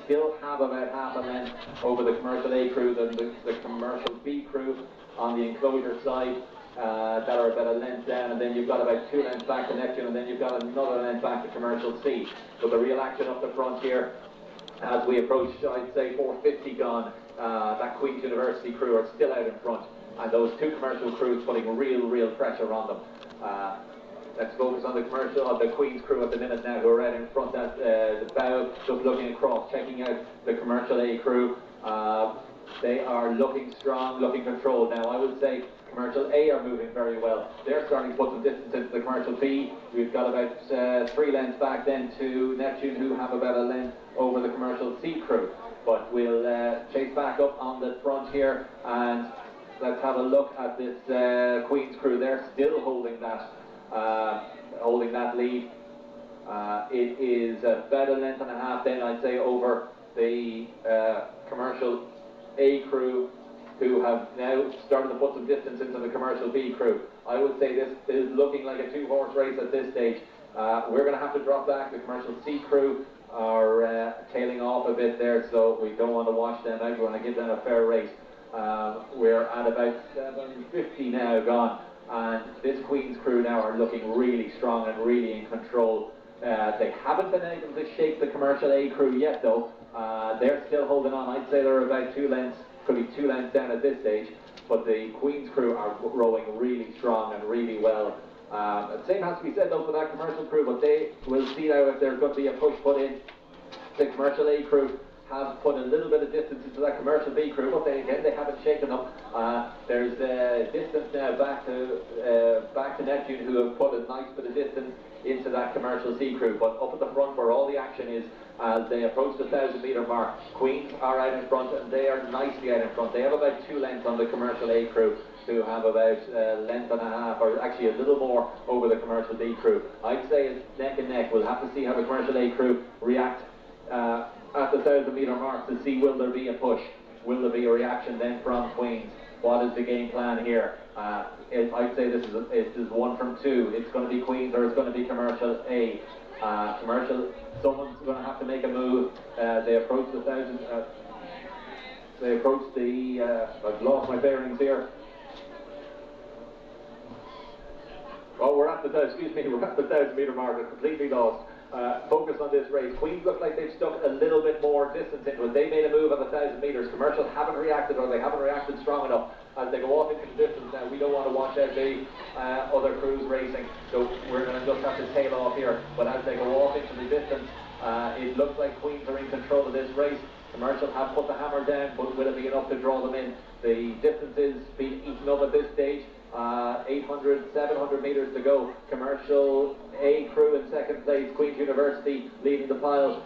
still have about half a length over the commercial A crew than the commercial B crew on the enclosure side. That are about a length down, and then you've got about 2 lengths back to Neptune, and then you've got another length back to commercial C. So the real action up the front here, as we approach, I'd say 450 gone, that Queen's University crew are still out in front, and those 2 commercial crews putting real pressure on them. Let's focus on the Queen's crew at the minute now, who are right in front at the bow, just looking across, checking out the commercial A crew. They are looking strong, looking controlled. Now, I would say commercial A are moving very well. They're starting to put some distance into the commercial B. We've got about 3 lengths back then to Neptune, who have about a length over the commercial C crew. But we'll chase back up on the front here, and let's have a look at this Queen's crew. They're still holding that lead. It is about a length and a half then, I'd say, over the commercial A crew, who have now started to put some distance into the commercial B crew. I would say this is looking like a 2-horse race at this stage. We're going to have to drop back. The commercial C crew are tailing off a bit there, so we don't want to wash them out. We want to give them a fair race. We're at about 750 now gone, and this Queen's crew now are looking really strong and really in control. They haven't been able to shake the commercial A crew yet, though. They're still holding on. I'd say they're about 2 lengths, could be 2 lengths down at this stage, but the Queen's crew are rowing really strong and really well. The same has to be said, though, for that commercial crew, but they will see now if there's going to be a push put in. The commercial A crew have put a little bit of distance into that commercial B crew, but they haven't shaken them. There's distance now back to Neptune, who have put a nice bit of distance into that commercial C crew. But up at the front, where all the action is, as they approach the 1,000-metre mark, Queens are out in front, and they are nicely out in front. They have about 2 lengths on the commercial A crew, who have about a length and a half, or actually a little more, over the commercial B crew. I'd say it's neck and neck. We'll have to see how the commercial A crew react at the 1,000-metre mark to see, will there be a push? Will there be a reaction then from Queens? What is the game plan here? I'd say this is 1 from 2. It's going to be Queens or it's going to be commercial A. Someone's going to have to make a move. They approach the 1,000. They approach the. I've lost my bearings here. Oh, we're at the 1,000-metre mark. I'm completely lost. Focus on this race. Queens look like they've stuck a little bit more distance into it. They made a move on the 1,000 metres. Commercial haven't reacted, or they haven't reacted strong enough as they go off into the distance. Now, we don't want to watch out the other crews racing, so we're going to just have to tail off here. But as they go off into the distance, it looks like Queens are in control of this race. Commercial have put the hammer down, but will it be enough to draw them in? The distance is being eaten up at this stage. 800, 700 metres to go. Commercial A crew in second place, Queen's University leading the pile.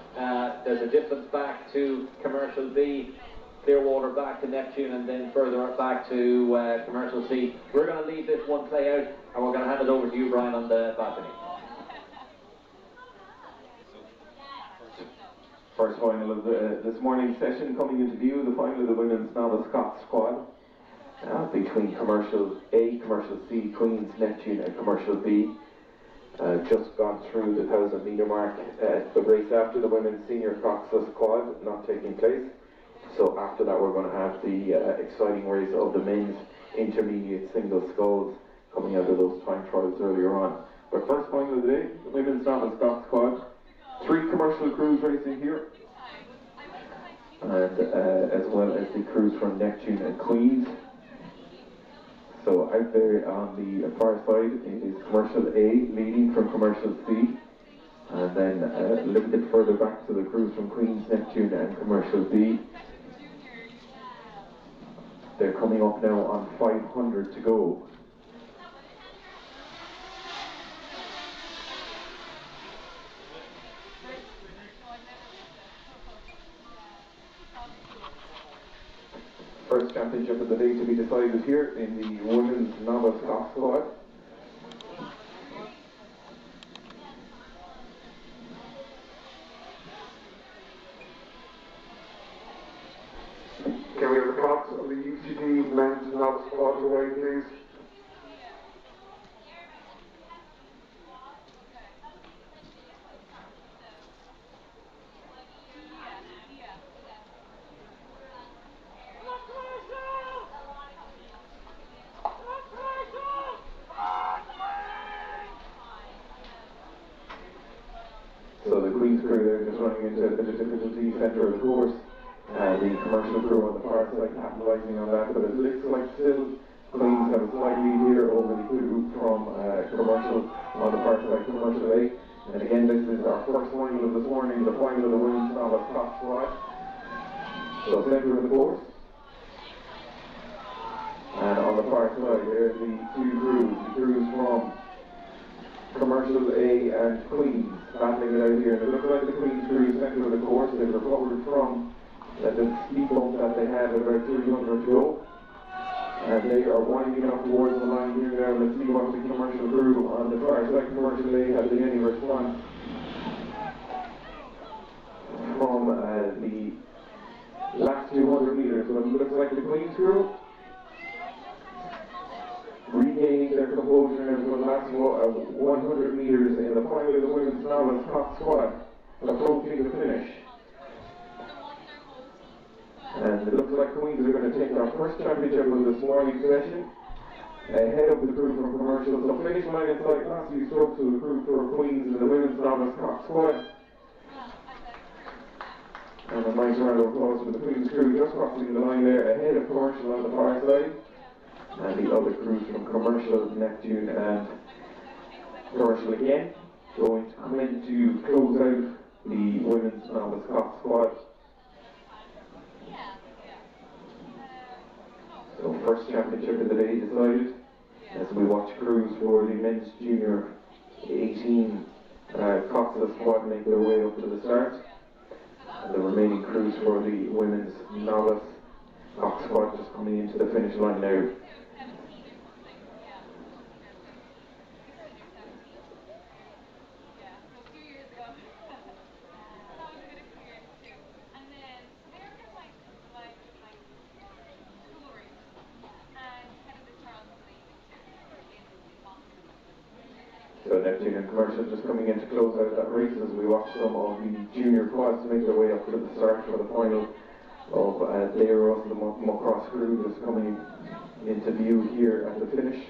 There's a distance back to commercial B, Clearwater back to Neptune, and then further back to commercial C. We're going to leave this one play out, and we're going to hand it over to you, Brian, on the balcony. First final of this morning's session coming into view, the final of the women's novice Cox squad. Between commercial A, commercial C, Queens, Neptune and commercial B. Just gone through the 1,000-metre mark. The race after the women's senior Cox's squad not taking place. So after that we're going to have the exciting race of the men's intermediate single sculls coming out of those time trials earlier on. But first final of the day, the women's novice Cox squad. 3 commercial crews racing here. And as well as the crews from Neptune and Queens. So out there on the far side, it is commercial A leading from commercial C, and then a little bit further back to the crews from Queens, Neptune and commercial B. They're coming up now on 500 to go. First championship of the day to be decided here in the women's novice Cox squad. Can we have the Cox of the UCD men's novice squad away, please? running into a bit of difficulty centre of the course. The commercial crew on the far side capitalising on that, but it looks like still Queens have a slight lead here over the crew from commercial on the far side, commercial A. And again, this is our first final of this morning, the final of the women's novice top squad. So centre of the course. And on the far side, there's the two crews, the crews from Commercial A and Queens, battling it out here. And it looks like the Queens crew centre of the course. They've recovered from the speed bump that they had about 300 to go. And they are winding up towards the line here now. Let's see what the commercial crew on the far side, Commercial A, has any response from the last 200 metres. But it looks like the Queens crew regaining their composure as the last 100 metres in the final of the women's novice top squad, approaching the finish. And it looks like Queens are going to take our first championship of this morning's session, ahead of the crew from commercial. So finish line is like last few strokes of the crew for Queens in the women's novice top squad. And a nice round of applause for the Queens crew just crossing the line there, ahead of commercial on the far side. And the other crews from commercial, Neptune and commercial again, going to come in to close out the women's novice top squad. So first championship of the day decided as we watch crews for the men's junior 18 Coxless squad make their way up to the start. And the remaining crews for the women's novice Cox squad just coming into the finish line now. So Neptune and Commercial just coming in to close out that race as we watch some of the junior quads make their way up to the start for the final of Dairos, the Muckross crew just coming into view here at the finish,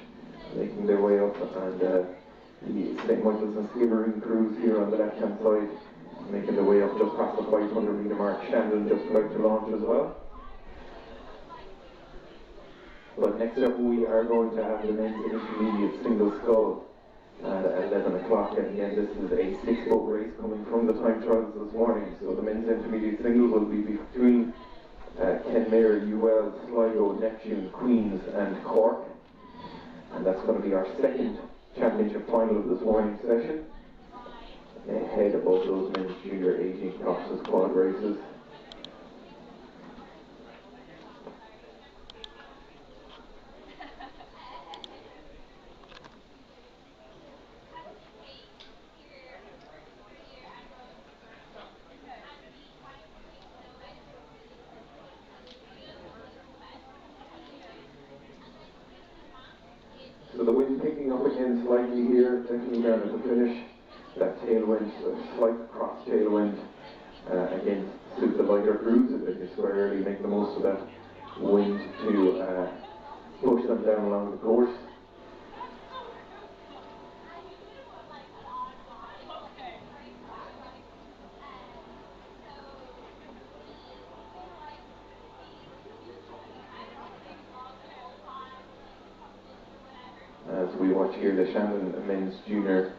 making their way up, and the St. Michael's and Skibbereen crews here on the left hand side making their way up just past the 500 metre mark. Shandon just about to launch as well. But next up we are going to have the men's intermediate single scull at 11 o'clock, and again this is a 6-boat race coming from the time trials this morning. So the men's intermediate single will be between Kenmare, UL, Sligo, Neptune, Queens and Cork, and that's going to be our second championship final of this morning's session, ahead of both those men's junior 18 Cox's quad races. So the wind picking up again slightly here, definitely down at the finish. That tailwind, a slight cross tailwind, again suit the lighter crews. They squarely make the most of that wind to push them down along the course. As we watch here the Shandon men's junior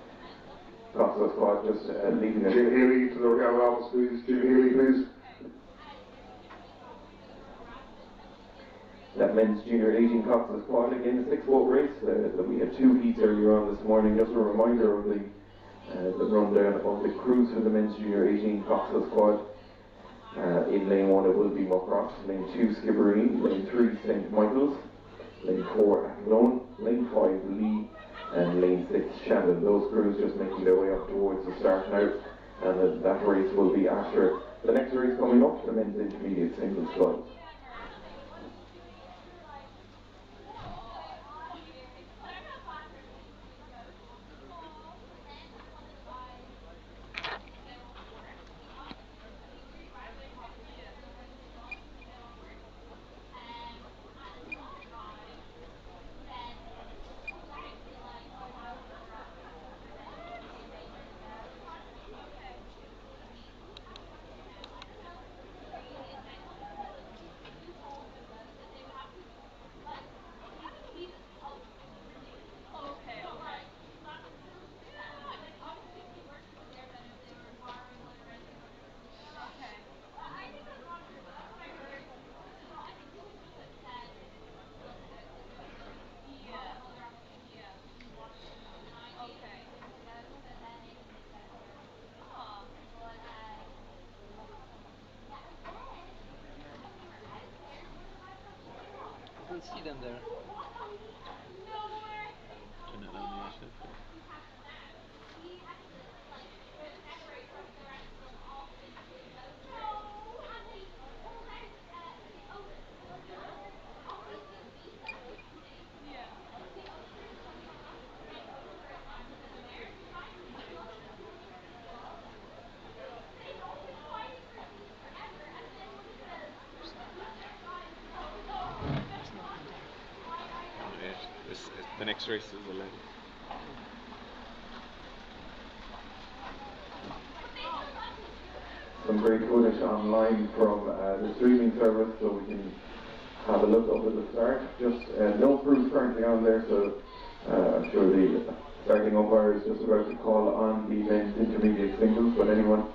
Coxless squad just leaving it. Jim Healy to the Real office, please. Jim Healy, please. That men's junior 18 Coxless squad, again a 6-boat race. We had 2 heats earlier on this morning. Just a reminder of the rundown of the crews for the men's junior 18 Coxless squad. In lane 1 it will be Muckross, lane 2 Skibbereen, lane 3 St. Michael's, lane 4 Athlone, lane 5 Lee, and lane 6 Shandon. Those crews just making their way up towards the start now, and that race will be after the next race coming up, the men's intermediate single squad. can't see them there. The next race is 11. Some great footage online from the streaming service, so we can have a look up at the start. Just no crews currently on there, so I'm sure the starting umpire is just about to call on the men's intermediate singles, but anyone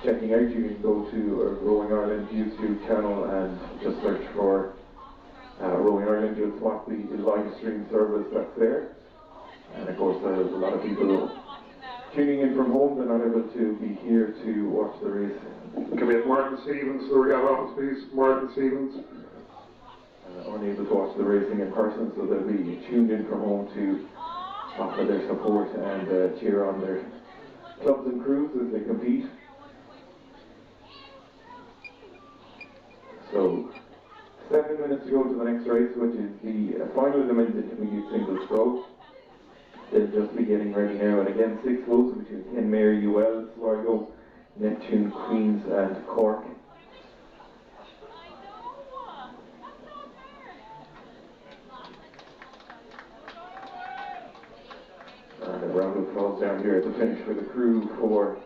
checking out, you can go to Rowing Ireland YouTube channel and just search for Rowing Ireland. You'll spot the live stream service that's there. And of course, there's a lot of people tuning in from home. They're not able to be here to watch the race. Can we have Martin Stevens, the regatta office, please? Martin Stevens. Unable to watch the racing in person, so they'll be tuned in from home to offer their support and cheer on their clubs and crews as they compete. So, 7 minutes to go to the next race, which is the final of the men's intermediate singles go. They'll just be getting ready now, and again 6 votes between Kenmare, UL, Sligo, Neptune, Queens and Cork. And a round of applause down here at the finish for the crew for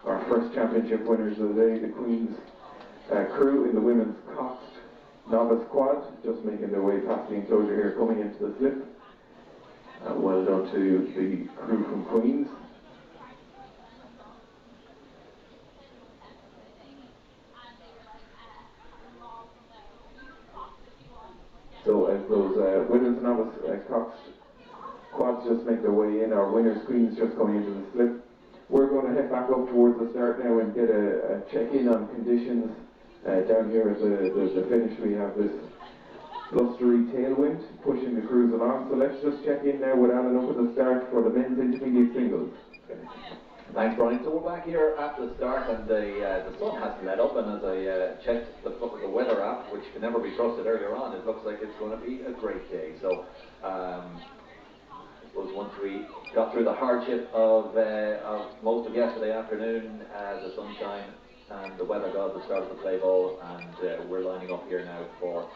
our first championship winners of the day, the Queens crew in the women's Cox novice quad, just making their way past the enclosure here, coming into the slip. Well done to the crew from Queens. So as those women's novice Cox quads just make their way in, our winners Queens just coming into the slip. We're going to head back up towards the start now and get a check-in on conditions. Down here at the finish we have this blustery tailwind pushing the crews along. So let's just check in now with Alan up at the start for the men's intermediate singles. Thanks, Brian. So we're back here at the start, and the sun hasn't let up, and as I checked the weather app, which can never be trusted earlier on, it looks like it's going to be a great day. So I suppose once we got through the hardship of most of yesterday afternoon, the sunshine and the weather gods have started to play ball, and we're lining up here now for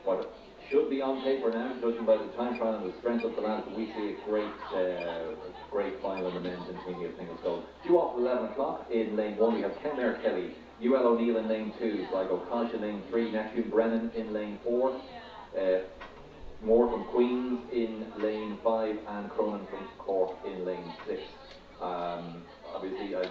what should be on paper now, judging by the time trial and the strength of the lads. We see a great final in the men's intermediate singles goal. Due off at 11 o'clock in lane 1, we have Kenmare Kelly, UL O'Neill in lane 2, Sligo Colch in lane 3, Neptune Brennan in lane 4, Moore from Queens in lane 5, and Cronin from Cork in lane 6. Obviously, I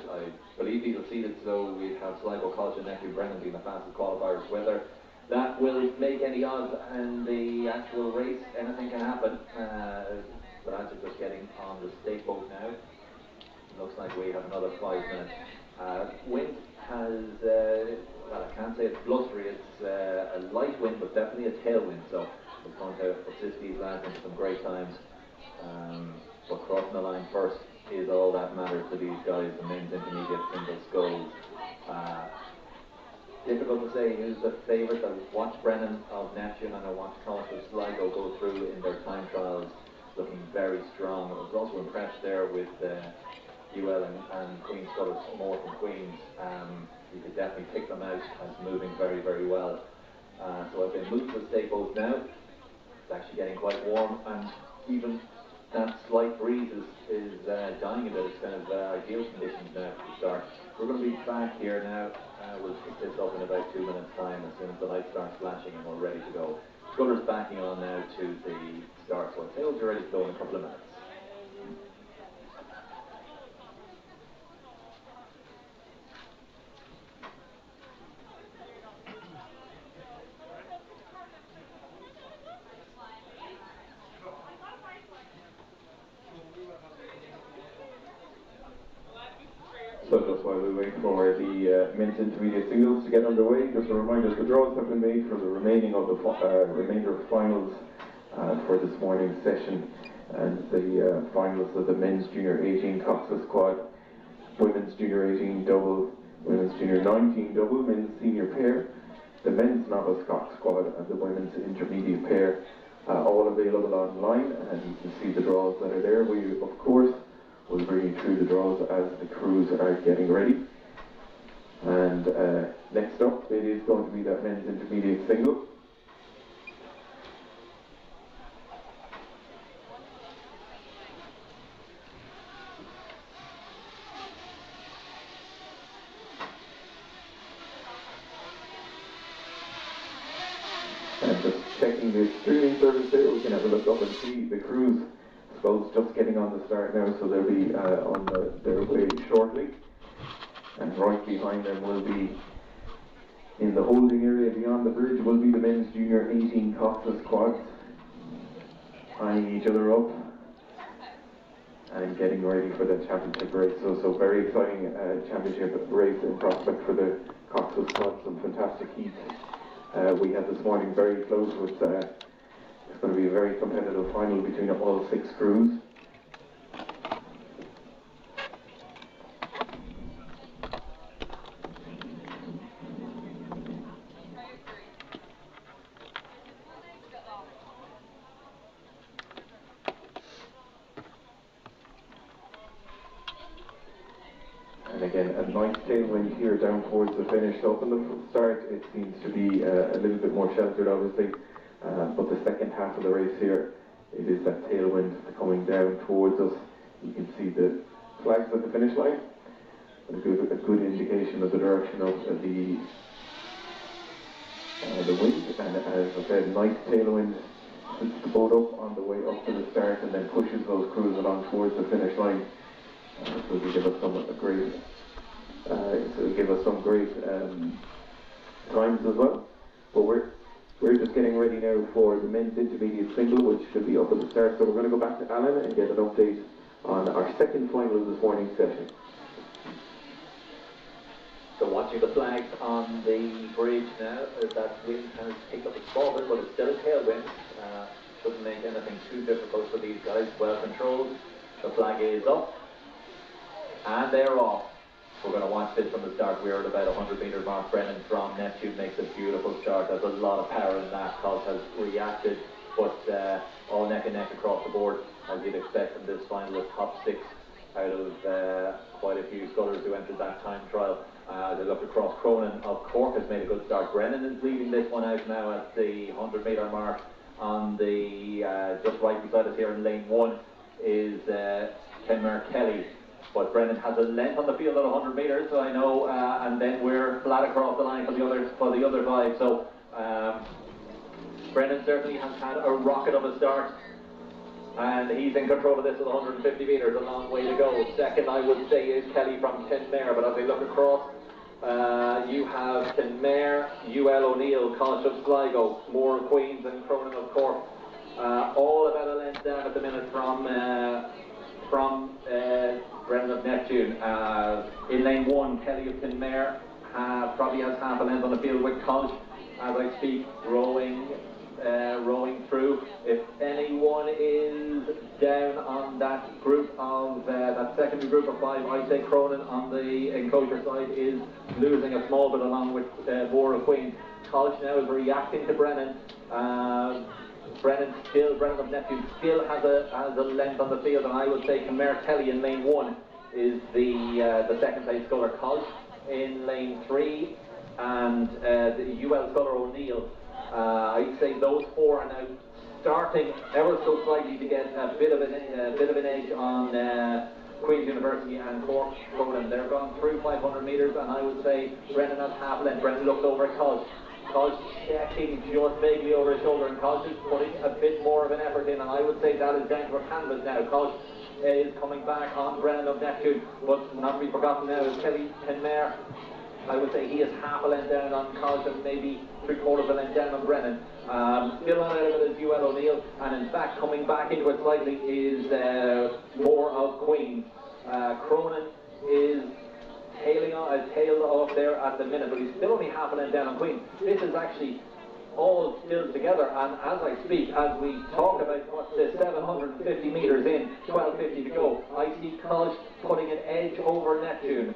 believe these are seated, so we have Sligo College and Neptune Brennan being the fastest qualifiers. Whether that will make any odds in the actual race, anything can happen. The lads are just getting on the stake boat now. It looks like we have another 5 minutes. Wind has, well, I can't say it's blustery, it's a light wind, but definitely a tailwind, so it's going to assist these lads into some great times. But crossing the line first is all that matters to these guys. The men's intermediate singles goals. Difficult to say who's the favourite. I watched Brennan of Neptune and I watched College of Sligo go through in their time trials, looking very strong. I was also impressed there with UL and Queen's Scholars, more from Queens. You could definitely pick them out as moving very, very well. So as they move to the stake boats now, it's actually getting quite warm, and even that slight breeze is dying a bit. It's kind of ideal conditions now to start. We're going to be back here now. We'll pick this up in about 2 minutes time as soon as the light starts flashing and we're ready to go. Sculler's backing on now to the start, so I'd say we're ready to go in a couple of minutes. So just while we wait for the men's intermediate singles to get underway, just a reminder the draws have been made for the remainder of finals for this morning's session, and the finals of the men's junior 18 Cox's squad, women's junior 18 double, women's junior 19 double, men's senior pair, the men's novice Cox squad, and the women's intermediate pair, all available online, and you can see the draws that are there. We, of course, will bring you through the draws as the crews are getting ready. And next up, it is going to be that men's intermediate single. And just checking the streaming service there, we can have a look up and see the crews. Boats just getting on the start now, so they'll be on their way shortly. And right behind them will be, in the holding area beyond the bridge, will be the men's junior 18 Cox's squads, eyeing each other up and getting ready for the championship race. So very exciting championship race in prospect for the Cox's squad. Some fantastic heats we had this morning, very close with. It's going to be a very competitive final between all 6 crews. And again, a nice tailwind here down towards the finish. So from the start, it seems to be a little bit more sheltered, obviously. But the second half of the race here, it is that tailwind coming down towards us. You can see the flags at the finish line. A good indication of the direction of the wind. And as I said, nice tailwind puts the boat up on the way up to the start and then pushes those crews along towards the finish line. So it'll give us some great times as well. But we're just getting ready now for the men's intermediate single, which should be up at the start. So we're going to go back to Alan and get an update on our second final of this morning's session. So watching the flags on the bridge now, that wind has picked up a small bit, but it's still a tailwind. Shouldn't make anything too difficult for these guys. Well controlled. The flag is up, and they're off. We're going to watch this from the start. We're at about 100 metre mark. Brennan from Neptune makes a beautiful start. There's a lot of power in that. Colt has reacted, but all neck and neck across the board, as you'd expect from this final, with top 6 out of quite a few scullers who entered that time trial. They look across. Cronin of Cork has made a good start. Brennan is leading this one out now at the 100 metre mark. On the just right beside us here in lane 1 is Kenmare Kelly. But Brennan has a length on the field at 100 metres, so I know, and then we're flat across the line for the other 5. So Brennan certainly has had a rocket of a start, and he's in control of this at 150 metres. A long way to go. Second, I would say, is Kelly from Kenmare. But as we look across, you have Kenmare, UL O'Neill, Colch of Sligo, Moore of Queens, and Cronin of Cork. All about a length down at the minute from Brennan of Neptune. In lane 1, Kelly of Kenmare probably has half a length on the field with Colch, as I speak, rowing through. If anyone is down on that group of that secondary group of 5, I'd say Cronin on the enclosure side is losing a small bit along with Moore of Queens. Colch now is reacting to Brennan. Brennan of Neptune still has a length on the field, and I would say Kenmare Kelly in lane 1 is the second place sculler. Colch in lane 3, and the UL sculler O'Neill. I'd say those 4 are now starting ever so slightly to get a bit of an edge on Queen's University and Cork. Cronin. They're gone through 500 metres, and I would say Brennan has half a length. Brennan looks over at Colch. Colch checking just vaguely over his shoulder, and Colch is putting a bit more of an effort in, and I would say that is down to a canvas now. Colch is coming back on Brennan of Neptune, but not to be forgotten now is Kelly Kenmare. I would say he is half a length down on Colch and maybe 3/4 of a length down on Brennan. Still on out of it is UL O'Neill, and in fact coming back into it slightly is Moore of Queens. Cronin is tailed off there at the minute, but he's still only half a length down on Queen. This is actually all still together, and as I speak, as we talk about what's the 750 metres in, 12:50 to go, I see Colch putting an edge over Neptune.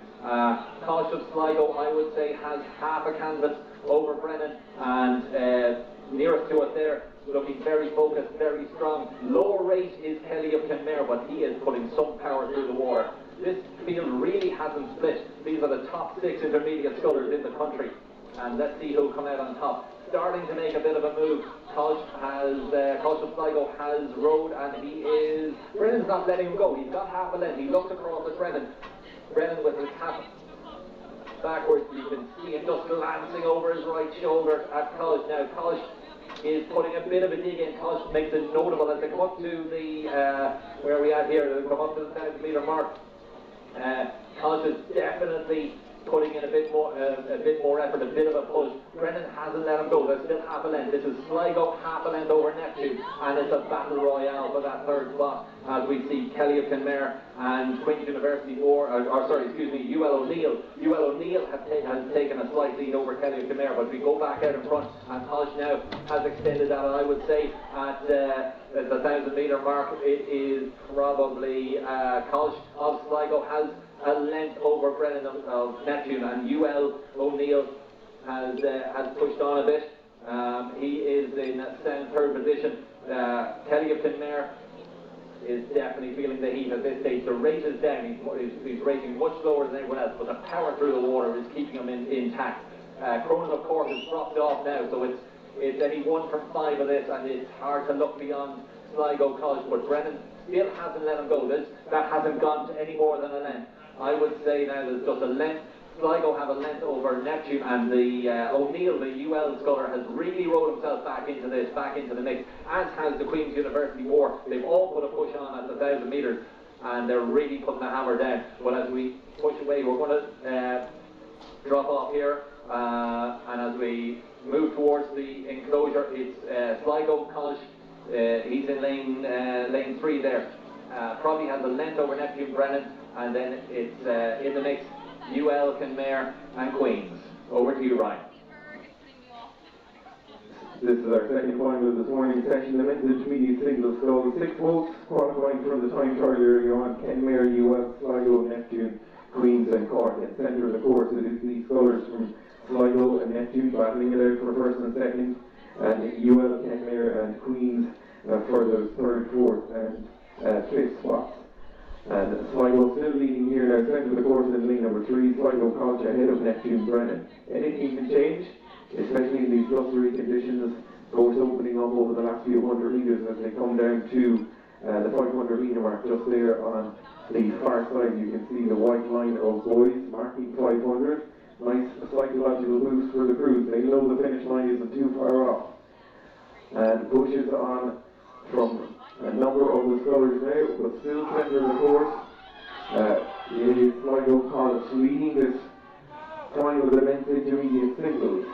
Colch of Sligo, I would say, has half a canvas over Brennan, and nearest to it there, looking very focused, very strong. Lower rate is Kelly of Kenmare, but he is putting some power through the water. This field really hasn't split. These are the top 6 intermediate scullers in the country, and let's see who'll come out on top. Starting to make a bit of a move. Colch of Sligo has rode, and Brennan's not letting him go. He's got half a length. He looks across at Brennan. Brennan with his cap backwards. You can see him just glancing over his right shoulder at Colch. Now Colch is putting a bit of a dig in. Colch makes it notable as they come up to the where are we at here? They come up to the 1,000 metre mark. Colch is definitely putting in a bit more effort, a bit of a push. Brennan hasn't let him go. There's still half a length. This is Sligo half a length over Neptune, and it's a battle royale for that third spot as we see Kelly of Kenmare and Queen's University UL O'Neill. UL O'Neill has taken a slight lead over Kelly of Kenmare, but we go back out in front, and Colch now has extended that, I would say, at the 1,000 metre mark. It is probably Colch of Sligo has a length over Brennan of Neptune, and UL O'Neill has pushed on a bit. He is in a sound third position. Kelly of Kenmare is definitely feeling the heat at this stage. The rate is down. He's racing much slower than anyone else, but the power through the water is keeping him intact. Cronin, of course, has dropped off now, so it's only 1 from 5 of this, and it's hard to look beyond Sligo Colch, but Brennan still hasn't let him go. That hasn't gone to any more than a length. I would say now there's just a length. Sligo have a length over Neptune, and the O'Neill, the UL sculler, has really rolled himself back into the mix, as has the Queen's University War. They've all put a push on at the 1,000 metres, and they're really putting the hammer down. But as we push away, we're going to drop off here, and as we move towards the enclosure, it's Sligo Colch. He's in lane 3 there. Probably has a length over Neptune Brennan, and then it's in the mix UL, Kenmare and Queens. Over to you, Ryan. This is our second final of this morning's session. The men's intermediate single scull. 6 votes qualifying from the time trial earlier on. Kenmare, UL, Sligo, Neptune, Queens and Cork. In the centre of the course, it is the scullers from Sligo and Neptune battling it out for first and second, and UL, Kenmare and Queens for the third, fourth and 5th spots. And Sligo still leading here now, centre of the course in lane number 3, Sligo Colch ahead of Neptune Brennan. Anything can change, especially in these blustery conditions, course opening up over the last few hundred metres as they come down to the 500 metre mark. Just there on the far side you can see the white line of boys marking 500. Nice psychological boost for the crews. They know the finish line isn't too far off. And pushes on from a number of the scullers now, but still centre of the course. It is Sligo Colch leading this final of the men's intermediate singles.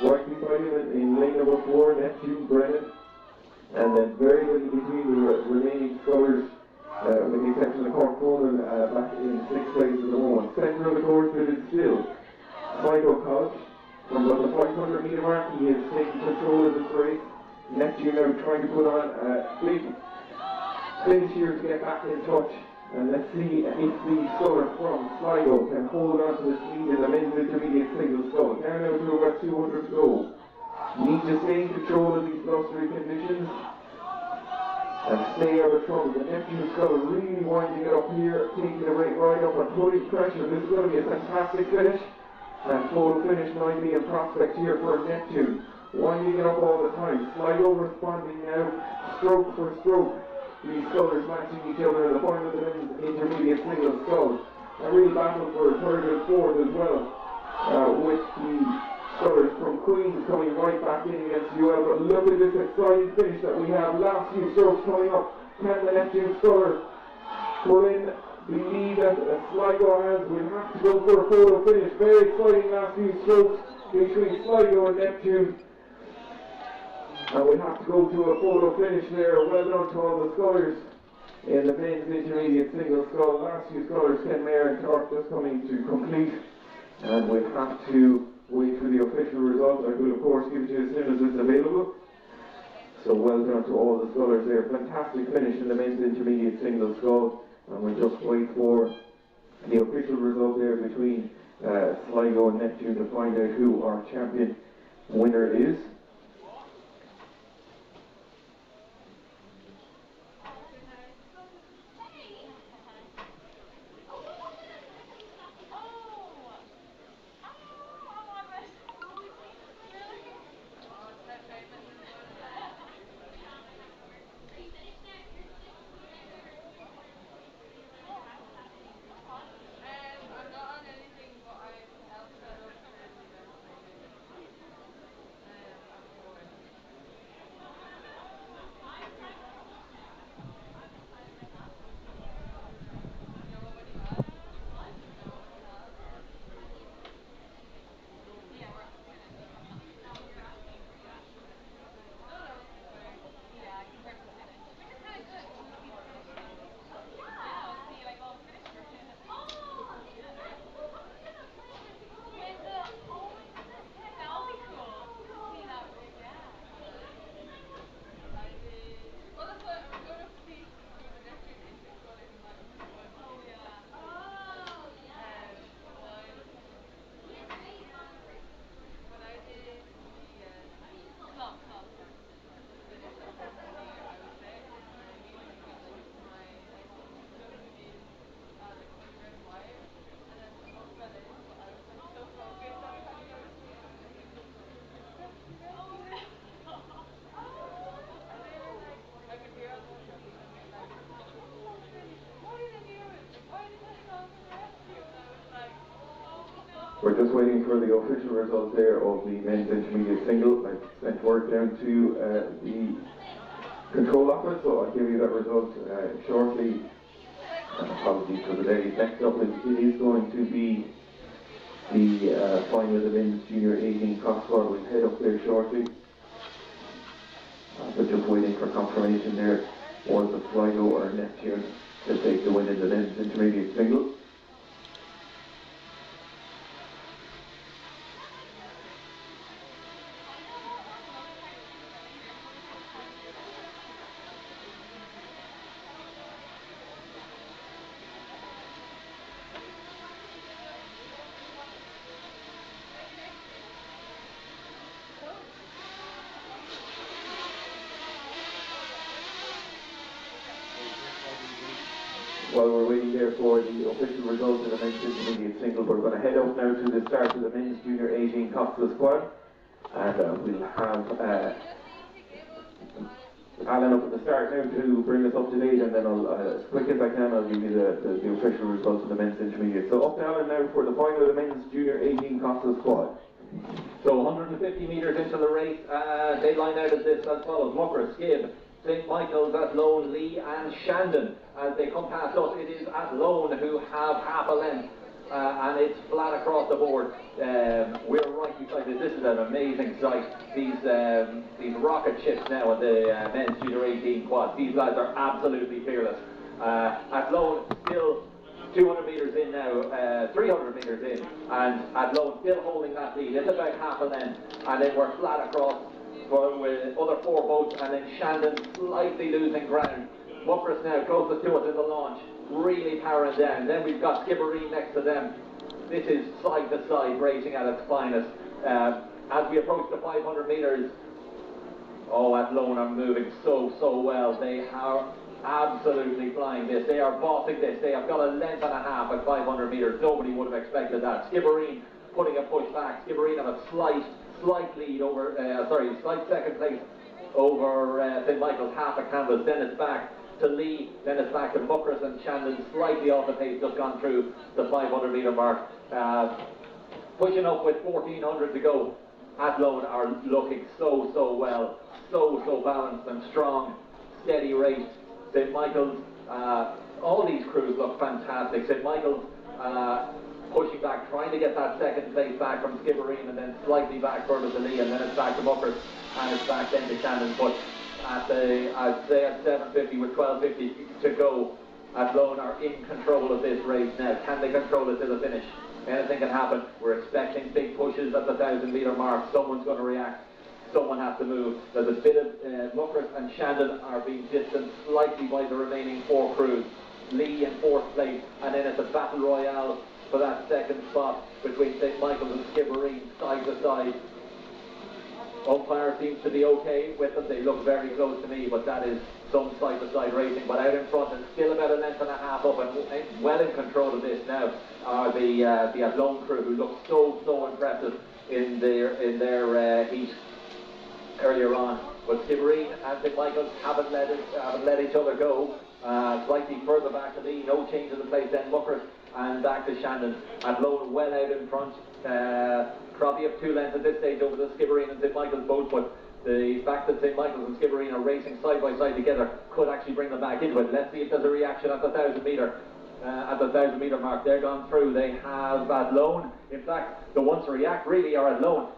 Right beside him in lane number 4, Neptune Brennan, and then very little between the remaining scullers, with the exception of Cork Cronin back in 6th place at the moment. Centre of the course, it is still Sligo Colch. From about the 500 metre mark, he is taking control of this race. Neptune now trying to put on a big finish here to get back in touch, and let's see if the sculler from Sligo can hold on to this lead in the men's intermediate single scull. Down now to about 200 to go. Need to stay in control of these blustery conditions and stay out of trouble. The Neptune sculler really winding it up here, taking the rate right up and putting pressure. This is going to be a fantastic finish, and total finish might be in prospect here for Neptune. Winding it up all the time. Sligo responding now, stroke for stroke. These scullers matching each other in the final of the men's intermediate single scull. A real battle for third and fourth as well, with the scullers from Queens coming right back in against UL. But look at this exciting finish that we have. Last few strokes coming up. Can the Neptune sculler pull in the lead that Sligo has? We'll have to go for a photo finish. Very exciting last few strokes between Sligo and Neptune. And we'll have to go to a photo finish there. Well done to all the scullers. In the men's intermediate single scull, last few scullers, Ken Mayer and Clark, just coming to complete, and we'll have to wait for the official result. I will of course give it to you as soon as it's available. So well done to all the scullers there. Fantastic finish in the men's intermediate single scull, and we'll just wait for the official result there between Sligo and Neptune to find out who our champion winner is. We're just waiting for the official results there of the men's intermediate single. I've sent word down to the control office, so I'll give you that result shortly. Apologies for the delay. Next up it is going to be the final of the men's junior 18 cock squad. We'll head up there shortly. But just waiting for confirmation there. Was it Sligo or Neptune to take the win in the men's intermediate single? While we're waiting there for the official results of the men's intermediate single, we're going to head up now to the start of the men's junior 18 cocktail squad, and we'll have Alan up at the start now to bring us up to date, and then I'll, as quick as I can, I'll give you the official results of the men's intermediate. So up to Alan now for the final of the men's junior 18 cocktail squad. So 150 metres into the race, they line out as this as follows: Mucker, Skib, St Michael's, Athlone, Lee and Shandon. As they come past us, it is Athlone who have half a length, and it's flat across the board. We're right beside it. This is an amazing sight. These rocket ships now at the men's junior 18 quad. These lads are absolutely fearless. Athlone still 200 metres in now, 300 metres in, and Athlone still holding that lead. It's about half a length, and then we're flat across with other four boats, and then Shandon slightly losing ground. Muckers now closest to us in the launch, really powering down. Then we've got Skibbereen next to them. This is side to side racing at its finest. As we approach the 500 metres, Athlone are moving so well. They are absolutely flying this. They are bossing this. They have got a length and a half at 500 metres. Nobody would have expected that. Skibbereen putting a push back. Skibbereen have a slight lead over, slight second place over St Michael's, half a canvas. Then it's back to Lee, then it's back to Muckers, and Shandon slightly off the pace, just gone through the 500 metre mark. Pushing up with 1400 to go. Athlone are looking so well, so balanced and strong, steady race. St Michael's, all these crews look fantastic. St Michael's pushing back, trying to get that second place back from Skibbereen, and then slightly back further to Lee, and then it's back to Muckers, and it's back then to Shandon. But I'd say at 7:50 with 12:50 to go. Athlone are in control of this race now. Can they control it to the finish? Anything can happen. We're expecting big pushes at the 1,000-metre mark. Someone's going to react. Someone has to move. There's a bit of Muckers and Shandon are being distanced slightly by the remaining 4 crews. Lee in 4th place, and then it's a battle royale for that 2nd spot between St. Michael's and Skibbereen, side to side. Umpire seems to be okay with them. They look very close to me, but that is some side-to-side racing. But out in front, and still about a length and a half up, and well in control of this now, are the Athlone crew, who look so impressive in their heat earlier on. But Skibbereen and St. Michael's haven't let each other go. Slightly further back to Lee, no change in the place then. Muckers and back to Shandon. Athlone well out in front. Probably up 2 lengths at this stage over the Skibbereen and St. Michael's boat, but the fact that St. Michael's and Skibbereen are racing side by side together could actually bring them back into it. Let's see if there's a reaction at the 1,000-metre mark. They're gone through. They have Athlone. In fact, the ones to react really are Athlone.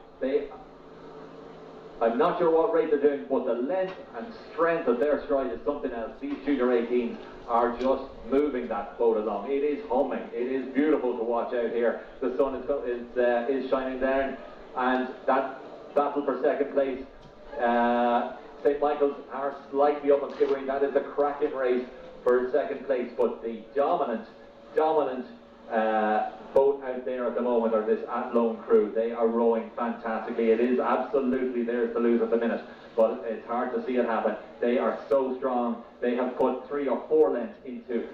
I'm not sure what rate they're doing, but the length and strength of their stride is something else. These junior 18s are just moving that boat along. It is humming. It is beautiful to watch out here. The sun is shining down, and that battle for 2nd place. St. Michael's are slightly up on Skibbereen. That is a cracking race for 2nd place, but the dominant boat out there at the moment are this Athlone crew. They are rowing fantastically. It is absolutely theirs to lose at the minute, but it's hard to see it happen. They are so strong. They have put 3 or 4 lengths into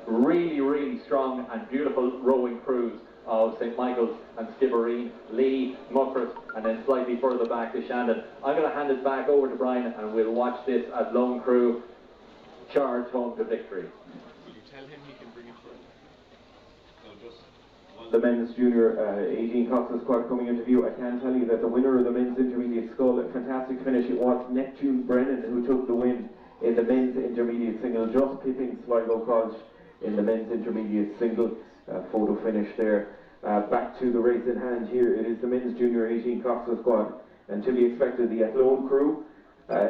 really strong and beautiful rowing crews of St. Michael's and Skibbereen, Lee, Muckers, and then slightly further back to Shandon. I'm going to hand it back over to Brian, and we'll watch this Athlone crew charge home to victory. Will you tell him he can bring it further? No, just one. The men's junior 18 Cox's squad coming into view. I can tell you that the winner of the men's intermediate scull, a fantastic finish, it was Neptune Brennan who took the win in the men's intermediate single, just pipping Sligo College in the men's intermediate single. Photo finish there. Back to the race in hand here. It is the men's junior 18 Cox's squad, and to be expected, the Athlone crew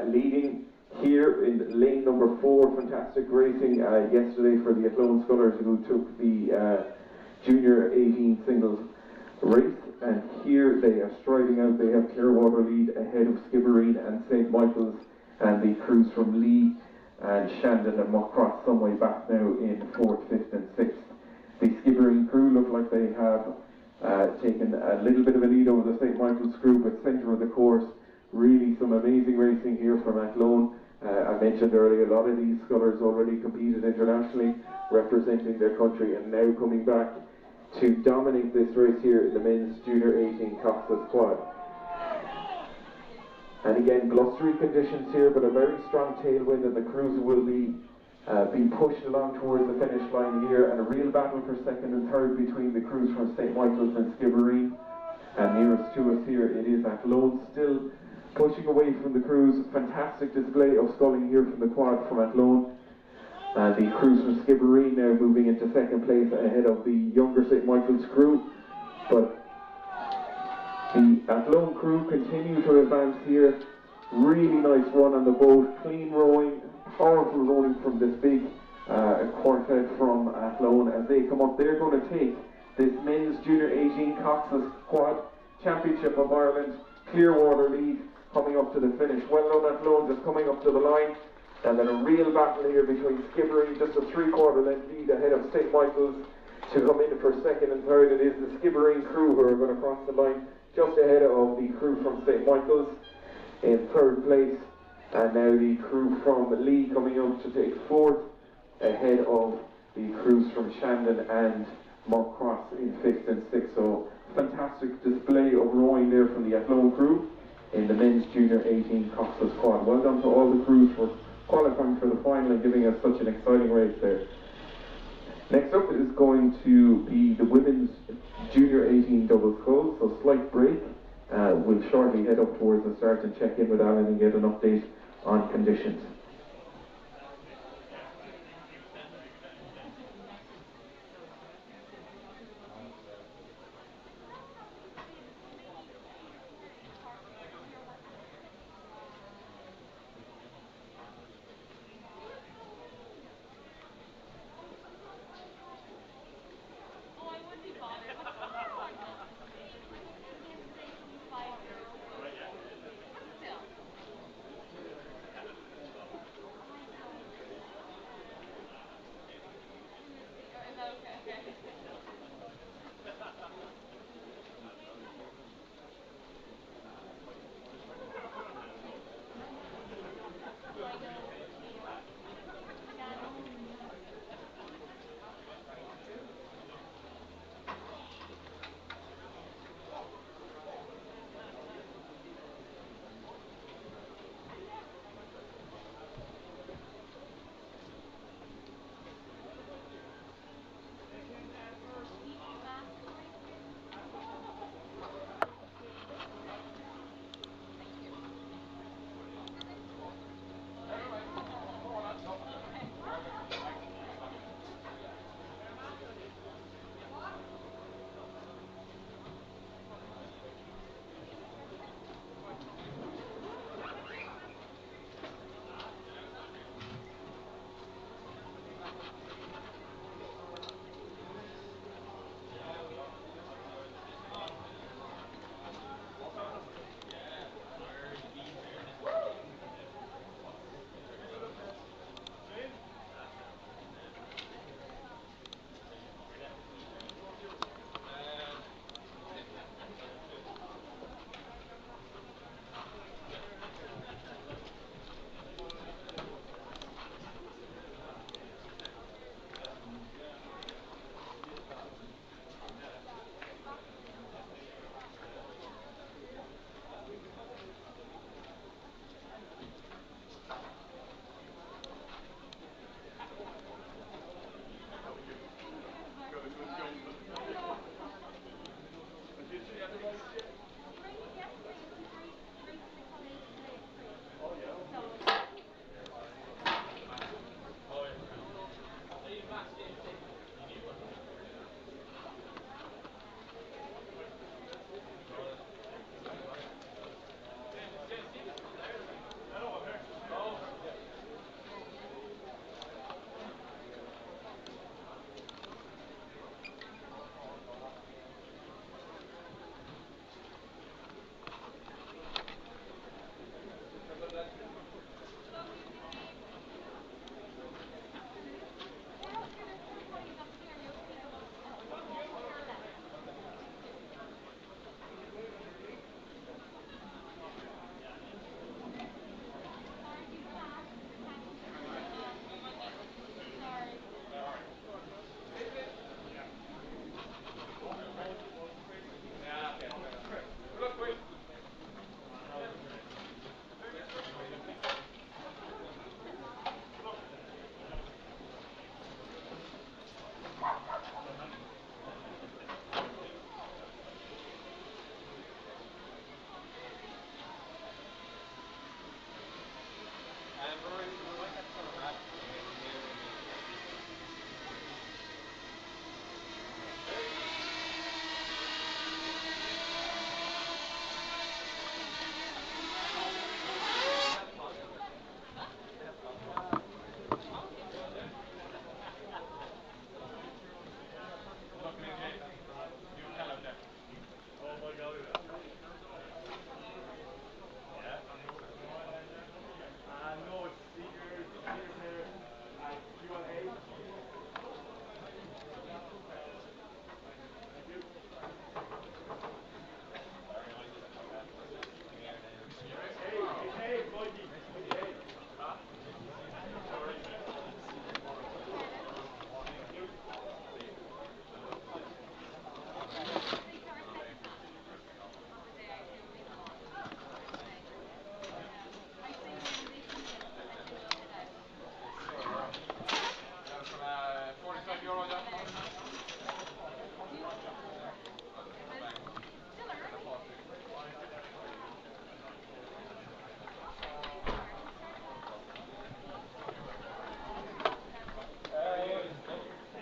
leading here in lane number 4. Fantastic racing yesterday for the Athlone Scullers, who took the junior 18 singles race, and here they are striding out. They have Clearwater lead ahead of Skibbereen and St. Michael's, and the crews from Lee and Shandon and Muckcross some way back now in 4th, 5th and 6th. The Skibbereen crew look like they have taken a little bit of a lead over the St. Michael's crew, but centre of the course. Really some amazing racing here from Athlone. I mentioned earlier, a lot of these scullers already competed internationally, representing their country, and now coming back to dominate this race here in the men's junior 18 Cox's squad. And again, blustery conditions here, but a very strong tailwind, and the crews will be being pushed along towards the finish line here, and a real battle for 2nd and 3rd between the crews from St. Michael's and Skibbereen. And nearest to us here, it is Athlone still pushing away from the crews. Fantastic display of sculling here from the quad from Athlone. And the crews from Skibbereen now moving into 2nd place ahead of the younger St. Michael's crew. But the Athlone crew continue to advance here. Really nice run on the boat, clean rowing, powerful rowing from this big quartet from Athlone. As they come up, they're going to take this men's junior 18 Cox's Quad Championship of Ireland Clearwater lead coming up to the finish. Well done Athlone, just coming up to the line. And then a real battle here between Skibbereen, just a 3/4 length lead ahead of St. Michael's to come in for 2nd and 3rd. It is the Skibbereen crew who are going to cross the line just ahead of the crew from St. Michael's in 3rd place. And now the crew from Lee coming up to take 4th ahead of the crews from Shandon and Muckcross in 5th and 6th. So fantastic display of rowing there from the Athlone crew in the men's junior 18 Cox's squad. Well done to all the crews for qualifying for the final and giving us such an exciting race there. Next up is going to be the women's junior 18 double scull, so slight break. We'll shortly head up towards the start and check in with Alan and get an update on conditions.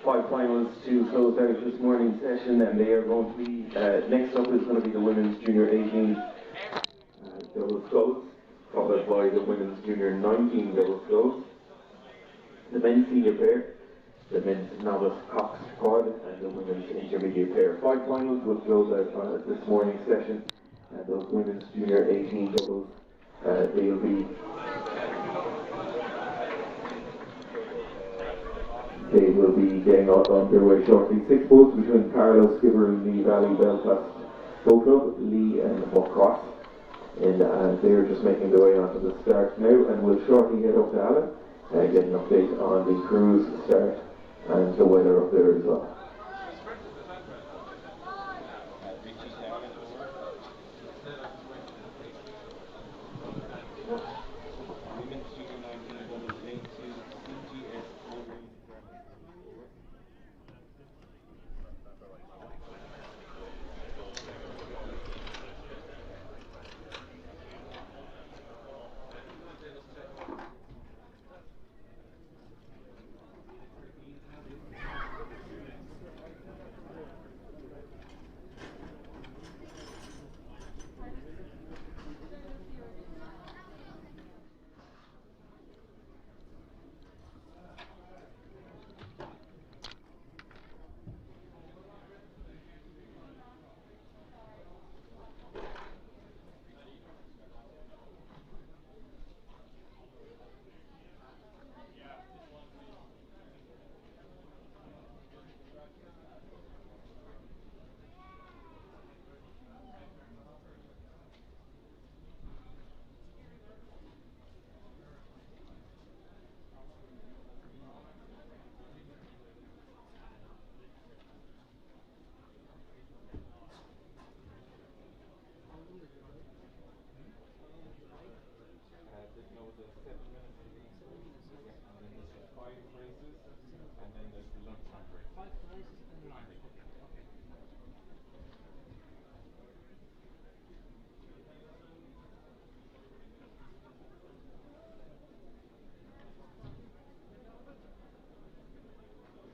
5 finals to close out this morning's session, and they are going to be, next up is going to be the women's junior 18 double sculls, followed by the women's junior 19 double sculls, the men's senior pair, the men's novice cox quad, and the women's intermediate pair. 5 finals will close out this morning's session, and those women's junior 18 doubles, they'll be they will be getting underway shortly. 6 boats between Carlow, Skibbereen, Lee Valley, Belfast Boat Club, Lee and Muckross. And they're just making their way onto the start now, and we'll shortly head up to Allen and get an update on the cruise start and the weather up there as well.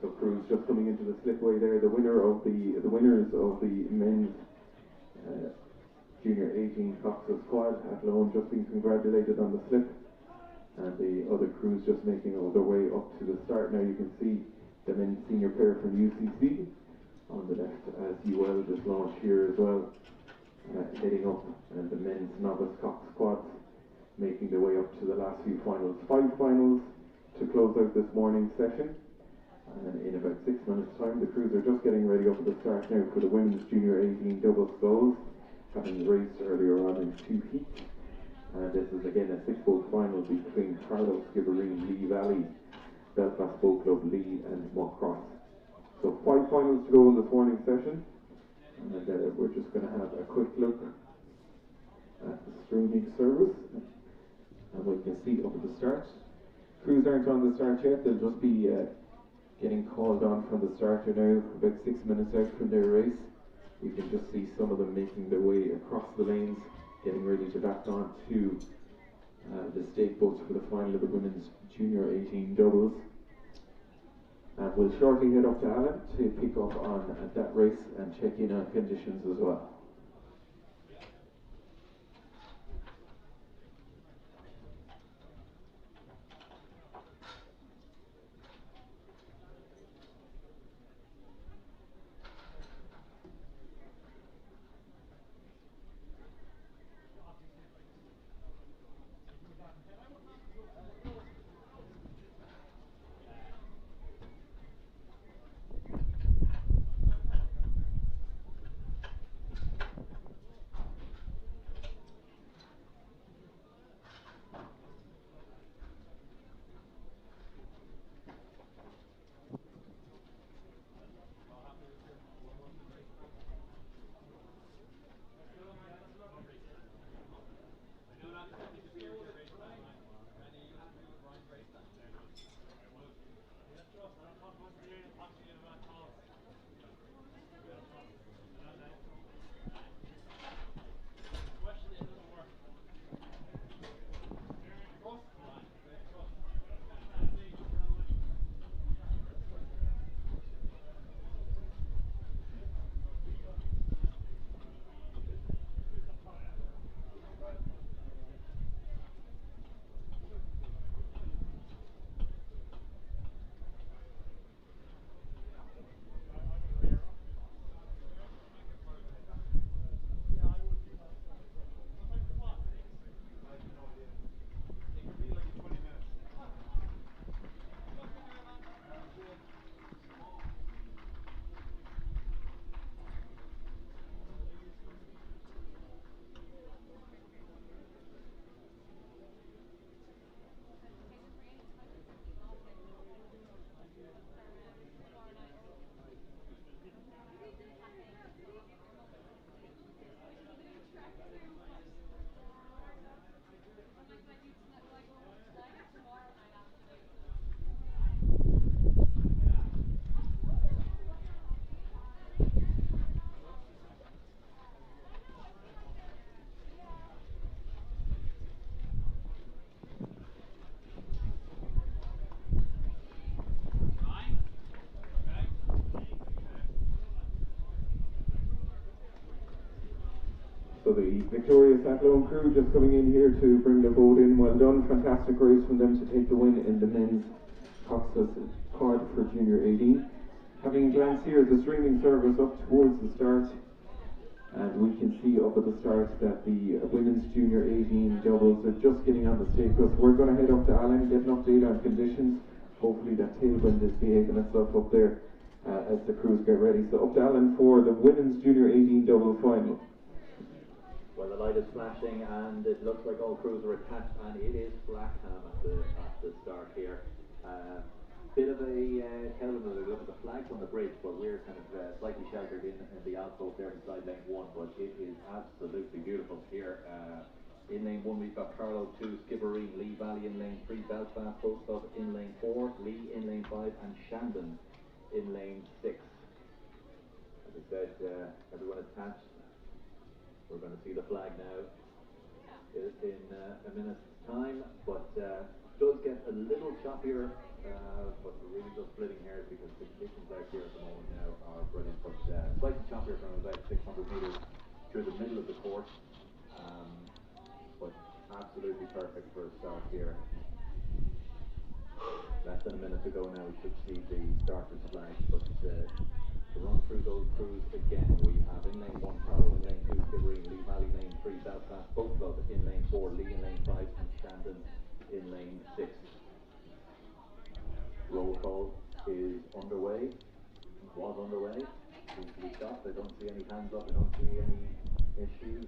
So crews just coming into the slipway there. The winners of the men's junior 18 Cox's quad at Lone just being congratulated on the slip, and the other crews just making their way up to the start. Now you can see the men's senior pair from UCC on the left as UL just launched here as well, heading up, and the men's novice Cox quads making their way up to the last few finals. 5 finals to close out this morning's session. And in about 6 minutes' time, the crews are just getting ready up at the start now for the women's junior 18 double sculls, having raced earlier on in 2 heats. This is again a 6-boat final between Carlow, Skibbereen, Lee Valley, Belfast Boat Club, Lee and Muckross. So 5 finals to go in this morning's session, and we're just going to have a quick look at the streaming service, and we can see up at the start. Crews aren't on the start yet, they'll just be getting called on from the starter now, about 6 minutes out from their race. You can just see some of them making their way across the lanes, getting ready to back on to the stake boats for the final of the women's junior 18 doubles. And we'll shortly head up to Allen to pick up on that race and check in on conditions as well. the victorious Athlone crew just coming in here to bring the boat in. Well done, fantastic race from them to take the win in the men's Coxus quad for Junior 18. Having glanced here at the streaming service up towards the start, and we can see up at the start that the women's Junior 18 doubles are just getting on the staples. We're going to head up to Alan, get an update on conditions. Hopefully that tailwind is behaving itself up there as the crews get ready. So up to Alan for the women's Junior 18 double final. Well, the light is flashing and it looks like all crews are attached, and it is black ham at the start here. Bit of a tailwind when we look at the flags on the bridge, but we're kind of slightly sheltered in the outboat there inside lane 1, but it is absolutely beautiful here. In lane 1 we've got Carlo 2, Skibbereen, Lee Valley in lane 3, Belfast Boat Club in lane 4, Lee in lane 5 and Shandon in lane 6. As I said, everyone attached. We're going to see the flag now in a minute's time, but does get a little choppier, but really just splitting hairs because the conditions out here at the moment now are brilliant, but slightly choppier from about 600 metres through the middle of the course, but absolutely perfect for a start here. Less than a minute to go now, we should see the starter's flag, but to run through those crews again, we have in lane 1 Carlo, in lane 2 Skibbereen, Lee Valley lane 3 Belfast Boat Club, in lane 4 Lee in lane 5 and Shandon in lane 6. Roll call is underway, was underway, seems to be stopped. I don't see any hands up, I don't see any issues.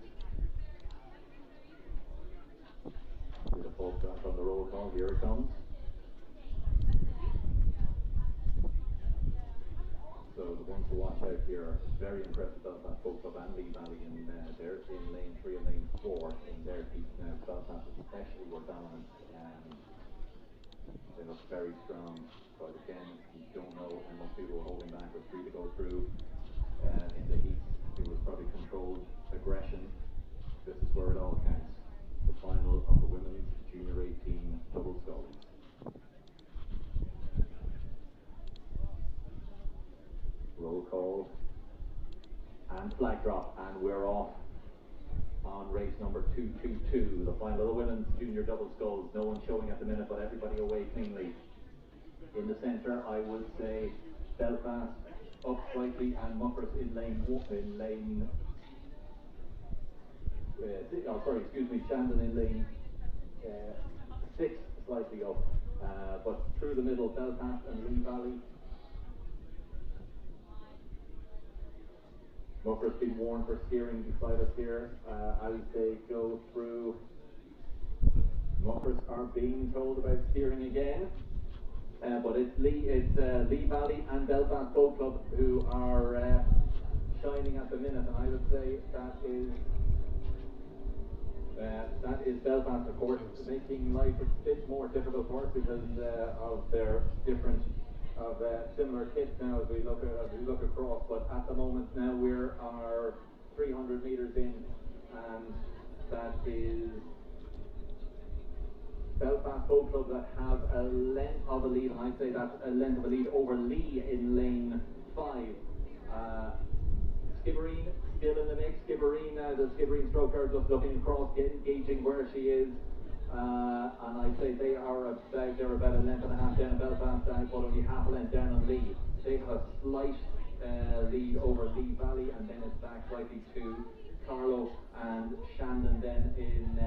See the full start on the roll call, here it comes. So the ones to watch out here are very impressive Belfast Boat Club and Lee Valley they're in lane 3 and lane 4 in their piece now. Belfast especially were dominant and they look very strong, but again, we don't know how much people were holding back with 3 to go through in the heat. It was probably controlled aggression. This is where it all counts. The final of the women's Junior 18 double sculls. Roll call and flag drop, and we're off on race number 222, the final of the women's junior double sculls. No one showing at the minute, but everybody away cleanly. In the centre, I would say Belfast up slightly and Muckers in lane Shandon in lane 6 slightly up, but through the middle Belfast and Lee Valley. Muckers been warned for steering beside us here as they go through. Muckers are being told about steering again, but it's Lee Valley and Belfast Boat Club who are shining at the minute, and I would say that is Belfast, of course, making life a bit more difficult for us because of their different similar kits now as we look across. But at the moment now we are 300 metres in, and that is Belfast Boat Club that have a length of a lead, and I'd say that's a length of a lead over Lee in lane 5. Skibbereen still in the mix. The Skibbereen stroker just looking across, gauging where she is. And I'd say they're about a length and a half down in Belfast, but only half a length down on Lee. They have a slight lead over Lee Valley, and then it's back slightly to Carlo and Shandon then in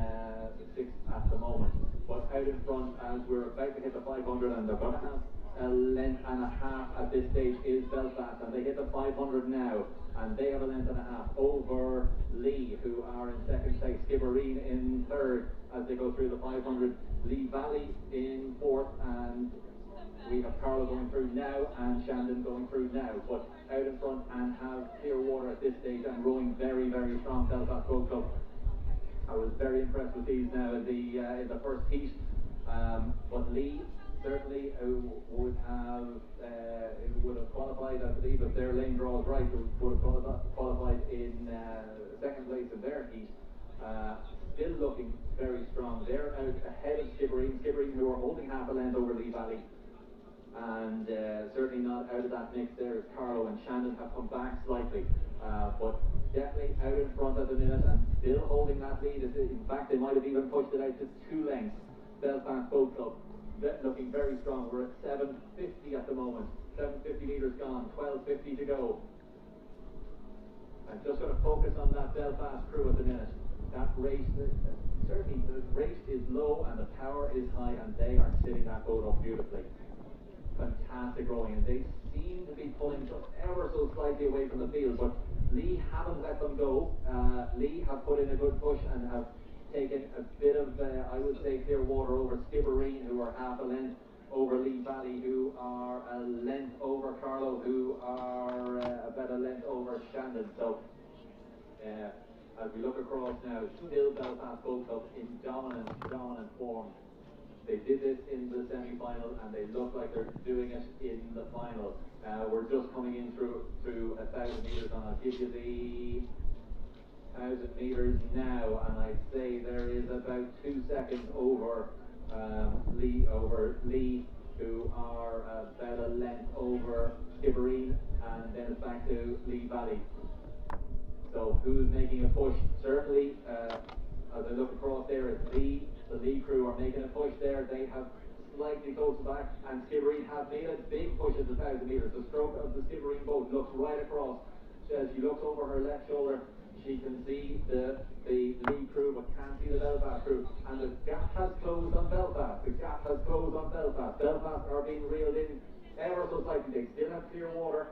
6th at the moment. But out in front, as we're about to hit the 500, and they're going to have a length and a half at this stage, is Belfast, and they hit the 500 now, and they have a length and a half over Lee, who are in 2nd place, Skibbereen in 3rd as they go through the 500, Lee Valley in 4th, and we have Carlo going through now and Shandon going through now, but out in front and have clear water at this stage and rowing very, very strong Belfast Boat Club. I was very impressed with these now in the first heat, but Lee certainly would have qualified, I believe, if their lane draw is right, would have qualified in 2nd place in their heat. Still looking very strong. They're out ahead of Skibbereen, who are holding half a length over Lee Valley, and certainly not out of that mix there is Carlo, and Shandon have come back slightly. but definitely out in front at the minute and still holding that lead. In fact, they might have even pushed it out to 2 lengths. Belfast Boat Club looking very strong. We're at 7:50 at the moment. 7:50 metres gone, 12:50 to go. I'm just going to focus on that Belfast crew at the minute. That race, certainly the race is low and the power is high, and they are sitting that boat up beautifully. Fantastic rowing, and they seem to be pulling just ever so slightly away from the field, but Lee haven't let them go. Lee have put in a good push and have taken a bit of, I would say, clear water over Skibbereen, who are half a length over Lee Valley, who are a length over Carlow, who are about a length over Shandon. So, as we look across now, still Belfast Boat Club in dominant form. They did this in the semi-final, and they look like they're doing it in the final. We're just coming in through 1,000 metres, and I'll give you the 1,000 metres now, and I'd say there is about 2 seconds over Lee, who are about a length over Skibbereen, and then it's back to Lee Valley. So who's making a push? Certainly, as I look across there, it's Lee. The Lee crew are making a push there. They have slightly closer back, and Skibbereen have made a big push at the 1,000 metres. The stroke of the Skibbereen boat looks right across. As she looks over her left shoulder, she can see the Lee crew, but can't see the Belfast crew. And the gap has closed on Belfast. Belfast are being reeled in ever so slightly. They still have clear water.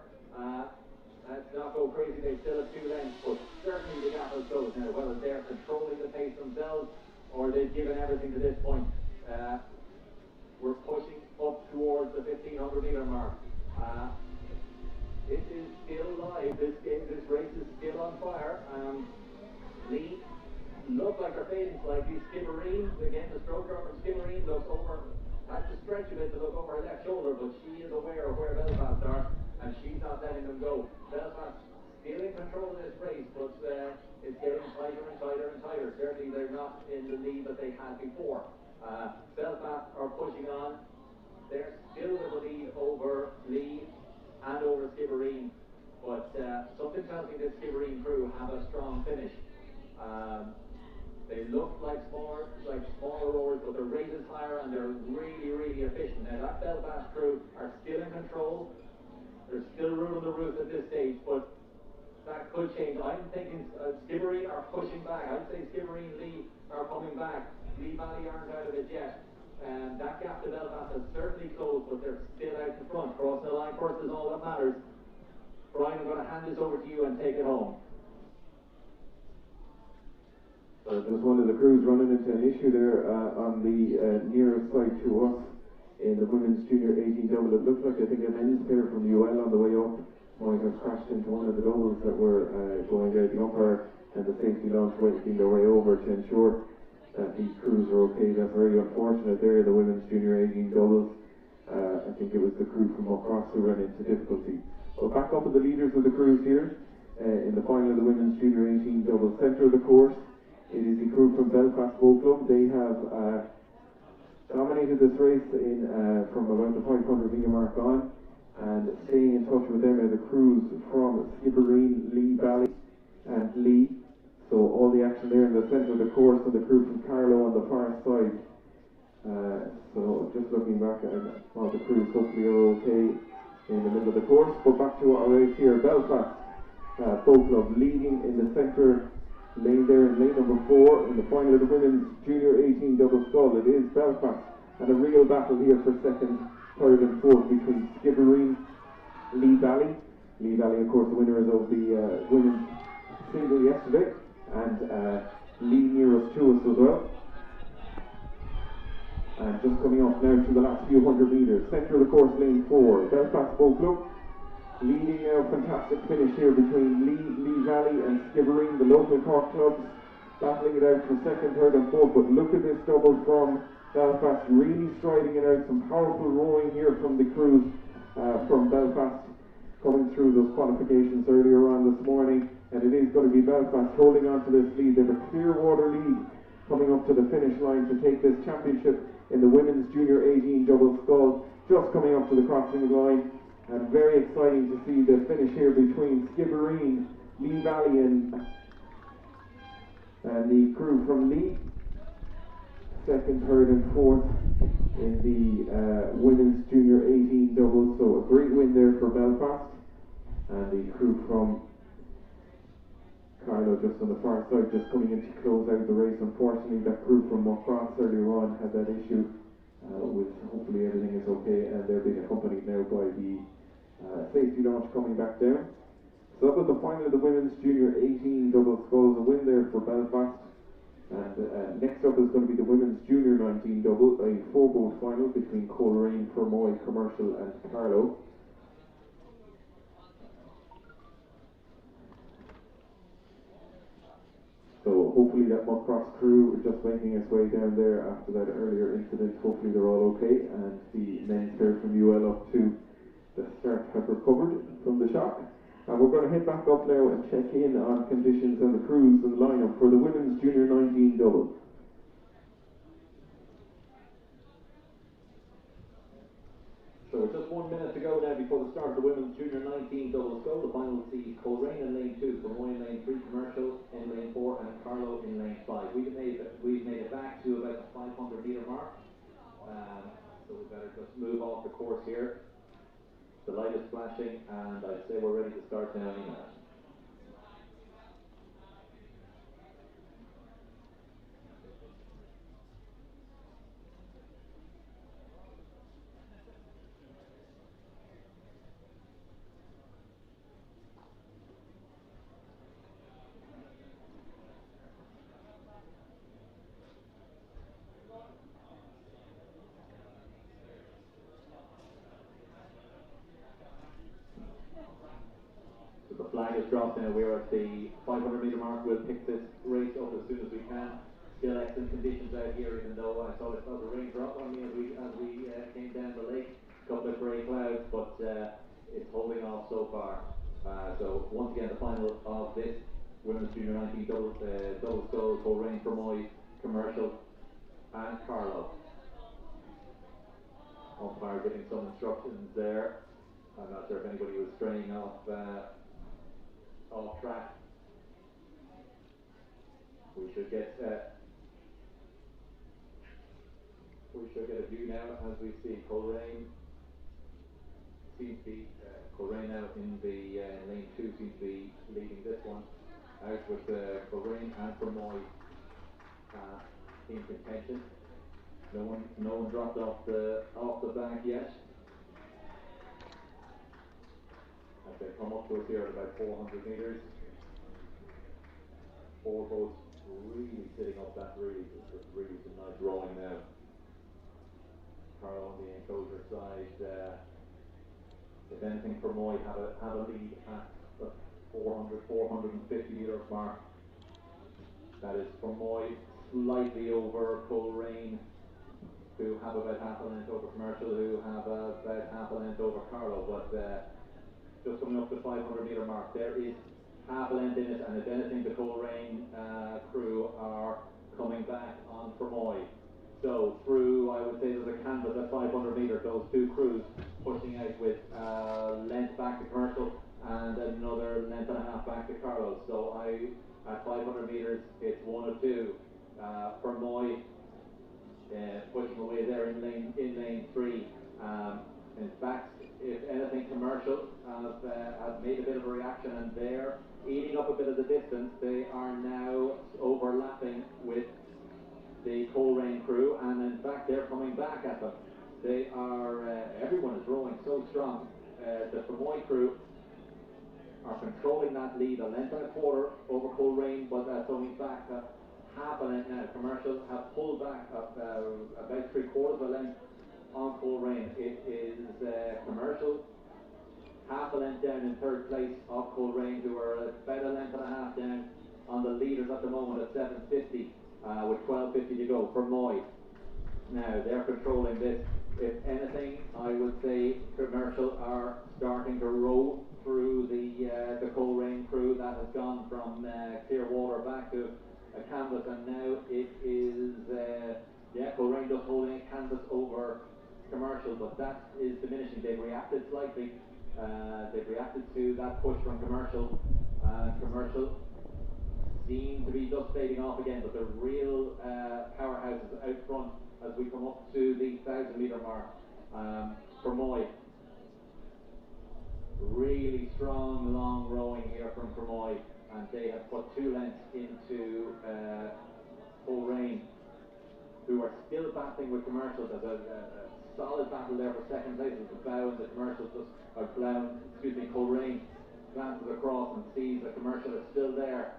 Let's not go crazy. They still have 2 lengths, but certainly the gap has closed now. Whether they're controlling the pace themselves or they've given everything to this point. We're pushing up towards the 1,500 metre mark. It is still live. This race is still on fire. Lee look like they're fading slightly. Skibbereen, again, the stroke from Skibbereen looks over, has to stretch a bit to look over her left shoulder, but she is aware of where Belfast are, and she's not letting them go. Belfast still in control of this race, but it's getting tighter and tighter and tighter. Certainly they're not in the lead that they had before. Belfast are pushing on. They're still with the lead over Lee and over Skibbereen, but something tells me this Skibbereen crew have a strong finish. They look like smaller rowers, but their rate is higher and they're really efficient. Now that Belfast crew are still in control. There's still room on the roof at this stage, but that could change. I'm thinking Skibbereen are pushing back. I'd say Skibbereen and Lee are coming back. Lee Valley aren't out of it yet. And that gap to Belfast has certainly closed, but they're still out in front. Crossing the line first is all that matters. Brian, I'm going to hand this over to you and take it home. There's one of the crews running into an issue there on the nearest side to us in the women's junior 18 double. It looks like I think a men's pair from UL on the way up might have crashed into one of the doubles that were going out the umpire and the safety launch waiting their way over to ensure that these crews are okay. That's very unfortunate there, the women's junior 18 doubles. I think it was the crew from across who ran into difficulty. Well, back up with the leaders of the crews here in the final of the women's junior 18 doubles. Centre of the course, it is the crew from Belfast Boat Club. They have dominated this race from about the 500 metre mark on, and staying in touch with them are the crews from Skibbereen, Lee Valley and Lee. So all the action there in the centre of the course, and the crew from Carlow on the far side. So just looking back at all the crews hopefully are okay in the middle of the course. But back to our race here, Belfast Boat Club leading in the centre lane there in lane number 4 in the final of the women's junior 18 double scull. It is Belfast, and a real battle here for second, third and fourth between Skibbereen, Lee Valley. Lee Valley, of course, the winners of the women's single yesterday, and Lee near us to us as well. And just coming up now to the last few hundred metres, centre of the course, lane 4, Belfast Boat Club. Leading a fantastic finish here between Lee Valley and Skibbereen, the local Cork clubs, battling it out for second, third and fourth. But look at this double from Belfast, really striding it out. Some powerful rowing here from the crews from Belfast coming through those qualifications earlier on this morning. And it is going to be Belfast holding on to this lead. They have a clear water lead coming up to the finish line to take this championship in the women's junior 18 double scull, just coming up to the crossing line. And very exciting to see the finish here between Skibbereen Lee Valley and the crew from Lee, second, third and fourth in the women's junior 18 doubles, so a great win there for Belfast. And the crew from Carlo just on the far side, just coming in to close out the race. Unfortunately, that crew from Mockross earlier on had that issue with, hopefully everything is okay, and they're being accompanied now by the safety launch coming back down. So that was the final of the women's junior 18 double sculls, a win there for Belfast. And next up is going to be the women's junior 19 double, a four-boat final between Coleraine, Fermoy, Commercial and Carlow. So hopefully that Mockross crew is just making its way down there after that earlier incident. Hopefully they're all okay, and the men's pair from UL up to the start have recovered from the shock. And we're going to head back up now and check in on conditions and the crews and the lineup for the women's junior 19 double. So with just 1 minute to go now before the start of the women's junior 19 double scull. The final sees Coleraine in lane 2, Fermoy in lane 3, Commercial in lane 4, and Carlow in lane 5. We've made it back to about the 500 metre mark. So we better just move off the course here. The light is flashing, and I'd say we're ready to start now any minute. The flag is dropped now. We're at the 500 metre mark. We'll pick this race up as soon as we can. Still excellent conditions out here, even though I saw the rain drop on me as we came down the lake. A couple of grey clouds, but it's holding off so far. So once again, the final of this women's junior 19 double scull, Coleraine, Fermoy, Commercial and Carlow. Umpire giving some instructions there. I'm not sure if anybody was straying off track. We should get a view now as we see Coleraine seems to be Coleraine now in the lane 2 seems to be leading this one out with Coleraine and Fermoy in contention. No one dropped off the back yet. As they come up to us here at about 400 metres. Four boats really sitting up that really some nice rowing now. Carlow on the enclosure side. If anything, Fermoy have a lead at the 450 metre mark. That is Fermoy slightly over Coleraine, who have about half a length over Commercial, who have about half a length over Carlow, but just coming up to the 500 metre mark, there is half a length in it, and if anything, the Coleraine crew are coming back on Fermoy. So through, I would say there's a canvas at 500 metres, those two crews pushing out with length back to Commercial and another length and a half back to Carlow. So at 500 metres, it's 1 or 2. Fermoy pushing away there in lane 3. In fact, if anything, Commercial have made a bit of a reaction, and they're eating up a bit of the distance. They are now overlapping with the Coleraine crew, and in fact they're coming back at them. They are, everyone is rowing so strong. The Fermoy crew are controlling that lead, a length and a quarter over Coleraine, but that's only back half a length now. Commercial have pulled back about 3/4 of a length on Coleraine. It is Commercial half a length down in third place of Coleraine, who are about a length and a half down on the leaders at the moment at 750 with 12:50 to go. Fermoy now, they're controlling this. If anything, I would say Commercial are starting to row through the Coleraine crew that has gone from clear water back to a canvas, and now it is Coleraine just holding a canvas over Commercial, but that is diminishing. They've reacted slightly. They've reacted to that push from Commercial Commercial seem to be just fading off again, but the real powerhouses out front as we come up to the 1,000-metre mark. Fermoy, really strong long rowing here from Fermoy, and they have put 2 lengths into Coleraine, who are still battling with Commercial. There's a solid battle there for second place as the Bow and the Commercial Coleraine glances across and sees the Commercial is still there.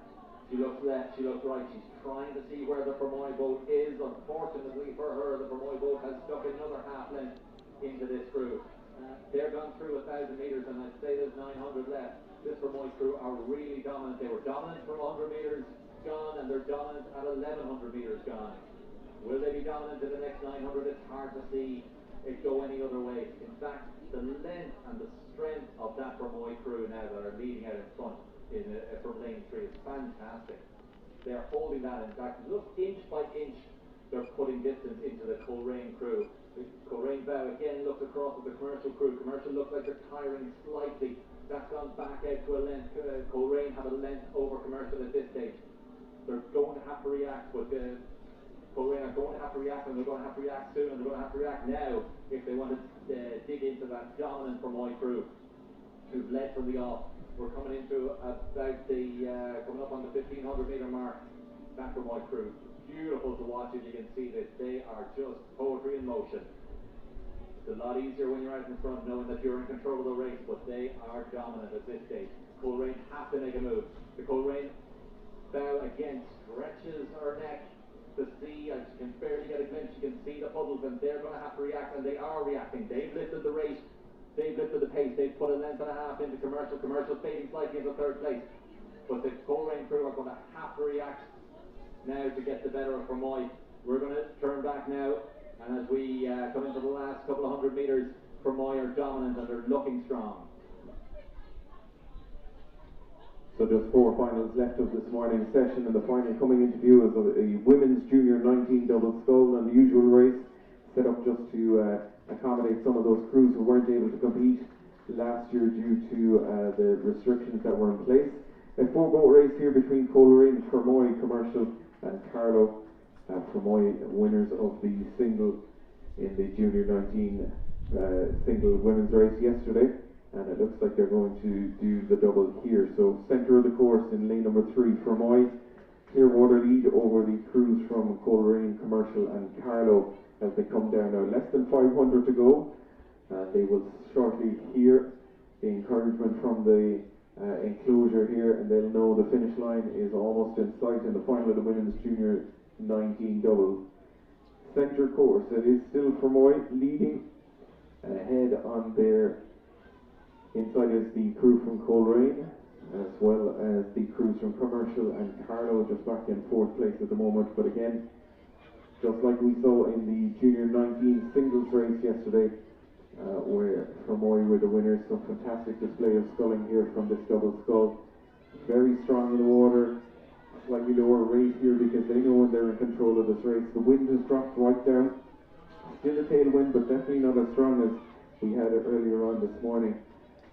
She looks left, she looks right, she's trying to see where the Fermoy boat is. Unfortunately for her, the Fermoy boat has stuck another half length into this crew. They're gone through 1,000 metres, and I'd say there's 900 left. This Fermoy crew are really dominant. They were dominant for 100 metres gone, and they're dominant at 1,100 metres gone. Will they be dominant in the next 900? It's hard to see it go any other way. In fact, the length and the strength of that Fermoy crew now that are leading out in front from lane 3 is fantastic. They're holding that in fact. Look, inch by inch, they're putting distance into the Coleraine crew. The Coleraine Bow again looks across at the Commercial crew. Commercial looks like they're tiring slightly. That's gone back out to a length. Coleraine have a length over Commercial at this stage. They're going to have to react, but Coleraine are going to have to react, and they're going to have to react soon, and they're going to have to react now if they want to dig into that dominant Fermoy crew who've led from the off. We're coming into about coming up on the 1,500-metre mark. That Fermoy crew, beautiful to watch as you can see this. They are just poetry in motion. It's a lot easier when you're out in front knowing that you're in control of the race, but they are dominant at this stage. Coleraine have to make a move. The Coleraine Bow again stretches her neck to see, as you can barely get a glimpse, you can see the puddles, and they're going to have to react, and they are reacting. They've lifted the race, they've lifted the pace, they've put a length and a half into Commercial. Commercial fading slightly into 3rd place, but the Coleraine crew are going to have to react now to get the better of Fermoy. We're going to turn back now, and as we come into the last couple of 100 metres, Fermoy are dominant and they're looking strong. So just 4 finals left of this morning's session, and the final coming into view is a women's junior 19 double scull, an unusual race set up just to accommodate some of those crews who weren't able to compete last year due to the restrictions that were in place. A 4-boat race here between Coleraine, Fermoy, Commercial and Carlow. Fermoy winners of the single in the junior 19 single women's race yesterday. And it looks like they're going to do the double here. So centre of the course in lane number 3, Fermoy. Clearwater lead over the crews from Coleraine, Commercial and Carlow as they come down now. Less than 500 to go. They will shortly hear the encouragement from the enclosure here, and they'll know the finish line is almost in sight in the final of the women's junior 19 double. Centre course, it is still Fermoy leading. Ahead on their inside is the crew from Coleraine, as well as the crews from Commercial and Carlow, just back in 4th place at the moment. But again, just like we saw in the junior 19 singles race yesterday, where Fermoy were the winners, some fantastic display of sculling here from this double scull. Very strong in the water, slightly lower rate here because they know when they're in control of this race. The wind has dropped right down, still a tailwind, but definitely not as strong as we had it earlier on this morning.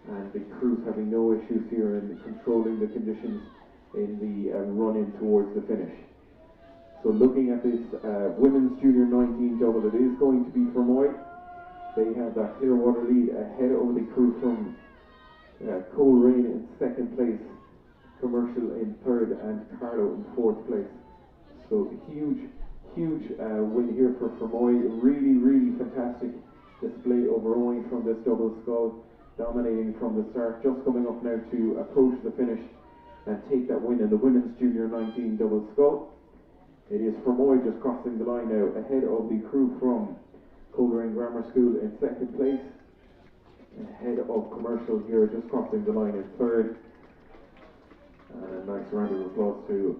And the crews having no issues here in controlling the conditions in the run-in towards the finish. So looking at this women's junior 19 double, it is going to be Fermoy. They have that Clearwater lead ahead of the crew from Coleraine in 2nd place, Commercial in 3rd and Carlow in 4th place. So huge win here for Fermoy. Really fantastic display of rowing from this double scull. Dominating from the start, just coming up now to approach the finish and take that win in the women's junior 19 double scull. It is Fermoy just crossing the line now, ahead of the crew from Coleraine Grammar School in 2nd place, ahead of Commercial here, just crossing the line in 3rd. And a nice round of applause to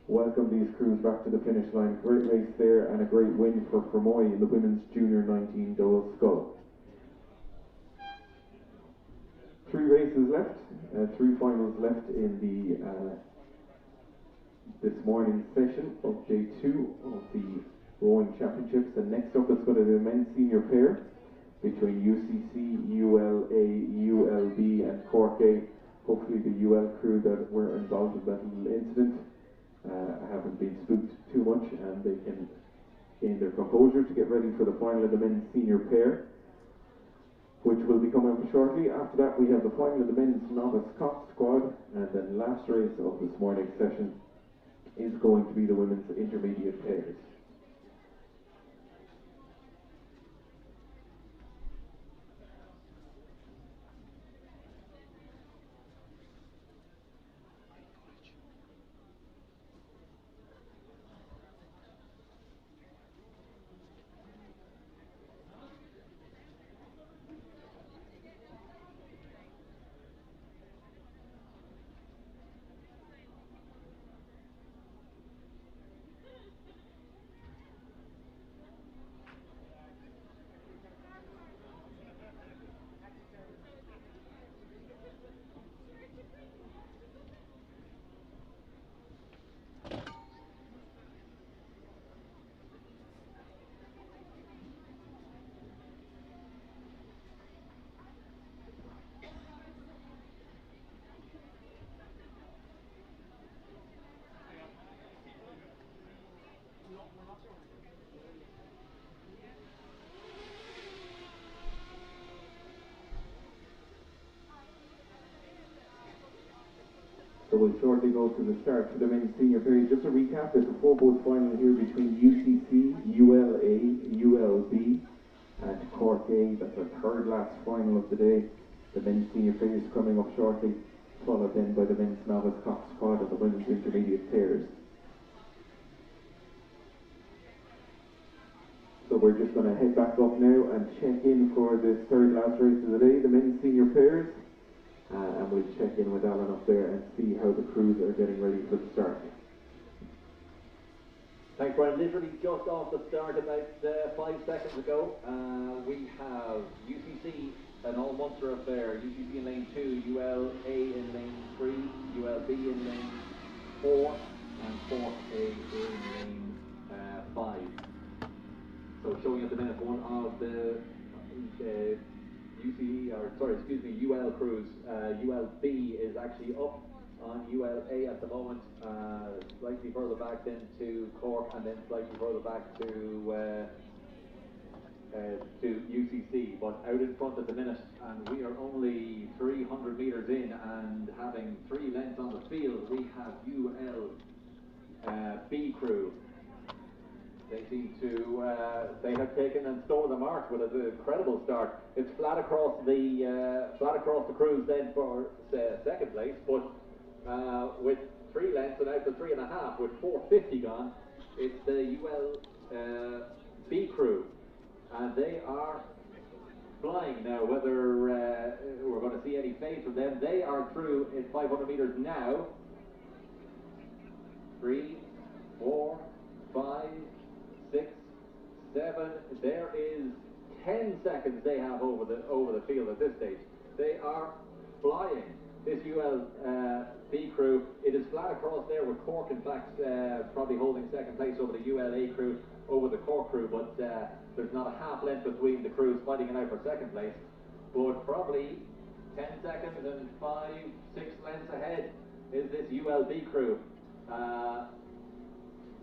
welcome these crews back to the finish line. Great race there, and a great win for Fermoy in the women's junior 19 double scull. 3 races left, 3 finals left in the this morning's session of day 2 of the rowing championships. And next up is going to be the men's senior pair between UCC, ULA, ULB and Cork A. Hopefully the UL crew that were involved in that little incident haven't been spooked too much, and they can gain their composure to get ready for the final of the men's senior pair, which will be coming up shortly. After that, we have the final of the men's novice cock squad, and then last race of this morning's session is going to be the women's intermediate pairs. So we'll shortly go to the start for the men's senior period. Just to recap, there's a four-boat final here between UCC, ULA, ULB, and Cork A. That's our third last final of the day. The men's senior period is coming up shortly, followed then by the men's novice cock squad and the women's intermediate pairs. So we're just going to head back up now and check in for the third last race of the day, the men's senior pairs. And we'll check in with Alan up there and see how the crews are getting ready for the start. Thanks, Brian. Literally just off the start about 5 seconds ago, we have UCC, an all-Munster affair. UCC in lane 2, ULA in lane 3, ULB in lane 4, and Cork A in lane 5. So showing at the minute one of the UL crews. ULB is actually up on ULA at the moment, slightly further back then to Cork, and then slightly further back to UCC, but out in front at the minute, and we are only 300 metres in, and having 3 lengths on the field, we have ULB crew. They seem to, they have taken and stolen the mark with an incredible start. It's flat across the crews then for second place, but with 3 lengths and out to 3.5 with 4:50 gone, it's the ULB crew, and they are flying now. Whether we're going to see any fade from them, they are through in 500 metres now. 3, 4, 5, 6, 7. There is 10 seconds they have over the field at this stage. They are flying. This ULB crew, it is flat across there with Cork, in fact, probably holding second place over the ULA crew, over the Cork crew, but there's not a half length between the crews fighting it out for second place. But probably 10 seconds and 5, 6 lengths ahead is this ULB crew.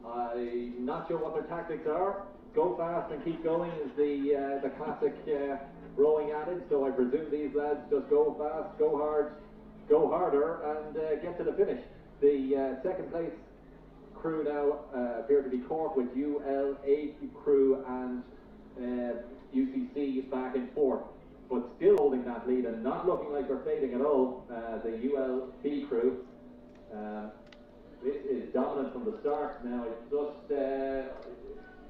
I'm not sure what their tactics are. Go fast and keep going is the classic rowing adage, so I presume these lads just go fast, go hard, go harder, and get to the finish. The second place crew now appear to be Cork, with ULA crew and UCC back and forth, but still holding that lead and not looking like they're fading at all. The ULB crew. This is dominant from the start now. It just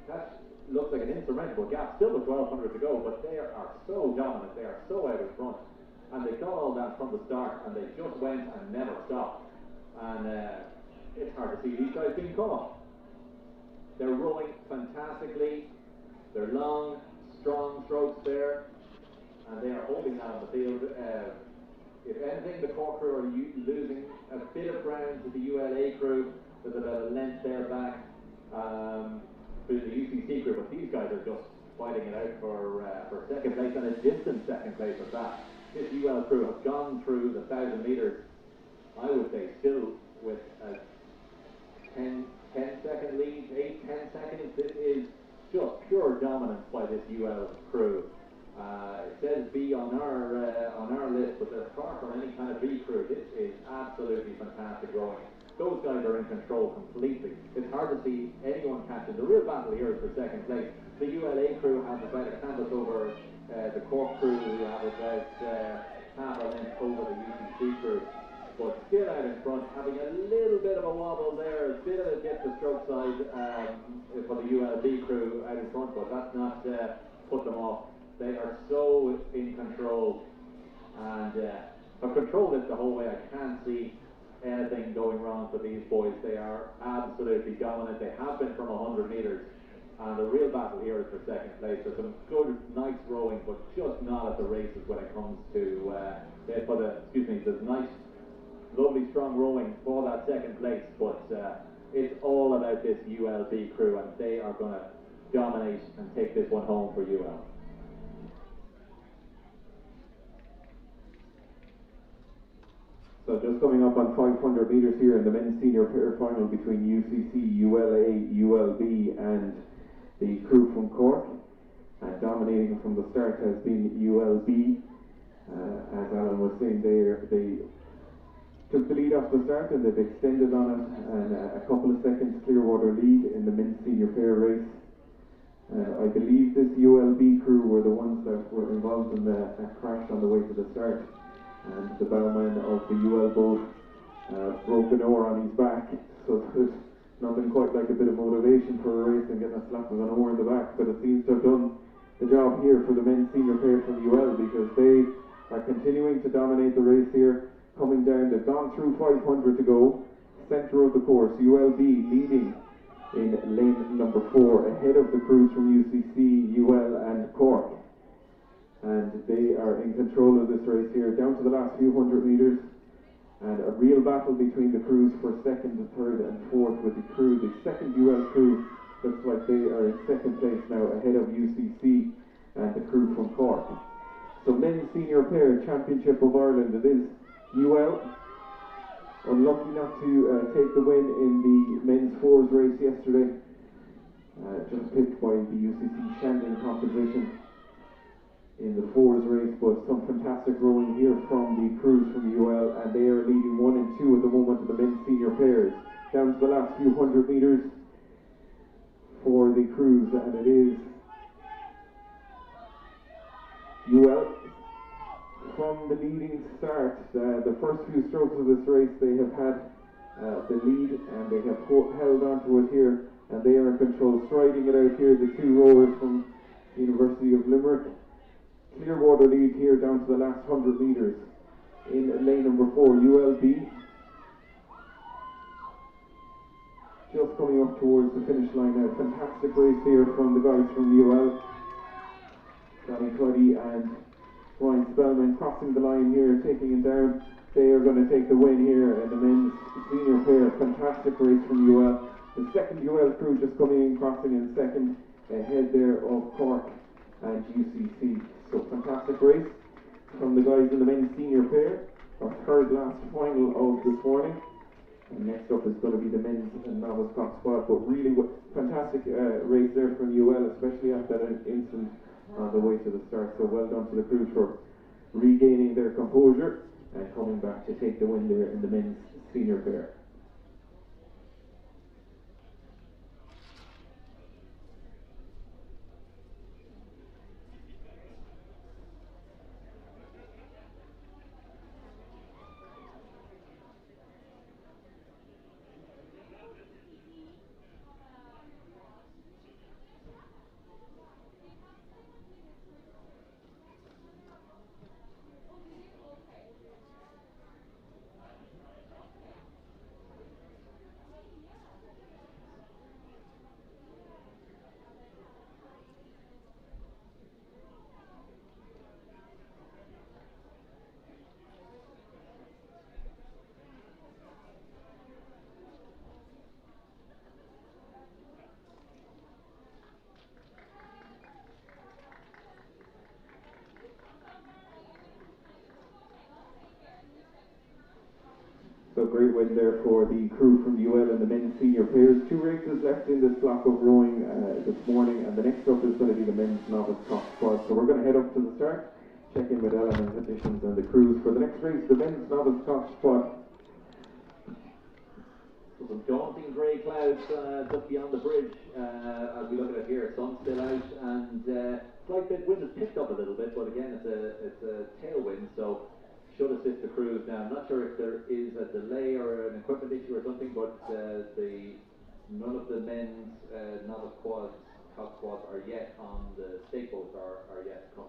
that looks like an insurmountable gap. Still with 1,200 to go, but they are so dominant. They are so out in front, and they got all that from the start, and they just went and never stopped. And it's hard to see these guys being caught. They're rowing fantastically. They're long, strong strokes there, and they are holding that on the field. If anything, the Cork crew are losing a bit of ground to the ULA crew. There's about a length there back to the UCC crew, but these guys are just fighting it out for second place, and a distant second place at that. this UL crew have gone through the 1,000 metres, I would say still with a 10-second lead, 8-10 seconds. This is just pure dominance by this UL crew. It says B on our list, but they're far from any kind of B crew. This is absolutely fantastic rowing. Those guys are in control completely. It's hard to see anyone catching. The real battle here is for second place. The ULA crew have about a canvas over the Cork crew, who have about half a length over the UCC crew. But still out in front, having a little bit of a wobble there, a bit of a dip to stroke side for the ULB crew out in front, but that's not put them off. They are so in control, and have controlled it the whole way. I can't see anything going wrong for these boys. They are absolutely dominant. They have been from 100 metres, and the real battle here is for second place. There's some good, nice rowing, but just not at the races when it comes to there's nice, lovely, strong rowing for that second place, but it's all about this ULB crew, and they are going to dominate and take this one home for UL. So just coming up on 500 metres here in the men's senior pair final between UCC, ULA, ULB and the crew from Cork. Dominating from the start has been ULB. As Alan was saying, they took the lead off the start and they've extended on it, and a couple of seconds Clearwater lead in the men's senior pair race. I believe this ULB crew were the ones that were involved in the crash on the way to the start. And the bowman of the UL boat broke an oar on his back, so there's nothing quite like a bit of motivation for a race and getting a slap of an oar in the back, but it seems to have done the job here for the men's senior pair from UL, because they are continuing to dominate the race here, coming down. They've gone through 500 to go, centre of the course, ULB leading in lane number 4, ahead of the crews from UCC, UL and Cork. And they are in control of this race here, down to the last few hundred metres, and a real battle between the crews for second, third and fourth, with the second UL crew looks like they are in second place now, ahead of UCC and the crew from Cork. So men's senior pair championship of Ireland, it is UL, unlucky not to take the win in the men's fours race yesterday, just picked by the UCC Shandon composition in the fours race, but some fantastic rowing here from the crews from UL, and they are leading 1 and 2 at the moment of the men's senior pairs. Down to the last few hundred metres for the crews, and it is UL from the leading start. The first few strokes of this race, they have had the lead, and they have held on to it here, and they are in control, striding it out here, the two rowers from the University of Limerick. Clearwater lead here down to the last 100 metres in lane number 4, ULB. Just coming up towards the finish line now. Fantastic race here from the guys from UL. Johnny Cuddy and Ryan Spellman crossing the line here, taking it down. They are going to take the win here in the men's senior pair. Fantastic race from UL. The second UL crew just coming in, crossing in second, ahead there of Cork and UCC. So fantastic race from the guys in the men's senior pair, our third last final of this morning. And next up is going to be the men's and novice cock squad, but really fantastic race there from UL, especially after that incident on the way to the start. So well done to the crews for regaining their composure and coming back to take the win there in the men's senior pair. great win there for the crew from the UL and the men's senior pairs. 2 races left in this block of rowing this morning, and the next up is going to be the men's novice cock squad. So we're going to head up to the start, check in with Ellen and Petitions and the crews for the next race, the men's novice cock squad. So some daunting grey clouds just beyond the bridge as we look at it here. Sun's still out, and slight bit wind has picked up a little bit, but again it's a tailwind, so should assist the crews. Now I'm not sure if there is a delay or an equipment issue or something, but none of the men's novice cock squads are yet on the stake boats are yet to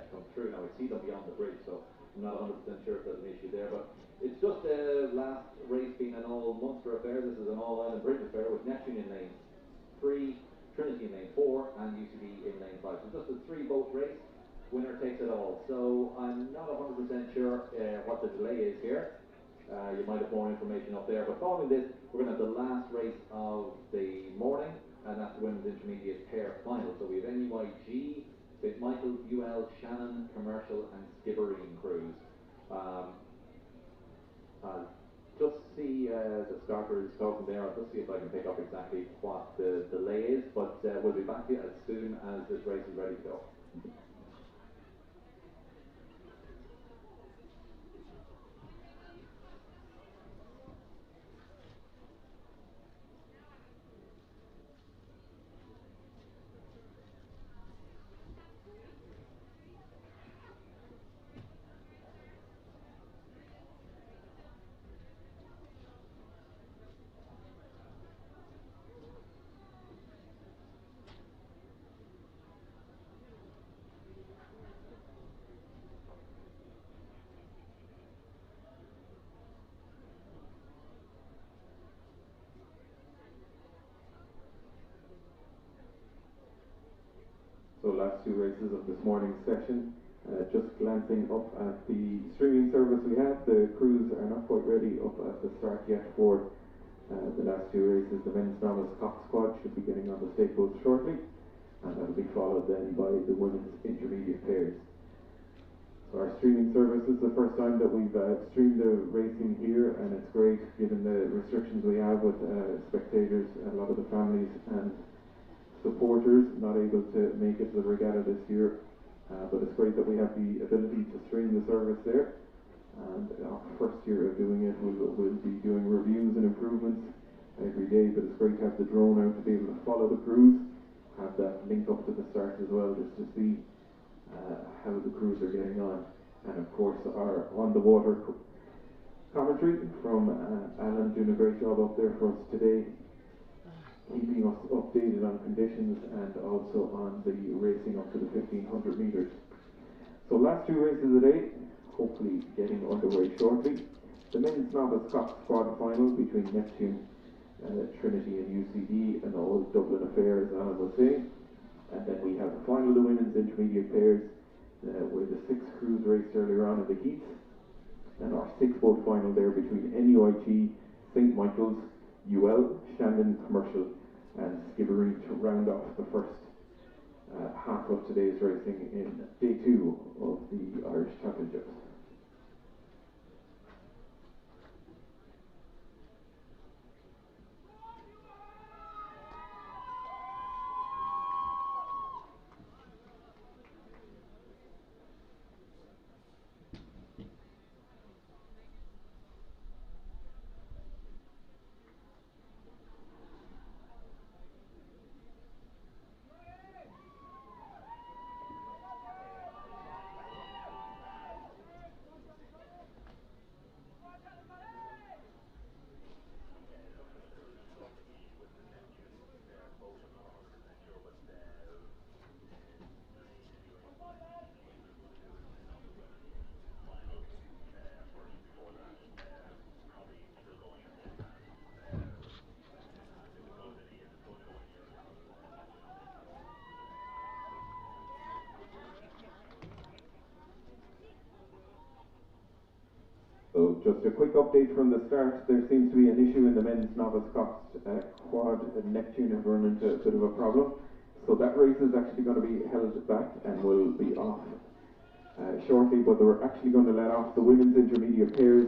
come through. Now I see them beyond the bridge, so I'm not 100% sure if there's an issue there, but it's just the last race being an all Munster affair. This is an all Island Bridge affair with Neptune in lane 3, Trinity in lane 4, and UCD in lane 5. So just a 3-boat race. Winner takes it all. So I'm not 100% sure what the delay is here. You might have more information up there. But following this, we're going to have the last race of the morning, and that's the women's intermediate pair final. So we have NUIG, St Michael's, UL, Shannon, Commercial, and Skibbereen crews. Just see the starters talking there. I'll just see if I can pick up exactly what the delay is. But we'll be back to you as soon as this race is ready to go. So last 2 races of this morning's session, just glancing up at the streaming service we have, the crews are not quite ready up at the start yet for the last 2 races. The men's novice cock squad should be getting on the stake boats shortly, and that'll be followed then by the women's intermediate pairs. So our streaming service is the first time that we've streamed the racing here, and it's great given the restrictions we have with spectators, a lot of the families and supporters not able to make it to the regatta this year, but it's great that we have the ability to stream the service there. And our first year of doing it, we'll be doing reviews and improvements every day, but it's great to have the drone out to be able to follow the crews, have that link up to the start as well, just to see how the crews are getting on. And of course our on the water commentary from Alan, doing a great job up there for us today, keeping us updated on conditions and also on the racing up to the 1500 metres. So last 2 races of the day, hopefully getting underway shortly. The men's novice cock squad final between Neptune, Trinity and UCD, and all Dublin affairs, as Alan was saying. And then we have the final of the women's intermediate pairs, where the 6 crews raced earlier on in the heats. And our 6-boat final there between NUIG, St Michael's, UL, Shandon, Commercial, and Skibbereen to round off the first half of today's racing in day 2 of the Irish Championships. So just a quick update from the start. There seems to be an issue in the men's novice cock quad. Neptune have run into a bit of a problem. So that race is actually going to be held back and will be off shortly, but they were actually going to let off the women's intermediate pairs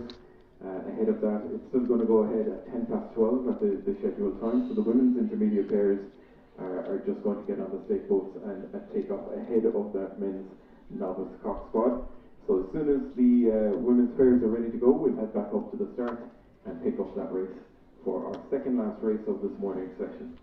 Ahead of that, it's still going to go ahead at 12 at the scheduled time. So the women's intermediate pairs are just going to get on the stake boats and take off ahead of that men's novice cock squad. So as soon as the women's pairs are ready to go, we'll head back up to the start and pick up that race for our second last race of this morning's session.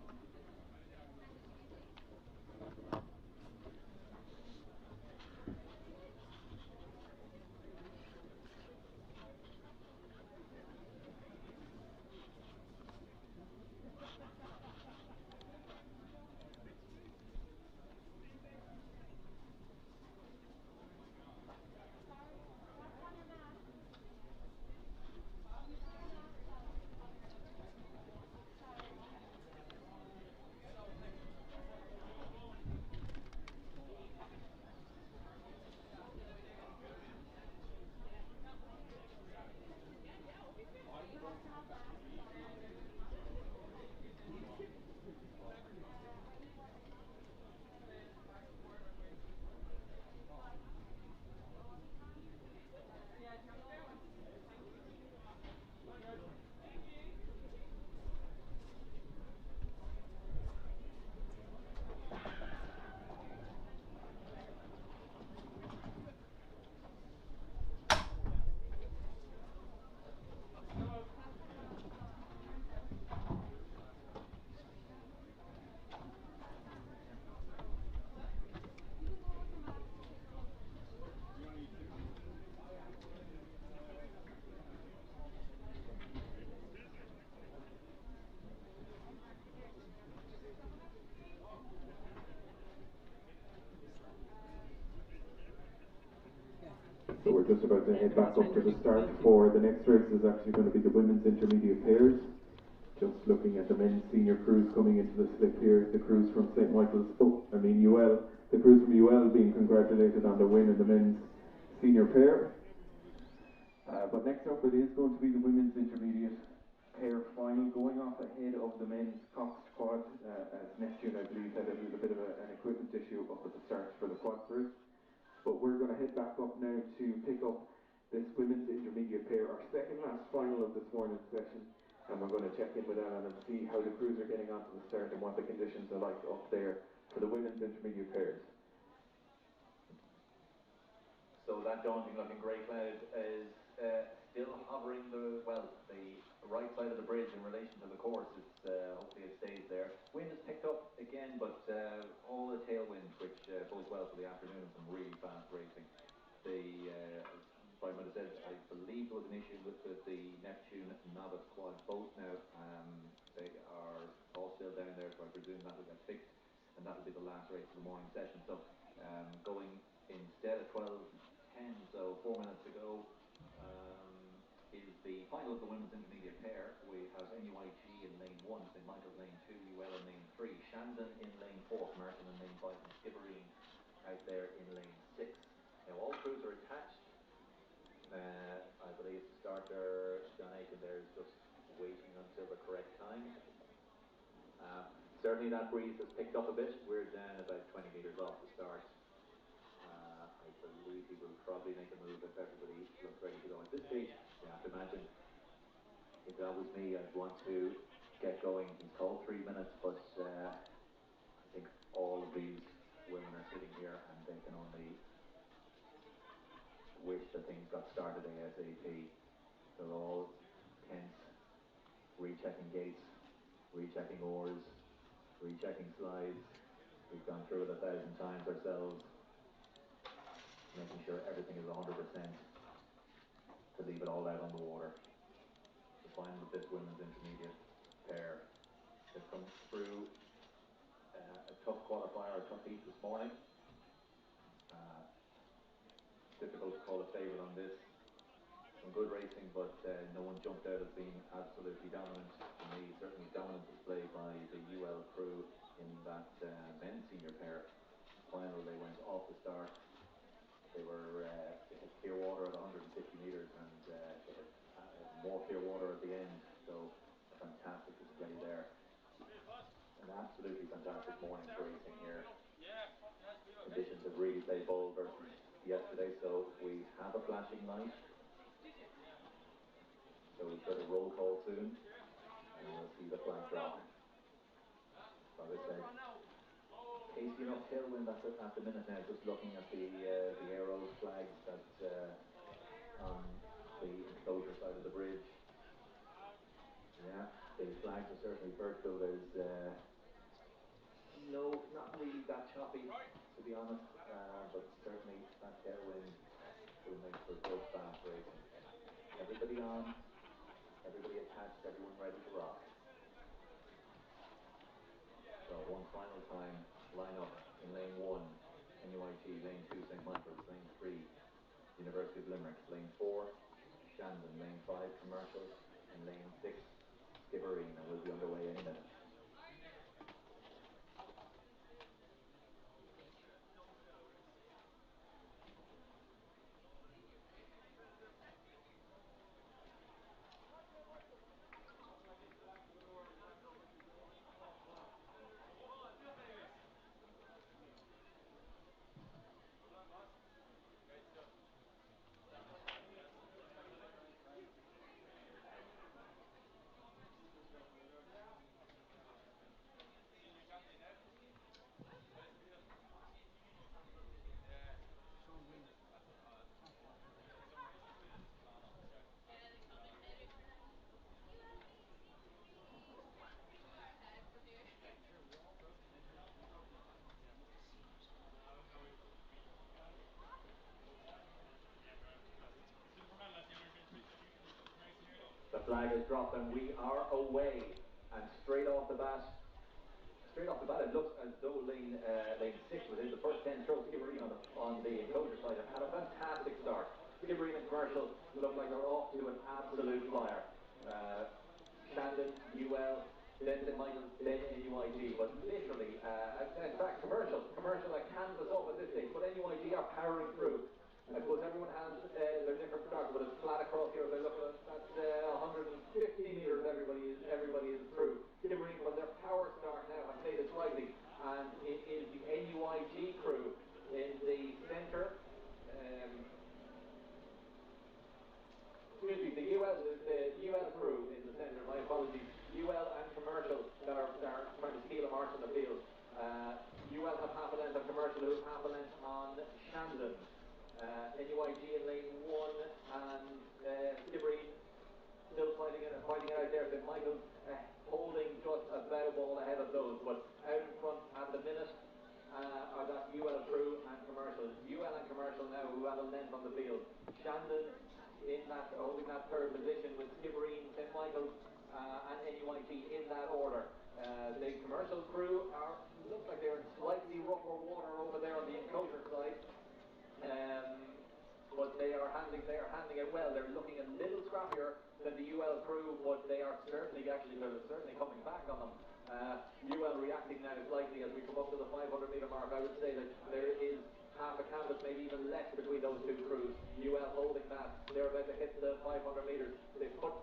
So we're just about to head back up to the start for the next race. Is actually going to be the women's intermediate pairs. Just looking at the men's senior crews coming into the slip here. The crews from St. Michael's, UL. The crews from UL being congratulated on their win in the men's senior pair. But next up it is going to be the women's intermediate pair final, going off ahead of the men's Cox squad. As Neptune, I believe, had a little bit of an equipment issue up at the start for the quad crew. But we're going to head back up now to pick up this women's intermediate pair, our second last final of this morning's session. And we're going to check in with Alan and see how the crews are getting onto the start and what the conditions are like up there for the women's intermediate pairs. So that daunting looking grey cloud is still hovering the right side of the bridge in relation to the course. It's hopefully it stays there. Wind is picked up again, but all the tailwind, which bodes well for the afternoon and some really fast racing. I might have said, I believe there was an issue with the Neptune novice quad boat now. They are all still down there, so I presume that will get fixed, and that will be the last race of the morning session. So going instead of 12:10, so 4 minutes to go, is the final of the women's intermediate pair. We have NUIG in lane 1, St. Michael's lane 2, UL in lane 3, Shandon in lane 4, Martin in lane 5, and Skibbereen out there in lane 6. Now all crews are attached. I believe the starter, John Aiken, there is just waiting until the correct time. Certainly that breeze has picked up a bit. We're down about 20 metres off the start. I believe he will probably make a move if everybody looks ready to go. At this stage, you have to imagine, if that was me, I'd want to get going. He's called 3 minutes, but I think all of these women are sitting here and they can only wish that things got started ASAP. They're all tense, rechecking gates, rechecking oars, rechecking slides. We've gone through it 1,000 times ourselves, making sure everything is 100% to leave it all out on the water. The final of this women's intermediate pair. They've come through a tough qualifier, a tough heat this morning. Difficult to call a favourite on this. Some good racing, but no one jumped out as being absolutely dominant. To me, certainly dominant display by the UL crew in that men's senior pair. Final, they went off the start. They hit clear water at 150 metres and they hit more clear water at the end. So a fantastic display there. An absolutely fantastic morning for racing here. Conditions have really played ball versus yesterday, so we have a flashing light. So we've got a roll call soon, and we'll see the flag drop. So it's a hasty enough tailwind at the minute now, just looking at the aero flags that on the enclosure side of the bridge. Yeah, the flags are certainly vertical. There's no, not really that choppy, to be honest, but certainly that tailwind will make for good fast racing. Everybody on, everybody attached, everyone ready to rock. So one final time, line up in lane 1, NUIT, lane 2, St. Michael's, lane 3, University of Limerick, lane 4, Shandon, lane 5, Commercial, and lane 6, Skibbereen, and we'll be underway any minute. The flag is dropped and we are away, and straight off the bat it looks as though lane 6 was in the first 10 strokes. Skibbereen on the enclosure side have had a fantastic start. Skibbereen and Commercial look like they're off to an absolute flyer. Shandon, UL, then St. Michael's, then NUIT, but literally, in fact, Commercial are canvas off at this stage, but NUIT are powering through. I suppose everyone has their different starts, but it's flat across here. They're looking at 150 metres. Everybody is through. Skibbereen, from their power start now, have made it slightly, and it is the NUIT crew in the centre. Excuse me, the UL crew in the centre. My apologies. UL and Commercial that are trying to steal a march on the field. UL have half a length on Commercial, who have half a length on Shandon. NUIT in lane 1 and Skibbereen still fighting it out there. St. Michael's holding just about a ball ahead of those, but out in front at the minute are that UL crew and Commercial. UL and Commercial now who have a length on the field. Shandon in that, holding that third position with Skibbereen, St. Michael's and NUIT in that order. The Commercial crew look like they're in slightly rougher water over there on the enclosure side. But they are handling it well. They're looking a little scrappier than the UL crew, but they are certainly coming back on them. UL reacting now slightly as we come up to the 500 metre mark. I would say that there is half a canvas, maybe even less, between those two crews. UL holding that. They're about to hit the 500 metres. They put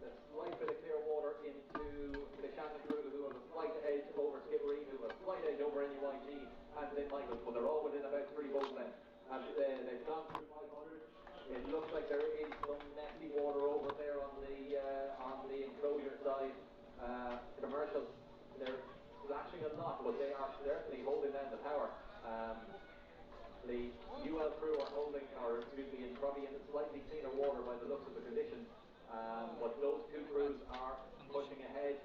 a slight bit of clear water into the Shandon crew, who have a slight edge over Skibbereen, who have a slight edge over NUIT and St. Michael's, but they're all within about 3 boat lengths. As they've gone through 500, it looks like there is some messy water over there on the enclosure side. Commercial, they're splashing a lot, but they are certainly holding down the power. The UL crew are holding, probably in slightly cleaner water by the looks of the conditions. But those two crews are pushing ahead.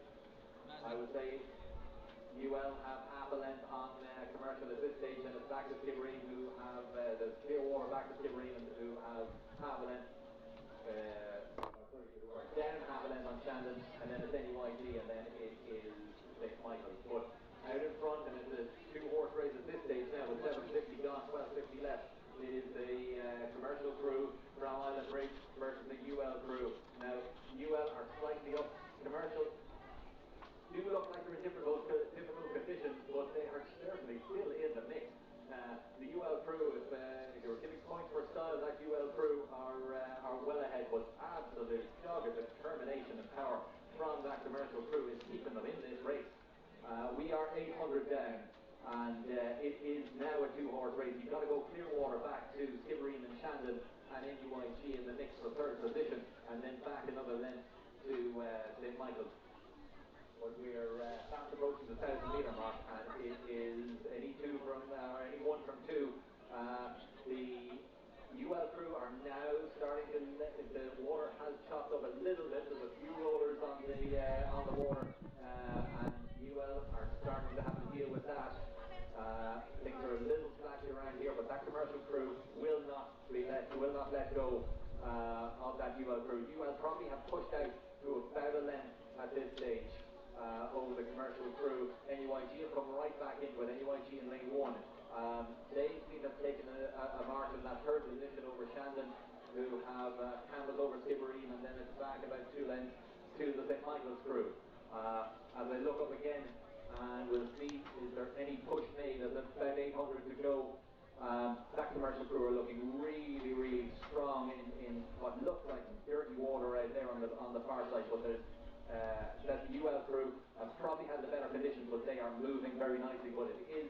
I would say UL have half a length on Commercial at this stage, and it's back to Skibbereen, who have the clear water back to Skibbereen, and who have half a length, down half a length on Shandon, and then it's NUIT, and then it is St. Michael's. But out in front, and it's a 2-horse race at this stage now, with 7:50 gone, 12:50 left. It is the Commercial crew from Island Bridge versus the UL crew. Now, UL are slightly up. Commercial do look like they're in difficult conditions, but they are certainly still in the mix. The UL crew, if you were giving points for style, that UL crew are well ahead, but absolute dogged determination and power from that Commercial crew is keeping them in this race. We are 800 down, and it is now a 2-horse race. race. You've got to go Clearwater back to Skibbereen and Shandon and NUIG in the mix for third position, and then back another length to St. Michael's. But we're fast approaching the 1,000-metre mark, and it is any one from two. The UL crew are now starting to the water has chopped up a little bit. There's a few rollers on the water, and UL are starting to have to deal with that. Things are a little splashy around here, but that commercial crew will not let go of that UL crew. UL probably have pushed out to about a length at this stage over the commercial crew. NUIG have come right back into it. NUIG in lane 1. They seem to have taken a mark in that third position over Shandon, who have canvas over Skibbereen, and then it's back about 2 lengths to the St. Michael's crew. As I look up again, and we'll see is there any push made. There's about 800 to go. That commercial crew are looking really, really strong in what looks like dirty water right there on the far side, but there's that UL crew probably has the better conditions, but they are moving very nicely. But it is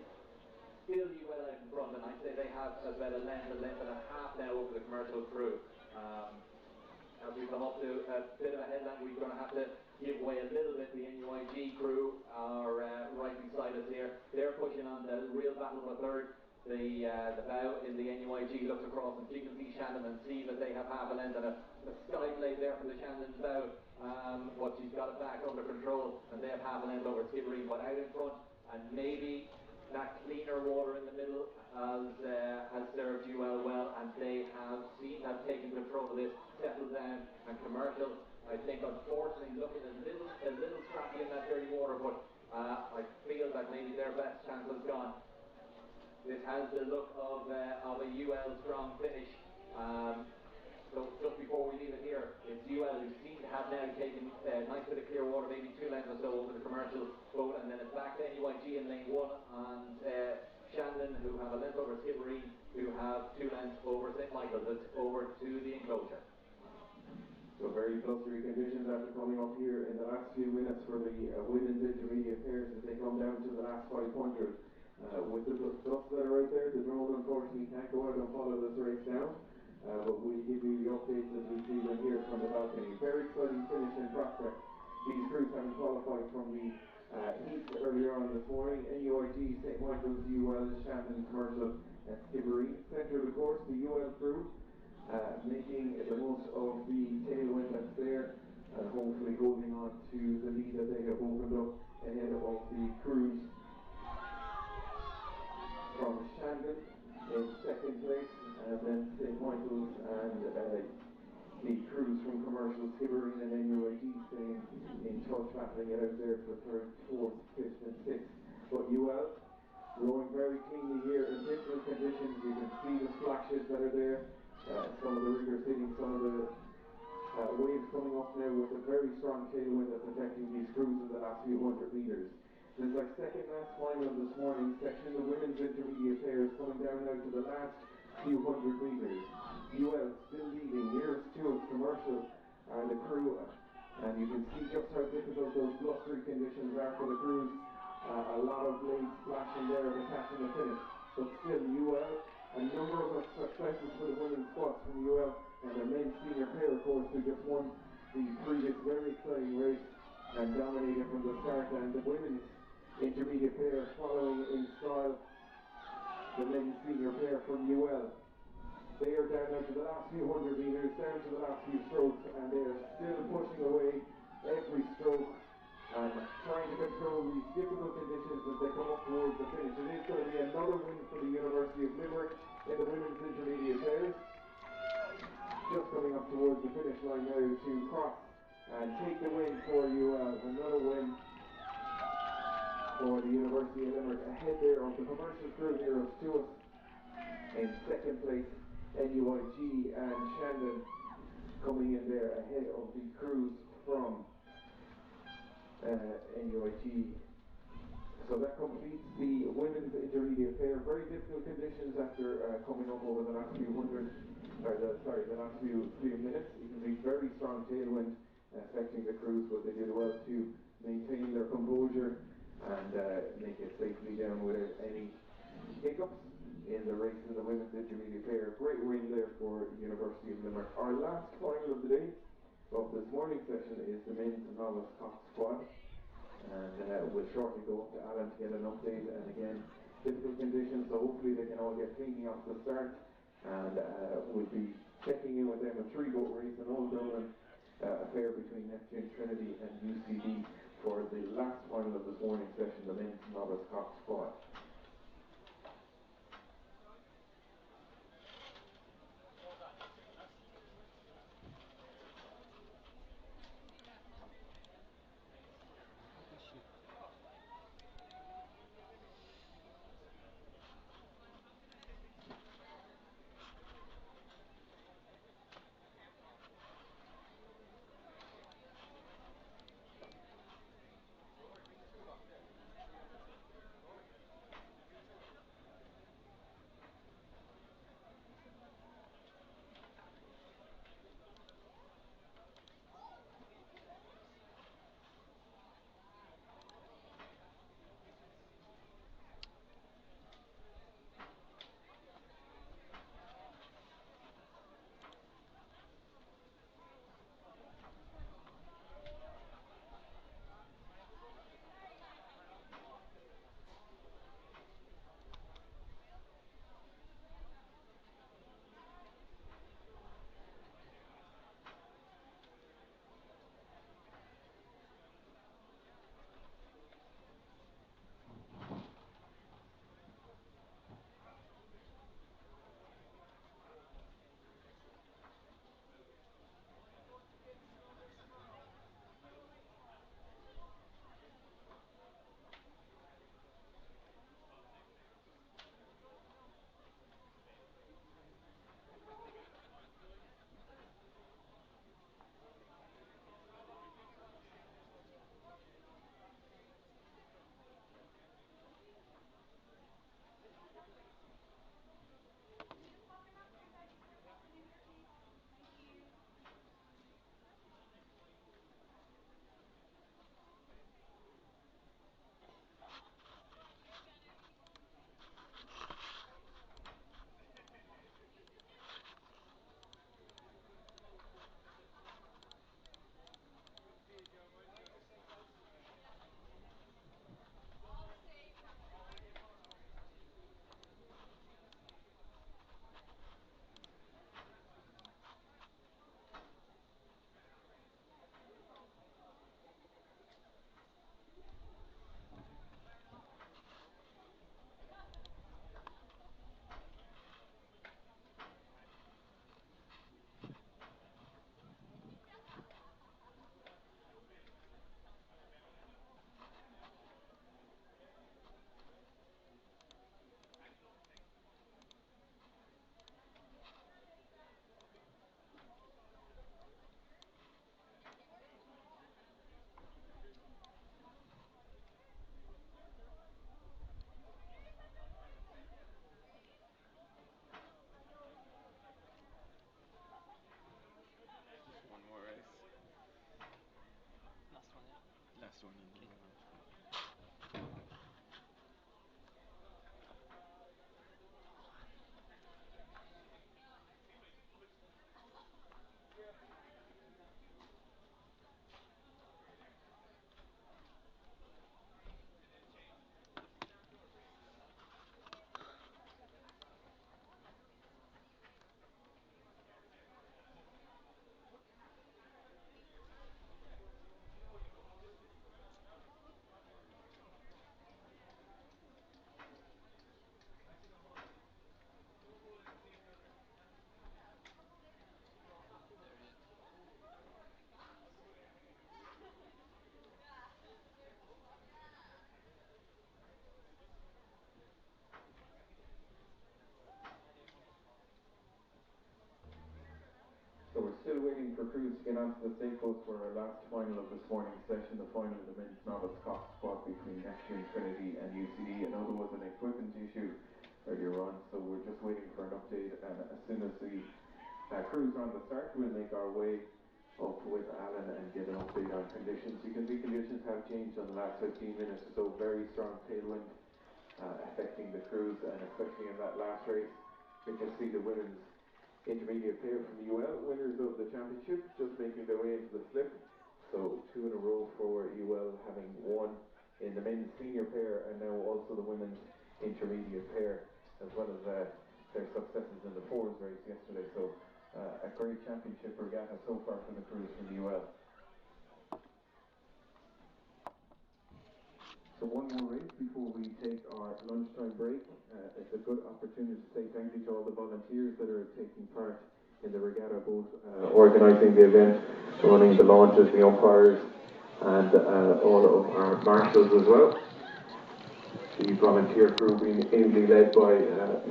still UL out in front, and I'd say they have about a length and a half now over the commercial crew. As we come up to a bit of a headland, we're going to have to give way a little bit. The NUIG crew are right beside us here. They're pushing on the real battle for third. The bow in the NUIG looks across, and you can see Shannon and see that they have half a length and a sky blade there for the Shannon's bow. But she's got it back under control, and they have half a length over Skibbereen, but out in front, and maybe that cleaner water in the middle has served UL well, and they have taken control of this, settled down, and commercial, I think, unfortunately looking a little scrappy in that dirty water, but I feel that maybe their best chance has gone. This has the look of a UL strong finish. So just before we leave it here, it's UL who seem to have now taken a nice bit of clear water, maybe 2 lengths or so over the commercial boat, and then it's back to NUIG in lane 1, and Shandon, who have a length over Skibbereen, who have 2 lengths over St. Michael's. It's over to the enclosure. So very blustery conditions after coming up here in the last few minutes for the women's intermediate pairs as they come down to the last 500. With the dust that are out there, the drone unfortunately can't go out and follow this race down. But we'll give you the updates as we see them here from the balcony. Very exciting finish in prospect. These crews having qualified from the heat earlier on this morning. NUIG, St. Michael's, UL, Shandon, Commercial, and Skibbereen. Centre of the course, the UL crew, making the most of the tailwind that's there, and hopefully holding on to the lead that they have opened up ahead of the crews from Shandon in second place, and then St. Michael's and the crews from Commercial, Skibbereen and NUIG staying in touch, battling it out there for third, fourth, fifth and sixth. But UL rowing very cleanly here in different conditions. You can see the splashes that are there, some of the riggers hitting some of the waves coming up now with a very strong tailwind that's affecting these crews in the last few hundred metres. This is our second last final this morning's section. The women's intermediate pairs coming down now to the last few hundred metres. UL still leading, nearest to its Commercial are the crew, and you can see just how difficult those blustery conditions are for the crews. A lot of blades splashing there to catch in the finish, but still UL, a number of successes for the women's squads from UL, and the men's senior pair, of course, who just won the previous very exciting race and dominated from the start, and the women's intermediate pair following in style the men's senior pair from UL. They are down now to the last few hundred metres, down to the last few strokes, and they are still pushing away every stroke and trying to control these difficult conditions as they come up towards the finish. It is going to be another win for the University of Limerick in the women's intermediate pairs. Just coming up towards the finish line now to cross and take the win for UL. Another win for the University of Limerick, ahead there of the Commercial crew nearest to us. In second place, NUIG and Shandon coming in there ahead of the crews from NUIG. So that completes the women's intermediate pair. Very difficult conditions after coming up over the last few the last few minutes. You can see very strong tailwind affecting the crews, but they did well to maintain their composure and make it safely down without any hiccups in the race in the women's intermediate pair. Great win there for University of Limerick. Our last final of the day of this morning session is the men's novice cock squad, and we'll shortly go up to Alan to get an update. And again, difficult conditions, so hopefully they can all get cleanly off the start, and we'll be checking in with them a 3-goat race in Old Dublin, a pair between Neptune Trinity and UCD for the last final of this morning session, the men's novice cock squad. One more race. Last one, yeah. Last one in the So we're still waiting for crews to get onto the safe boats for our last final of this morning's session, the final of the men's novice cock squad between Neptune Trinity and UCD. I know there was an equipment issue earlier on, so we're just waiting for an update, and as soon as the crews are on the start, we'll make our way up with Alan and get an update on conditions. You can see conditions have changed in the last 15 minutes or so. Very strong tailwind affecting the crews, and especially in that last race, we can see the women's intermediate pair from UL, winners of the championship, just making their way into the slip. So 2 in a row for UL, having won in the men's senior pair and now also the women's intermediate pair, as well as their successes in the fours race yesterday. So a great championship regatta so far for the crews from UL. So one more race before we take our lunchtime break. It's a good opportunity to say thank you to all the volunteers that are taking part in the regatta, both organising the event, running the launches, the umpires, and all of our marshals as well. The volunteer crew being ably led by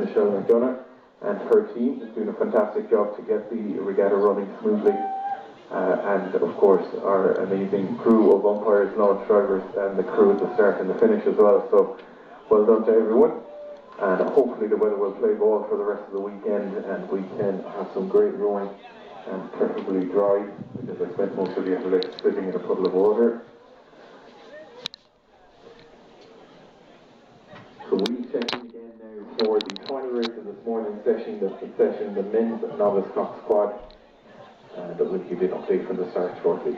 Michelle McDonough and her team is doing a fantastic job to get the regatta running smoothly. And of course our amazing crew of umpires, launch drivers, and the crew at the start and the finish as well. So well done to everyone, and hopefully the weather will play ball for the rest of the weekend and we can have some great rowing, and preferably dry, because I spent most of yesterday sitting in a puddle of water. So we check in again now for the final race of this morning's session, the men's novice cock squad, and we'll give you an update from the start shortly.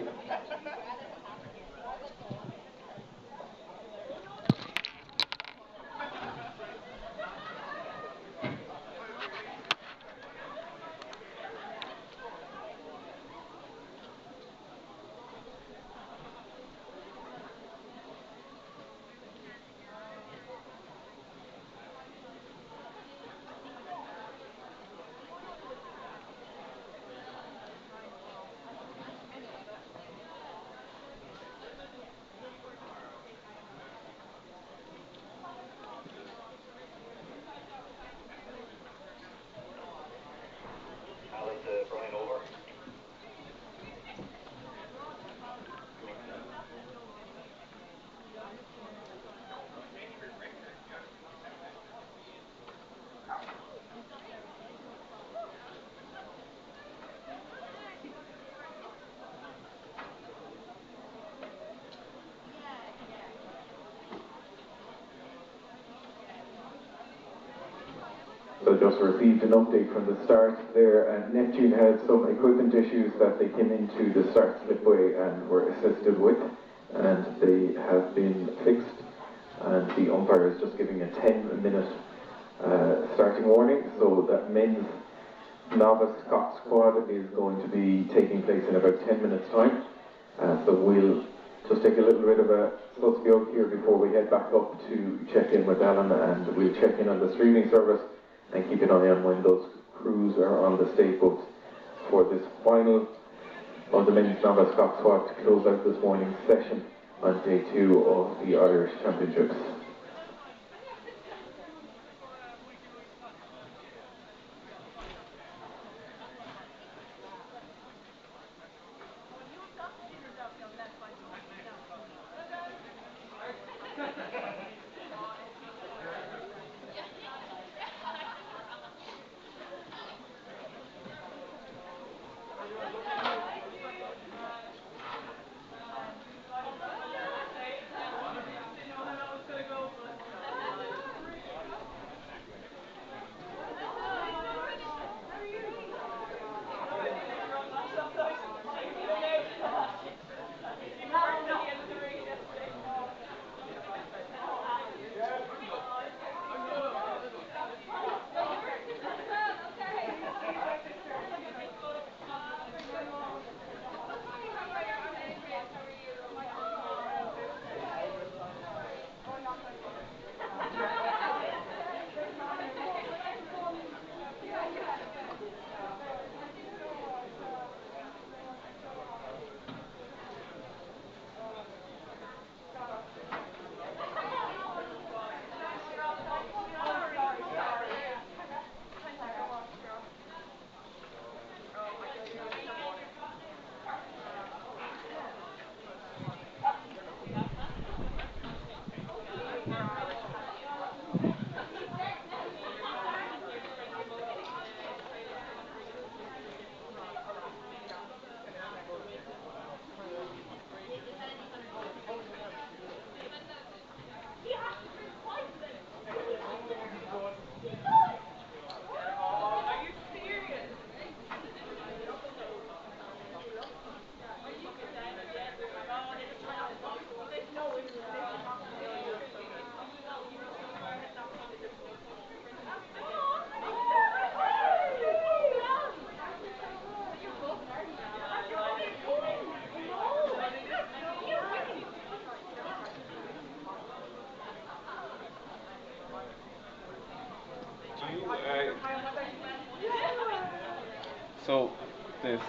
So just received an update from the start there, and Neptune had some equipment issues that they came into the start slipway and were assisted with, and they have been fixed, and the umpire is just giving a 10-minute starting warning. So that men's novice cock squad is going to be taking place in about 10 minutes time. So we'll just take a little bit of a susbiog here before we head back up to check in with Alan, and we'll check in on the streaming service and keep an eye on when those crews are on the state boats for this final of the men's novice cock squad to close out this morning's session on day 2 of the Irish Championships. So, this.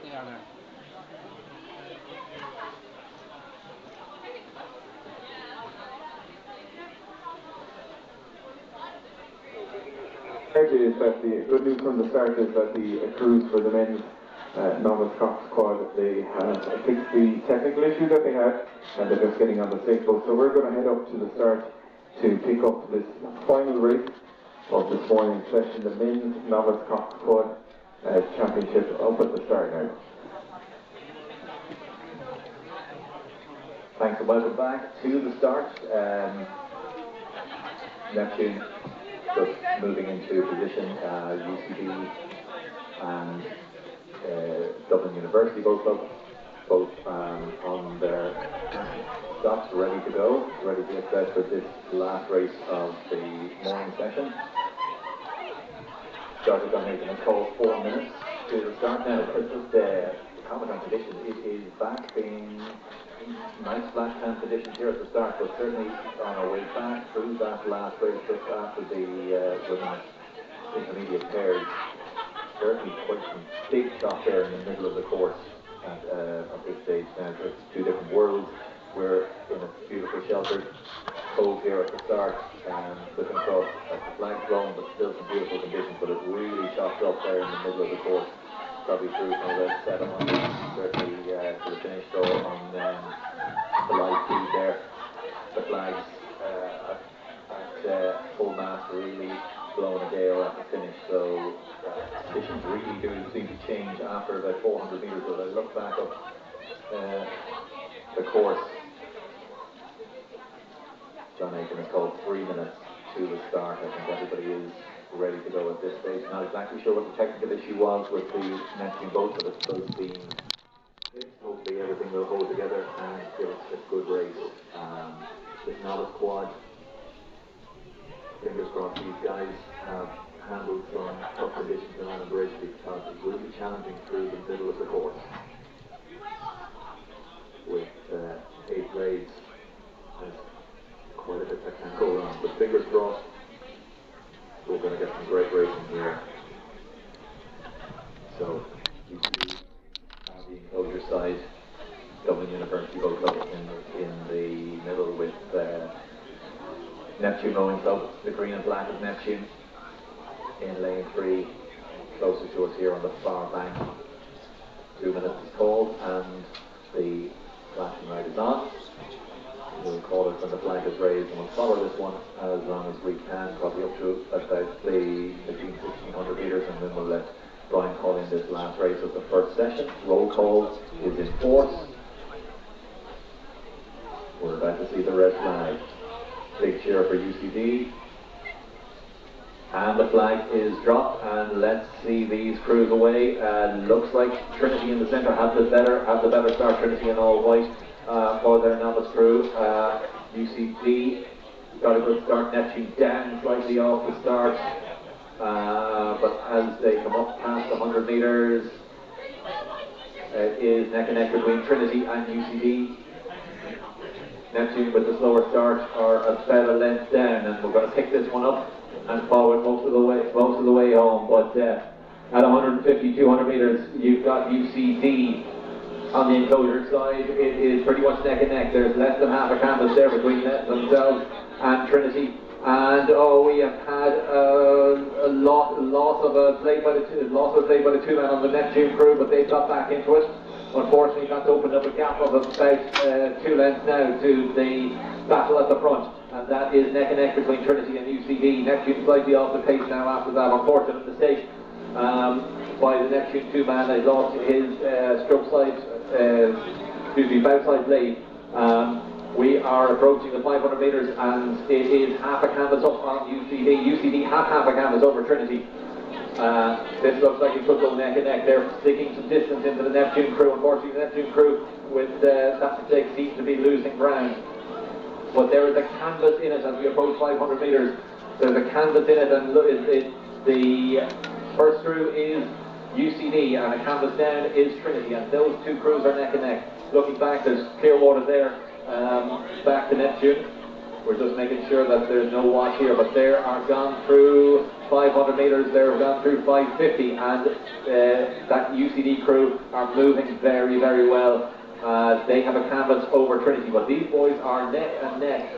Yeah, no. Is that the good news from the start is that the crews for the men's novice cock squad, they have fixed the technical issue that they had, and they're just getting on the safe boat. So we're going to head up to the start to pick up this final race of this morning's session, the men's novice cock squad championship, up at the start now. Thanks and welcome back to the start. Neptune just moving into position, UCD and Dublin University both on their stocks, ready to go, ready to get set for this last race of the morning session. Started on making a call 4 minutes to the start now. The comment on conditions, it is back in nice flat hand conditions here at the start, but certainly on our way back through that last race just after the women's intermediate pairs. Certainly quite some big shot there in the middle of the course at this stage now. There's two different worlds. We're in a beautiful sheltered cove here at the start, looking across at the flag zone, but still some beautiful conditions, but it really chopped up there in the middle of the course. Probably through from about 700, certainly to the finish though on the live feed there. The flags at full mast really blowing a gale at the finish, so conditions really do seem to change after about 400 metres. As I look back up the course, John Aiken has called 3 minutes to the start. I think everybody is ready to go at this stage. Not exactly sure what the technical issue was with the Neptune boat, but it does seem hopefully everything will hold together and give us a good race. This novice quad, fingers crossed these guys have handled some tough conditions in Island Bridge, because it will be challenging through the middle of the course with 8 blades. There's quite a bit that can go wrong, but fingers crossed we're going to get some great racing here. So you see the enclosure side, Dublin University Boat Club in the middle with Neptune rowing south, the green and black of Neptune in lane 3, closer to us here on the far bank. 2 minutes is called and the flashing light is on. We'll call it when the flag is raised, and we'll follow this one as long as we can, probably up to about the 1500 metres, and then we'll let Brian call in this last race of the first session. Roll call is in force. We're about to see the red flag. Big cheer for UCD. And the flag is dropped, and let's see these crews away. Looks like Trinity in the centre have the better start. Trinity in all white for their novice crew. UCD got a good start. Neptune down slightly off the start. but as they come up past the 100 metres, it is neck and neck between Trinity and UCD. Neptune with the slower start are about a length down, and we're going to pick this one up and follow it most of the way home. But at 150, 200 metres, you've got UCD on the enclosure side. It is pretty much neck and neck. There's less than half a canvas there between themselves and Trinity. And we have had a loss of a play by the two men on the Neptune crew, but they got back into it. Unfortunately, that's opened up a gap of about 2 lengths now to the battle at the front, and that is neck and neck between Trinity and UCD. Neptune slightly off the pace now after that unfortunate mistake by the Neptune 2 man. They lost his bow side blade. We are approaching the 500 metres, and it is half a canvas up on UCD. UCD have half a canvas over Trinity. This looks like it could go neck and neck. They're sticking some distance into the Neptune crew. Unfortunately, the Neptune crew, with that mistake, seems to be losing ground. But there is a canvas in it as we approach 500 metres. There's a canvas in it, and look, the first crew is UCD, and a canvas down is Trinity, and those two crews are neck and neck. Looking back, there's clear water there. Back to Neptune. We're just making sure that there's no watch here, but they are gone through 500 metres, they're gone through 550, and that UCD crew are moving very, very well. They have a canvas over Trinity, but these boys are neck and neck.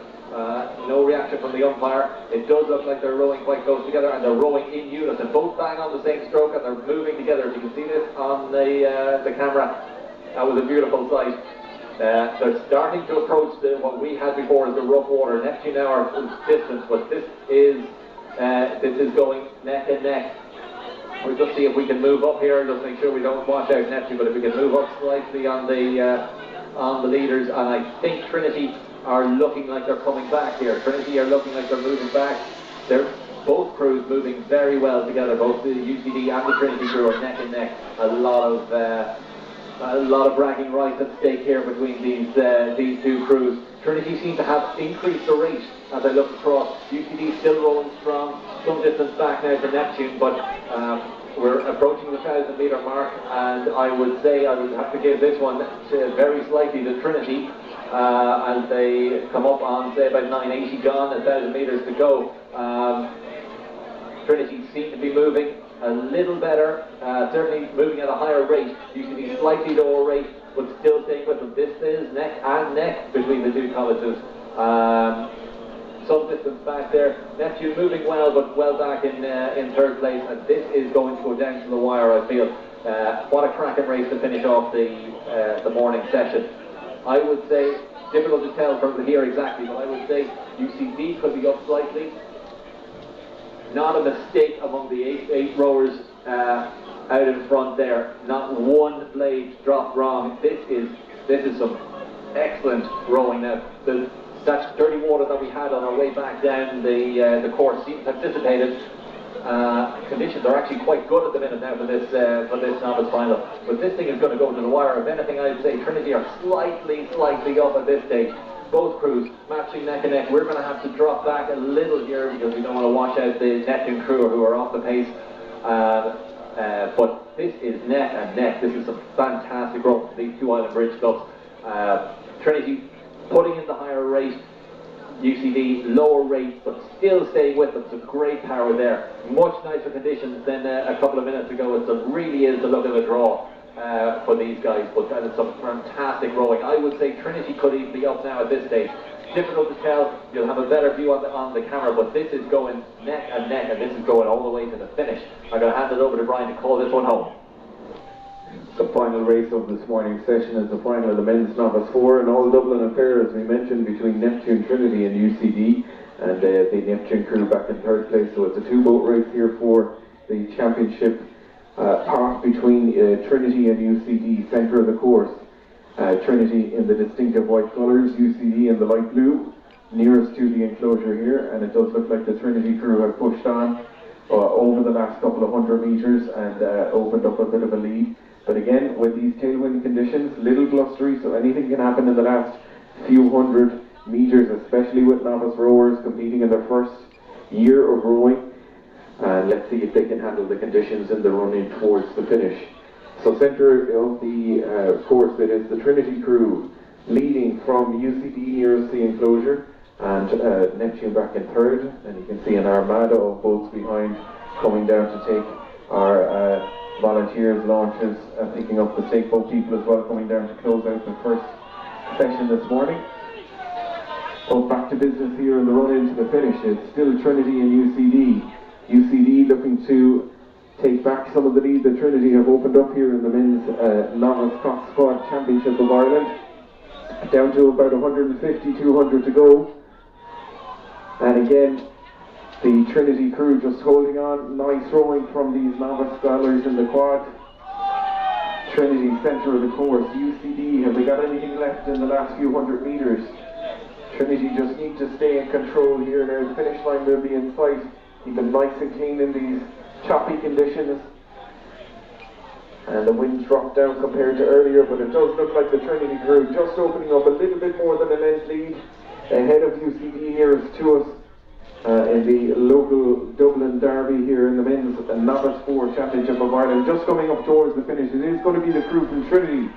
No reaction from the umpire. It does look like they're rowing quite close together, and they're rowing in unison, both bang on the same stroke, and they're moving together. If you can see this on the camera, that was a beautiful sight. They're starting to approach what we had before as the rough water. Neptune now are distance, but this is going neck and neck. We'll just see if we can move up here, just make sure we don't wash out Neptune, but if we can move up slightly on the leaders, and I think Trinity are looking like they're coming back here. Trinity are looking like they're moving back. They're both crews moving very well together. Both the UCD and the Trinity crew are neck and neck. A lot of bragging rights at stake here between these two crews. Trinity seem to have increased the rate as I look across. UCD still rolling strong, some distance back now to Neptune, but we're approaching the 1,000 metre mark, and I would say I would have to give this one very slightly to Trinity as they come up on, say, about 980 gone, 1,000 metres to go. Trinity seem to be moving a little better, certainly moving at a higher rate. UCD slightly lower rate, but still staying with them. This is neck and neck between the two colleges. Some distance back there. Neptune moving well, but well back in third place, and this is going to go down to the wire, I feel. What a cracking race to finish off the morning session. I would say, difficult to tell from here exactly, but I would say UCD could be up slightly. Not a mistake among the eight rowers out in front there. Not one blade dropped wrong. This is some excellent rowing now. That dirty water that we had on our way back down the course seems to have dissipated. Conditions are actually quite good at the minute now for this novice final. But this thing is going to go to the wire. If anything, I'd say Trinity are slightly up at this stage. Both crews matching neck and neck. We're going to have to drop back a little here because we don't want to wash out the Neptune crew who are off the pace. But this is neck and neck. This is some fantastic rowing for these two Island Bridge clubs. Trinity putting in the higher rate, UCD lower rate, but still staying with them. Some great power there. Much nicer conditions than a couple of minutes ago. It really is the look of the draw for these guys, but that is some fantastic rowing. I would say Trinity could even be up now at this stage. Difficult to tell. You'll have a better view on the camera, but this is going neck and neck, and this is going all the way to the finish. I'm going to hand it over to Brian to call this one home. The final race of this morning's session is the final of the men's novice 4, an all-Dublin affair, as we mentioned, between Neptune, Trinity and UCD, and the Neptune crew back in third place. So it's a two-boat race here for the championship part between Trinity and UCD, centre of the course. Trinity in the distinctive white colours, UCD in the light blue, nearest to the enclosure here, and it does look like the Trinity crew have pushed on over the last couple of 100 metres and opened up a bit of a lead. But again, with these tailwind conditions, little blustery, so anything can happen in the last few hundred metres, especially with novice rowers competing in their first year of rowing. and let's see if they can handle the conditions in the run-in towards the finish. So centre of the course, it is the Trinity crew leading from UCD nearest the enclosure, and Neptune back in third, and you can see an armada of boats behind coming down to take our volunteers, launches, picking up the stake boat people as well, coming down to close out the first session this morning. But back to business here in the run into the finish. It's still Trinity and UCD. UCD looking to take back some of the lead that Trinity have opened up here in the men's novice cock squad championship of Ireland. Down to about 150, 200 to go. And again, the Trinity crew just holding on. Nice rowing from these novice scholars in the quad. Trinity centre of the course. UCD, have they got anything left in the last few hundred metres? Trinity just need to stay in control here. Now the finish line will be in sight. Keep it nice and clean in these choppy conditions. And the wind's dropped down compared to earlier, but it does look like the Trinity crew just opening up a little bit more than a length lead ahead of UCD nearest to us in the local Dublin Derby here in the men's novice 4 championship of Ireland. Just coming up towards the finish, it is going to be the crew from Trinity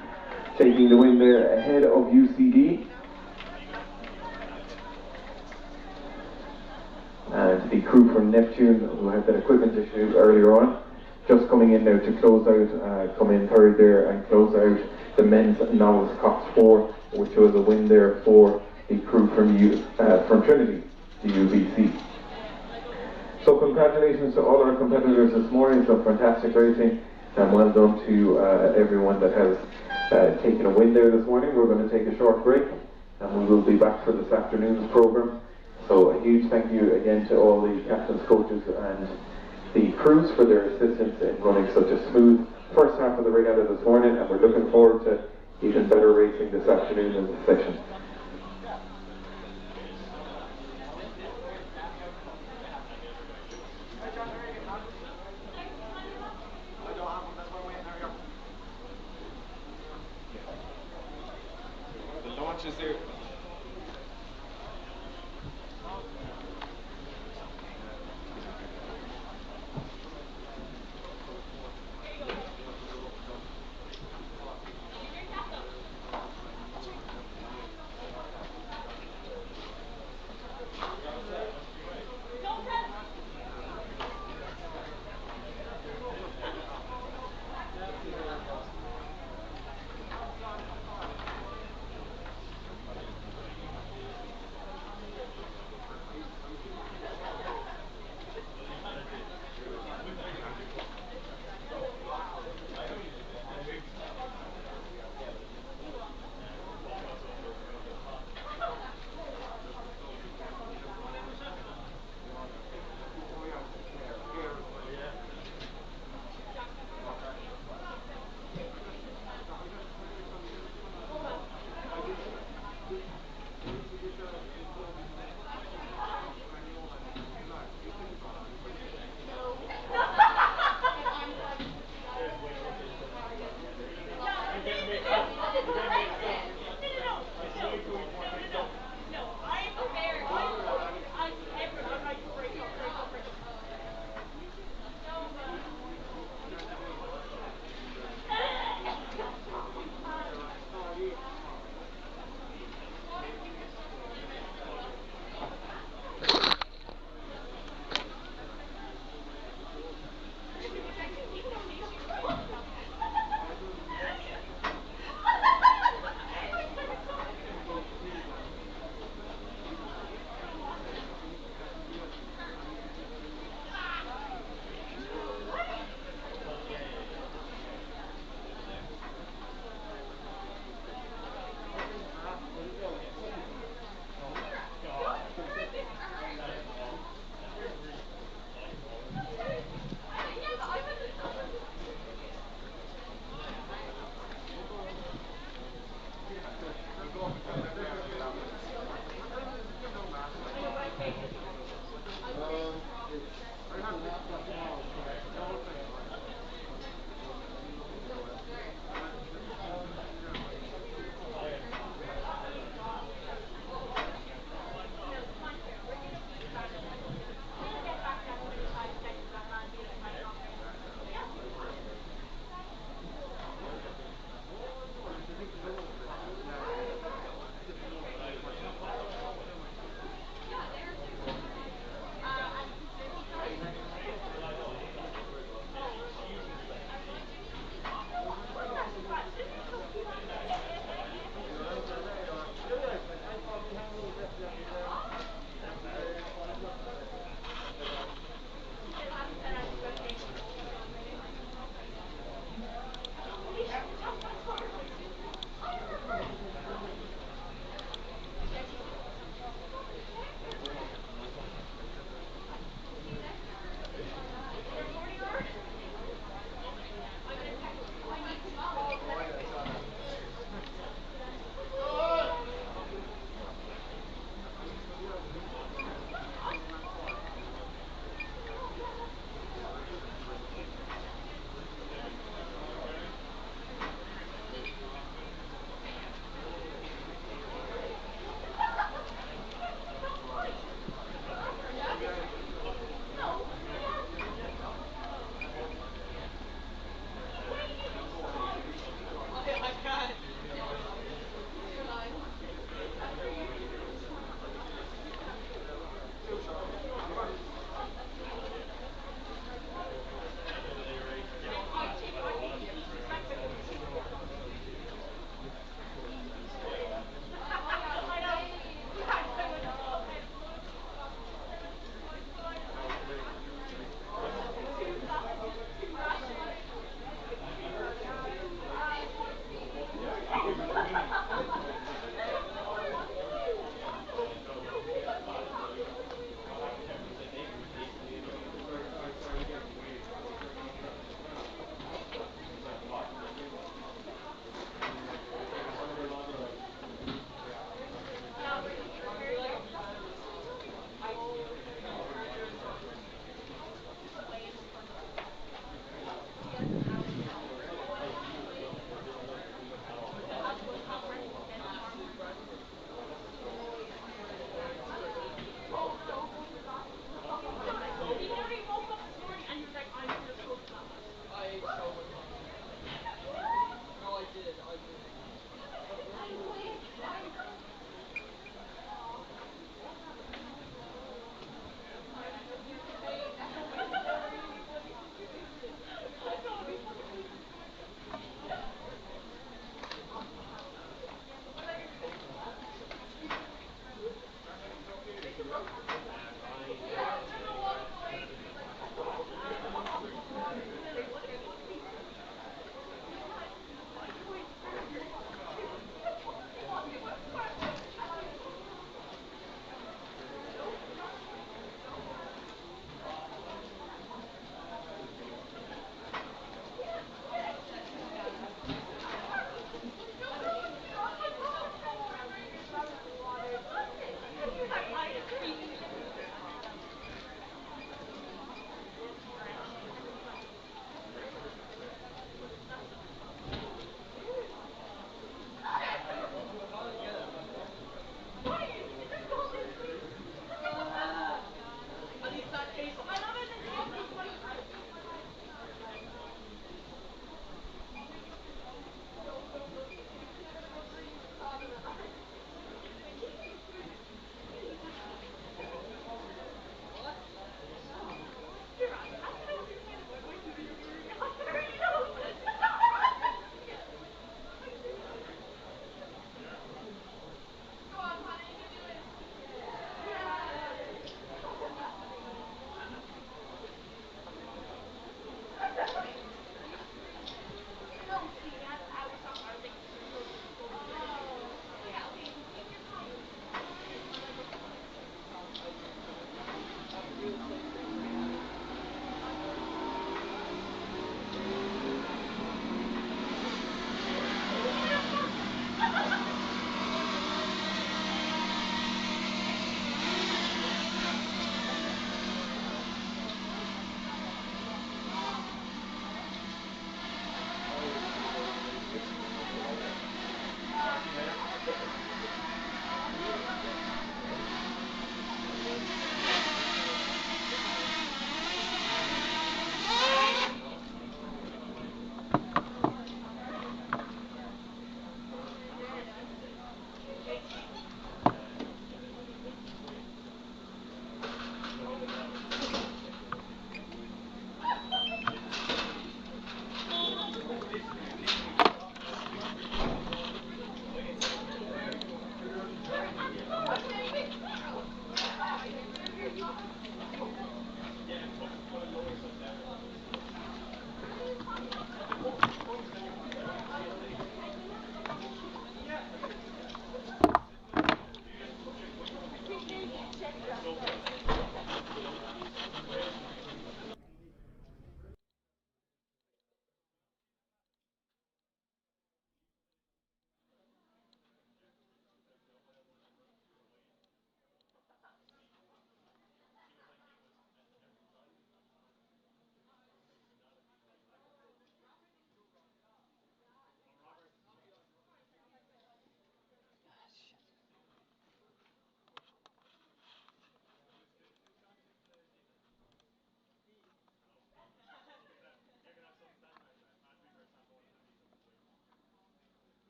taking the win there ahead of UCD. And the crew from Neptune, who had that equipment issue earlier on, just coming in now to close out, come in third there and close out the men's novice Cox 4, which was a win there for the crew from Trinity, the UBC. So congratulations to all our competitors this morning, some fantastic racing, and well done to everyone that has taken a win there this morning. We're going to take a short break, and we will be back for this afternoon's programme. So a huge thank you again to all the captains, coaches and the crews for their assistance in running such a smooth first half of the regatta this morning, and we're looking forward to even better racing this afternoon in the session. The launch is there.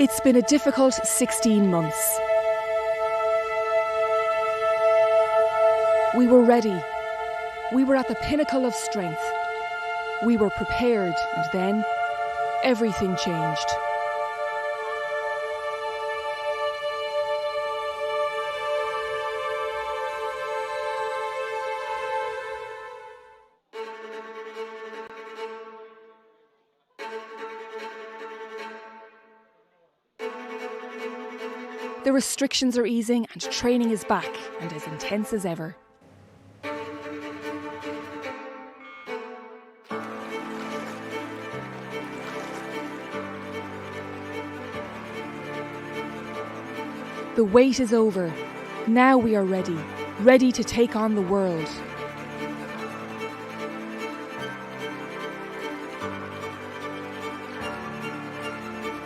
It's been a difficult 16 months. We were ready. We were at the pinnacle of strength. We were prepared, and then everything changed. The restrictions are easing and training is back and as intense as ever. The wait is over. Now we are ready, ready to take on the world.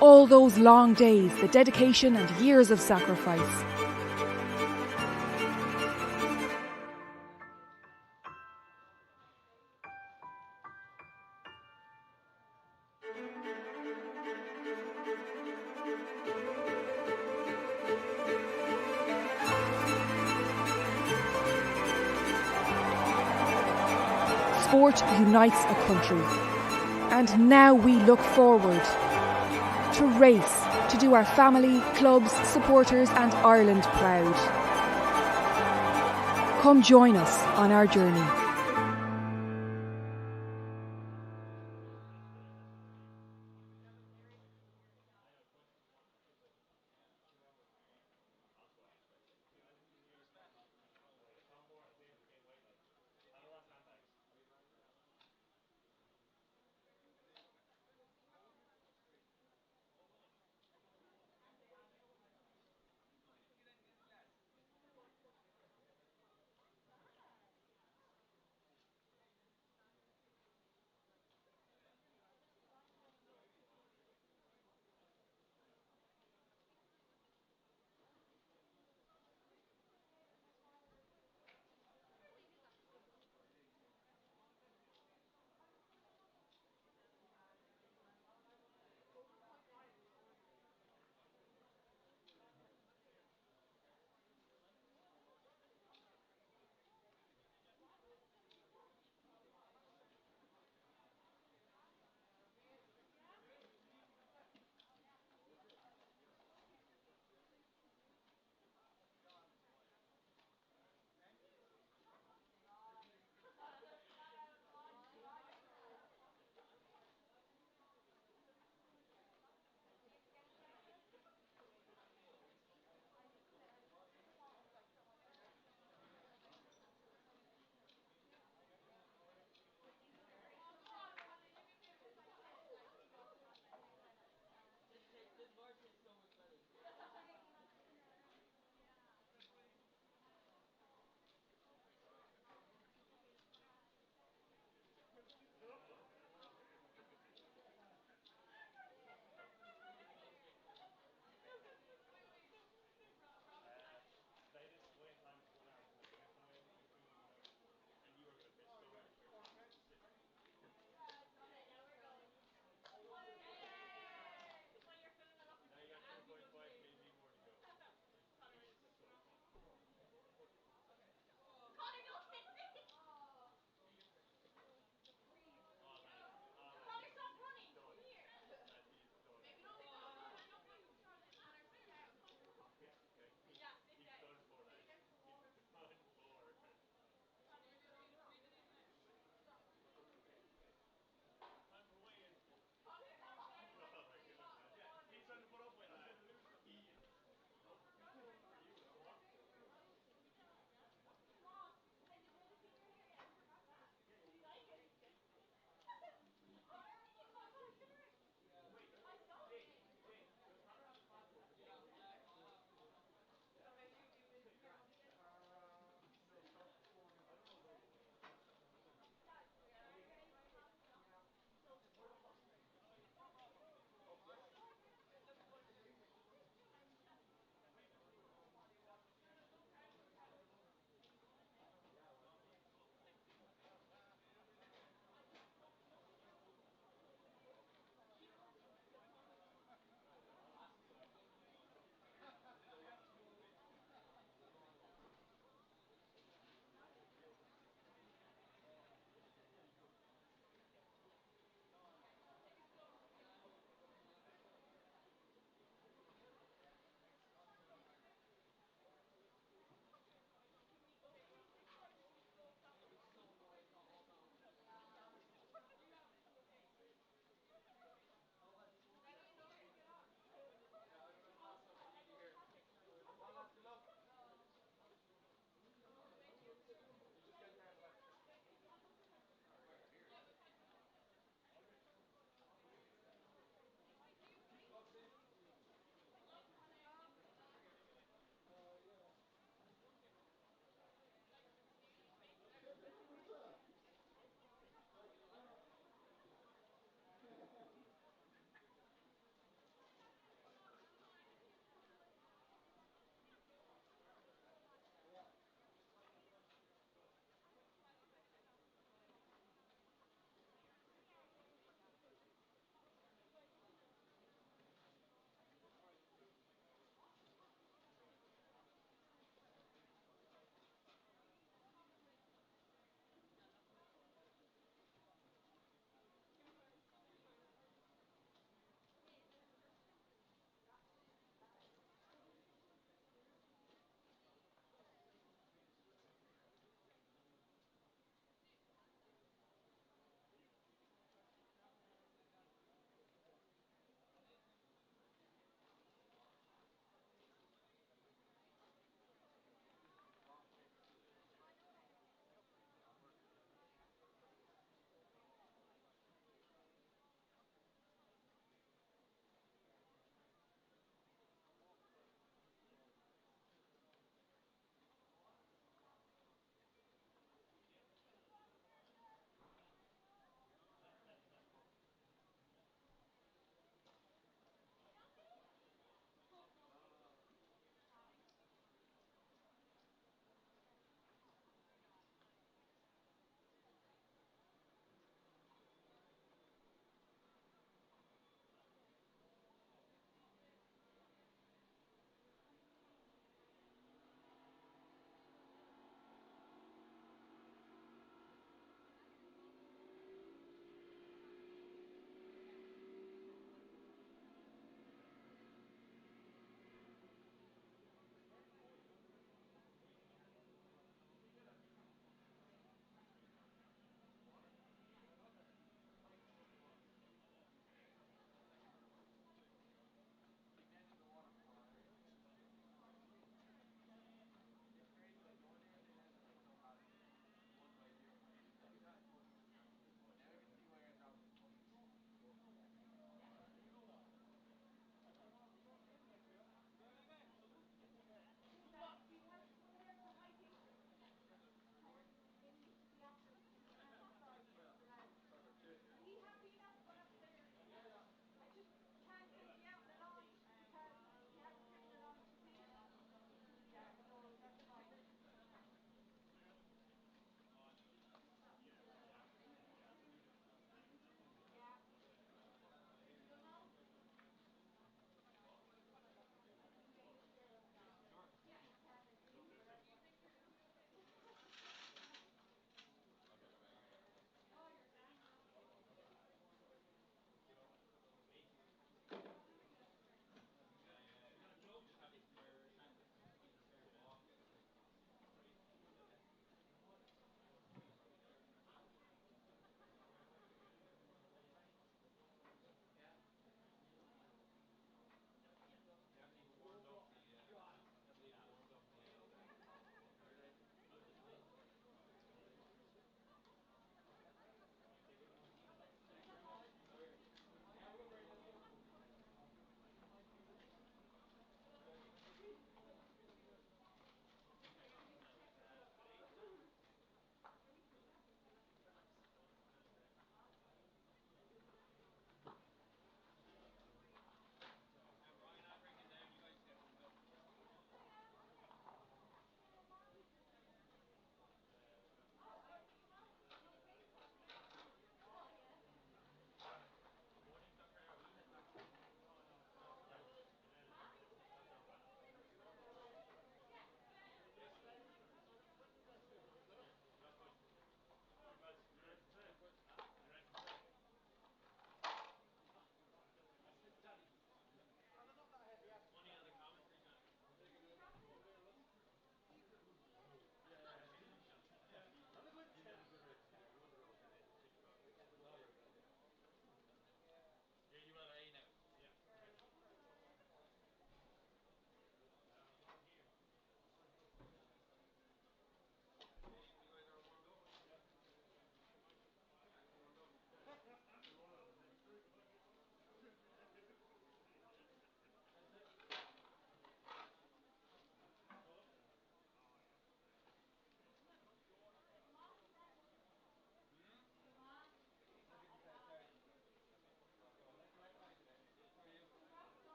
All those long days, the dedication and years of sacrifice. Sport unites a country. And now we look forward to race, to do our family, clubs, supporters and Ireland proud. Come join us on our journey.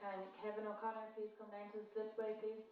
Can Kevin O'Connor please come down to the slipway, please?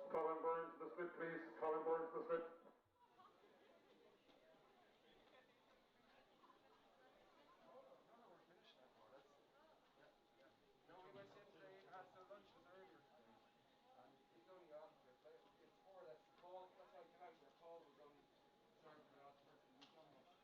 Colin Burns to the slip, please. Colin Burns to the slip. No, we went in today after lunch was earlier. And it's only on. It's for that's the call. That's why I came out there. Call was only concerned for the last person. We've done that.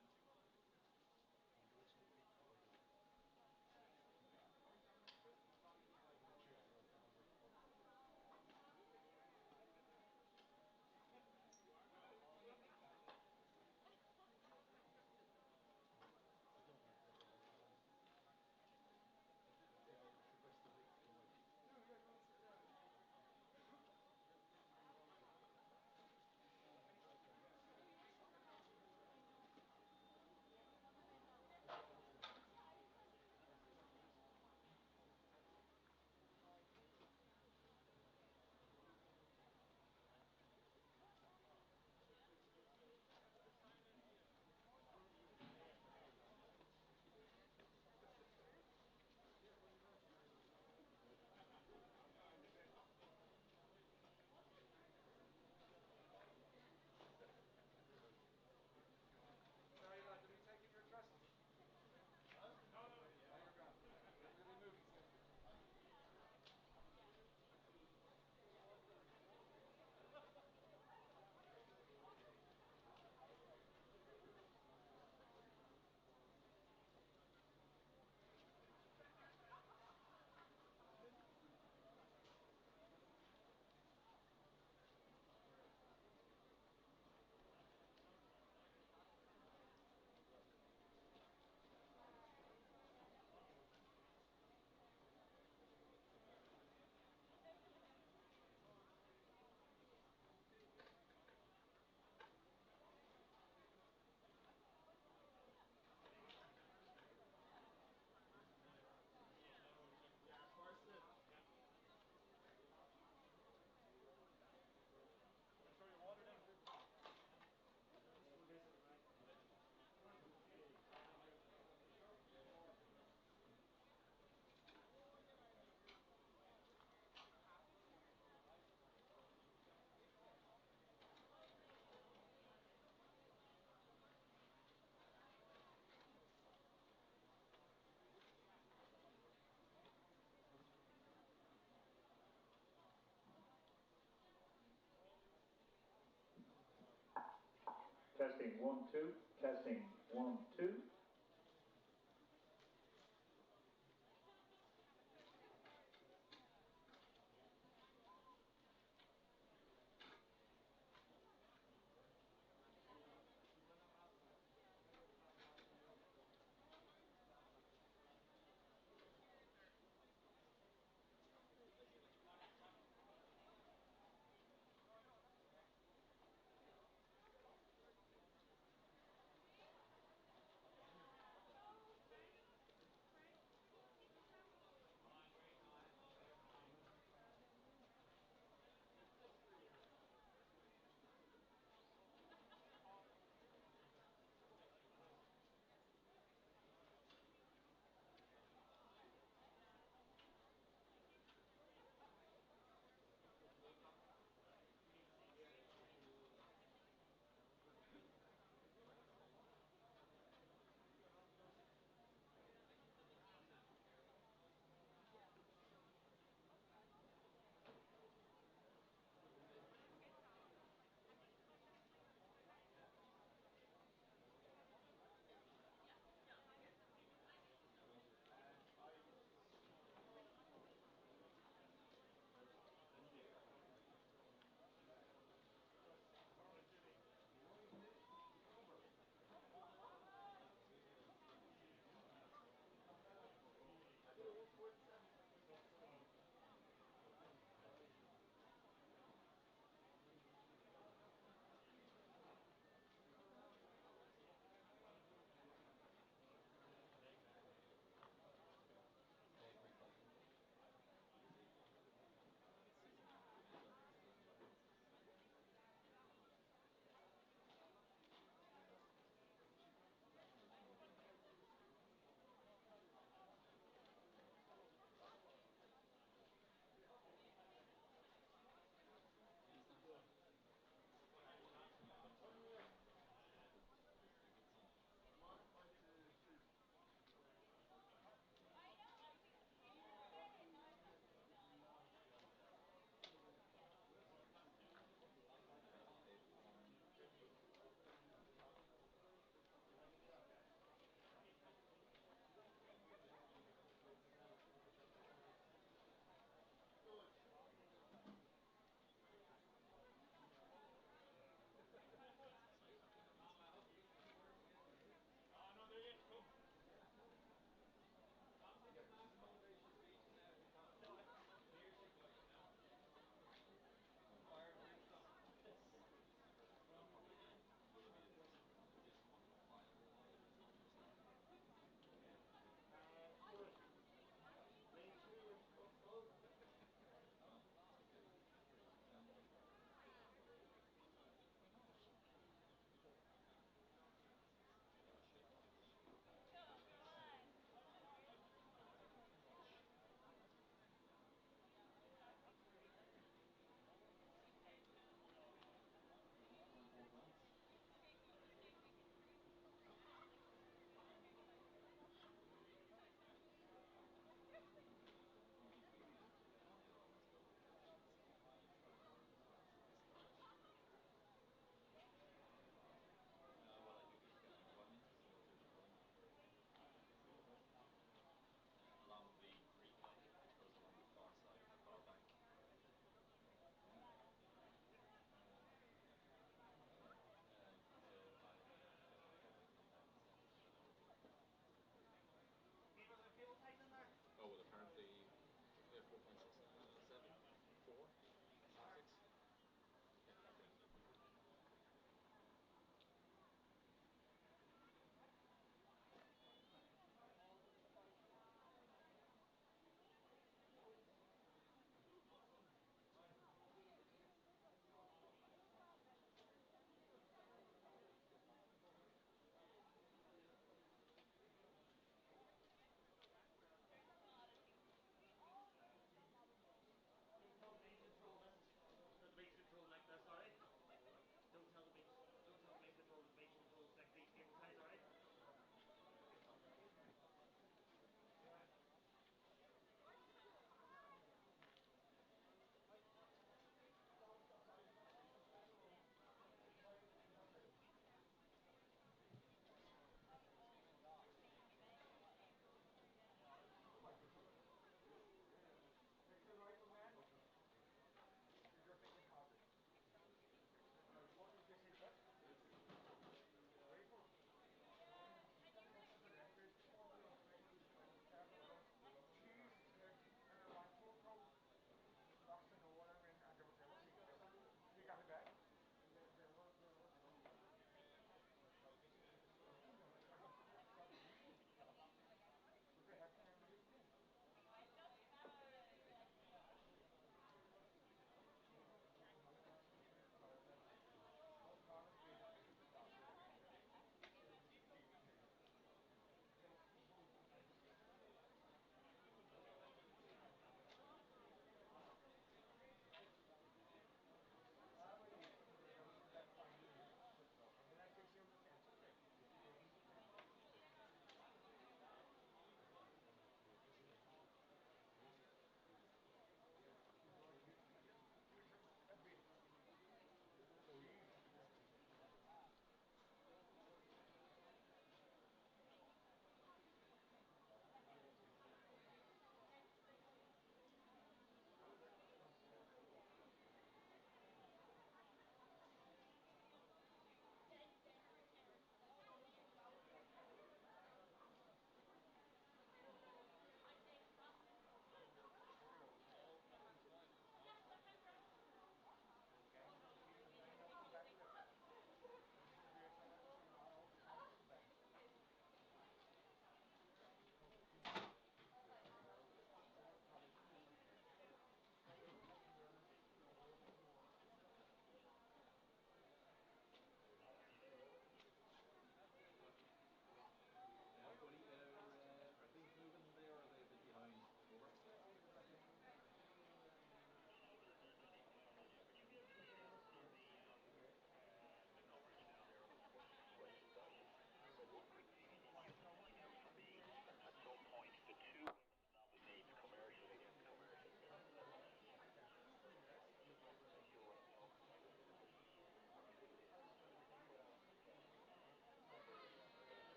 Testing 1, 2. Testing 1, 2.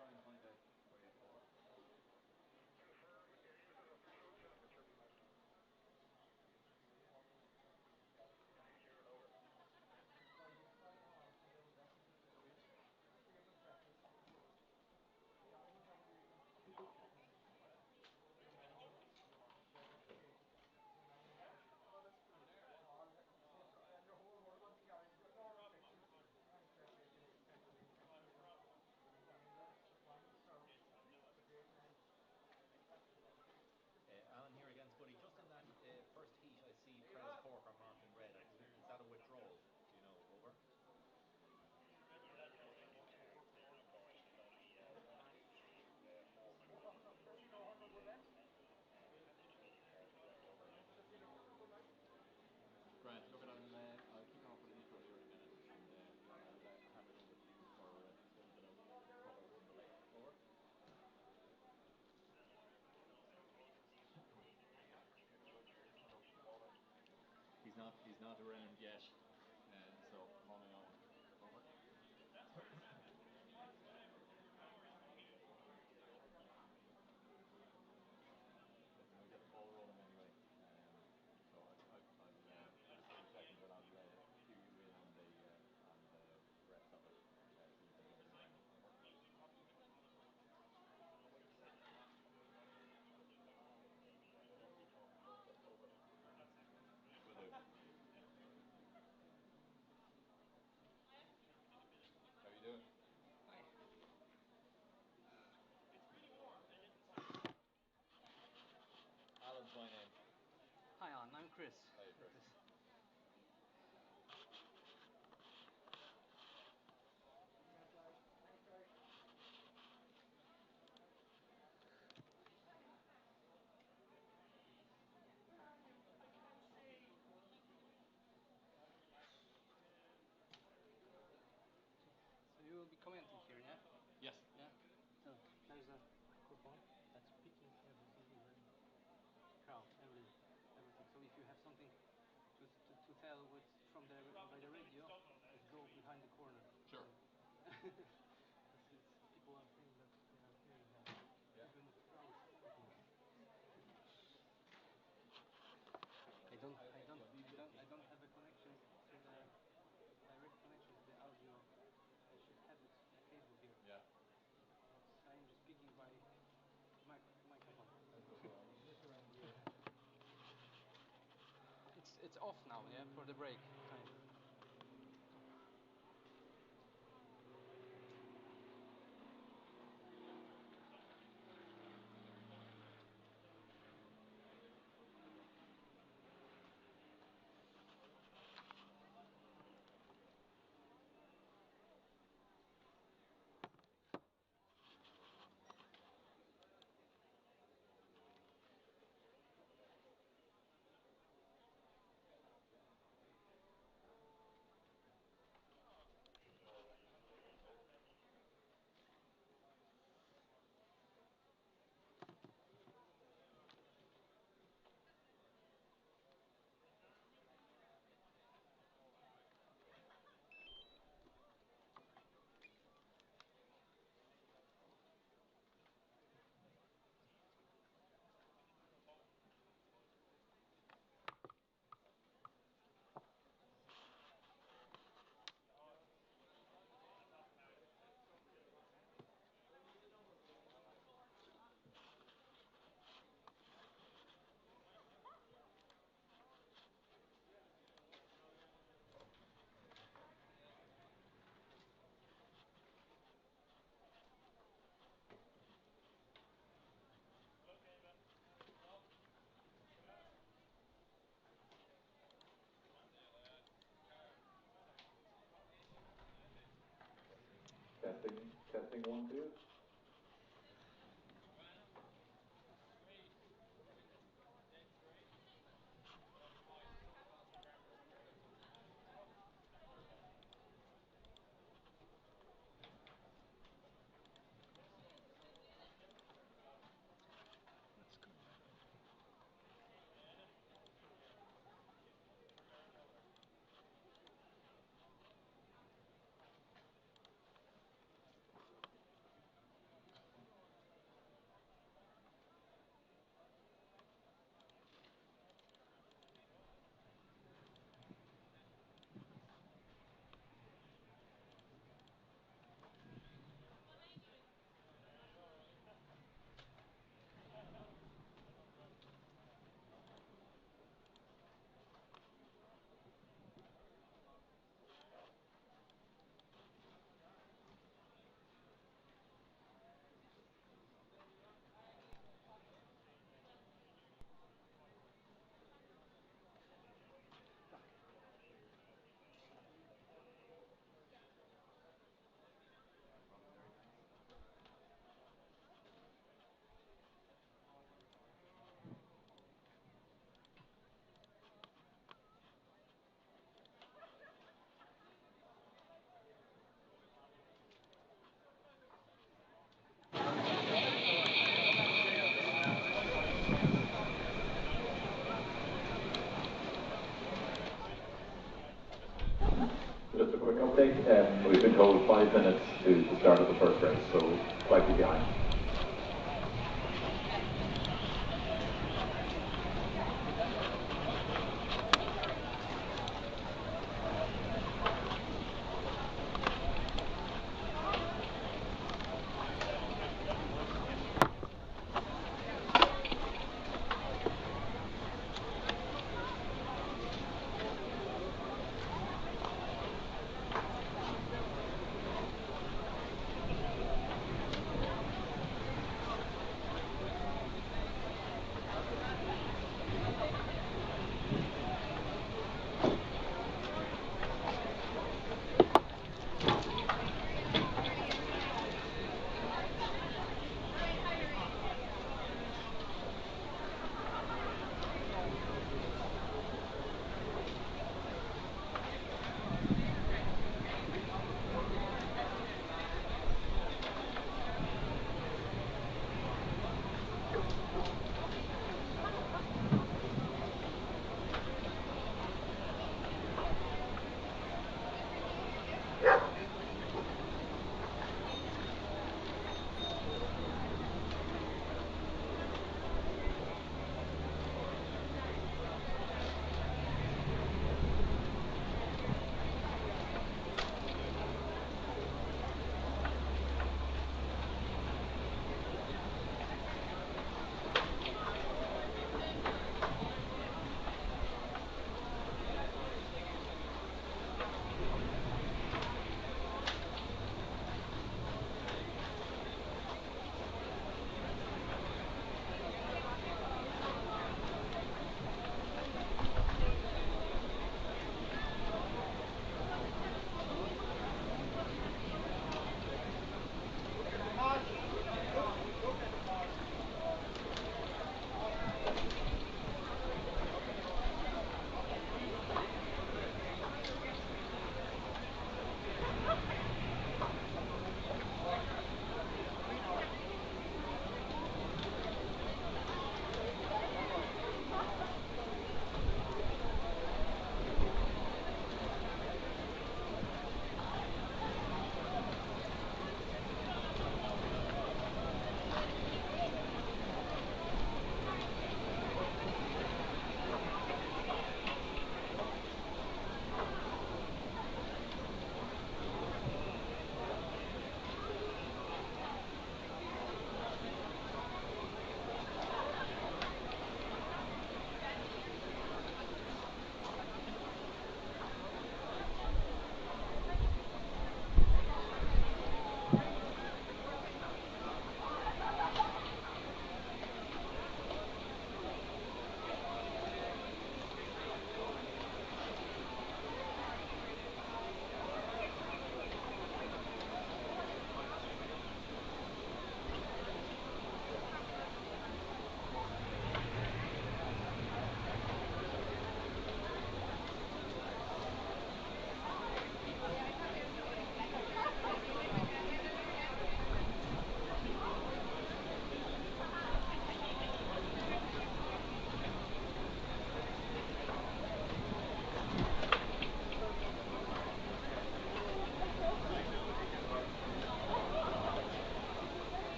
try and find a way forward. Alan here against Buddy. Just in that first heat, I see Prez Cork are marked in red. Is that a withdrawal? Do you know? Over. Grant, look at it. I'll keep on for the intro here in a minute, and I'll hand it over to you for something else to cover from the lake. Over. He's not around yet, so on and on. Over. We'll get the ball rolling anyway. So I'll just 30 seconds, and I'll cue you in on the rest of it. So you can jump in then. Will do. How you doing? Hi. Alan's my name. Hi, Alan. I'm Chris. Hi, Chris. So you will be commenting here, yeah? Yes. Yeah. So there's a microphone that's picking everything in the crowd, everything. So if you have something to tell from by the radio, just go behind the corner. Sure. People are saying that they are hearing that even the crowd. I don't have a connection to the direct connection to the audio. I should have it cable here. Yeah. I'm just speaking by microphone. It's off now, yeah, for the break time. about 5 minutes to the start of the first race, so slightly behind.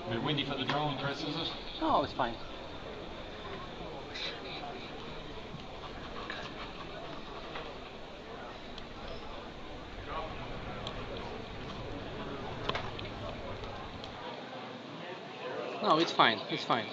A bit windy for the drone, Chris, is it? No, it's fine. No, it's fine. It's fine.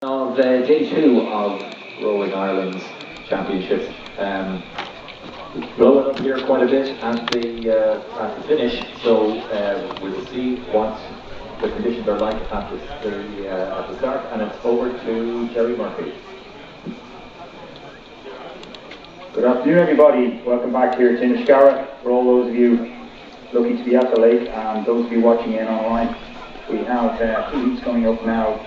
Of J2 of Rowing Ireland's Championship. Blowing up here quite a bit at the finish, so we'll see what the conditions are like at the start, and it's over to Jerry Murphy. Good afternoon, everybody. Welcome back here to Inniscarra. For all those of you lucky to be at the lake and those of you watching in online, we have 2 heats coming up now.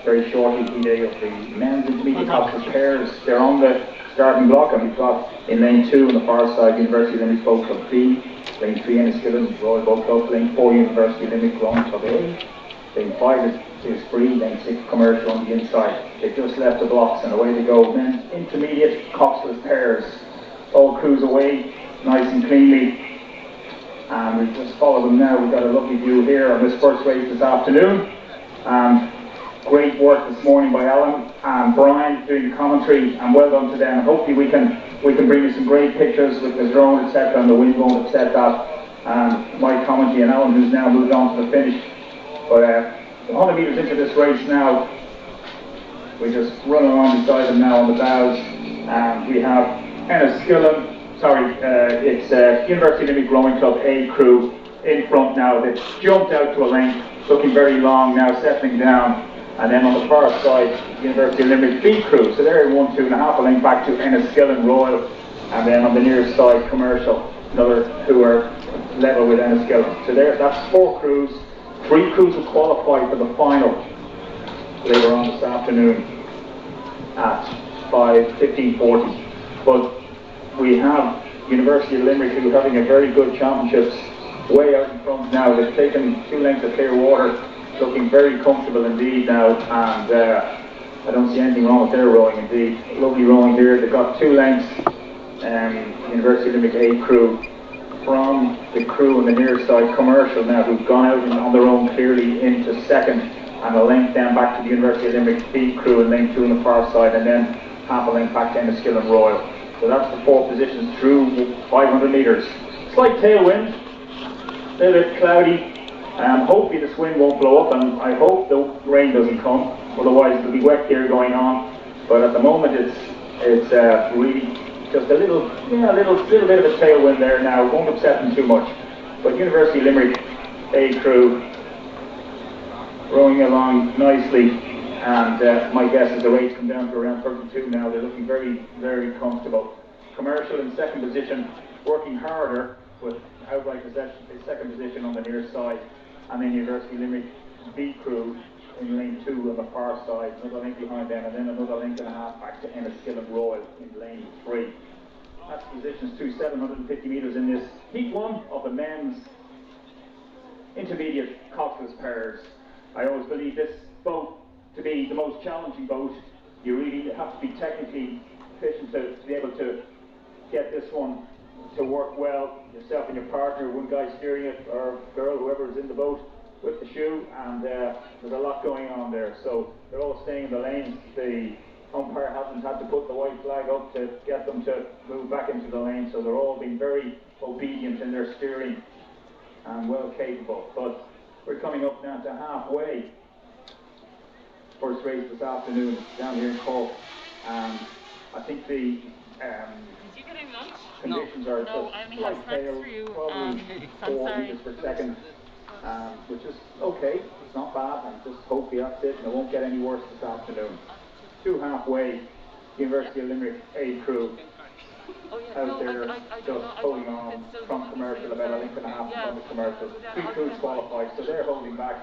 Very shortly, D-Day of the men's intermediate coxswain pairs. They're on the starting block, and we've got in lane 2 on the far side University of Limerick Boat Club B, lane 3 Enniskillen Royal Boat Club, lane 4 University of Limerick Rowing Club A, lane 5 is free, lane 6 commercial on the inside. They've just left the blocks and away they go. Men's intermediate coxswain pairs, all crews away nice and cleanly, and we've just followed them now. We've got a lovely view here on this first race this afternoon. Great work this morning by Alan and Brian doing the commentary, and well done to them. Hopefully we can bring you some great pictures with the drone, etc., and the wind won't upset that. My commentary and Alan, who's now moved on to the finish. But 100 metres into this race now, we just run along beside them now on the bows, and we have Enniskillen, it's University of Limerick Rowing Club A crew in front now. They've jumped out to a length, looking very long now, settling down. And then on the far side, University of Limerick B crew. So they're 1, 2.5 a length back to Enniskillen Royal. And then on the near side, Commercial, another who are level with Enniskillen. So that's 4 crews. 3 crews will qualify for the final later on this afternoon at 15:40. But we have University of Limerick, who are having a very good championships, way out in front now. They've taken 2 lengths of clear water, looking very comfortable indeed now, and I don't see anything wrong with their rowing indeed. Lovely rowing here. They've got 2 lengths, University of Limerick A crew, from the crew on the near side, Commercial now, who've gone out on their own clearly into second, and a length down back to the University of Limerick B crew in lane 2 on the far side, and then half a length back to Enniskillen Royal. So that's the 4 positions through 500 metres. Slight tailwind, a little bit cloudy. Hopefully this wind won't blow up, and I hope the rain doesn't come. Otherwise it'll be wet here going on. But at the moment it's really just a little bit of a tailwind there now. It won't upset them too much. But University of Limerick A crew rowing along nicely, and my guess is the rates come down to around 32 now. They're looking very, very comfortable. Commercial in second position, working harder with outright possession, second position on the near side, and then University of Limerick B crew in lane 2 on the far side, another link behind them, and then another link and a half back to Enniskillen Royal in lane 3. That's positions to 750 metres in this heat 1 of the men's intermediate coxswain pairs. I always believe this boat to be the most challenging boat. You really have to be technically efficient to be able to get this one to work well. Yourself and your partner, one guy steering it, or girl, whoever is in the boat with the shoe, and there's a lot going on there. So they're all staying in the lanes. The umpire hasn't had to put the white flag up to get them to move back into the lane, so they're all being very obedient in their steering and well capable. But we're coming up now to halfway. First race this afternoon down here in Cork, and I think the conditions are just slight tail, probably 4 metres per second, which is okay. It's not bad, and just hopefully that's it, and it won't get any worse this afternoon. 2 halfway, University of Limerick A crew out there just holding on from Commercial, about a length and a half from the Commercial. 3 crews qualified, so they're holding back.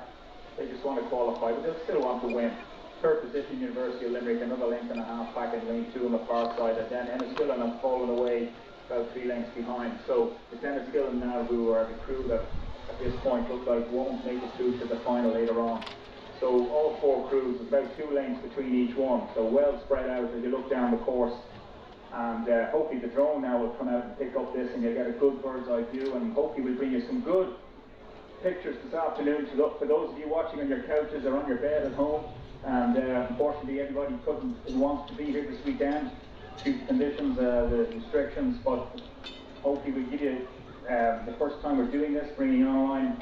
They just want to qualify, but they still want to win. Third position, University of Limerick, another length and a half back in lane 2 on the far side, and then Enniskillen have fallen away about 3 lengths behind. So it's Enniskillen now who are the crew that at this point look like won't make it through to the final later on. So all 4 crews, about 2 lengths between each one, so well spread out as you look down the course. And hopefully the drone now will come out and pick up this, and you'll get a good bird's eye view, and hopefully we'll bring you some good pictures this afternoon to look for those of you watching on your couches or on your bed at home. And unfortunately everybody who wants to be here this weekend due to conditions, the restrictions, but hopefully we'll give you the first time we're doing this, bringing online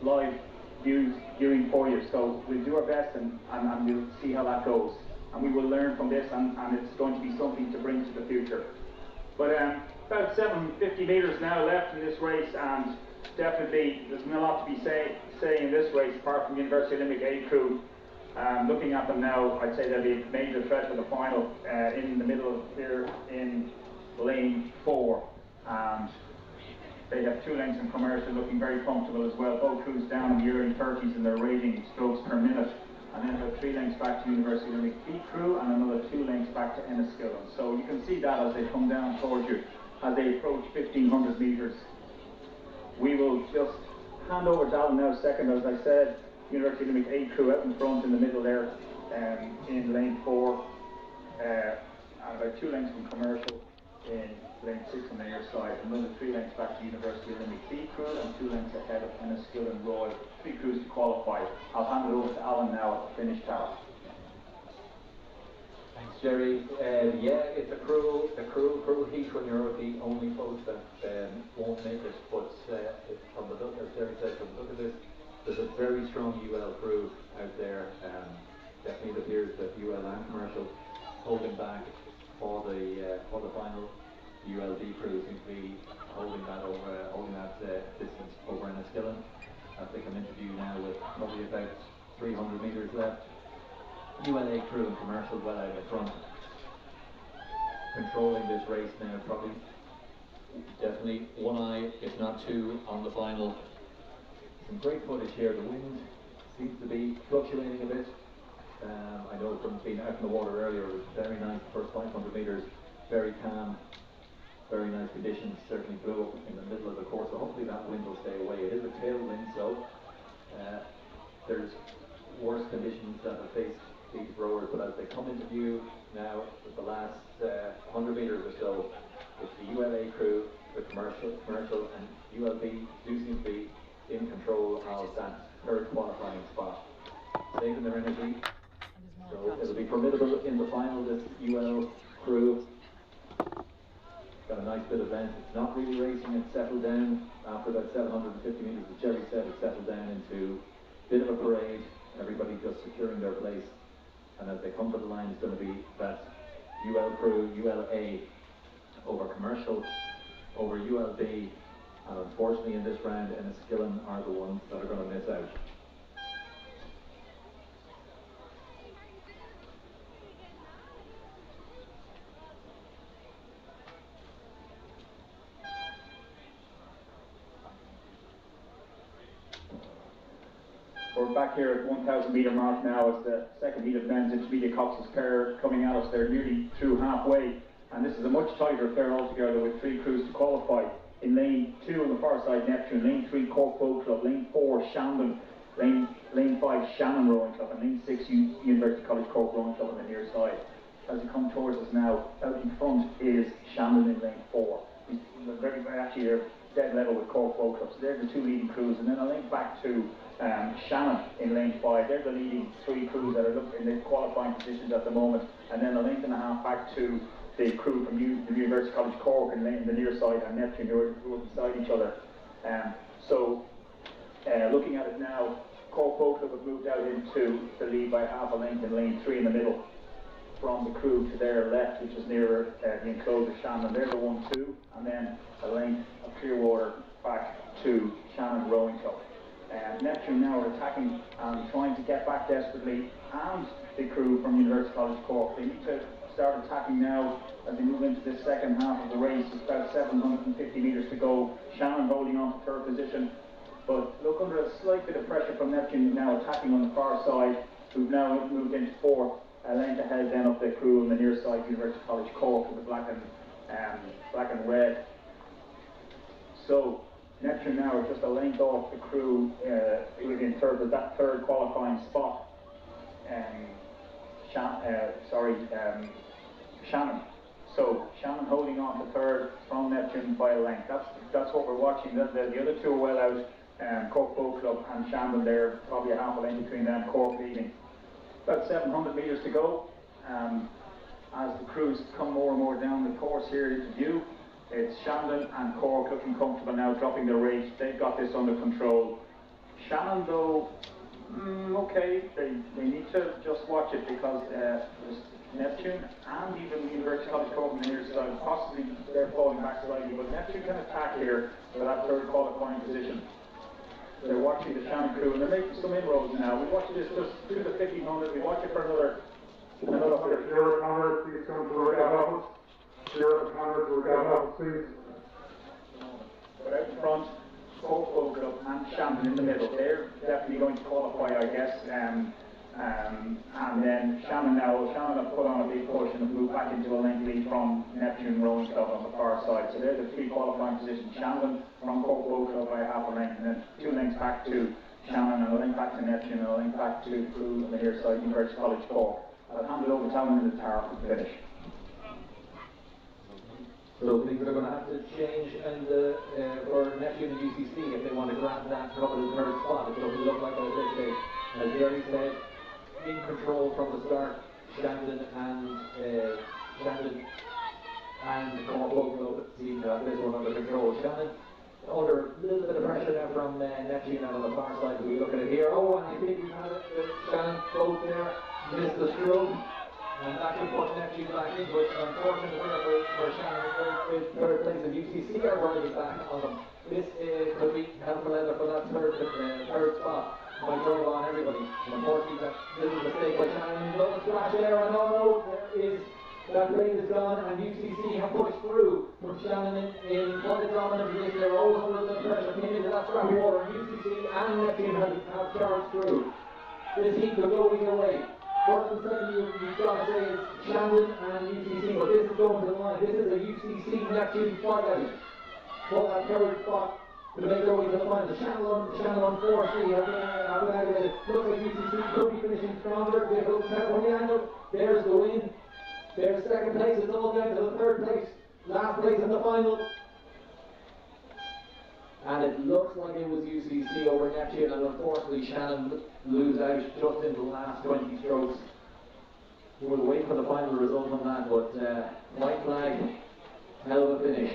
live viewing for you. So we'll do our best and we'll see how that goes. And we will learn from this, and it's going to be something to bring to the future. But about 750 metres now left in this race, and definitely there's not a lot to be saying in this race apart from University Limerick A crew. Looking at them now, I'd say they'll be a major threat for the final in the middle here in lane 4. And they have 2 lengths in commercial, looking very comfortable as well. Both crews down in the early 30s in their rating strokes per minute. And then about 3 lengths back to University Limerick B crew and another 2 lengths back to Enniskillen. So you can see that as they come down towards you, as they approach 1500 metres. We will just hand over to Alan now second, as I said. University Limerick A crew out in front in the middle there in lane 4. And about 2 lengths from commercial in lane 6 on the near side. Another 3 lengths back to University Limerick B crew and 2 lengths ahead of Enniskillen Royal. 3 crews to qualify. I'll hand it over to Alan now at the finish tower. Thanks, Jerry. Yeah, it's a cruel heat when you're the only folks that won't make it. But from the look, as Jerry said, from the look of this, there's a very strong UL crew out there. Definitely it appears that UL and commercial holding back for the final. The ULB crew seems to be holding that distance over Enniskillen. As they come into view now with probably about 300 metres left. ULA crew and commercial well out in front, controlling this race now. Probably, definitely 1 eye, if not 2, on the final. Some great footage here. The wind seems to be fluctuating a bit. I know from being out in the water earlier, it was very nice. The first 500 metres, very calm, very nice conditions. Certainly blew up in the middle of the course, so hopefully that wind will stay away. It is a tailwind, so there's worse conditions that have faced these rowers, but as they come into view now with the last 100 metres or so, it's the ULA crew, the commercial and ULB do seem to be in control of that 3rd qualifying spot, saving their energy. So it'll be formidable in the final. This UL crew got a nice bit of length. It's not really racing. It's settled down after about 750 metres. As Jerry said, it's settled down into a bit of a parade. Everybody just securing their place. And as they come to the line, it's going to be that UL crew, ULA over commercial, over ULB. And unfortunately in this round, Enniskillen are the ones that are going to miss out. We're back here at 1,000 metre mark now as the second heat of men's intermediate Cox's pair coming at us. They're nearly through halfway, and this is a much tighter affair altogether with 3 crews to qualify. In lane 2 on the far side, Neptune, lane 3 Cork Boat Club, lane 4 Shandon, lane 5 Shannon Rowing Club, and lane 6 University College Cork Rowing Club on the near side. As you come towards us now, out in front is Shandon in lane 4. Very actually they're dead level with Cork Boat Club, so they're the 2 leading crews, and then a link back to Shannon in lane 5. They're the leading 3 crews that are in the qualifying positions at the moment, and then a length and a half back to the crew from the University College Cork in the near side and Neptune who are beside each other. Looking at it now, Cork Boat Club have moved out into the lead by half a length in lane 3 in the middle from the crew to their left, which is nearer the enclosure Shannon. They're the 1-2, and then a length of Clearwater back to Shannon Rowing Club. Neptune now are attacking and trying to get back desperately, and the crew from University College Cork. They need to start attacking now as they move into this second half of the race. It's about 750 metres to go. Shannon holding on to 3rd position, but look under a slight bit of pressure from Neptune now attacking on the far side, who've now moved into 4th. A length ahead then of the crew on the near side, University College Cork, with the black and red. So Neptune now are just a length off the crew in third, with that 3rd qualifying spot. Shannon. So Shannon holding on to 3rd from Neptune by a length. That's what we're watching. The other 2 are well out. Cork Boat Club and Shandon there, probably a half a length between them. Cork leading. About 700 metres to go. As the crews come more and more down the course here into view, it's Shandon and Cork looking comfortable now, dropping their rate. They've got this under control. Shannon, though, okay, they need to just watch it because there's Neptune and even University College Cork on here, so possibly they're falling back slightly, but Neptune can attack here for that third qualifying position. They're watching the Shannon crew and they're making some inroads now. We watch this just through the 1500, we watch it for another Sheriff Connor, please come to the regatta office. Sheriff Connor to the regatta office, please. But out in front, Cork Boat Club and Shannon in the middle. They're definitely going to qualify, I guess. And then Shannon have put on a big push and have moved back into a length lead from Neptune Rowing Club on the far side. So they're the three qualifying positions. Shannon from Cork Boat Club by half a length, and then 2 lengths back to Shannon, and a length back to Neptune, and a length back to Crew on the near side, University College Cork. I'll hand it over to Alan in the tower to finish. So things are going to have to change, and for Neptune and UCC, if they want to grab that coveted third spot, it doesn't look like at this stage. As Jerry said, in control from the start, Shandon and Cork Boat Club seem to have this one under control. Shannon under a little bit of pressure now from Neptune out on the far side. We look at it here. Oh, and I think we've had it. Shannon boat there, missed the stroke. And that could put Neptune back in, but unfortunately for Shannon, third place of UCC are driving back on them. This could be helpful leather for that third spot. Might drive on everybody. Unfortunately, that little mistake by Shannon. Little splash there, and oh, that race is gone, and UCC have pushed through. But Shannon in quite a dominant position. They were always under the pressure, came into that scrappy water, and UCC and Neptune have charged through. This heat could go either way. First and second, you've got to say it's Shandon and UCC, but this is going to the line. This is a UCC Neptune fight out for that third spot to make their way to the final. Shannon on 4-3 have been out of it. Looks like UCC could be finishing stronger. They go to the angle. There's the win. There's second place. It's all down to the third place. Last place in the final. And it looks like it was UCC over Neptune, and unfortunately Shannon lose out just in the last 20 strokes. We'll wait for the final result on that, but white flag, hell of a finish.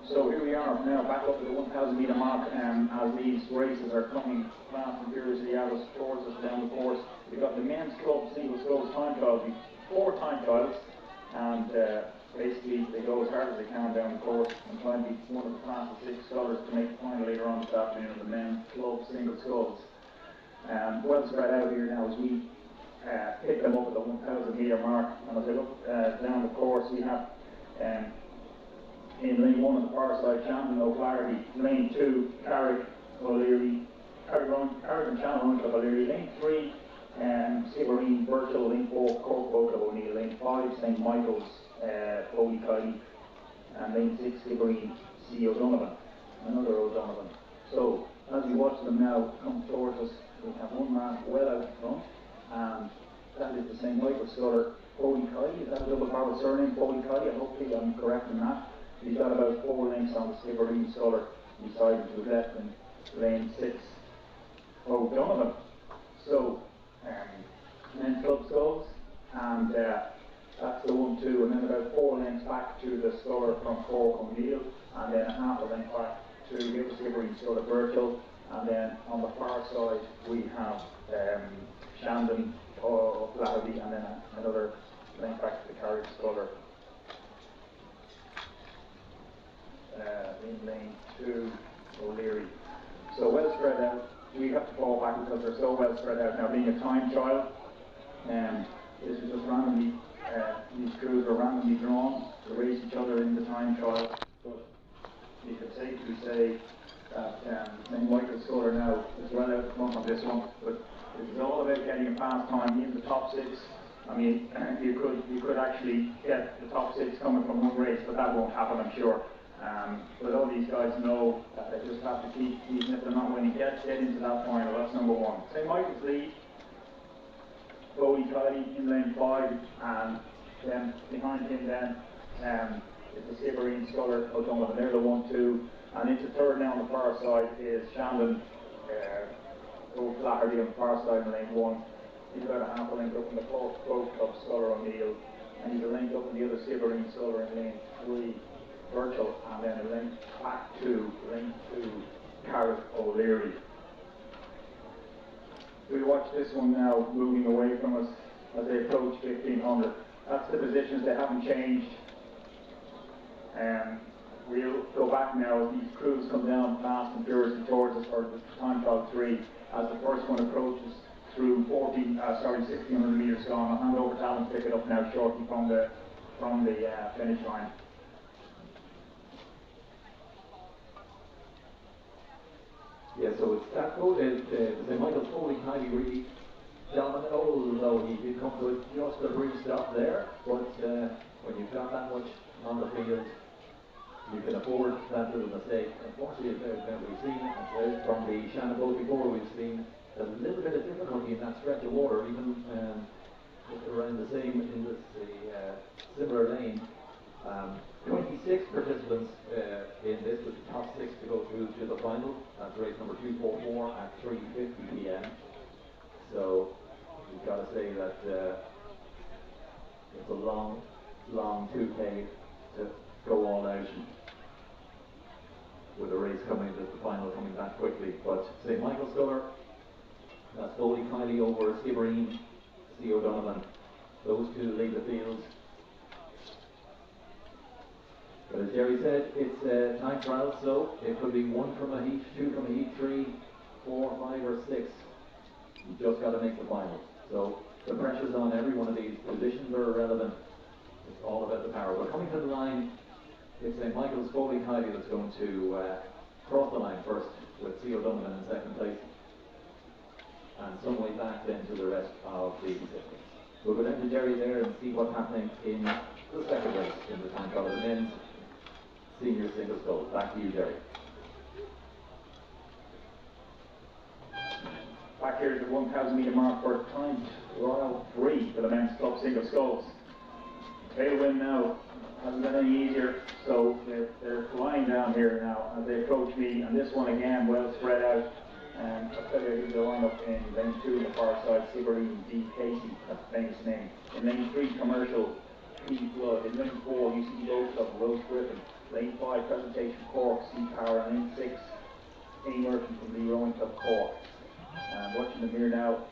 So here we are now back up to the 1,000 metre mark as these races are coming fast and furiously out us towards us down the course. We've got the men's club single sculls time trials, 4 time trials, and basically they go as hard as they can down the course and try and be one of the fastest 6 scullers to make the final later on this afternoon of the men's club single sculls. Well spread out here now as we pick them up at the 1,000 metre mark, and as I look down the course we have in lane 1 on the far side, Shannon O'Flaherty. Lane 2, Carrick O'Leary, Carrick and Shannon Rowing Club O'Leary. Lane 3, Skibbereen Birchall. Lane 4, Cork Boat Club O'Neill. Lane 5, St Michael's, Foley Kylie. And lane 6, Skibbereen C. O'Donovan. Another O'Donovan. So, as we watch them now come towards us, we have one man well out in front, and that is the St Michael's sculler, Foley Kylie. Is that a double-barrel surname, Foley Kylie? I hope I'm correct in that. He's got about 4 lengths on the Skibbereen sculler beside him to his left in lane 6. O'Donovan. So, men's club sculls, and that's the 1-2, and then about 4 lengths back to the sculler from Cork O'Neill, and then a half a length back to the Skibbereen sculler Birchall, and then on the far side we have Shandon O'Flaherty, and then another length back to the Carrick sculler. In lane 2, O'Leary. So well spread out. We have to fall back because they're so well spread out now. Being a time trial, this is just randomly, these crews are randomly drawn to race each other in the time trial. But you could safely say that St Michael's sculler now is well out front on this one. But this is all about getting a fast time in the top 6. I mean, you could actually get the top 6 coming from one race, but that won't happen, I'm sure. But all these guys know that they just have to keep, even if they're not winning, get into that final. That's number 1. St Michael's lead, Foley Kylie in lane 5, and then behind him then is the Skibbereen sculler O'Donovan. They're the 1-2, and into third now on the far side is Shandon Bo Flaherty on the far side in lane 1. He's about a half a length up in the fourth Pro Club, Sculler O'Neill. And he's a length up in the other Skibbereen Sculler in lane 3, Virgil. And then a length back to lane 2, Carrot O'Leary. We watch this one now moving away from us as they approach 1500. That's the positions, they haven't changed. We'll go back now as these crews come down fast and furiously towards us for the time trial 3 as the first one approaches through 1600 metres gone. I'll hand over to Alan to pick it up now shortly from the finish line. Yeah, so it's that good. St. Michael's Foley highly really dominant, although he did come to just a brief stop there. But when you've got that much on the field, you can afford that little mistake. Unfortunately, we've seen from the Shannon boat before, we've seen a little bit of difficulty in that stretch of water, even around the same in this similar lane. 26 participants in this, with the top 6 to go through to the final. That's race number 244 at 3:50 p.m. So we've got to say that it's a long 2K to go all out, with the race coming, the final coming back quickly. But St. Michael's Sculler, that's Foley Kiley over Skibbereen, C. O'Donovan. Those two lead the field. But as Jerry said, it's a time trial, so it could be 1 from a heat, 2 from a heat, 3, 4, 5 or 6. You just got to make the final. So the pressure's on every one of these. Positions are irrelevant. It's all about the power. But coming to the line, it's St. Michael's Foley Kiley that's going to cross the line first, with C. O'Donovan in second place. And some way back then to the rest of the participants. We'll go down to Jerry there and see what's happening in the second race in the time trial of the men's senior single sculls. Back to you, Jerry. Back here at the 1,000 metre mark for time trial 3 for the men's club single sculls. They win now. Hasn't been any easier, so they're flying down here now as they approach me, and this one again well spread out. I'll tell you the lineup in lane 2 on the far side, Skibbereen D. Casey, that's the famous name. In lane 3, Commercial P. Flood. In lane 4, UCD Boat Club, Rose Griffin. Lane 5, Presentation Cork, C. Power. And lane 6, A. Murphy from the Rowing Club Cork. Watching them here now,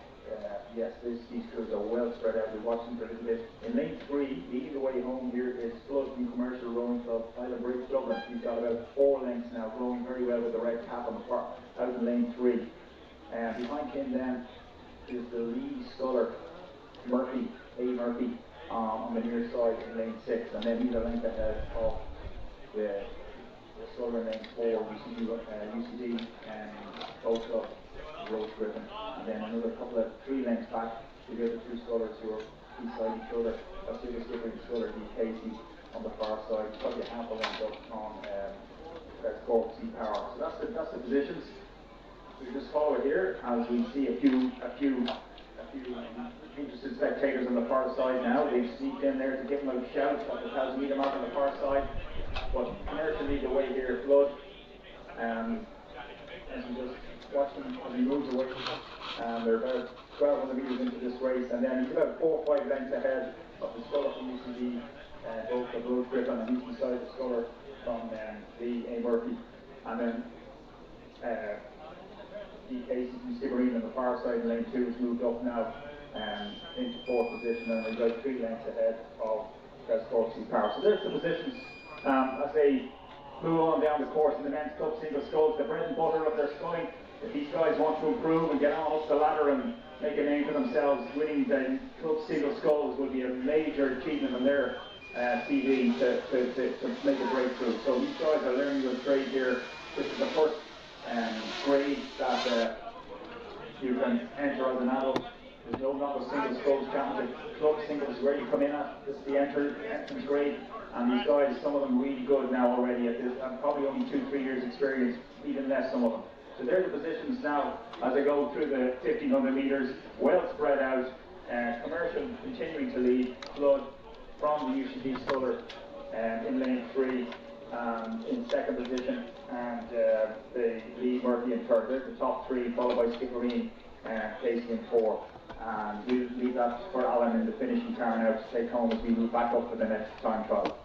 yes, these crews are well spread out. We'll watch them for a little bit. In lane 3, leading the way home here is Flood from Commercial Rowing Club, Island Bridge, Dublin. He's got about 4 lengths now, rowing very well with the red cap on the far out in lane 3. Behind him then is the Lee Sculler, Murphy, A. Murphy, on the near side in lane 6. And then he's a length ahead of the Sculler in lane 4, UCD and Boat Club, Rose Griffin. And then another couple of 3 lengths back to the other 2 Scullers who are beside each other. That's the other Skibbereen Sculler, D. Casey, on the far side. Probably a half a length up on Cork C. Power. So that's the positions. We just follow it here as we see a few interested spectators on the far side now. They've sneaked in there to give them a shout at the 1,000 metre mark on the far side. But Commercial lead the way here, Flood. As we just watch him as he moves away. They're about 1,200 metres into this race, and then he's about 4 or 5 lengths ahead of the Sculler from UCD, both the Rose Griffin and he's beside the Sculler from the A. Murphy. And then D. Casey from Skibbereen on the far side in lane 2 has moved up now into 4th position, and he's about 3 lengths ahead of Cork C. Power. So there's the positions as they move on down the course in the men's club single sculls, the bread and butter of their sculling. If these guys want to improve and get on up the ladder and make a name for themselves, winning the club single sculls would be a major achievement on their CV to make a breakthrough. So these guys are learning their trade here. This is the first grade that you can enter as an adult. There's not a single sculls championship. Club singles where you come in at. This is the entrance grade. And these guys, some of them really good now already at this, and probably only 2-3 years experience, even less some of them. So they're the positions now as they go through the 1,500 metres, well spread out. Commercial continuing to lead, Flood from the UCD Sculler in lane 3 in second position, and the Lee Murphy in third. There's the top 3 3, followed by Skippereen placing in 4. And we'll leave that for Alan in the finishing car now to take home as we move back up for the next time trial.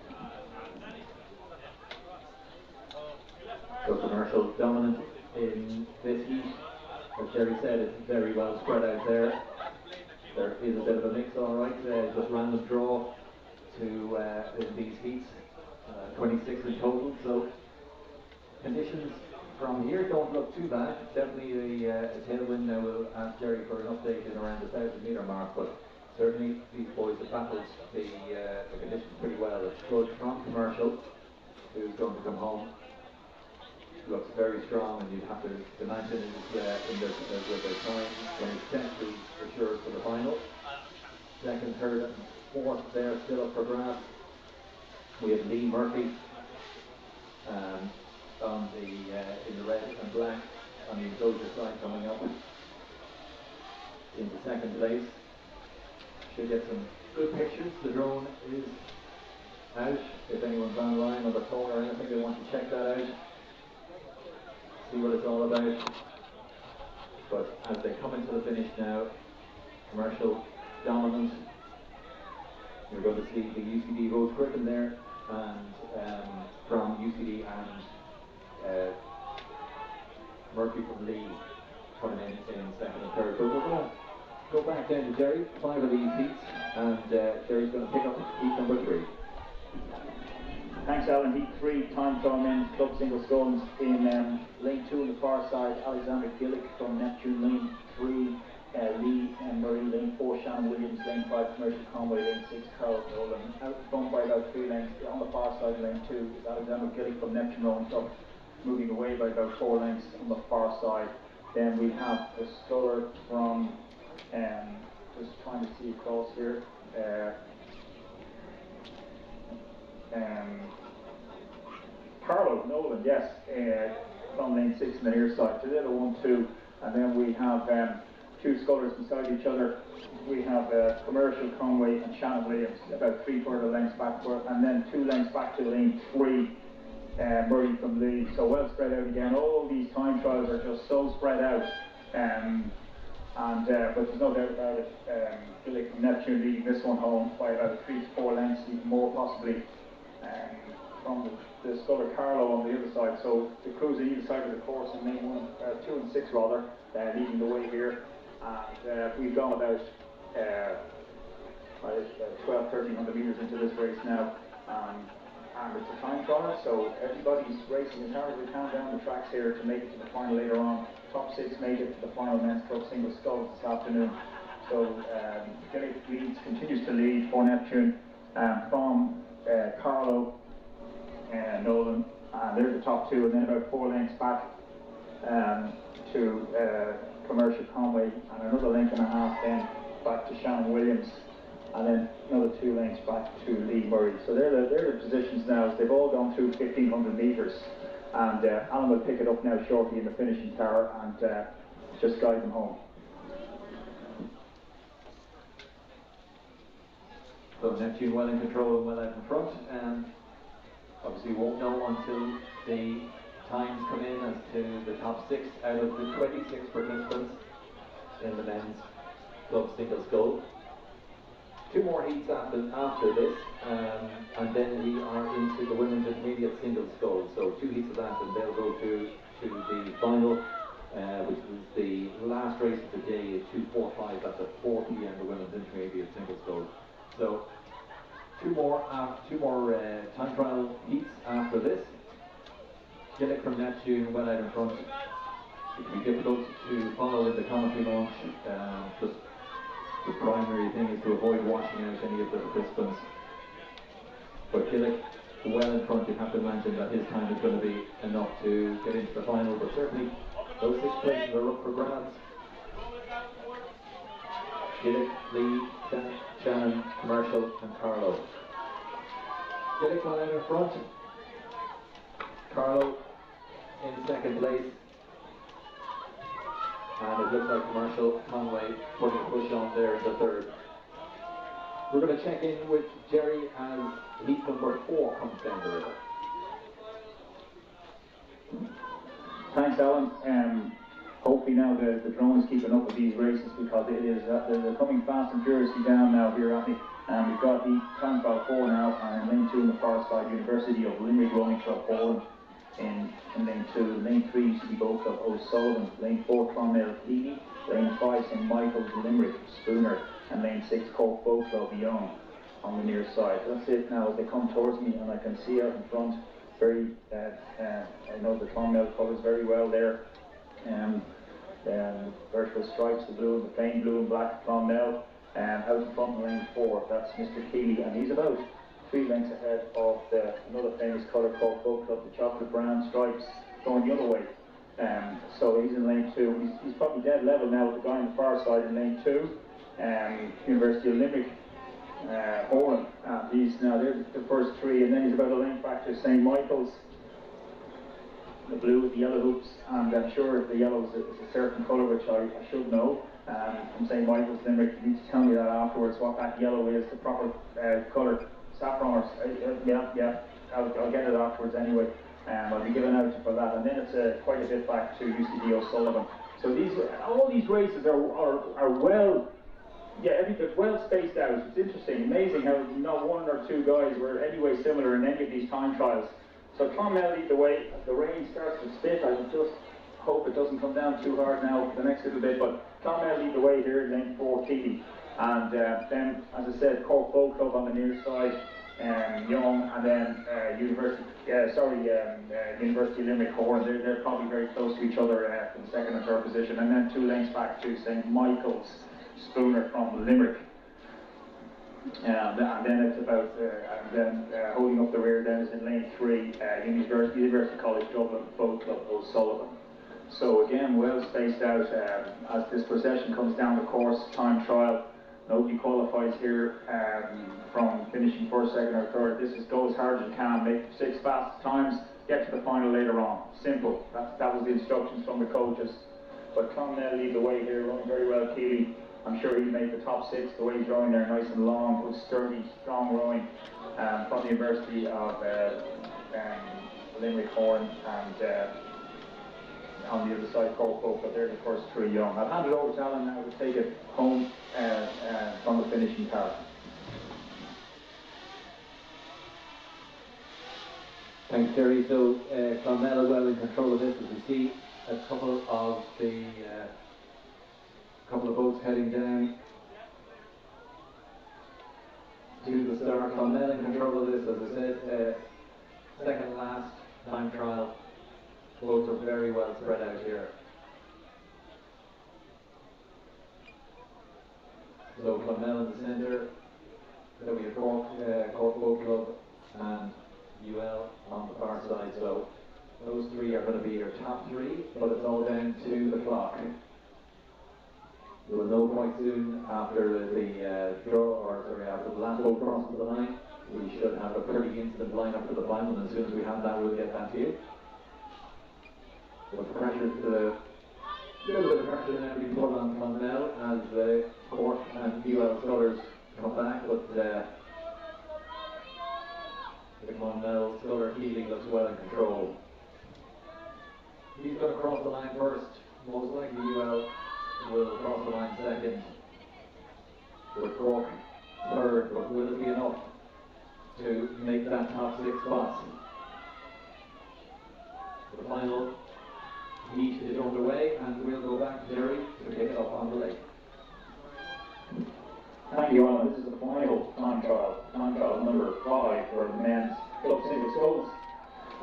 So Commercial dominant in this heat. As Jerry said, it's very well spread out there. There is a bit of a mix, all right, just random draw to in these heats, 26 in total. So conditions from here don't look too bad. Definitely a tailwind. Now we'll ask Jerry for an update in around the 1,000-metre mark, but certainly these boys have battled the conditions pretty well. It's good from Commercial, who's going to come home. Looks very strong, and you'd have to imagine in their time when it's potentially assured for the final. Second, third, and fourth there still up for grabs. We have Lee Murphy on the in the red and black on the enclosure side coming up into second place. Should get some good pictures. The drone is out. If anyone's online on the phone or anything, they want to check that out. See what it's all about. But as they come into the finish now, Commercial dominant. You're going to see the UCD Rose Griffin there, and from UCD and Murphy from Lee coming in second and third. But we're going to go back down to Jerry, 5 of these heats, and Jerry's going to pick up heat number 3. Thanks, Alan. Heat 3, time trial men's club single sculls in lane 2 on the far side. Alexander Gillick from Neptune, lane 3. Lee and Murray, lane 4. Shannon Williams, lane 5. Commercial Conway, lane 6. Carl Nolan. Out front by about 3 lengths. On the far side, lane 2 is Alexander Gillick from Neptune rolling up, moving away by about 4 lengths on the far side. Then we have a sculler from, just trying to see across here. Carlo Nolan, yes, from lane 6 on the near side. So they're the 1, 2, and then we have 2 scullers beside each other. We have Commercial Conway and Shannon Williams, about 3 further lengths backward, and then 2 lengths back to lane 3, Murray from Lee. So well spread out again. All these time trials are just so spread out. But there's no doubt about it. Gillick from Neptune leading this one home by about 3 to 4 lengths, even more possibly. From the sculler Carlo on the other side. So the crews on either side of the course in lane 2 and 6 rather, leading the way here. And we've gone about 1,200-1,300 metres into this race now. And it's a time trial, so everybody's racing as hard as they can down the tracks here to make it to the final later on. Top 6 made it to the final men's club single sculls this afternoon. So Gillick continues to lead for Neptune from Carlo Nolan, and they're the top 2, and then about 4 lengths back to Commercial Conway, and another length and a half then back to Shannon Williams, and then another 2 lengths back to Lee Murray. So they're the positions now. They've all gone through 1,500 metres, and Alan will pick it up now shortly in the finishing tower and just guide them home. So Neptune well in control and well out in front. Obviously won't know until the times come in as to the top 6 out of the 26 participants in the men's club single scull. 2 more heats after this, and then we are into the women's intermediate single scull. So 2 heats of that, and they'll go to the final, which was the last race of the day at 2:45. That's at 4 p.m. the women's intermediate single scull. So 2 more time trial heats after this. Gillick from Neptune well out in front. It can be difficult to follow in the commentary launch. Just the primary thing is to avoid washing out any of the participants. But Gillick well in front. You have to imagine that his time is going to be enough to get into the final. But certainly those 6 places are up for grabs. Gillick, Lee, Shannon, Commercial, and Carlo. Gillick well out in front. Carlo in second place. And it looks like Commercial Conway putting a push on there in the third. We're going to check in with Jerry as heat number 4 comes down the river. Thanks, Alan. hopefully now the drone is keeping up with these races, because it is they're coming fast and furiously down now here at me. And we've got the Transval 4 now, and in lane 2 on the far side, University of Limerick Rowing Club Poland. In lane 2, lane 3 used to be Boat Club O'Sullivan, lane 4 Clonmel Keely, lane 5 St Michael's Limerick Spooner, and lane 6 Cork Boat Club Young on the near side. That's it now as they come towards me, and I can see out in front very, I know the Clonmel colours very well there. Vertical stripes, the blue and the plain blue and black Clonmel. Out in front in lane 4, that's Mr. Keely, and he's about 3 lengths ahead of another famous colour called Boat Club, the chocolate brown stripes, going the other way. So he's in lane 2. He's probably dead level now with the guy on the far side in lane 2. University of Limerick, Oran. He's now there's the first 3, and then he's about a length back to St Michael's. The blue with the yellow hoops, and I'm sure the yellow is a certain colour which I should know. From St Michael's Limerick, you need to tell me that afterwards, what that yellow is, the proper colour. Saffron, I'll get it afterwards anyway. I'll be giving out for that, and then it's quite a bit back to UCD O'Sullivan. So all these races are well, everything's well spaced out. It's interesting, amazing how not 1 or 2 guys were anyway similar in any of these time trials. So Clonmel lead the way. The rain starts to spit. I just hope it doesn't come down too hard now for the next little bit, but Clonmel lead the way here in lane 4, Keely. And then, as I said, Cork Boat Club on the near side, Young, and then University of Limerick Horn. They're probably very close to each other in 2nd and 3rd position. And then 2 lengths back to St Michael's Spooner from Limerick. And then it's about, holding up the rear then is in lane 3, University College Dublin Boat Club O'Sullivan. So again, well spaced out as this procession comes down the course, time trial. Nobody qualifies here from finishing 1st, 2nd or 3rd. This is go as hard as you can, make 6 fast times, get to the final later on. Simple. That was the instructions from the coaches. But Clonmel lead the way here, running very well. Keely, I'm sure he'll make the top 6 the way he's rowing there, nice and long, good, sturdy, strong rowing from the University of Limerick Horn, and on the other side, Cork Boat, but they're the first 3 Young. I'll hand it over to Alan now to take it home from the finishing part. Thanks, Terry. So Clonmel is well in control of this, as we see a couple of boats heading down to the start. Clonmel in control of this, as I said, second last time trial. Boats are very well spread out here. So Clonmel in the centre, then we have Cork Boat Club and UL on the far side. So those 3 are going to be your top 3, but it's all down to the clock. You will know quite soon after after the last boat crosses the line. We should have a pretty instant lineup for the final, and as soon as we have that, we'll get that to you. But the little bit of pressure now being put on Clonmel as the Cork and UL scullers come back, but the Clonmel sculler Keely looks well in control. He's going to cross the line first. Most likely UL will cross the line second, with Cork 3rd, but will it be enough to make that top 6 spots? The final heat is underway, and we'll go back to Jerry to pick it up on the lake. Thank you, Alan. This is the final time trial number 5 for the men's club single sculls.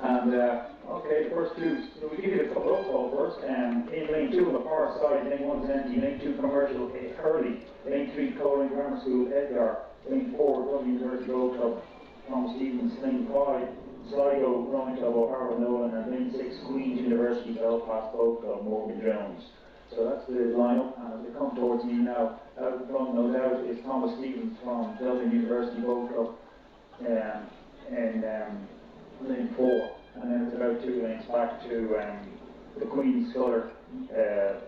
And okay, the first 2, so we give you the couple of call first. In lane 2 on the far side, lane 1 is empty, lane 2 commercial Hurley, lane 3 Coleraine Grammar School Edgar, lane 4 Dublin University Boat Club Thomas Stevens, lane 5 Sligo Rowing Club O'Hara Nolan, and lane 6 Queen's University Belfast Boat Club Morgan Jones. So that's the lineup, and as they come towards me now, out in front, no doubt, is Thomas Stevens from Dublin University Boat Club in lane 4, and then it's about 2 lanes back to the Queen's Sculler,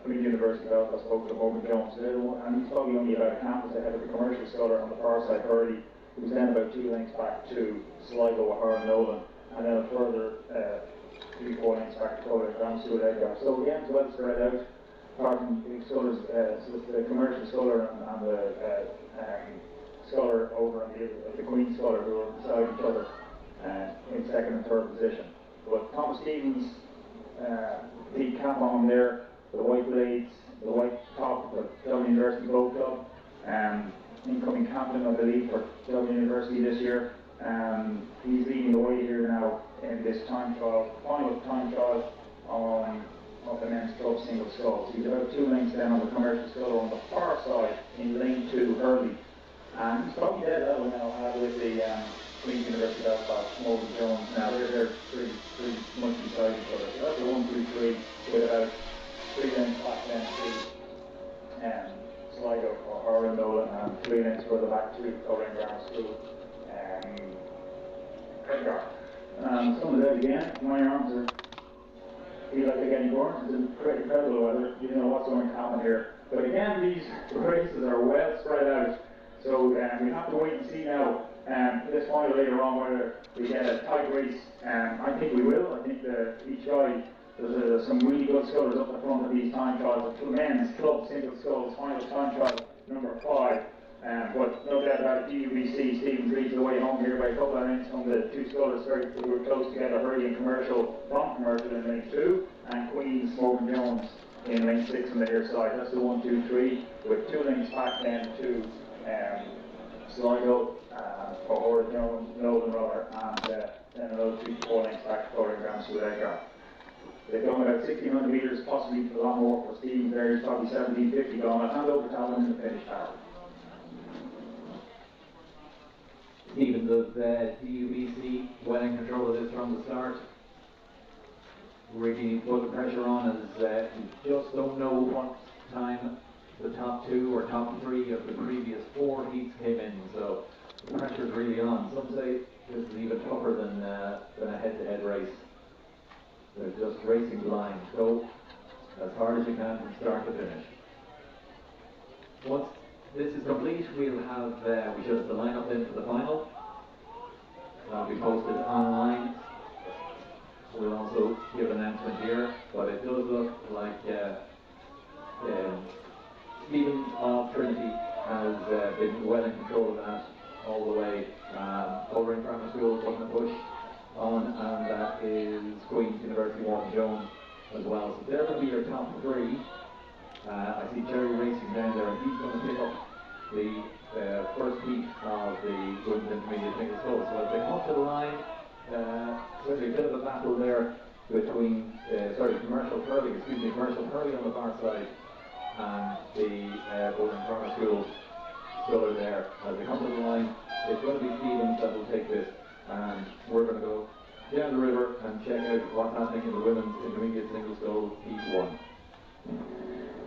Queen's University Belfast Boat Club Morgan Jones. And he's probably only about a campus ahead of the commercial Sculler on the far side, Hurley, who's then about 2 lengths back to Sligo O'Hara Nolan, and then a further 3-4 lengths back to Coleraine Grammar School Edgar. So again, it's well spread out. pardon, the scullers, the commercial sculler and the sculler over on the Queen sculler, who were beside each other in second and third position. But Thomas Stevens, big cap on there, the white blades, the white top of Dublin University Boat Club, incoming captain, I believe, for Dublin University this year. He's leading the way here now in this time trial, final time trial of the men's club single sculls. He's about 2 lengths down on the commercial sculler on the far side in lane 2 early. And he's probably dead level now with the Queen's University Belfast, Morgan Jones. Now they're pretty much beside each other. So that's a 1, 2, 3 with about 3 lengths back then to Sligo or Arundel, and 3 lengths further back to Coleraine Grammar School. Some of that again, my arms feel like they're getting burnt. It's incredible weather. You don't know what's going to happen here. But again, these races are well spread out. So we have to wait and see now this final later on whether we get a tight race. I think we will. I think each guy, there's some really good scullers up the front of these time trials. The men's club single sculls, final time trial number 5. But no doubt about it, DUBC, Stephen leads the way home here by a couple of lengths from the 2 scullers who were close together, Hurley and Commercial, from Commercial in lane 2, and Queen's Morgan Jones in lane 6 on the near side. That's the 1, 2, 3, with 2 lengths back then to Sligo, for Jones, Nolan rather, and then another 3 to 4 lengths back to Coleraine Grammar School Edgar. They've gone about 1,600 metres, possibly a lot more for Stephen there. He's probably 1750 gone. I'll hand over to Alan in the finish tower. Stevens of DUBC, well in control of this from the start. Really put the pressure on as you just don't know what time the top 2 or top 3 of the previous 4 heats came in, so the pressure's really on. Some say this is even tougher than a head-to-head race. They're just racing blind. Go as hard as you can from start to finish. Once this is complete, we'll have we should have the lineup then for the final. That'll be posted online. We'll also give an announcement here, but it does look like Stephen of Trinity has been well in control of that all the way. Coleraine Grammar School putting a push on, and that is Queen's University Morgan Jones as well. So they're going to be your top 3. I see Jerry racing down there, and he's going to pick up the first heat of the women's intermediate single sculls. So as they come to the line, there's a bit of a battle there between Commercial Hurley on the far side and the Coleraine Grammar School sculler there. As they come to the line, it's going to be Stevens that will take this, and we're going to go down the river and check out what's happening in the women's intermediate single sculls heat 1.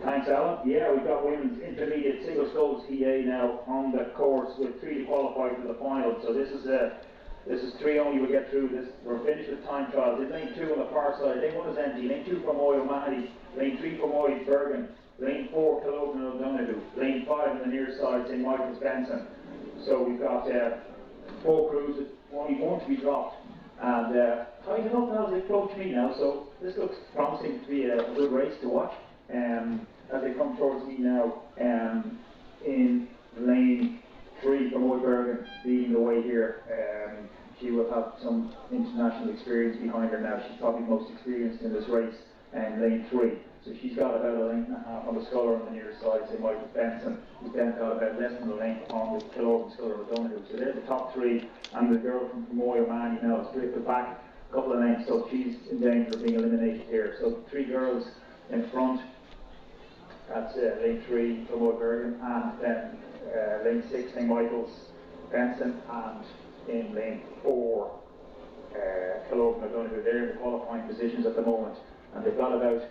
Thanks, Alan. Yeah, we've got women's intermediate single sculls EA now on the course with 3 to qualify for the final. So this is 3 only we get through this. We're finished with time trials. In lane 2 on the far side, lane 1 is empty. Lane 2 for Moy O'Mahony, lane 3 for Moy Bergen, lane 4 Killogan O'Donoghue, lane 5 on the near side St Michael's Benson. So we've got 4 crews, only 1 to be dropped. And tight enough now as they approach me now, so this looks promising to be a good race to watch. As they come towards me now, in lane 3 for Moy Bergen leading the way here. She will have some international experience behind her now. She's probably most experienced in this race, and lane 3. So she's got about a length and a half on the sculler on the near side, St Michael's Benson, who's then got about less than a length on the Killogan sculler of O'Donoghue. So they're the top 3, and the girl from Moy O'Mahony now has drifted back a couple of lengths, so she's in danger of being eliminated here. So 3 girls in front. That's lane 3 for Moy Bergen, and then lane 6 St Michael's Benson, and in lane 4 Killogan O'Donoghue. They're in the qualifying positions at the moment, and they've got about,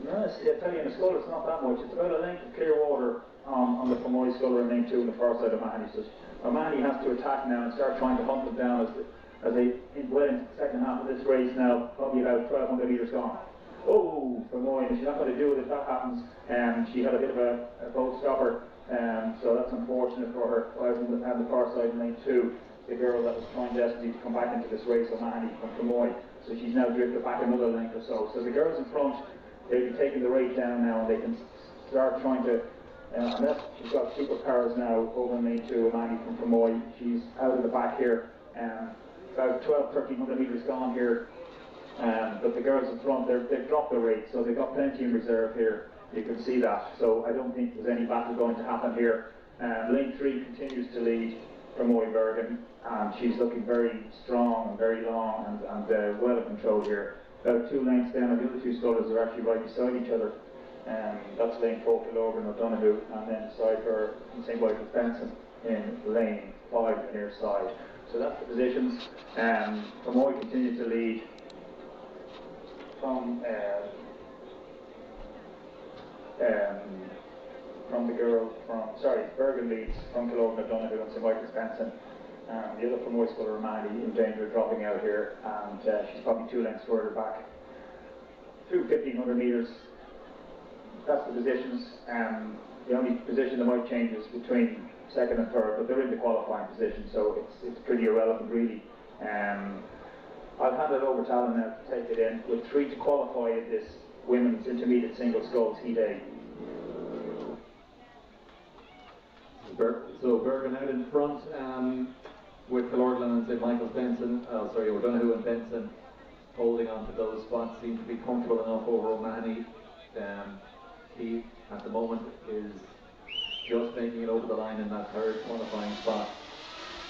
I tell you, in the sculler it's not that much. It's about a length of clear water on the Fermoy sculler in lane 2 on the far side of O'Mahony. So O'Mahony has to attack now and start trying to hunt them down as they well into the second half of this race now, probably about 1,200 metres gone. Oh, Fermoy, she's not going to do it if that happens. She had a bit of a boat stopper, so that's unfortunate for her. On the far side in lane 2, the girl that was trying desperately to come back into this race, O'Mahony from Fermoy. So she's now drifted back another length or so. So the girls in front, they'll be taking the rate down now, and they can start trying to. Unless she's got superpowers now over in lane 2, Amani from Fermoy. She's out in the back here. About 1,300 metres gone here. But the girls in front, they've dropped the rate, so they've got plenty in reserve here. You can see that. So I don't think there's any battle going to happen here. Lane 3 continues to lead Fermoy Bergen, and she's looking very strong and very long and well in control here. About 2 lengths down, and the other 2 scullers are actually right beside each other. That's lane 4, Kilorgan O'Donoghue, and then beside her, St. Michael's Benson in lane 5 the near side. So that's the positions. Fermoy continues to lead from the girl Bergen leads from Kilorgan O'Donoghue and St. Michael's Benson. The other Fermoy sculler, Amani, in danger of dropping out here, and she's probably 2 lengths further back. Through 1,500 metres. That's the positions. The only position that might change is between 2nd and 3rd, but they're in the qualifying position, so it's pretty irrelevant really. I'll hand it over to Alan now to take it in, with 3 to qualify in this women's intermediate single sculls heat A. So Bergen out in front with Kilorgan and St. Michael's Benson, O'Donoghue and Benson holding on to those spots, seem to be comfortable enough over O'Mahony. He at the moment is just making it over the line in that 3rd qualifying spot.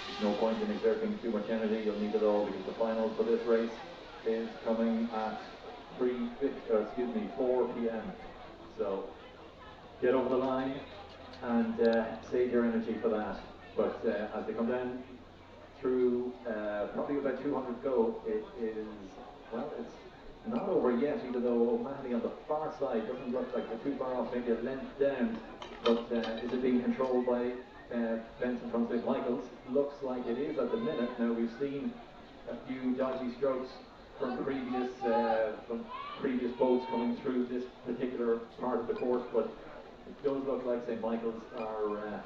There's no point in exerting too much energy, you'll need it all, because the final for this race is coming at 4 p.m. So get over the line and save your energy for that. But as they come down through probably about 200 go, it is, well, it's not over yet, even though O'Mahony on the far side doesn't look like they're too far off, maybe a length down. But is it being controlled by Benson from St. Michael's? Looks like it is at the minute. Now we've seen a few dodgy strokes from previous boats coming through this particular part of the course, but it does look like St. Michael's are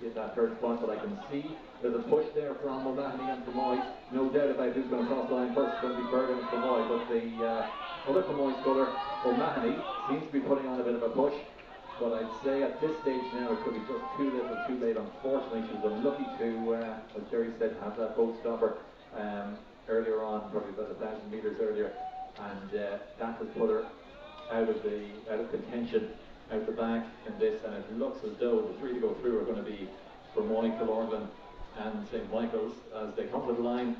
in that 3rd spot. But I can see there's a push there from O'Mahony and Fermoy. No doubt about who's going to cross the line first. It's going to be Bergen and Fermoy, but the other Fermoy sculler, O'Mahony, seems to be putting on a bit of a push. But I'd say at this stage now it could be just too little, too late. Unfortunately, she was unlucky to, as Jerry said, have that boat stopper earlier on, probably about 1,000 metres earlier, and that has put her out of contention out the back in this, and it looks as though the 3 to go through are going to be Fermoy, Kilorgan and St. Michael's. As they come to the line,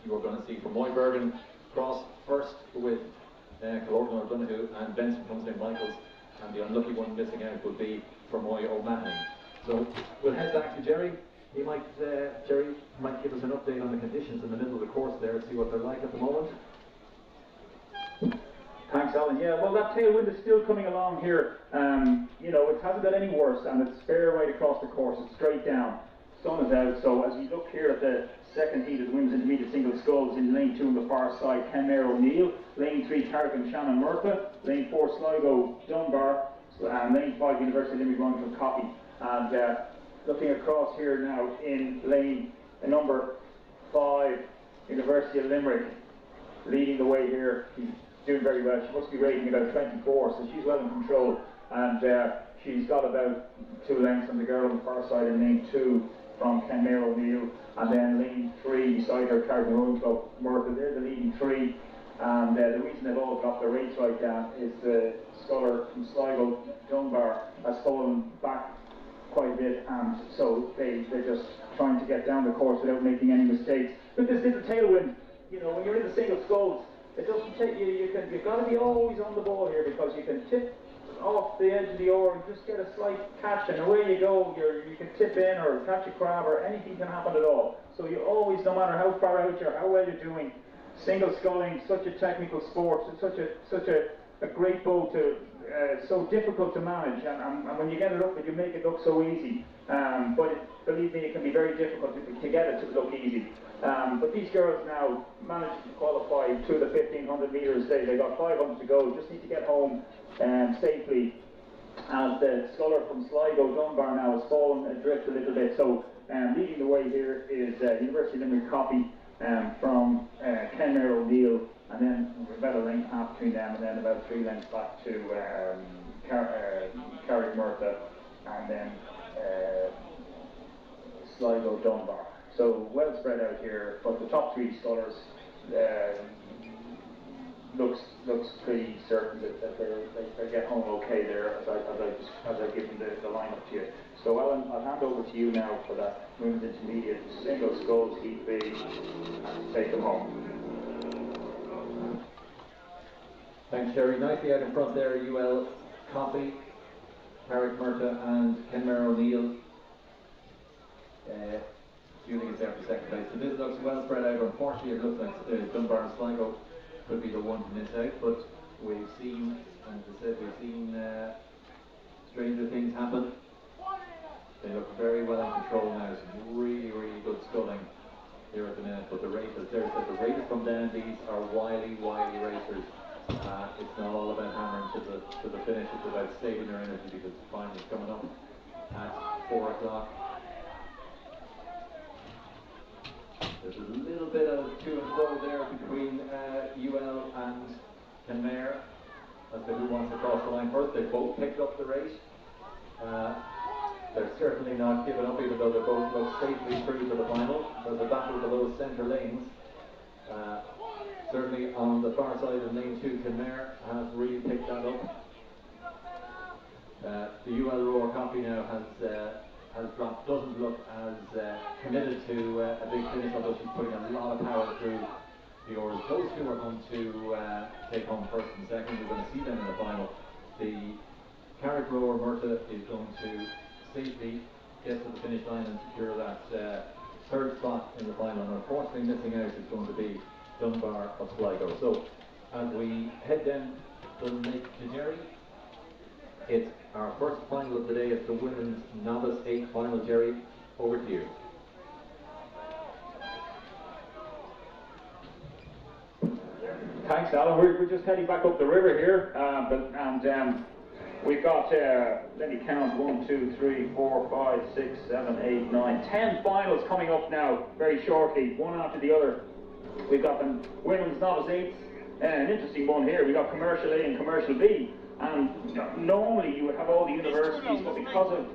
you are going to see Fermoy Bergen cross first with Kilorgan O'Donoghue and Benson from St. Michael's, and the unlucky one missing out would be Fermoy O'Mahony. So we'll head back to Jerry. Jerry might give us an update on the conditions in the middle of the course there, see what they're like at the moment. Thanks, Alan. Yeah, well, that tailwind is still coming along here. You know, it hasn't got any worse, and it's fair right across the course. It's straight down. Sun is out, so as we look here at the 2nd heat of the women's intermediate single sculls, in lane 2 on the far side, Kenmare O'Neill, lane 3, Carrigan Shannon Murtha, lane 4, Sligo Dunbar, and lane 5, University of Limerick running from Coppy. And looking across here now in lane number 5, University of Limerick, leading the way here. She's doing very well. She must be rating about 24, so she's well in control. And she's got about 2 lengths on the girl on the far side in lane 2 from Kenmare O'Neill, and then lane 3 beside her, Carrigan Rowing Club Murtha. They're the leading 3, and the reason they've all dropped their rates right down is the sculler from Sligo Dunbar has fallen back quite a bit, and so they're just trying to get down the course without making any mistakes. With this little tailwind, you know, when you're in the single sculls, it doesn't take you've got to be always on the ball here, because you can tip off the edge of the oar and just get a slight catch, and away you go. You can tip in or catch a crab, or anything can happen at all. So you always, no matter how far out you're, how well you're doing, single sculling, such a technical sport, it's such a great boat to so difficult to manage, and when you get it up, you make it look so easy. But believe me, it can be very difficult to get it to look easy. But these girls now managed to qualify to the 1,500 metres. They got 500 to go. Just need to get home safely. As the sculler from Sligo Dunbar now has fallen adrift a little bit. So leading the way here is University of Limerick Coppy from Kenmare O'Neill and then about a length half between them, and then about 3 lengths back to Carrickmurta, and then Sligo Dunbar. So well spread out here, but the top 3 scullers looks pretty certain that they get home okay there, as I give them the lineup to you. So Alan, I'll hand over to you now for that women's intermediate single sculls heat B, and take them home. Thanks, Jerry. Nicely out in front there, UL Coffey, Carrickmurta and Kenmare O'Neill. Julie is there for second place. So this looks well spread out. Unfortunately, it looks like Dunbar and Sligo could be the one to miss out, but we've seen, and as I said, we've seen stranger things happen. They look very well in control now. Some really, really good sculling here at the minute. But the race, as Jerry said, the races from down these are wily racers. It's not all about hammering to the finish. It's about saving their energy, because the final is coming up at 4 o'clock. There's a little bit of to and fro there between UL and Kenmare as to who wants to cross the line first. They both picked up the race. They're certainly not giving up, even though they both look safely through to the final. There's a battle for those centre lanes. Certainly on the far side of lane 2, Kenmare has really picked that up. The UL Roar Coffey now has dropped, doesn't look as committed to a big finish, although she's putting a lot of power through the oars. Those two are going to take home first and second. We're going to see them in the final. The Carrickmurta is going to safely get to the finish line and secure that third spot in the final. And unfortunately, missing out is going to be Dunbar of Sligo. So as we head down the Lake Jerry, it's our first final of the day. It's the women's novice 8 final. Jerry, over to you. Thanks, Alan. We're just heading back up the river here, we've got, let me count, 1, 2, 3, 4, 5, 6, 7, 8, 9, 10 finals coming up now very shortly, one after the other. We've got the women's novice 8s, an interesting one here. We've got Commercial A and Commercial B. And normally you would have all the universities, but because of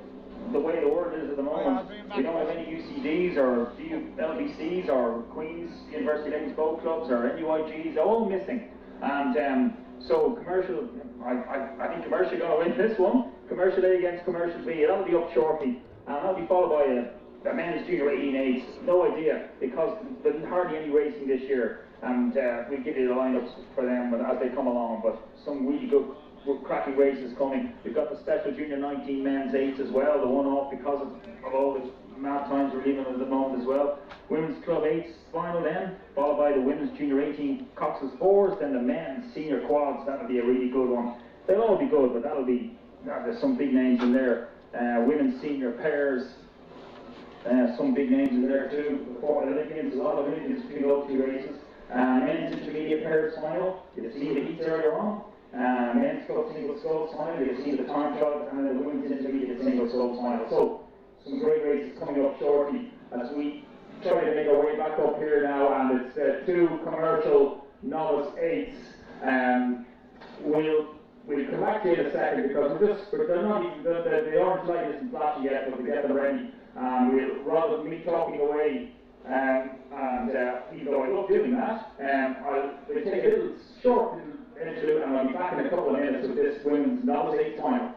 the way the world is at the moment, we don't have any UCDs or LBCs or Queen's University Ladies Boat Clubs or NUIGs, they're all missing. And so Commercial, I think Commercial are going to win this one. Commercial A against Commercial B, that'll be up shortly. And that'll be followed by a men's junior 18-8s, no idea, because there's hardly any racing this year. And we'll give you the lineups for them as they come along, but some really good cracking races coming. We've got the special junior 19 men's 8s as well, the one off because of all the mad times we're living at the moment as well. Women's club 8s final then, followed by the women's junior 18 Cox's 4s, then the men's senior quads. That'll be a really good one. They'll all be good, but that'll be, there's some big names in there. Women's senior pairs, some big names in there too. The Olympians, a lot of Olympians between those two races. Men's intermediate pairs final, you've seen the heats earlier on. Men's club single sculls final, you've seen the time trial, and then the women's intermediate single sculls final. So some great races coming up shortly as we try to make our way back up here now, and it's 2 Commercial novice 8s. We'll come back to you in a second because they're not even, the orange light isn't flashing yet, but we get them ready. We'll, rather than me talking away, even though I love doing that, we'll take a little short interlude, and I'll be back in a couple of minutes with this women's novice 8 final.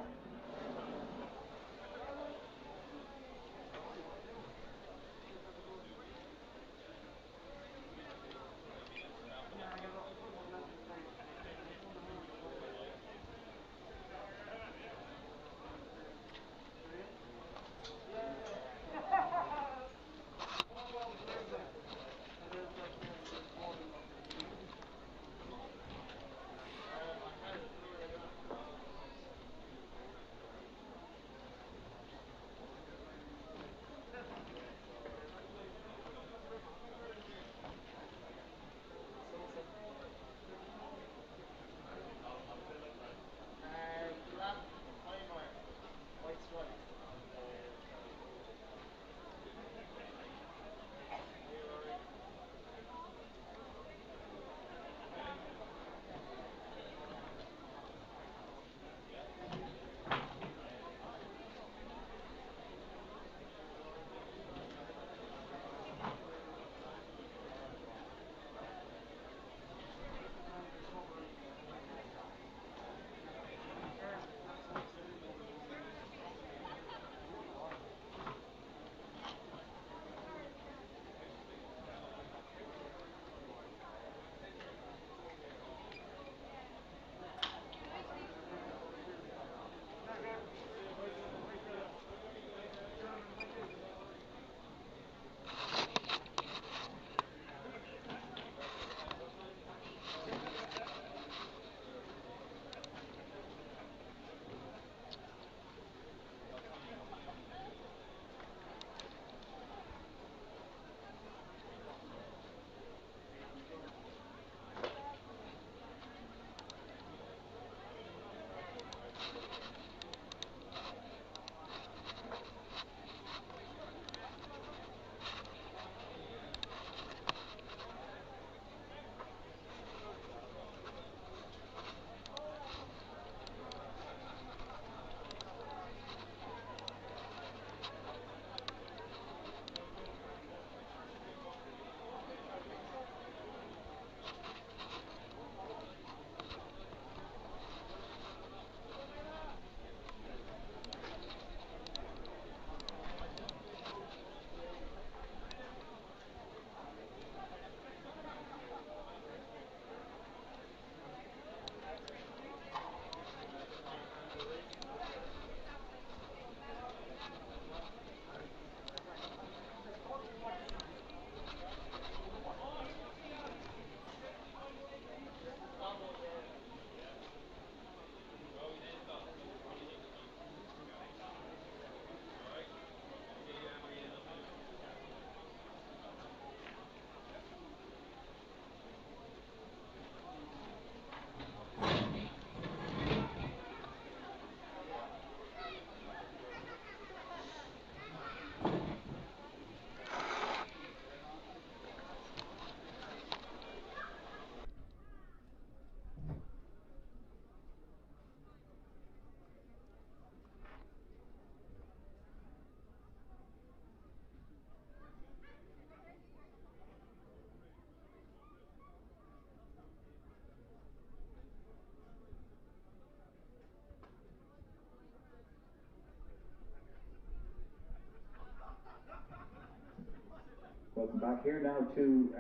Welcome back here now to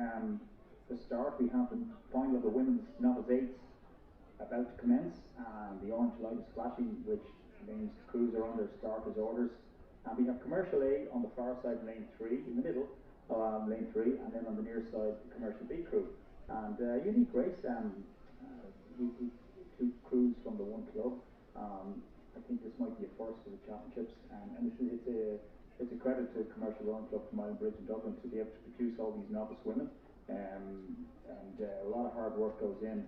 the start. We have the final of the women's novice eights about to commence, and the orange light is flashing, which means crews are on their starters' orders. And we have commercial A on the far side, lane 3, in the middle, lane 3, and then on the near side, the commercial B crew. And unique race, we two crews from the one club. I think this might be a first for the championships, and it's a credit to Commercial Rowing Club from Islandbridge in Dublin to be able to produce all these novice women, and a lot of hard work goes in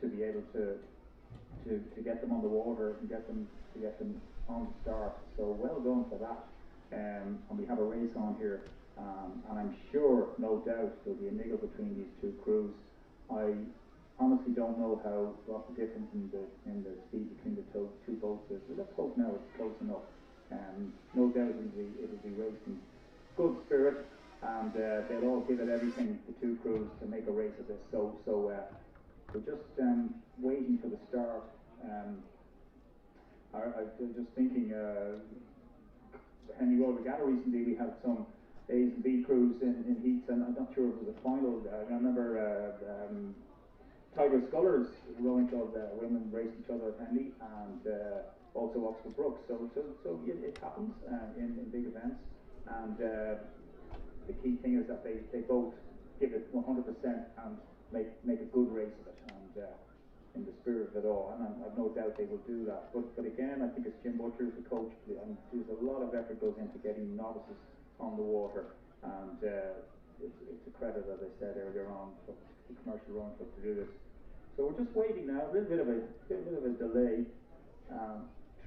to be able to get them on the water and to get them on the start. So well done for that. And we have a race on here, and I'm sure, no doubt, there'll be a niggle between these two crews. I honestly don't know what the difference in the speed between the two boats is. But let's hope now it's close enough. No doubt it'll be raced in good spirit, and they'll all give it everything, the two crews, to make a race of this. So we're just waiting for the start. I'm just thinking, Henry Road Regatta recently, we had some A's and B crews in heats, and I'm not sure if it was a final. I remember Tiger Scullers Rowing Club women raced each other at Henley, and also Oxford Brooks. So it happens in big events, and the key thing is that they both give it 100% and make a good race of it, and in the spirit of it all. And I've no doubt they will do that. But again, I think it's Jim Butcher, the coach, and there's a lot of effort goes into getting novices on the water, and it's a credit, as I said earlier on, for the Commercial Rowing Club to do this. So we're just waiting now, a little bit of a delay,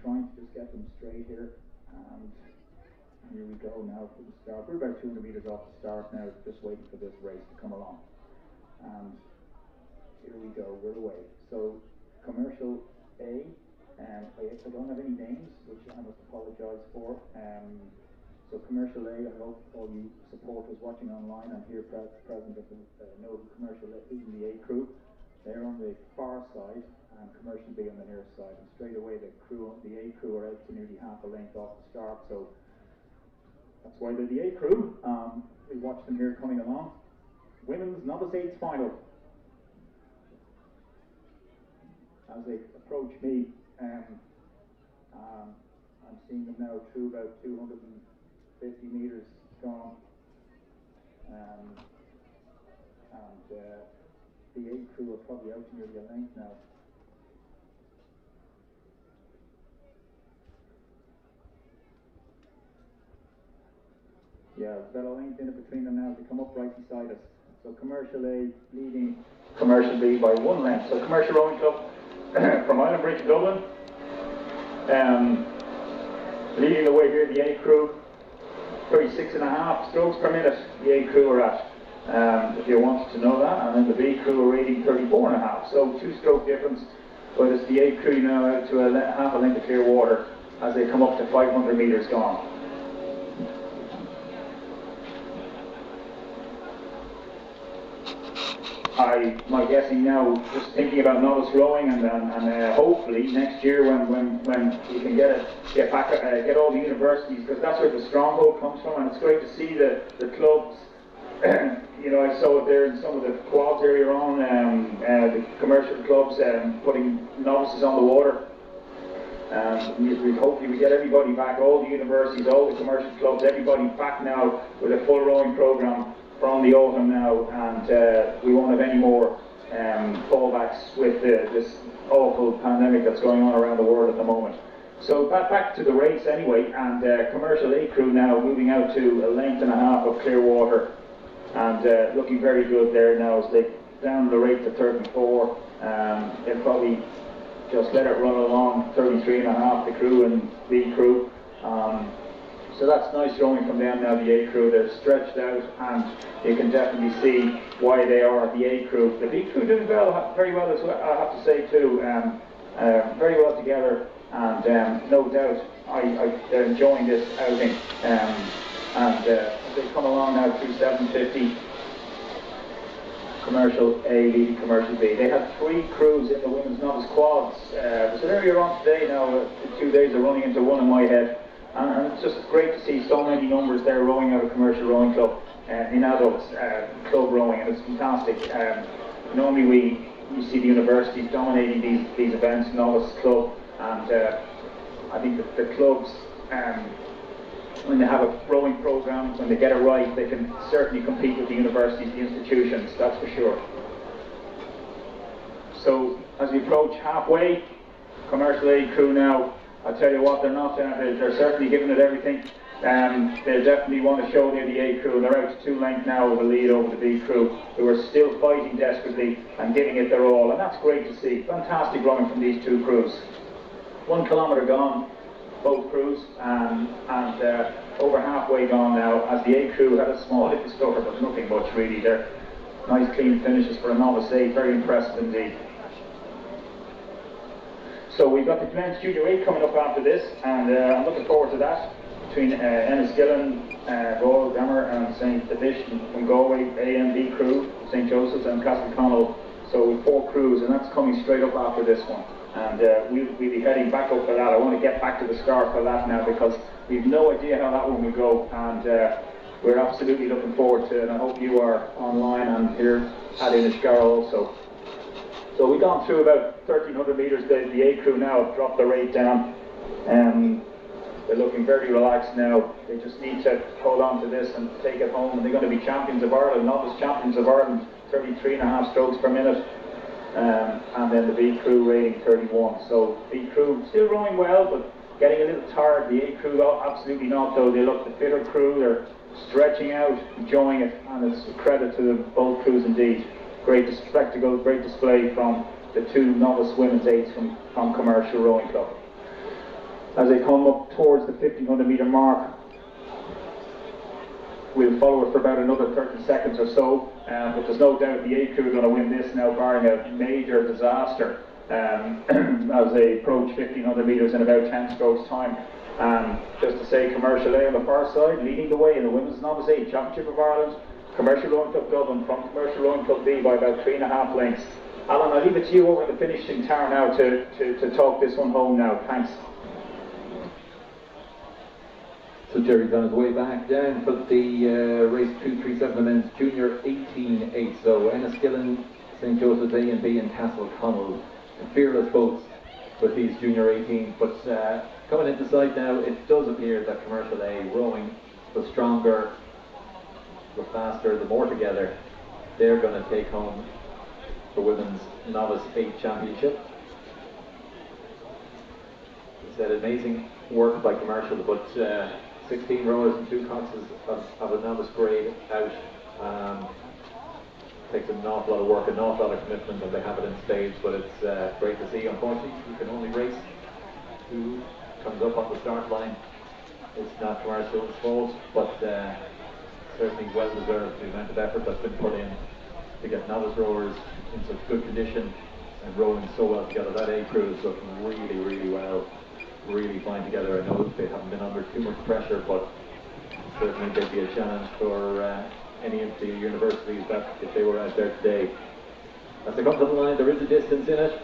trying to just get them straight here, and here we go now for the start. We're about 200 metres off the start now, just waiting for this race to come along. And here we go, we're away. So Commercial A, I don't have any names, which I must apologise for. So Commercial A, I hope all you supporters watching online and here present know who Commercial A is in the A crew. They're on the far side, and Commercial B on the near side. And straight away the A crew are out to nearly half a length off the start. So that's why they're the A crew. We watch them here coming along. Women's Novice 8's final. As they approach me, I'm seeing them now through about 250 metres gone. The A crew are probably out nearly a length now. Yeah, there's about a length in it between them now as they come up right beside us. So Commercial A leading Commercial B by 1 length. So Commercial Rowing Club from Islandbridge, Dublin, leading the way here, the A crew, 36.5 strokes per minute the A crew are at, if you wanted to know that, and then the B crew are rating 34.5, so 2-stroke difference, but it's the A crew now out to half a length of clear water as they come up to 500 metres gone. My guessing now, just thinking about novice rowing, and hopefully next year when we can get all the universities, because that's where the stronghold comes from, and it's great to see the clubs. You know, I saw it there in some of the quads earlier on, the commercial clubs putting novices on the water. Hopefully we get everybody back, all the universities, all the commercial clubs, everybody back now with a full rowing programme from the autumn now, and we won't have any more fallbacks with this awful pandemic that's going on around the world at the moment. So back to the race anyway, and Commercial A crew now moving out to 1.5 lengths of clear water, and looking very good there now as they down the rate to 34. They'll probably just let it run along, 33.5 the crew and B crew. So that's nice rowing from them now, the A crew. They're stretched out, and you can definitely see why they are the A crew. The B crew doing very well as well, I have to say too. Very well together, and no doubt they're enjoying this outing. And they come along now through 750. Commercial A leading Commercial B. They had 3 crews in the women's novice quads. So earlier on today now, the 2 days are running into one in my head. And it's just great to see so many numbers there rowing out of Commercial Rowing Club. in adults club rowing, and it's fantastic. Normally you see the universities dominating these events, novice club, and I think that the clubs, when they have a rowing program, when they get it right, they can certainly compete with the universities, the institutions, that's for sure. So as we approach halfway, commercial A crew now, I tell you what, they're certainly giving it everything. They definitely want to show they're the A crew, and they're out to 2 lengths now of a lead over the B crew, who are still fighting desperately and giving it their all, and that's great to see. Fantastic running from these 2 crews. 1 kilometre gone, both crews, and over halfway gone now, as the A crew had a small little stutter, but nothing much really there. Nice clean finishes for a novice A, very impressive indeed. So we've got the men's junior 8 coming up after this, and I'm looking forward to that, between Enniskillen, Royal Gammer and St. Divish from Galway, A and B crew, St. Joseph's and Castleconnell. So with 4 crews, and that's coming straight up after this one. And we'll be heading back up for that. I want to get back to the start for that now, because we've no idea how that one will go, and we're absolutely looking forward to it, and I hope you are online and here at Inniscarra also. So we've gone through about 1,300 metres. The A crew now have dropped the rate down. They're looking very relaxed now. They just need to hold on to this and take it home, and they're going to be champions of Ireland, novice champions of Ireland, 33.5 strokes per minute. And then the B crew rating 31. So B crew still rowing well, but getting a little tired. The A crew absolutely not, though. They look the fitter crew. They're stretching out, enjoying it, and it's a credit to both crews indeed. Great spectacle, great display from the 2 novice women's 8s from Commercial Rowing Club. As they come up towards the 1,500 metre mark, we'll follow it for about another 30 seconds or so, but there's no doubt the A crew are going to win this now, barring a major disaster, as they approach 1,500 metres in about 10 strokes time. Just to say, Commercial A on the far side, leading the way in the Women's Novice 8 Championship of Ireland. Commercial Rowing Club Dublin from Commercial Rowing Club B by about 3.5 lengths. Alan, I'll leave it to you over the finishing tower now to talk this one home now. Thanks. So Jerry's on his way back down for the race 237, the men's junior 18-8. So Enniskillen, St. Joseph's A and B, and Castleconnell, fearless boats with these junior 18s. But coming into sight now, it does appear that Commercial A rowing the stronger, the faster, the more together. They're going to take home the women's novice 8 championship. It's an amazing work by Commercial, but 16 rowers and 2 coxes of a novice grade out. Takes an awful lot of work, an awful lot of commitment, and they have it in spades, but it's great to see. Unfortunately, you can only race who comes up on the start line. It's not Commercial's fault, but certainly well deserved the amount of effort that's been put in to get novice rowers in such good condition and rowing so well together. That A crew is looking really, really well, really fine together. I know they haven't been under too much pressure, but certainly they'd be a challenge for any of the universities that if they were out there today. As they come to the line, there is a distance in it.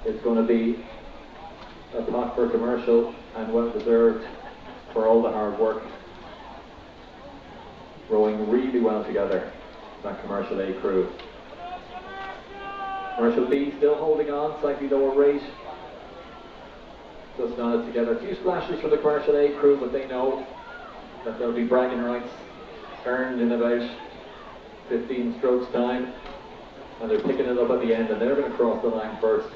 It's going to be a pot for Commercial, and well deserved for all the hard work. Rowing really well together, that Commercial A crew. Commercial B still holding on, slightly lower rate. Just knotted together. A few splashes for the Commercial A crew, but they know that there'll be bragging rights earned in about 15 strokes time, and they're picking it up at the end, and they're going to cross the line first,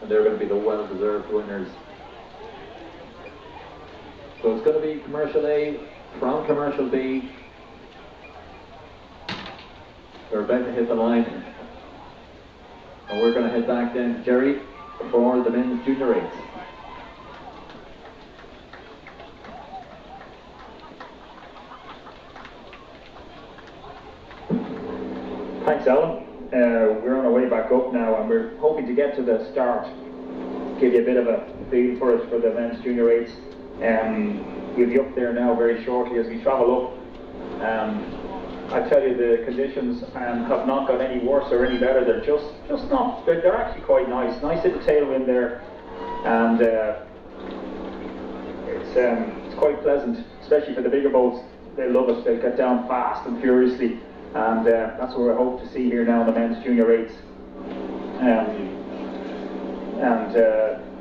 and they're going to be the well-deserved winners. So it's going to be Commercial A from Commercial B. They're about to hit the line, and we're going to head back then to Jerry for the men's junior 8s. Thanks, Alan. We're on our way back up now, and we're hoping to get to the start, give you a bit of a feel for it for the men's junior 8s. We'll be up there now very shortly as we travel up. I tell you, the conditions have not got any worse or any better. They're just not. They're actually quite nice. Nice little tailwind there, and it's quite pleasant, especially for the bigger boats. they love it. They get down fast and furiously, and that's what I hope to see here now in the men's junior 8s.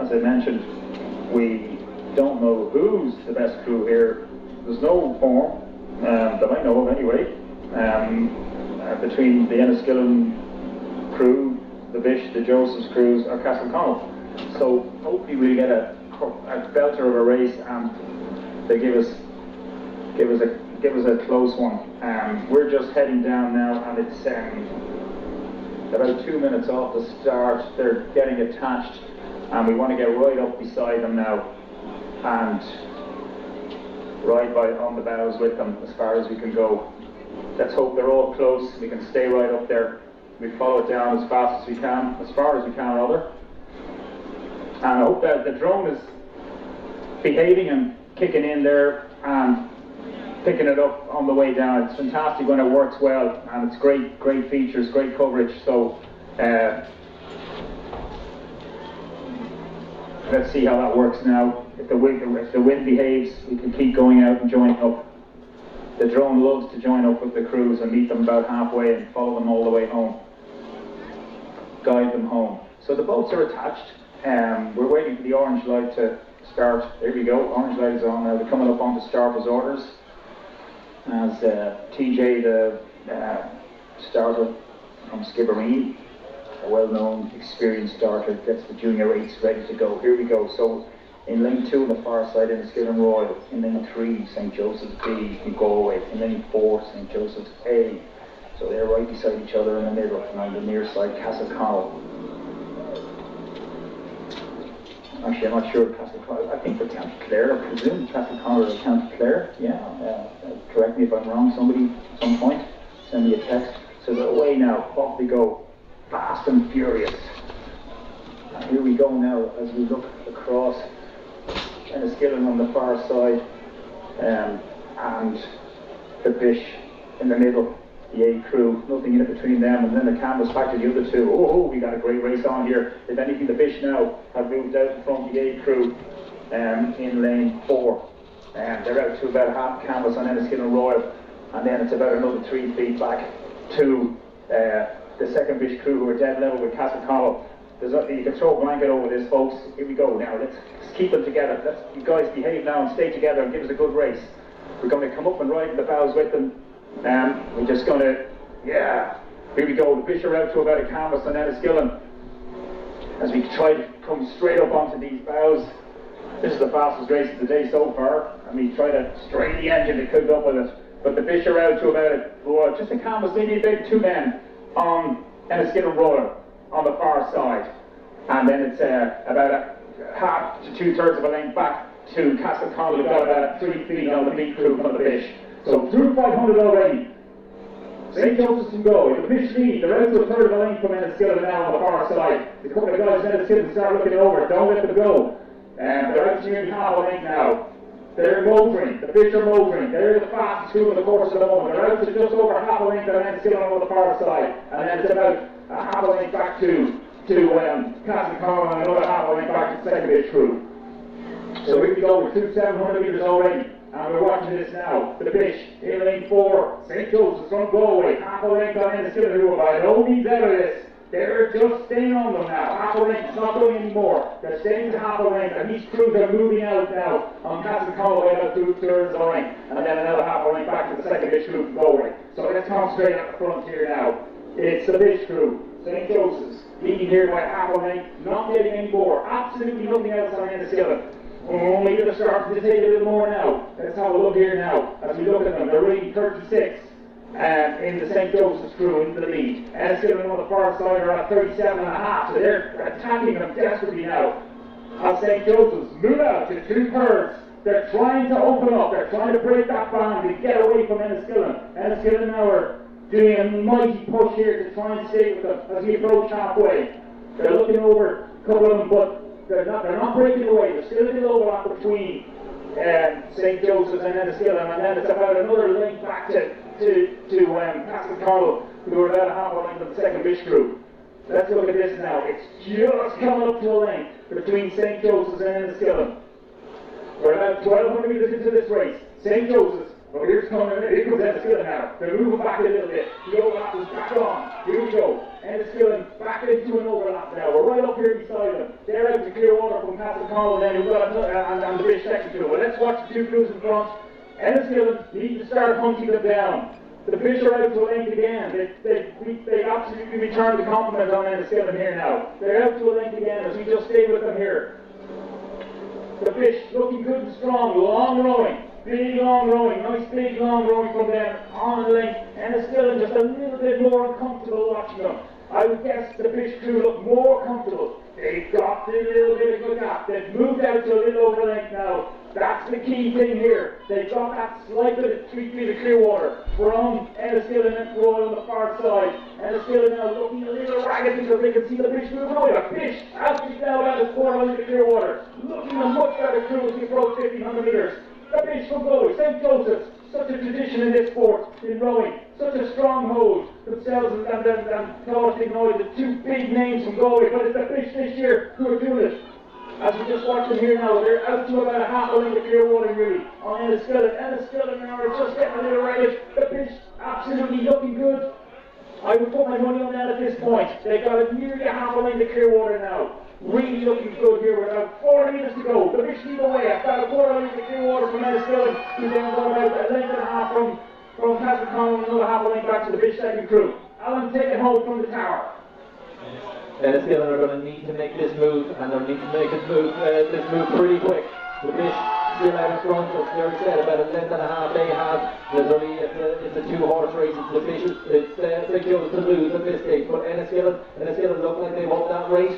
As I mentioned, we don't know who's the best crew here. There's no form that I know of anyway, between the Enniskillen crew, the Bish, the Josephs crews, or Castleconnell. So hopefully we'll get a belter of a race, and they give us a close one. We're just heading down now, and it's about 2 minutes off the start. They're getting attached, and we want to get right up beside them now and ride on the bows with them as far as we can go. Let's hope they're all close. We can stay right up there. We follow it down as fast as we can, as far as we can rather. And I hope that the drone is behaving and kicking in there and picking it up on the way down. It's fantastic when it works well, and it's great features, great coverage. So let's see how that works now. If the wind behaves, we can keep going out and joining up. The drone loves to join up with the crews and meet them about halfway and follow them all the way home, guide them home. So the boats are attached. We're waiting for the orange light to start. There we go, orange light is on now. They're coming up onto starter's orders as TJ, the starter from Skibbereen, a well-known, experienced starter, gets the junior 8s ready to go. Here we go. So in lane 2 on the far side, Enniskillen Royal. In lane 3, St. Joseph's B from Galway. In lane 4, St. Joseph's A. So they're right beside each other in the middle, and on the near side, Castleconnell. Actually, I'm not sure Castleconnell. I think they're County Clare. I presume Castleconnell are County Clare. Yeah. Correct me if I'm wrong. Somebody at some point send me a text. So they're away now. Off we go, fast and furious. And here we go now as we look across Enniskillen on the far side, and the Bish in the middle. The A crew, nothing in between them, and then the canvas back to the other two. Oh, we got a great race on here. If anything, the Bish now have moved out in front of the A crew in lane 4. They're out to about half canvas on Enniskillen Royal, and then it's about another 3 feet back to the second Bish crew, who are dead level with Castleconnell. You can throw a blanket over this, folks. Here we go now. Let's keep them together. Let's you guys behave now and stay together and give us a good race. We're going to come up and ride in the bows with them. We're just going to, yeah, here we go. The Bish are out to about a canvas on Enniskillen as we try to come straight up onto these bows. This is the fastest race of the day so far, and we try to strain the engine to keep up with it. But the Bish are out to about just a canvas, maybe about 2 men on Enniskillen Royal on the far side, and then it's about a half to 2/3 of a length back to Castleconnell. We've got about 3 feet on the B crew from the Bish. So through 500 already. St. Joseph's can go. The Bish lead. They're out to a 1/3 of a length from Enniskillen now on the far side. A couple of guys in Enniskillen start looking over. Don't let them go. They're out to nearly half a length now. They're motoring. The Bish are motoring. They're the fastest crew in the course at the moment. They're out to just over half a length of Enniskillen on the far side, and then it's about a half a length back to Castleconnell, and another half a length back to the second Bish crew. So here we go. We're through 700 metres already, and we're watching this now. The Bish in lane 4. St. Joseph's from Galway. Half a length on Enniskillen, who are by no means out of this. They're just staying on them now. Half a length, it's not going anymore. They're staying to half a length, and these crews are moving out now on Castleconnell by about 2/3 of a length, and then another half a length back to the second Bish crew from Galway. So let's concentrate at the front here now. It's the Bish crew, St. Joseph's, leading here by half a length, not getting any more. Absolutely nothing else on Enniskillen. Maybe they're starting to take a little more now. Let's have a look here now. As we look at them, they're reading 36. In the St. Joseph's crew into the lead. Enniskillen on the far side are at 37.5, so they're attacking them desperately now. As St. Joseph's move out to 2/3, they're trying to open up, they're trying to break that boundary, get away from Enniskillen. Enniskillen now are doing a mighty push here to try and stay with them as we approach halfway. They're looking over a couple of them, but they're not breaking away. There's still a little overlap between St. Joseph's and Enniskillen, and then it's about another length back to Castleconnell, who are about a half a length of the second Bish crew. Let's look at this now. It's just coming up to a length between St. Joseph's and Enniskillen. We're about 1,200 metres into this race. St. Joseph's Well, here comes Enniskillen now. They're moving back a little bit. The overlap is back on. Here we go. Enniskillen back into an overlap now. We're right up here beside them. They're out to Clearwater from Castleconnell then, who've got and the British second to it. Well, let's watch the two crews in front. Enniskillen need to start hunting them down. The fish are out to a length again. They absolutely returned the compliment on Enniskillen here now. They're out to a length again as we just stay with them here. The fish looking good and strong, long rowing. Big long rowing, nice big long rowing from them on the length. Enniskillen just a little bit more uncomfortable watching them. I would guess the fish crew look more comfortable. They've got a little bit of a gap. They've moved out to a little over length now. That's the key thing here. They've got that slight bit of 3 feet of clear water from Enniskillen and Royal on the far side. Enniskillen now looking a little ragged because they can see the fish moving away. The fish absolutely now out of 4 into clear water. Looking a much better crew as we approach 1,500 metres. The fish from Galway, St. Joseph's, such a tradition in this sport, in rowing, such a stronghold themselves and Claude Ignoy, the two big names from Galway, but it's the fish this year who are doing it. As we just watch them here now, they're out to about a half a length of clear water really on Enniskillen. Enniskillen now are just getting a little ragged. The fish absolutely looking good. I would put my money on that at this point. They've got nearly a half a length of clear water now. Really looking good here with about 4 metres to go. The fish lead away. About a quarter length of clear water from Enniskillen, who then got about a length and a half from Castleconnell and another half a length back to the fish second crew. Alan, take it home from the tower. Enniskillen are going to need to make this move, and they'll need to make this move pretty quick. The fish still out in front, as Derek said, about a length and a half they have. There's only it's a 2-horse race. It's the fish. It's St. Joe's to lose at this stage, but Enniskillen look like they've won that race.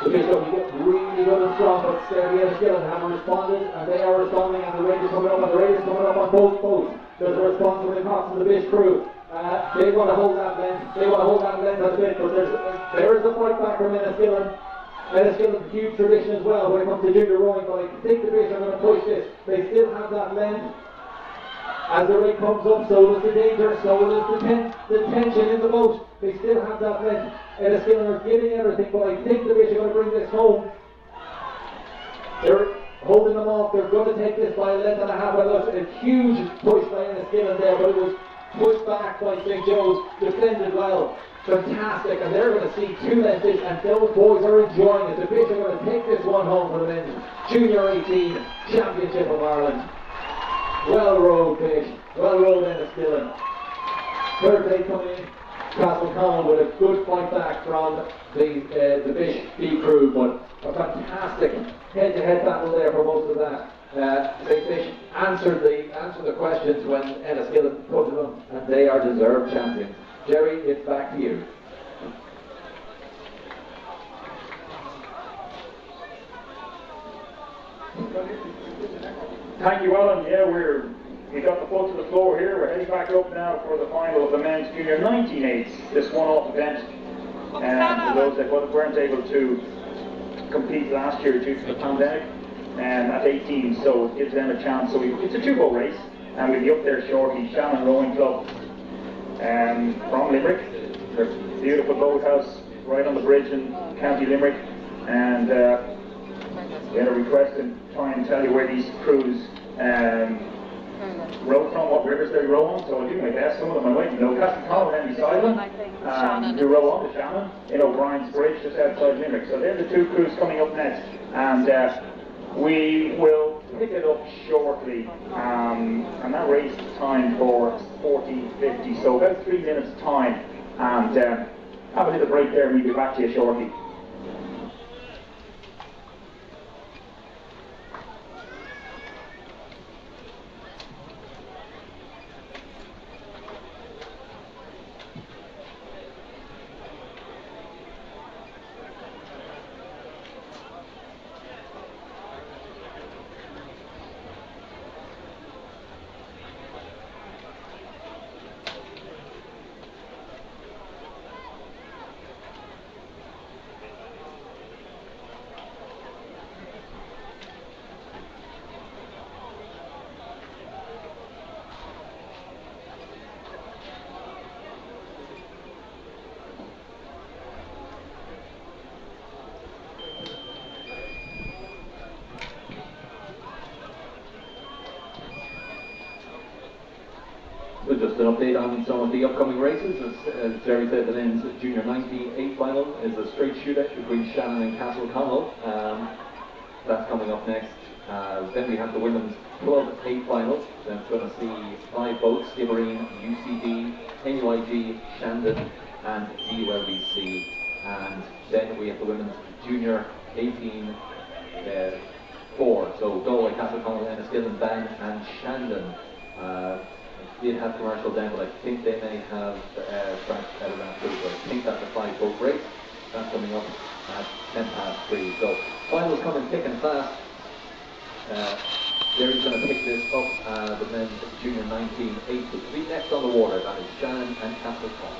The fish look really good and strong, but Sturdy Enniskillen haven't responded, and they are responding, and the rate is coming up, and the rate is coming up on both boats. There's a response from the Cox and the fish crew. They want to hold that length. They want to hold that length a bit, but there is a fight back from Enniskillen. Enniskillen's a huge tradition as well when it comes to junior rowing, but I think the fish are going to push this. They still have that length. As the rate comes up, so does the danger, so does the tension in the boat. They still have that length. Enniskillen are giving everything, but I think the fish are going to bring this home. They're holding them off. They're going to take this by a length and a half. It was a huge push by Enniskillen there, but it was pushed back by St. Joe's, defended well, fantastic, and they're going to see 2 length fish, and those boys are enjoying it. The fish are going to take this one home for the men's Junior 18 Championship of Ireland. Well rowed fish, well rowed Enniskillen. Third day coming in, Castleconnell with a good fight back from the fish B crew, but a fantastic head-to-head battle there for most of that. St. Fish answered the questions when Enniskillen put to them, and they are deserved champions. Jerry, it's back to you. Thank you, Alan. Yeah, we got the foot to the floor here. We're heading back up now for the final of the men's junior 19-8s, this one-off event. And for those that weren't able to compete last year due to the pandemic, at 18, so it gives them a chance. So it's a 2-boat race, and we'll be up there shortly. Shannon Rowing Club from Limerick. There's a beautiful boathouse right on the bridge in County Limerick, and we had a request to try and tell you where these crews row from, what rivers they row on, so I'll do my best. Some of them I might know. Castleconnell and beside them, who row on the Shannon in O'Brien's Bridge just outside Limerick. So they're the 2 crews coming up next, and we will pick it up shortly, and that race is timed for 40:50, so about 3 minutes time, and have a little break there and we'll be back to you shortly. an update on some of the upcoming races. As Jerry said, the men's junior 98 final is a straight shootout between Shannon and Castleconnell. That's coming up next. Then we have the women's club 8 final. That's going to see 5 boats: Skibbereen, UCD, NUIG, Shandon and DULBC. And then we have the women's junior 18 4. So Galway, Castleconnell, Enniskillen, Ban and Shandon. Did have commercial then, but I think they may have tracked out of that too. So I think that's a 5-boat race. That's coming up at 3:10. So finals coming thick and fast. Jerry's going to pick this up, the men's junior 19-8. The 3 next on the water, that is Shannon and Castleconnell.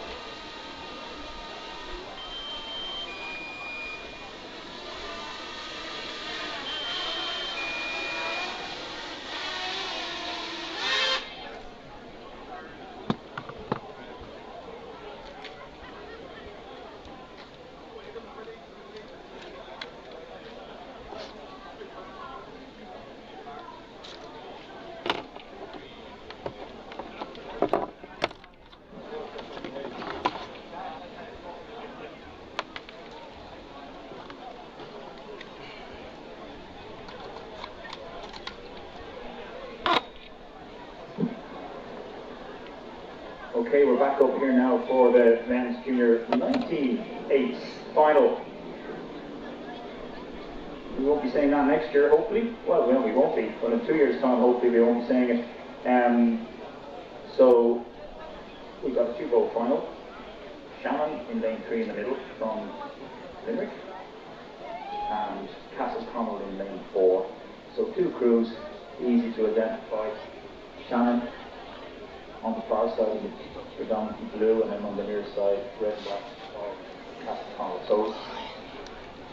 Okay, we're back up here now for the men's junior 19-8 final. We won't be saying that next year, hopefully. Well, we won't be, but in 2 years' time, hopefully we won't be saying it. So we've got a 2-boat final. Shannon in lane 3 in the middle from Limerick, and Castleconnell in lane 4. So 2 crews, easy to identify. Shannon on the far side, predominantly blue, and then on the near side, red and black of Castleconnell. So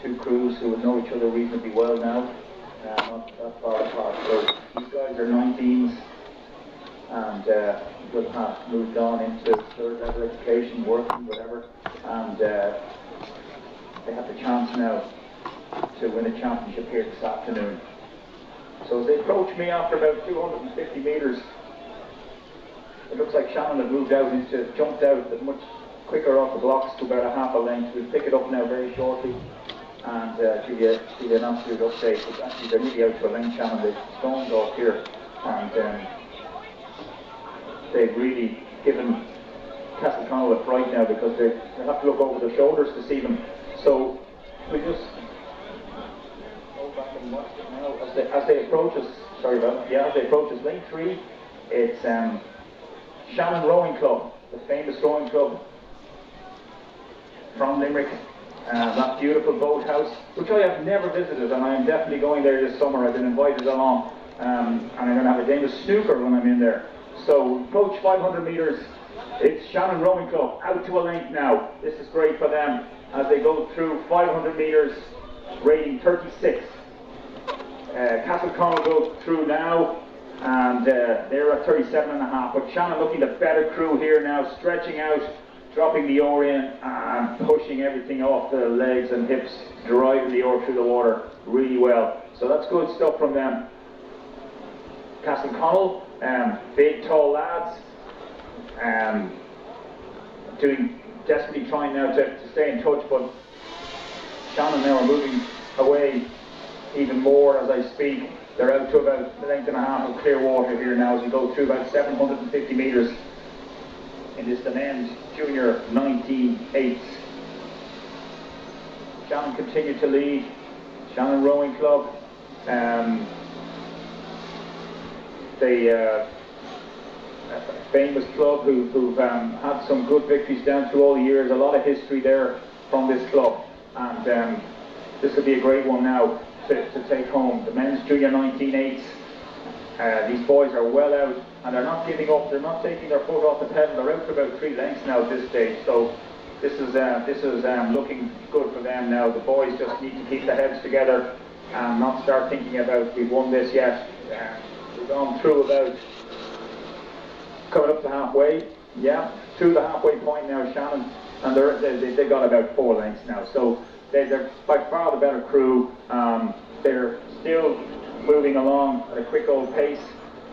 2 crews who would know each other reasonably well now, not that far apart. So these guys are 19s and will have moved on into 3rd level education, working, whatever, and they have the chance now to win a championship here this afternoon. So as they approach me after about 250 metres, it looks like Shannon have moved out jumped out much quicker off the blocks to about a half a length. We'll pick it up now very shortly and give you an absolute update. But actually they're nearly out to a length, Shannon. They've stormed off here, and they've really given Castleconnell a fright now, because they have to look over their shoulders to see them. So we just go back and watch it now as they approach us. Sorry about that. Yeah, as they approach us, lane 3, it's Shannon Rowing Club, the famous rowing club from Limerick. That beautiful boathouse, which I have never visited, and I am definitely going there this summer. I've been invited along, and I'm going to have a game of snooker when I'm in there. So approach 500 metres, it's Shannon Rowing Club out to a length now. This is great for them as they go through 500 metres, rating 36. Castleconnell go through now, and they're at 37.5. But Shannon looking the better crew here now, stretching out, dropping the oar in and pushing everything off the legs and hips, driving the oar through the water really well. So that's good stuff from them. Castleconnell, big tall lads, desperately trying now to stay in touch, but Shannon now are moving away even more as I speak. They're out to about a length and a half of clear water here now as we go through about 750 metres in this the men's junior 19-8. Shannon continued to lead. Shannon Rowing Club, a famous club who've had some good victories down through all the years. A lot of history there from this club, and this will be a great one now to take home. The men's junior 19-8s. These boys are well out, and they're not giving up. They're not taking their foot off the pedal. They're out to about 3 lengths now at this stage. So this is looking good for them now. The boys just need to keep their heads together and not start thinking about we've won this yet. We've gone through about coming up to halfway. Yeah, to the halfway point now, Shannon, and they've got about 4 lengths now. So they're by far the better crew. They're still moving along at a quick old pace,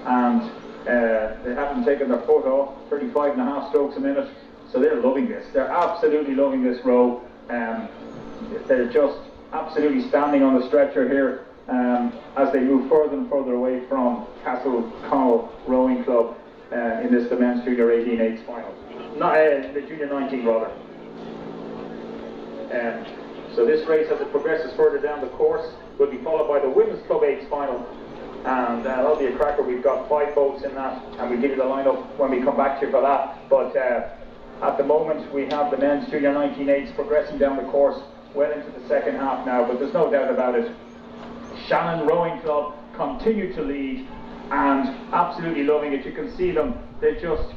and They haven't taken their foot off, 35.5 strokes a minute, so they're loving this. They're absolutely loving this row. They're just absolutely standing on the stretcher here as they move further and further away from Castle Connell Rowing Club in this the men's junior 18-8 final. The junior 19 rather. So this race, as it progresses further down the course, will be followed by the women's club 8 final, and that'll be a cracker. We've got 5 boats in that, and we'll give you the lineup when we come back to you for that. But at the moment we have the men's junior 19-8s progressing down the course well into the second half now, but there's no doubt about it. Shannon Rowing Club continue to lead and absolutely loving it. You can see them, they're just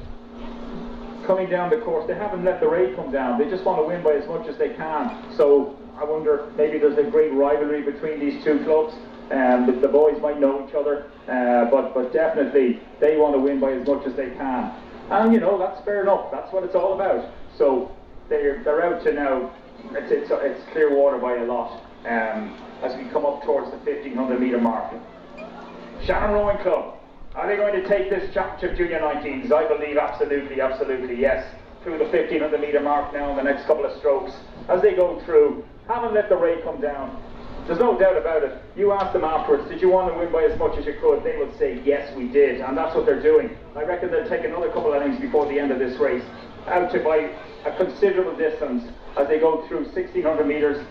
coming down the course. They haven't let the rate come down. They just want to win by as much as they can. So I wonder, maybe there's a great rivalry between these two clubs. The boys might know each other, but definitely they want to win by as much as they can. And you know, that's fair enough. That's what it's all about. So they're out to now. It's clear water by a lot as we come up towards the 1500 metre mark. Shannon Rowing Club, are they going to take this championship junior 19s? I believe absolutely, yes. Through the 1500 metre mark now in the next couple of strokes. As they go through, haven't let the rate come down. There's no doubt about it. You ask them afterwards, did you want to win by as much as you could? They will say, yes, we did. And that's what they're doing. I reckon they'll take another couple of innings before the end of this race, out to by a considerable distance as they go through 1600 metres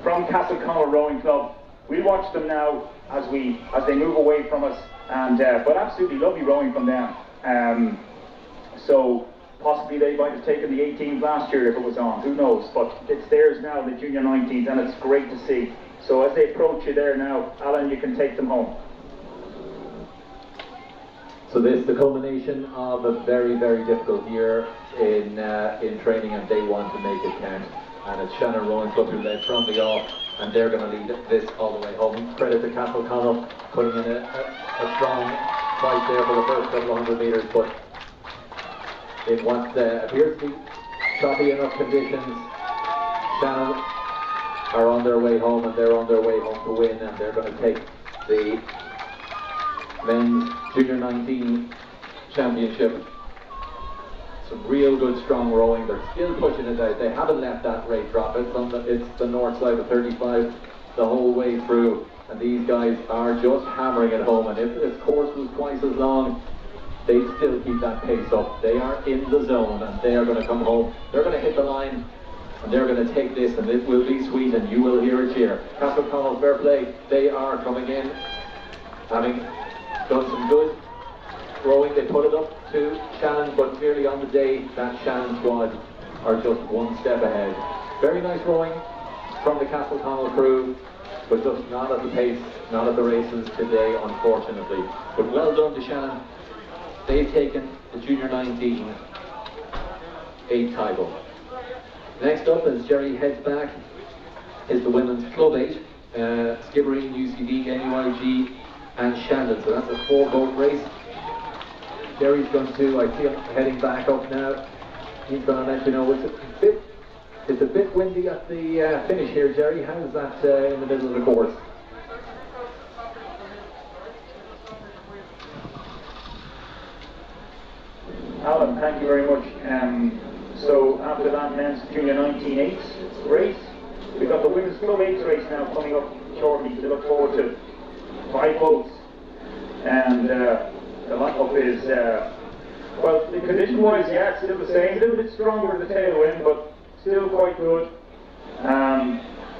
from Castle Connell Rowing Club. We'll watch them now as they move away from us, and but absolutely lovely rowing from them. So possibly they might have taken the 18s last year if it was on, who knows, but it's theirs now, the junior 19s, and it's great to see. So as they approach you there now, Alan, you can take them home. So this is the culmination of a very, very difficult year in training, and they want to make it count. And it's Shannon Rowing Club who led from the off, and they're going to lead this all the way home. Credit to Castle Connell putting in a strong fight there for the first couple of 100 metres, but in what appears to be choppy enough conditions, Shannon are on their way home, and they're on their way home to win, and they're going to take the men's junior 19 championship. Some real good strong rowing. They're still pushing it out. They haven't let that rate drop. It's the north side of 35 the whole way through, and these guys are just hammering it home. And if this course was twice as long, they'd still keep that pace up. They are in the zone, and they are going to come home. They're going to hit the line, and they're going to take this, and it will be sweet, and you will hear a cheer. Castle Connell, fair play. They are coming in, having done some good rowing. They put it up to Shannon, but clearly on the day that Shannon squad are just one step ahead. Very nice rowing from the Castle Connell crew, but just not at the pace, not at the races today, unfortunately. But well done to Shannon. They've taken the junior 19 8 title. Next up, as Jerry heads back, is the women's club 8, Skibbereen, UCD, NUIG and Shandon. So that's a 4-boat race. Jerry's going to, I see him heading back up now. He's going to let you know it's a bit windy at the finish here, Jerry. How's that in the middle of the course? Alan, thank you very much. So after that men's junior 19-8 race, we've got the women's club 8 race now coming up shortly to look forward to. 5 boats, and the lineup is, well, the condition-wise, yeah, it's still the same, a little bit stronger with the tailwind, but still quite good.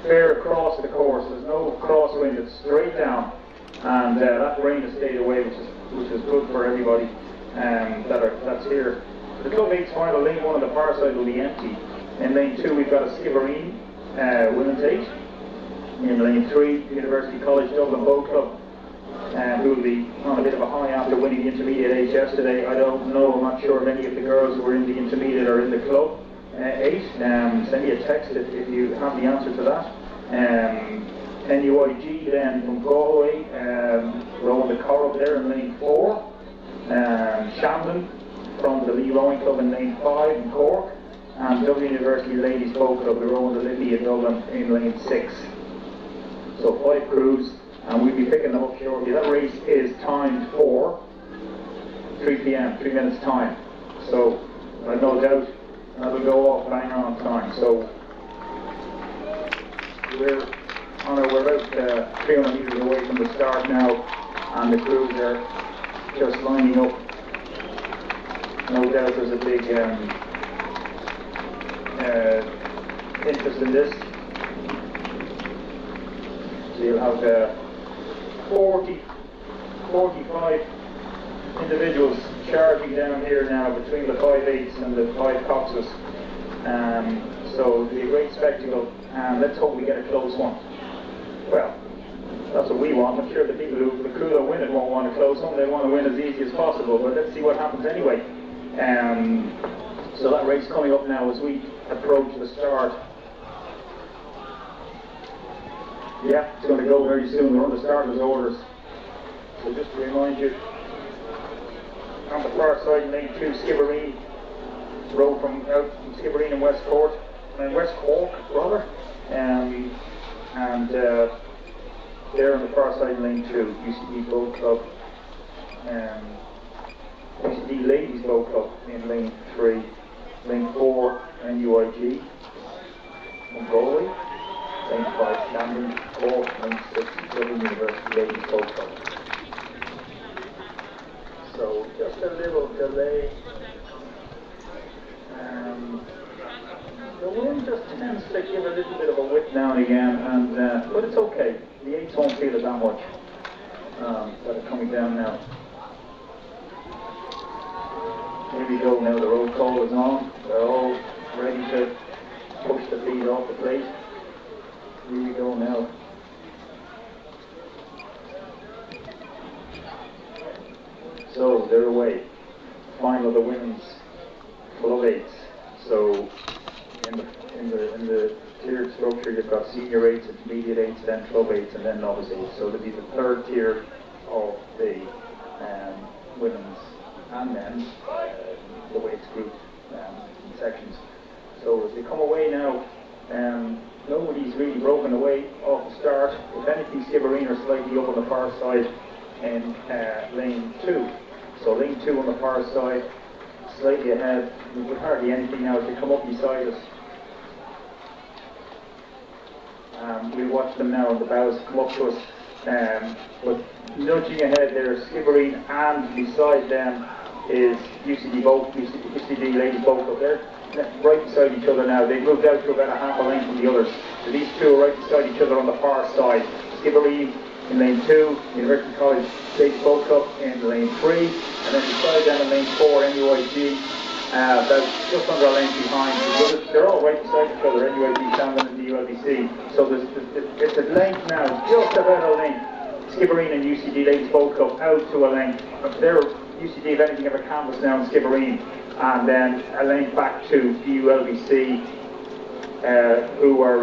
Fair across the course, there's no crosswind, it's straight down, and that rain has stayed away, which is good for everybody that's here. The Club 8's final, lane 1 on the far side will be empty. In lane 2 we've got a Skibbereen women's 8. In lane 3, University College Dublin Boat Club, who will be on a bit of a high after winning the intermediate 8 yesterday. I don't know, I'm not sure many of the girls who were in the intermediate are in the club 8. Send me a text if you have the answer to that. NUIG then from Galway, rowing the car up there in lane 4. Shandon from the Lee Rowing Club in lane 5 in Cork. And Dublin University Ladies Boat Club, we're rowing the Libby in Dublin in lane 6. So 5 crews, and we'll be picking them up shortly. That race is timed for 3 p.m., 3 minutes time. So I've no doubt that'll go off bang on time. So we're about 300 metres away from the start now, and the crews are just lining up. No doubt there's a big interest in this. So you'll have 45 individuals charging down here now between the 5/8s and the 5 Coxes. So it'll be a great spectacle, and let's hope we get a close one. Well, that's what we want. I'm sure the crew that win it won't want a close one. They want to win as easy as possible, but let's see what happens anyway. So that race coming up now as we approach the start. Yeah, it's going to go very soon. We're on the starter's orders. So just to remind you, on the far side, lane 2, Skibbereen, road from out from Skibbereen and West Cork, rather. And there on the far side, lane 2, UCD Boat Club, UCD Ladies Boat Club in lane 3, lane 4, NUIG, from Galway, lane 5, Shandon, Cork, lane 6, Dublin University Ladies Boat Club. So just a little delay. The wind just tends to give a little bit of a whip now and again, but it's okay. The 8s won't feel it that much. That are coming down now. Here we go now, the roll call is on. They're all ready to push the feet off the plate. Here we go now. So they're away. Final of the women's club 8s. So in the tiered structure, you've got senior 8s, intermediate 8s, then club 8s, and then novice 8s. So there'll be the third tier of the women's and men's, the way it's grouped in sections. So as they come away now, nobody's really broken away off the start. If anything, Skibbereen are slightly up on the far side in lane 2. So lane 2 on the far side, slightly ahead. With hardly anything now as they come up beside us. We'll watch them now on the bows come up to us. But nudging ahead there is Skibbereen, and beside them is UCD Ladies Boat Club. They're right beside each other now. They've moved out to about a half a length from the others. So these two are right beside each other on the far side. Skibbereen in lane 2, University College Ladies Boat Club in lane 3, and then beside them in lane 4, NUIG, about just under a length behind. They're all right beside each other, NUIG, Shandon and the ULBC. So it's a length now, just about a length. Skibbereen and UCD Ladies Boat Club out to a length. They're UCD, if anything, have a canvas now in Skibbereen, and then a length back to the ULBC, who are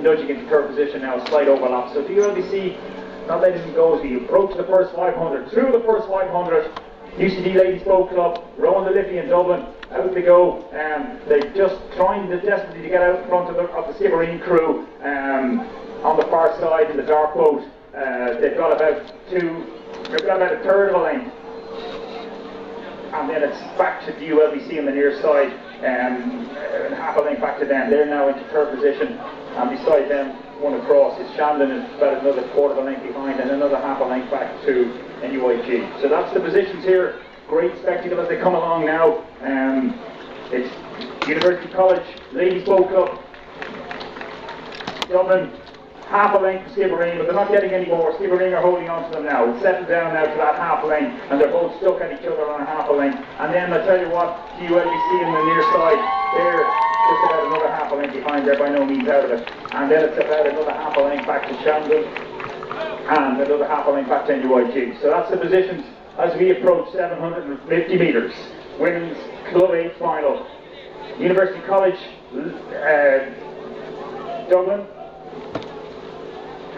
nudging into third position now, slight overlap. So the ULBC not letting them go as we approach the first 500. Through the first 500, UCD Ladies Boat Club, Rowan the Liffey in Dublin, out they go. They're just trying desperately to get out in front of the Skibbereen crew on the far side in the dark boat. They've got about a third of a length. And then it's back to the ULBC on the near side, and half a length back to them. They're now into third position, and beside them, one across, is Shandon, is about another quarter of a length behind, and another half a length back to NUIG. So that's the positions here. Great spectacle as they come along now. It's University College Ladies Boat Club, Dublin, half a length to Skibbereen, but they're not getting any more. Skibbereen are holding on to them now. It's settled down now to that half a length, and they're both stuck at each other on a half a length. And then I tell you what, the ULBC on the near side, they're just about another half a length behind. They're by no means out of it. And then it's about another half a length back to Shandon, and another half a length back to NUIG. So that's the positions as we approach 750 metres. Women's Club 8 final. University College, Dublin,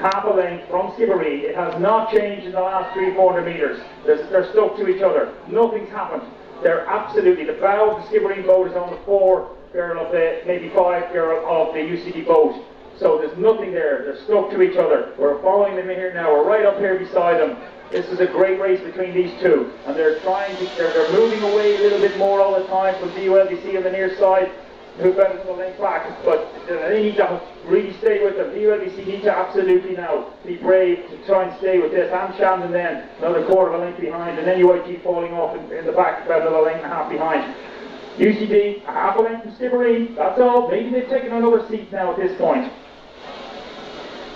half a length from Skibbereen. It has not changed in the last 300-400 metres. They're stuck to each other. Nothing's happened. They're absolutely, the bow of the Skibbereen boat is on the 4 girl of the, maybe 5 girl of the UCD boat. So there's nothing there. They're stuck to each other. We're following them in here now. We're right up here beside them. This is a great race between these two, and they're moving away a little bit more all the time from DULBC on the near side, who better than the length back, but they need to really stay with them. DULBC need to absolutely now be brave to try and stay with this. And Shandon then another quarter of a length behind, and then UIG falling off in the back about another length and a half behind. UCD a half a length from Skibbereen, that's all. Maybe they've taken another seat now at this point.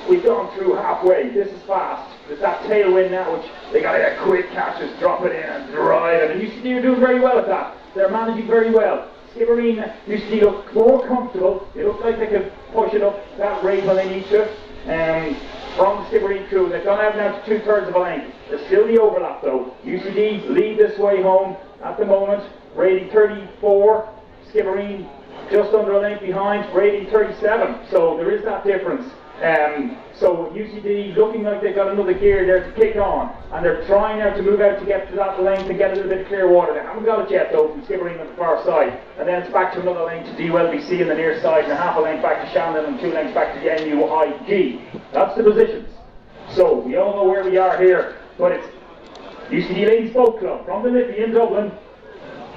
We've gone through halfway. This is fast. There's that tailwind now, which they got to get quick catches, drop it in and drive it. And UCD are doing very well at that. They're managing very well. Skibbereen, UCD look more comfortable. It looks like they can push it up that rate when they need to. From the Skibbereen crew, they've gone out now to 2/3 of a length. There's still the overlap though. UCD lead this way home at the moment, rating 34. Skibbereen just under a length behind, rating 37. So there is that difference. So UCD looking like they've got another gear there to kick on, and they're trying now to move out to get to that length and get a little bit of clear water. They haven't got it yet though from Skibbereen on the far side, and then it's back to another length to DULBC on the near side, and a half a length back to Shandon, and 2 lengths back to the NUIG. That's the positions. So we all know where we are here, but it's UCD Ladies Boat Club from the Liffey in Dublin.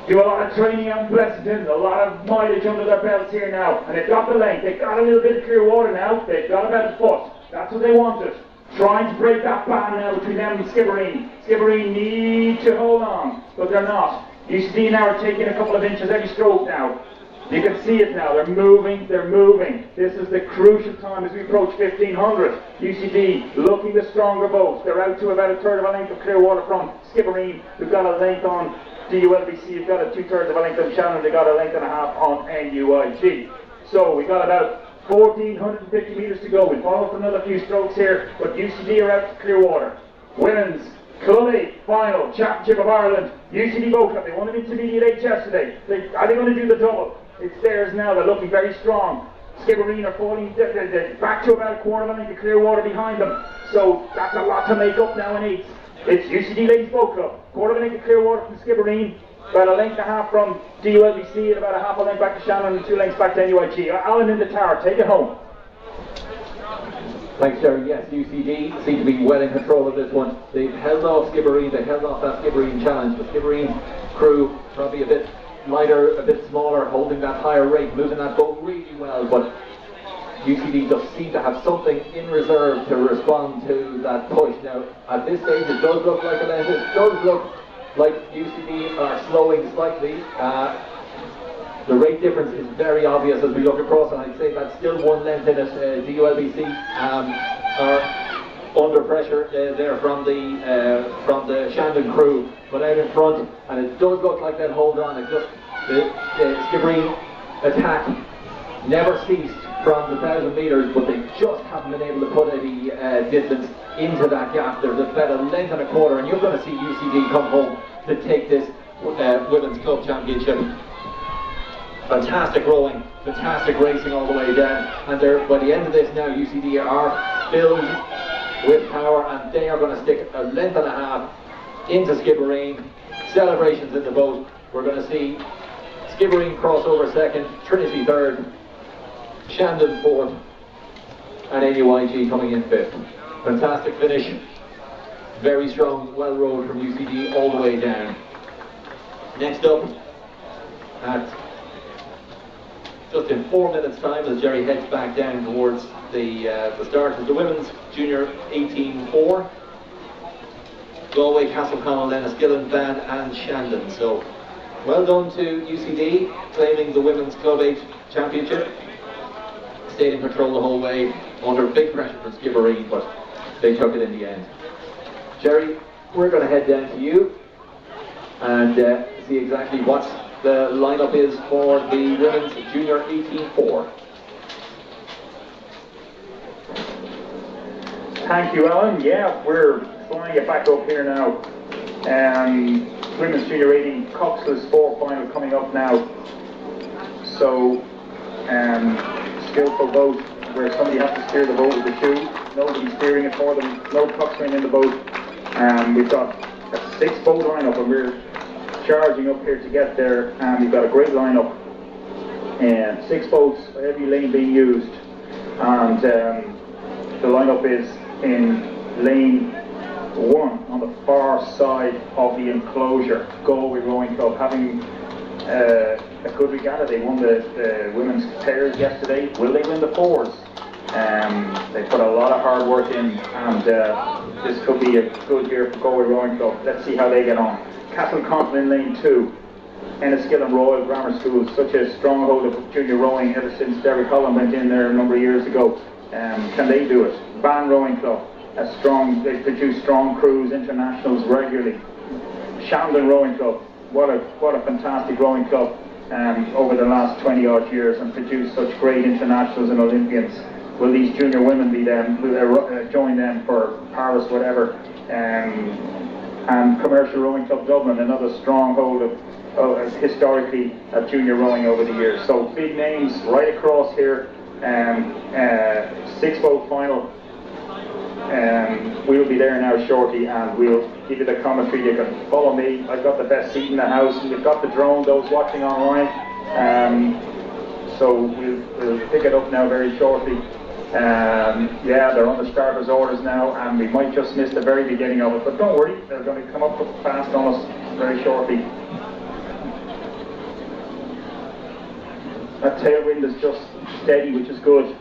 Do a lot of training out in Blessington, a lot of mileage under their belts here now, and they've got the length, they've got a little bit of clear water now, they've got about a foot, that's what they wanted. Trying to break that band now between them and Skibbereen. Skibbereen need to hold on, but they're not. UCD now are taking a couple of inches every stroke now. You can see it now, they're moving, they're moving. This is the crucial time as we approach 1500. UCD looking the stronger boats, they're out to about 1/3 of a length of clear water from Skibbereen, who've got a length on DULBC, you've got a 2/3 of a length on Shannon, they've got a length and a half on NUIG. So we've got about 1,450 metres to go. We'll follow for another few strokes here, but UCD are out to clear water. Women's Club 8 final Championship of Ireland. UCD Boat Club, they won an intermediate 8 yesterday. Are they going to do the double? It's theirs now, they're looking very strong. Skibbereen are falling they're back to about 1/4 of a length of clear water behind them. So that's a lot to make up now in 8. It's UCD Ladies Boat Club, 1/4 of a length of clear water from Skibbereen, about a length and a half from DULBC, and about a half a length back to Shannon, and 2 lengths back to NUIG. Alan in the tower, take it home. Thanks, Jerry. Yes, UCD seem to be well in control of this one. They've held off Skibbereen, they held off that Skibbereen challenge. The Skibbereen crew probably a bit lighter, a bit smaller, holding that higher rate, moving that boat really well, but UCD just seem to have something in reserve to respond to that push. Now, at this stage, it does look like a length. It does look like UCD are slowing slightly. The rate difference is very obvious as we look across, and I'd say that's still 1 length in it. DULBC are under pressure there from the Shandon crew, but out in front, and it does look like they'll hold on. It just the Skibbereen attack never ceased from the 1,000 metres, but they just haven't been able to put any distance into that gap. There's about a length and a quarter, and you're going to see UCD come home to take this Women's Club Championship. Fantastic rowing, fantastic racing all the way down, and by the end of this now, UCD are filled with power, and they are going to stick a length and a half into Skibbereen. Celebrations in the boat. We're going to see Skibbereen cross over second, Trinity third, Shandon fourth, and NUIG coming in fifth. Fantastic finish. Very strong, well rowed from UCD all the way down. Next up, at just in 4 minutes' time, as Jerry heads back down towards the start of the women's junior 18-4. Galway, Castleconnell, Enniskillen, Van and Shandon. So well done to UCD, claiming the Women's Club 8 Championship. Stayed in control the whole way, under big pressure from Skibbereen, but they took it in the end. Jerry, we're going to head down to you and see exactly what the lineup is for the women's junior 18-4. Thank you, Alan. Yeah, we're flying it back up here now. Women's junior 18 Coxless 4 final coming up now. So, skillful boat where somebody has to steer the boat with the shoe. Nobody's steering it for them. No coxswain in the boat. We've got a 6-boat lineup, and we're charging up here to get there. We've got a great lineup. 6 boats, every lane being used. And the lineup is in lane 1 on the far side of the enclosure. Galway Rowing Club having a good regatta. They won the women's pairs yesterday. Will they win the fours? They put a lot of hard work in, and this could be a good year for Galway Rowing Club. Let's see how they get on. Castlecontin in lane 2. Enniskillen Royal Grammar School, such a stronghold of junior rowing ever since Derek Holland went in there a number of years ago. Can they do it? Van Rowing Club, they produce strong crews, internationals regularly. Shandon Rowing Club, what a fantastic rowing club over the last 20 odd years, and produced such great internationals and Olympians. Will these junior women be them? Will they join them for Paris, whatever? And Commercial Rowing Club Dublin, another stronghold of historically of junior rowing over the years. So big names right across here. 6-boat final. We'll be there now shortly, and we'll give you the commentary. You can follow me. I've got the best seat in the house, and you've got the drone, those watching online. So we'll pick it up now very shortly. Yeah, they're on the starter's orders now, and we might just miss the very beginning of it, but don't worry, they're going to come up fast on us very shortly. That tailwind is just steady, which is good.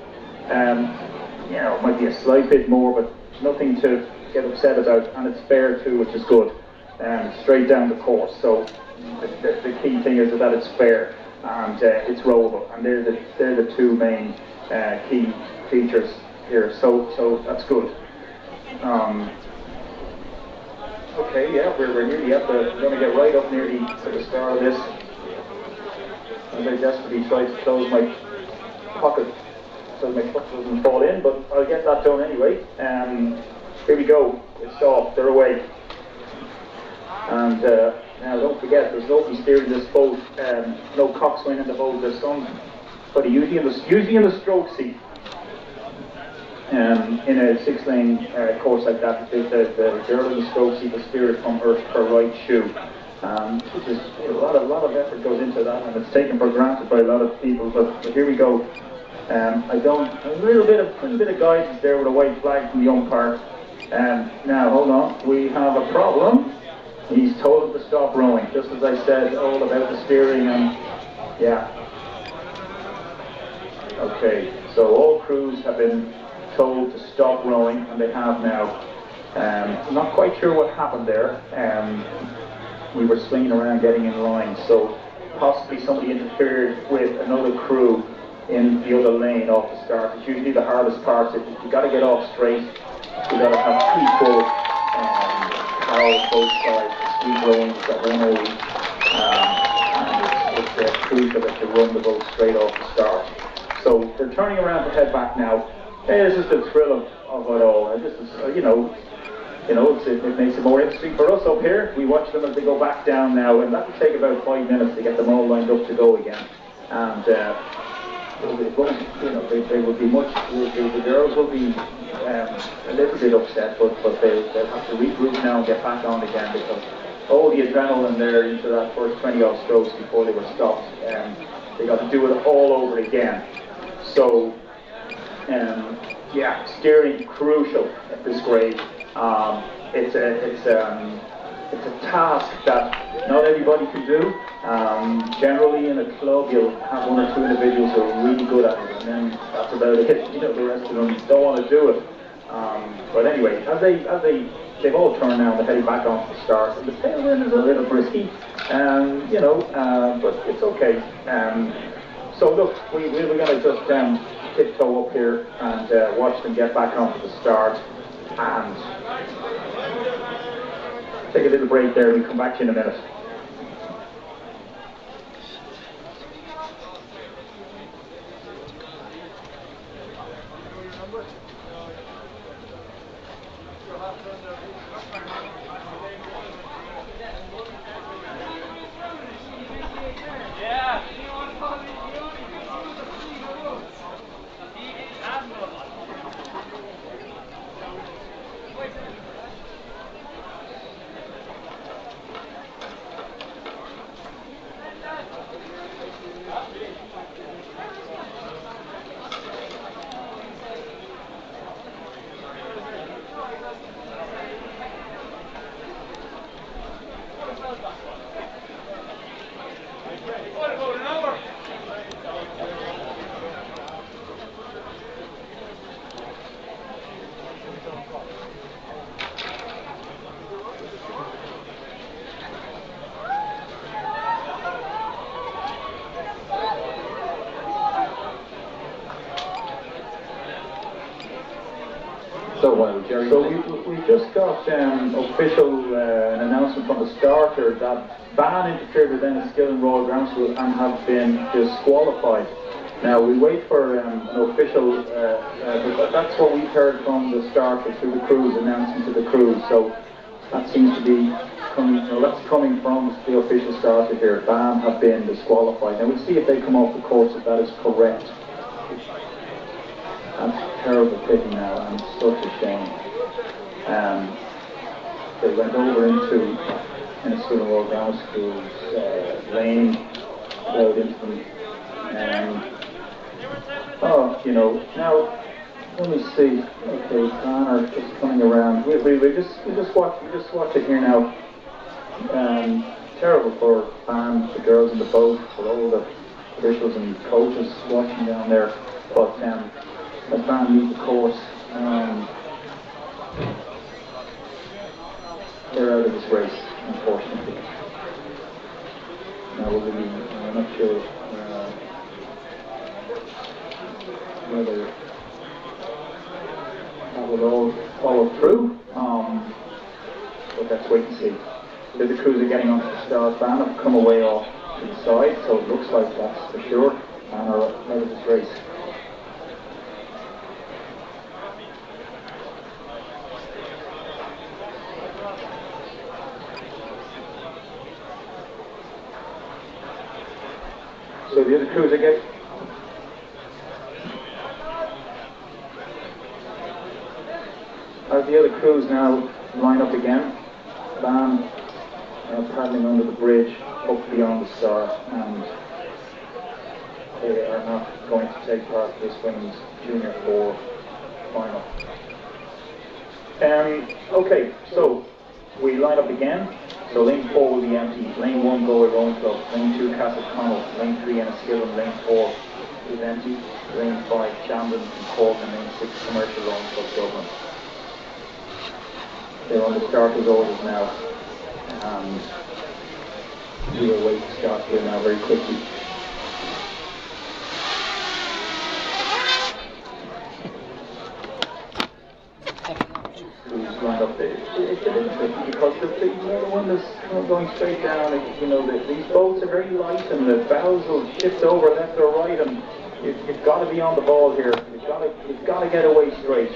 You know, it might be a slight bit more, but nothing to get upset about, and it's fair too, which is good. Straight down the course, so the key thing is that it's fair, and it's rowable, and they're the two main key features here, so that's good. Okay, yeah, we're nearly we're going to get right up nearly to the start of this. I desperately try to close my pocket so my foot doesn't fall in, but I'll get that done anyway. Here we go, it's off, they're away. And now don't forget, there's nobody steering this boat, no coxswain in the boat, there's somebody usually in the stroke seat. In a 6-lane course like that, the girl in the stroke seat will steer it from her right shoe. Which is a lot of effort goes into that, and it's taken for granted by a lot of people. But here we go. A little bit of guidance there with a white flag from the umpire. Now hold on, we have a problem. He's told to stop rowing, just as I said all about the steering, and yeah. Okay, so all crews have been told to stop rowing, and they have now. I'm not quite sure what happened there. We were swinging around getting in line, so possibly somebody interfered with another crew in the other lane off the start. It's usually the hardest part. You've got to get off straight. You've got to have equal power on both sides. The sweep rowing, you've got one only, and it's crucial that you run the boat straight off the start. So they're turning around to head back now. This is the thrill of it all. This is, it makes it more interesting for us up here. We watch them as they go back down now, and that will take about 5 minutes to get them all lined up to go again. And they will be much. The girls will be a little bit upset, but they'll have to regroup now and get back on again, because all the adrenaline there into that first 20 odd strokes before they were stopped, they got to do it all over again. So. Yeah, steering crucial at this grade. It's a task that not everybody can do. Generally in a club you'll have 1 or 2 individuals who are really good at it, and then that's about it. The rest of them don't want to do it. But anyway, as they've all turned now, they're heading back off the start, and the tailwind is a little brisky, but it's okay. So look, we're going to just tiptoe up here and watch them get back onto the start, and take a little break there. We'll come back to you in a minute. So while Jerry... So we just got official an announcement from the starter that Ban interfered with Enniskillen Royal Ground School and have been disqualified. Now we wait for an official, but that's what we've heard from the starter through the crews, announcing to the crews. So that seems to be coming, that's coming from the official starter here. Ban have been disqualified. Now we'll see if they come off the course if that is correct. That's terrible pity now, and such a shame. They went over into Enniskillen Royal Grammar School's lane, rode into them. Now let me see. Okay, Connor just coming around. We just watch it here now. Terrible for Ban, the girls in the boat, for all the officials and coaches watching down there. But as Ban leave the course, they're out of this race, unfortunately. Now I'm not sure whether that will all follow through, but let's wait and see. The crews are getting onto the start. Ban have come away off to the side, so it looks like that's for sure. Ban are out of this race. So the other crews are getting... As the other crews now line up again, Ban paddling under the bridge up beyond the start, and they are not going to take part in this women's Junior 4 final. Okay, so we line up again. So lane 4 will be empty. Lane 1 Galway Rowing Club, lane 2 Castleconnell, lane 3 Enniskillen, lane 4 is empty, lane 5 Shandon and Cork, and lane 6 Commercial Rowing Club Dublin. They're on the starters orders now, and we await the start here now very quickly. Who's lined up there? It's a little tricky because the one that's going straight down, these boats are very light and the bows will shift over left or right, and you've got to be on the ball here. You've got to get away straight.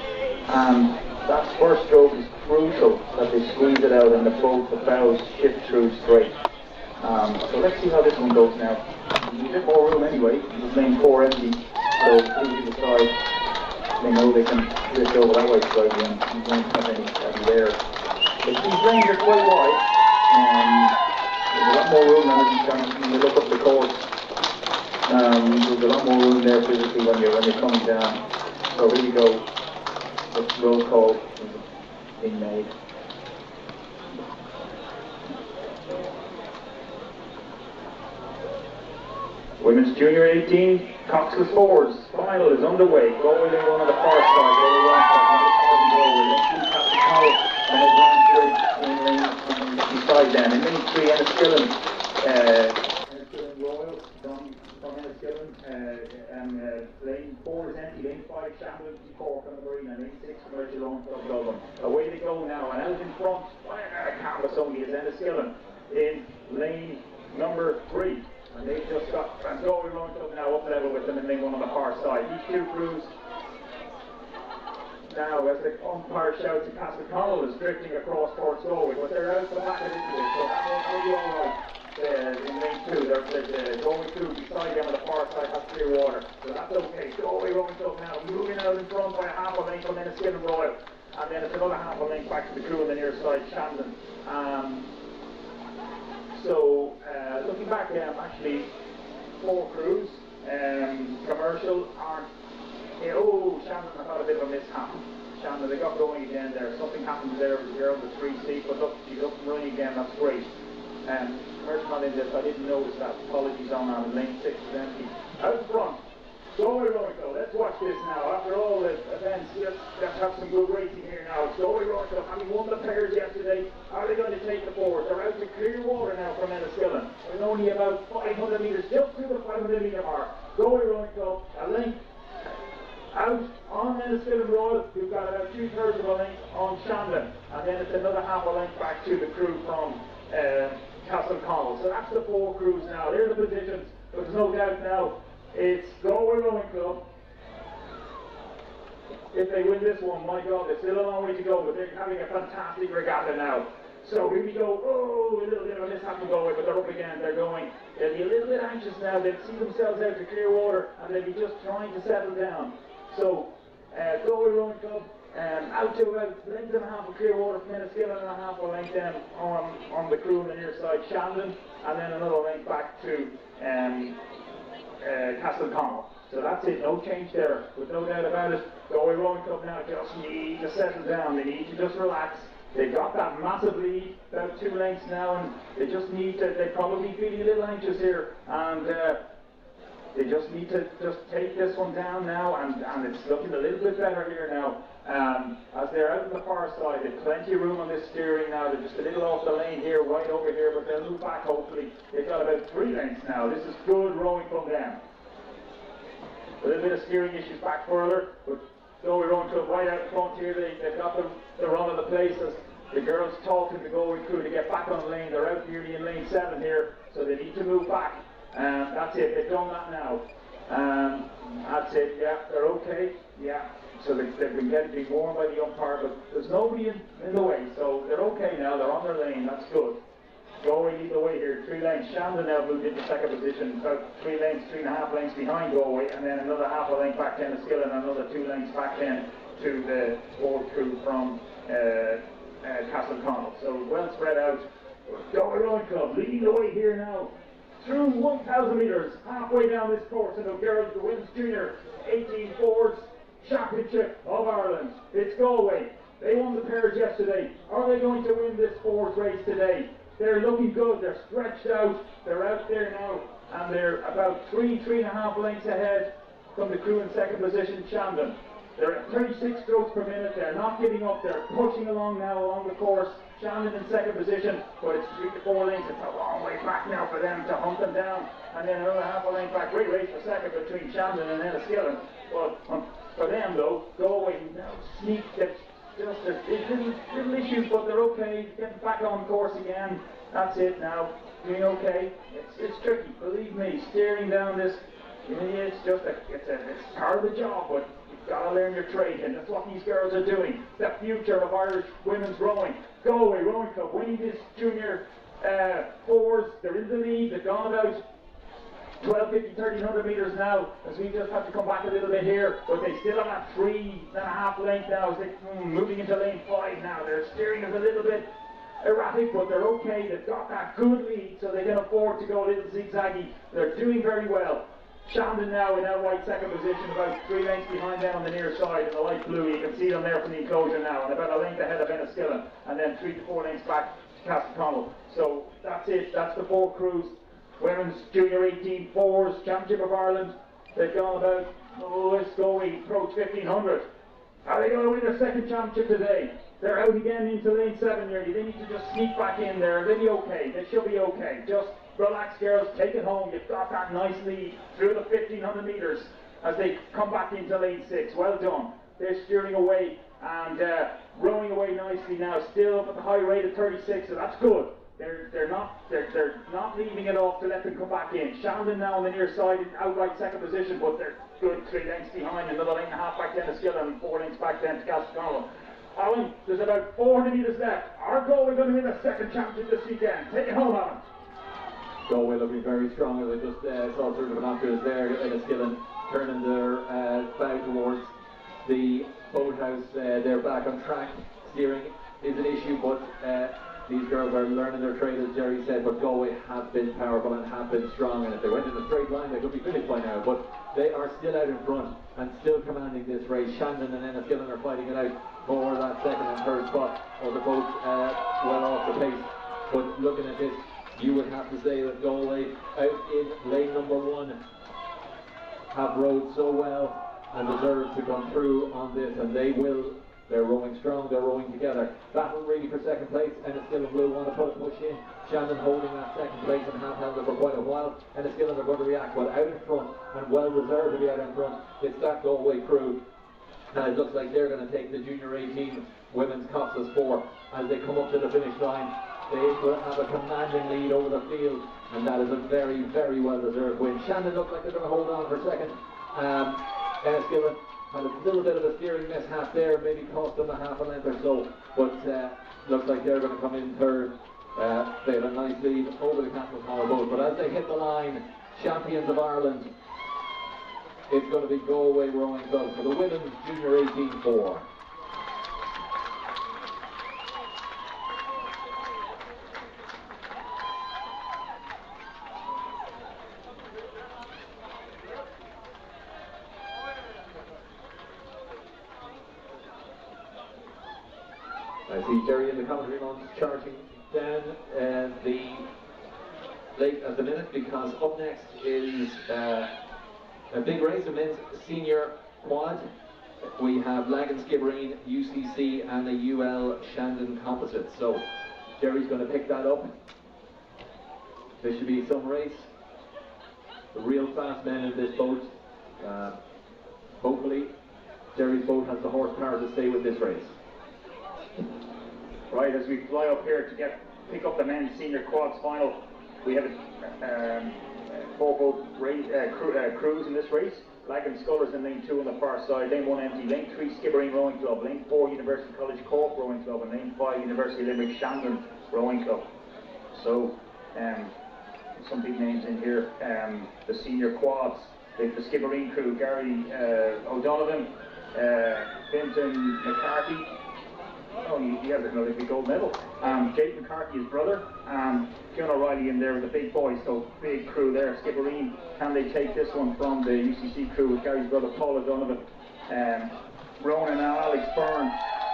And that first stroke is crucial that they squeeze it out and the bows shift through straight. So let's see how this one goes now. There's a bit more room anyway. It's lane 4 empty, so who's the side? They know they can drift over that way slightly and you don't have any there. But these lanes are quite wide, and there's a lot more room now when you look up the course. There's a lot more room there physically when you're coming down. So here you go. The roll call is being made. Women's Junior 18, Coxless Fours, final is underway. Galway lane 1 on the far side, Galway 1 on the beside them. In lane 3, Enniskillen. Enniskillen Royal from Enniskillen. And lane 4 is empty, lane 5 Shandon, Cork on the Marina, lane 6 Commercial Rowing Club Dublin. Away they go now, and out in front, Carlosongi is Enniskillen in lane number 3. And they've just got Galway Rowing Club now up level with them in lane 1 on the far side. These two crews now, as the umpire shouts at Castleconnell, is drifting across towards Galway, but they're out the back of it, so that won't be alright. In lane 2, they're going through beside them on the far side has clear water, so that's okay. Galway Rowing Club now moving out in front by a half a lane from Enniskillen Royal, and then it's another half a lane back to the crew on the near side, Shandon. So, looking back, actually, 4 crews, Commercial aren't, Shandon, I thought a bit of a mishap. Shandon, they got going again there, something happened there on the 3 seat, but look, she's up and running again, that's great. Commercial not in this, I didn't notice that. Apologies on that. Lane 6 is empty. Out front. Galway Rowing Club. Let's watch this now. After all the events, let's have some good racing here now. It's Galway Rowing Club, having won the pairs yesterday, are they going to take the forward? They're out to clear water now from Enniskillen. There's only about 500 metres, just through the 500 metre mark. Galway Rowing Club, a length out on Enniskillen Royal, who've got about 2/3 of a length on Shandon, and then it's another half a length back to the crew from Castleconnell. So that's the 4 crews now. They're the positions, but there's no doubt now it's Galway Rowing Club. If they win this one, my God, there's still a long way to go, but they're having a fantastic regatta now. So here we go. Oh, a little bit of a mishap to Galway, but they're up again. They're going. They'll be a little bit anxious now. They'll see themselves out to clear water, and they'll be just trying to settle down. So Galway Rowing Club out to about a length and a half of clear water from Enniskillen, and a half a length then on the crew on the near side, Shandon, and then another length back to Castleconnell. So that's it, no change there, with no doubt about it. Galway Rowing Club now just need to settle down, they need to just relax. They've got that massive lead, about 2 lengths now, and they just need to, they're probably feeling a little anxious here, and they just need to just take this one down now, and it's looking a little bit better here now. As they're out on the far side, there's plenty of room on this steering now. They're just a little off the lane here, right over here, but they'll move back hopefully. They've got about 3 lengths now. This is good rowing from them. A little bit of steering issues back further, but Galway Rowing Club right out front here. They've got the run of the place as the girls talking to the Galway crew to get back on the lane. They're out nearly in lane 7 here, so they need to move back. That's it, they've done that now. That's it, yeah, they're okay, yeah. So they've been getting warned by the umpire, but there's nobody in the way, so they're okay now, they're on their lane, that's good. Galway lead the way here, 3 lengths. Shandon now moved into second position, about 3 lengths, 3.5 lengths behind Galway, and then another half a length back to Enniskillen, and another 2 lengths back then to the 4th crew from Castleconnell. So well spread out. Galway Rowing Club leading the way here now. Through 1,000 metres, halfway down this course, and the girls, the women's junior 18 fours championship of Ireland. It's Galway. They won the pairs yesterday. Are they going to win this 4th race today? They're looking good. They're stretched out. They're out there now, and they're about 3.5 lengths ahead from the crew in second position, Shandon. They're at 36 strokes per minute. They're not giving up. They're pushing along now along the course. Shandon in second position, but it's 3 to 4 lengths. It's a long way back now for them to hunt them down. And then another half a length back. Great race for second between Shandon and Enniskillen. But for them, though, Galway now sneak. Just little issues, but they're okay. Getting back on course again. That's it now. Doing okay. It's tricky, believe me. Steering down this, it's just it's part of the job, but you've got to learn your trade, and that's what these girls are doing. The future of Irish women's rowing. Galway Rowing Club winning this junior 4s. They're in the lead. They've gone about 1250, 1300 metres now, as we just have to come back a little bit here, but they still have that 3.5 length now as they're moving into lane 5 now. Their steering is a little bit erratic, but they're okay. They've got that good lead, so they can afford to go a little zigzaggy. They're doing very well. Shandon now in outright second position, about 3 lengths behind them on the near side in the light blue. You can see them there from the enclosure now, and about a length ahead of Enniskillen, and then 3 to 4 lengths back to Castleconnell. So that's it, that's the 4 crews. Women's Junior 18 4s, Championship of Ireland. They've gone about, let's go, we approach 1500. Are they going to win their second championship today? They're out again into lane 7 nearly. They need to just sneak back in there. They'll be okay. They should be okay. Just relax, girls. Take it home. You've got that nice lead through the 1500 metres as they come back into lane 6. Well done. They're steering away and rowing away nicely now. Still up at the high rate of 36, so that's good. They're not leaving it off to let them come back in. Shandon now on the near side in outright second position, but they're good 3 lengths behind. Another length and a half back to Enniskillen and 4 lengths back then to Castleconnell. Alan, there's about 400 metres left. Our Galway going to win the second championship this weekend. Take it home, Alan. Galway looking very strong, as I just saw through the binoculars there. Enniskillen turning their bow towards the boathouse. They're back on track. Steering is an issue, but these girls are learning their trade, as Jerry said, but Galway have been powerful and have been strong, and if they went in a straight line they could be finished by now, but they are still out in front and still commanding this race. Shandon and Enniskillen are fighting it out for that second and third spot, or they're both well off the pace. But looking at this, you would have to say that Galway out in lane number 1 have rowed so well and deserve to come through on this, and they will. They're rowing strong, they're rowing together. Battle really for second place, Enniskillen will want to put a push in. Shannon holding that second place and have held it for quite a while. Enniskillen are going to react, but out in front, and well deserved to be out in front, it's that Galway crew. And it looks like they're going to take the Junior 18 Women's Cox's 4 as they come up to the finish line. They will have a commanding lead over the field, and that is a very, very well deserved win. Shannon looks like they're going to hold on for second. Enniskillen had a little bit of a steering mishap there, maybe cost them a half a length or so, but looks like they're going to come in third. They have a nice lead over the Castles Hall boat, but as they hit the line, champions of Ireland, it's going to be Galway Rowing Club for the Women's Junior 18 4. I see Jerry in the commentary launch charging down the late at the minute, because up next is a big race, a men's senior quad. We have Lagan Skibbereen, UCC and the UL Shandon Composite. So Jerry's going to pick that up. There should be some race. The real fast men in this boat. Hopefully Jerry's boat has the horsepower to stay with this race. Right, as we fly up here to pick up the men's senior quads final, we have a 4-boat cruise in this race. Lagan Scullers in lane 2 on the far side, lane 1 empty, lane 3 Skibbereen Rowing Club, lane 4 University College Cork Rowing Club, and lane 5 University of Limerick Shandon Rowing Club. So, some big names in here. The senior quads, the Skibbereen crew, Gary O'Donovan, Vincent McCarthy. Oh, he has an Olympic gold medal. Jake McCarthy, his brother. Fionn O'Reilly in there with the big boys, so big crew there. Skibbereen, can they take this one from the UCC crew with Gary's brother Paul O'Donovan, Ronan and Alex Byrne,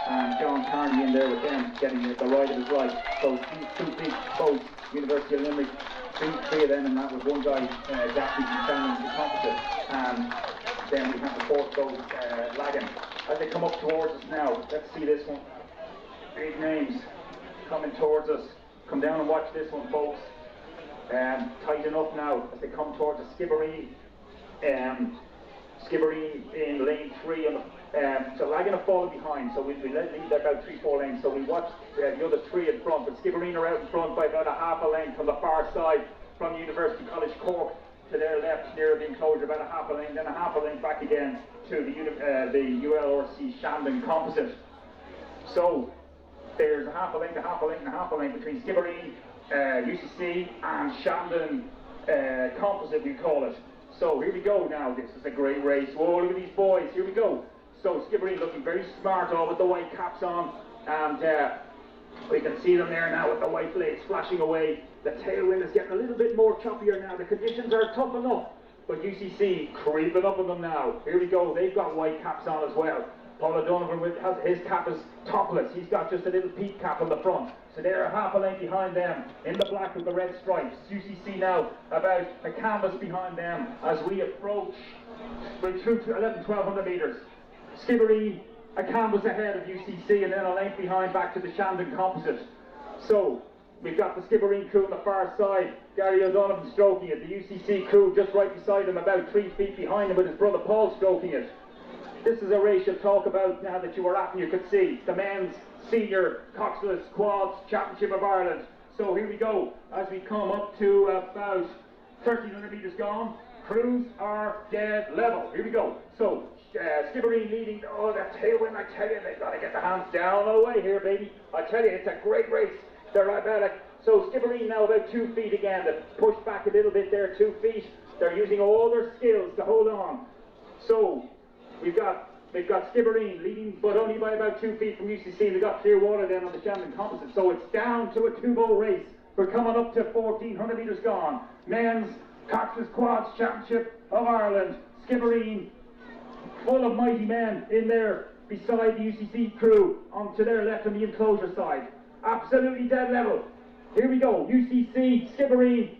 and John Carney in there with them, getting the ride of his life. So these two big boats, University of Limerick, three of them, and that was one guy, Daphne from Shannon, the composite. Then we have the fourth boat, Lagan. As they come up towards us now, let's see this one. Big names coming towards us. Come down and watch this one, folks. Tighten up now as they come towards us. Skibbereen. Skibbereen in lane 3. So Lagan have fallen behind, so we'll leave that about 3-4 lanes. So we watch the other 3 in front, but Skibbereen are out in front by about a half a length on the far side from University College Cork to their left near the enclosure, about a half a length, then a half a length back again to the ULRC Shandon Composite. So there's a half a length, a half a length, and a half a length between Skibbereen, UCC, and Shandon Composite, we call it. So here we go now. This is a great race. Whoa, look at these boys. Here we go. So Skibbereen looking very smart, all with the white caps on, and we can see them there now with the white blades flashing away. The tailwind is getting a little bit more choppier now. The conditions are tough enough, but UCC creeping up on them now. Here we go. They've got white caps on as well. Paul O'Donovan has his cap is topless. He's got just a little peak cap on the front. So they're a half a length behind them in the black with the red stripes. UCC now about a canvas behind them as we approach. We're through to 1,100 metres. Skibbereen a canvas ahead of UCC and then a length behind back to the Shandon Composite. So we've got the Skibbereen crew on the far side. Gary O'Donovan stroking it. The UCC crew just right beside him, about 3 feet behind him with his brother Paul stroking it. This is a race you'll talk about now that you were at and you could see. The men's senior Coxless Quads Championship of Ireland. So here we go as we come up to about 1,300 metres gone. Crews are dead level. Here we go. So Skibbereen leading. Oh, that tailwind, I tell you, they've got to get the hands down away here, baby. I tell you, it's a great race. They're right back. So Skibbereen now about 2 feet again. They've pushed back a little bit there, 2 feet. They're using all their skills to hold on. So they've got Skibbereen leading, but only by about 2 feet from UCC. They've got clear water then on the Shandon Composite. So it's down to a 2-boat race. We're coming up to 1,400 metres gone. Men's Cox's Quads Championship of Ireland. Skibbereen, full of mighty men in there beside the UCC crew on to their left on the enclosure side. Absolutely dead level. Here we go. UCC, Skibbereen.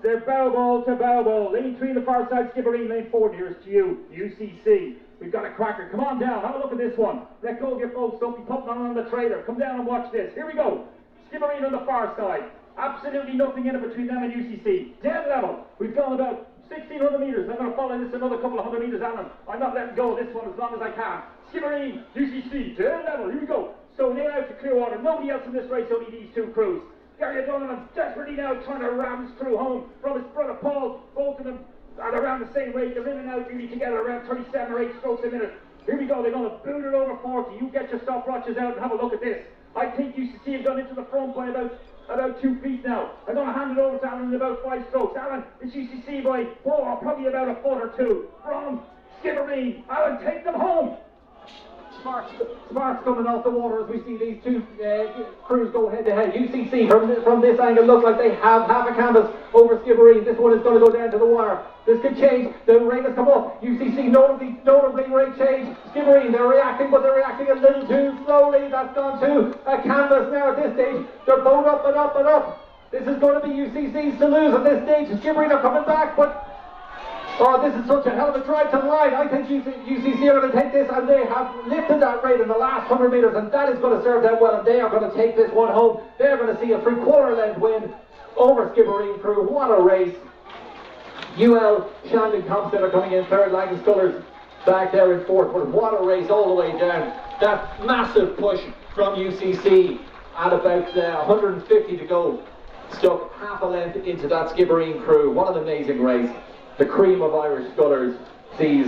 They're bow ball to bow ball. Lane 3 on the far side, Skibbereen. Lane 4 nearest to you. UCC. We've got a cracker. Come on down. Have a look at this one. Let go of your folks. Don't be putting on the trailer. Come down and watch this. Here we go. Skibbereen on the far side. Absolutely nothing in it between them and UCC. Dead level. We've gone about 1,600 metres. I'm going to follow this another couple of hundred metres, Alan. I'm not letting go of this one as long as I can. Skibbereen, UCC, dead level. Here we go. So they're out to Clearwater. Nobody else in this race, only these two crews. Gary O'Donovan desperately now trying to ram his crew home from his brother Paul. Both of them at around the same rate. They're in and out really together around 37 or 8 strokes a minute. Here we go. They're going to boot it over 40. You get your stopwatches out and have a look at this. I think UCC have gone into the front by about 2 feet now. I'm going to hand it over to Alan in about 5 strokes. Alan, it's UCC by, probably about a foot or two from Skibbereen. Alan, take them home. Sparks coming off the water as we see these two crews go head to head. UCC from this angle look like they have half a canvas over Skibbereen. This one is going to go down to the wire. This could change. The rate has come up. UCC notably rate change. Skibbereen, they're reacting, but they're reacting a little too slowly. That's gone to a canvas now at this stage. They're both up and up and up. This is going to be UCC's to lose at this stage. Skibbereen are coming back, but this is such a hell of a drive to the line. I think UCC are going to take this, and they have lifted that rate in the last 100 metres, and that is going to serve them well, and they are going to take this one home. They're going to see a 3/4 length win over Skibbereen crew. What a race. UL Shandon Compton are coming in third, Lang Scullers back there in fourth, but what a race all the way down. That massive push from UCC at about 150 to go. Stuck half a length into that Skibbereen crew. What an amazing race. The cream of Irish scullers sees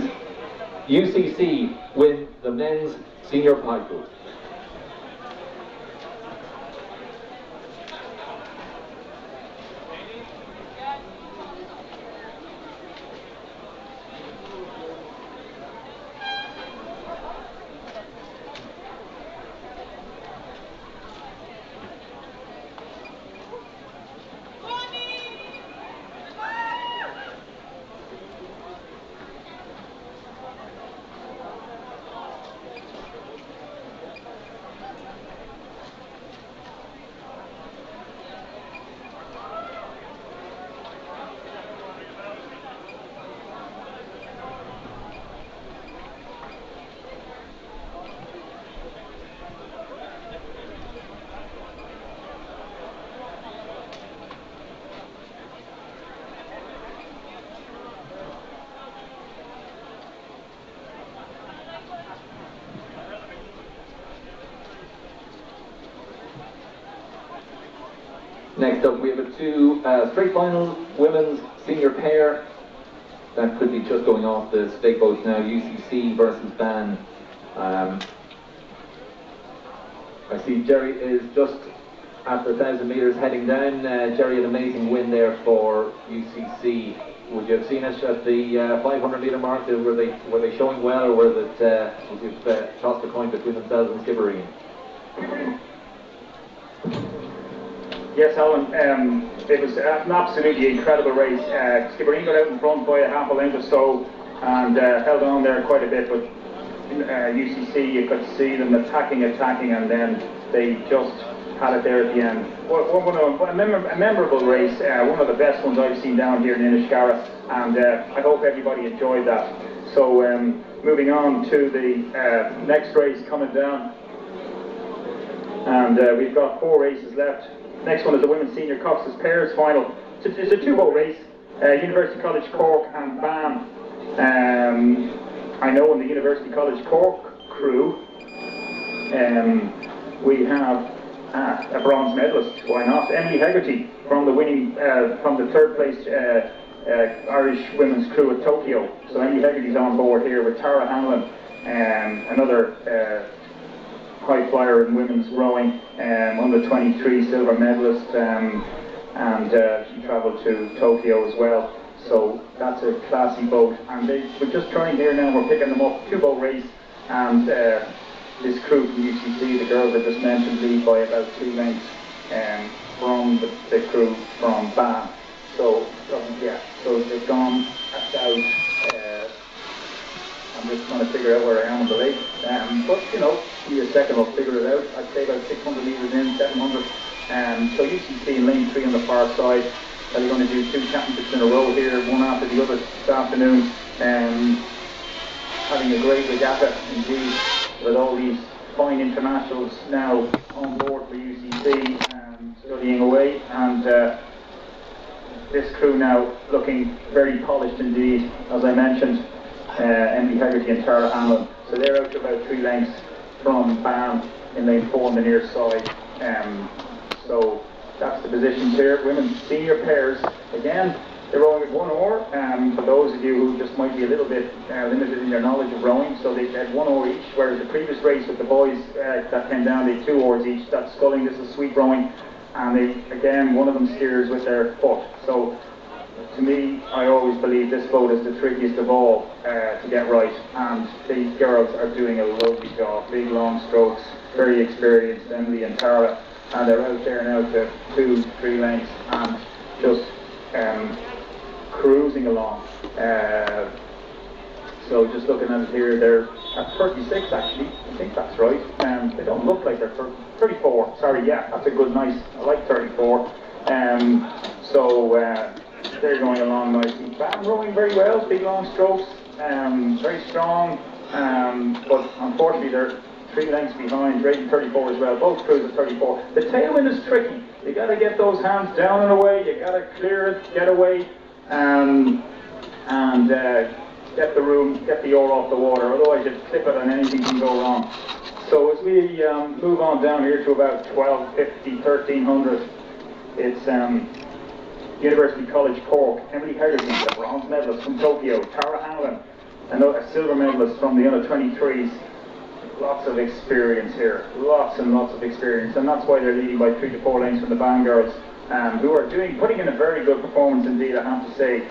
UCC win the men's senior pike pool. Next up, we have a two straight final women's senior pair. That could be just going off the stake boats now. UCC versus Ban. I see Jerry is just after 1,000 metres heading down. Jerry, an amazing win there for UCC. Would you have seen us at the 500 metre mark? Were they showing well, or would you tossed a coin between themselves and Skibbereen? Yes, Alan, it was an absolutely incredible race. Skibbereen got out in front by a half a length or so and held on there quite a bit, but UCC, you could see them attacking, and then they just had it there at the end. A memorable race, one of the best ones I've seen down here in Inniscarra, and I hope everybody enjoyed that. So moving on to the next race coming down, and we've got 4 races left. Next one is the Women's Senior Cox's Pairs Final. It's a 2-boat race, University College Cork and Ban. I know in the University College Cork crew, we have a bronze medalist, why not? Emily Hegarty from the third place Irish women's crew at Tokyo. So Emily Hegarty's on board here with Tara Hanlon, another high flyer in women's rowing, under 23 silver medalist, and she travelled to Tokyo as well. So that's a classy boat, and we're just trying here now, we're picking them up, 2-boat race, and this crew from UCC, the girls I just mentioned, lead by about 2 lengths from the crew from Ban. So so they've gone out. I'm just trying to figure out where I am on the lake, but you know, give me a second, I'll figure it out. I'd say about 600 metres in, 700. So UCC in lane 3 on the far side. They're going to do 2 championships in a row here, one after the other this afternoon. Having a great regatta indeed, with all these fine internationals now on board for UCC, studying away, and this crew now looking very polished indeed, as I mentioned, Emily Hegarty and Tara Hanlon. So they're out to about 3 lengths from Ban in lane 4 on the near side. So that's the positions here. Women's senior pairs, again, they're rowing with 1 oar. For those of you who just might be a little bit limited in their knowledge of rowing, so they had 1 oar each, whereas the previous race with the boys that came down, they had 2 oars each. That's sculling, this is sweep rowing, and they, again, one of them steers with their foot. So to me, I always believe this boat is the trickiest of all to get right, and these girls are doing a lovely job. Big long strokes, very experienced, Emily and Tara, and they're out there now to 2-3 lengths and just cruising along. So just looking at it here, they're at 36 actually, I think that's right. They don't look like they're 34, sorry, yeah, that's a good, nice, I like 34. So they're going along nicely. Ban rowing very well, big long strokes, very strong, but unfortunately they're 3 lengths behind, rating 34 as well, both crews at 34. The tailwind is tricky, you got to get those hands down and away, you got to clear it, get away, and get the room, get the oar off the water, otherwise you clip it and anything can go wrong. So as we move on down here to about 1250, 1300, it's University College Cork, Emily Hegarty, the bronze medalist from Tokyo, Tara Hanlon, a silver medalist from the under-23s. Lots of experience here, lots and lots of experience, and that's why they're leading by 3 to 4 lengths from the Ban girls, who are putting in a very good performance indeed, I have to say.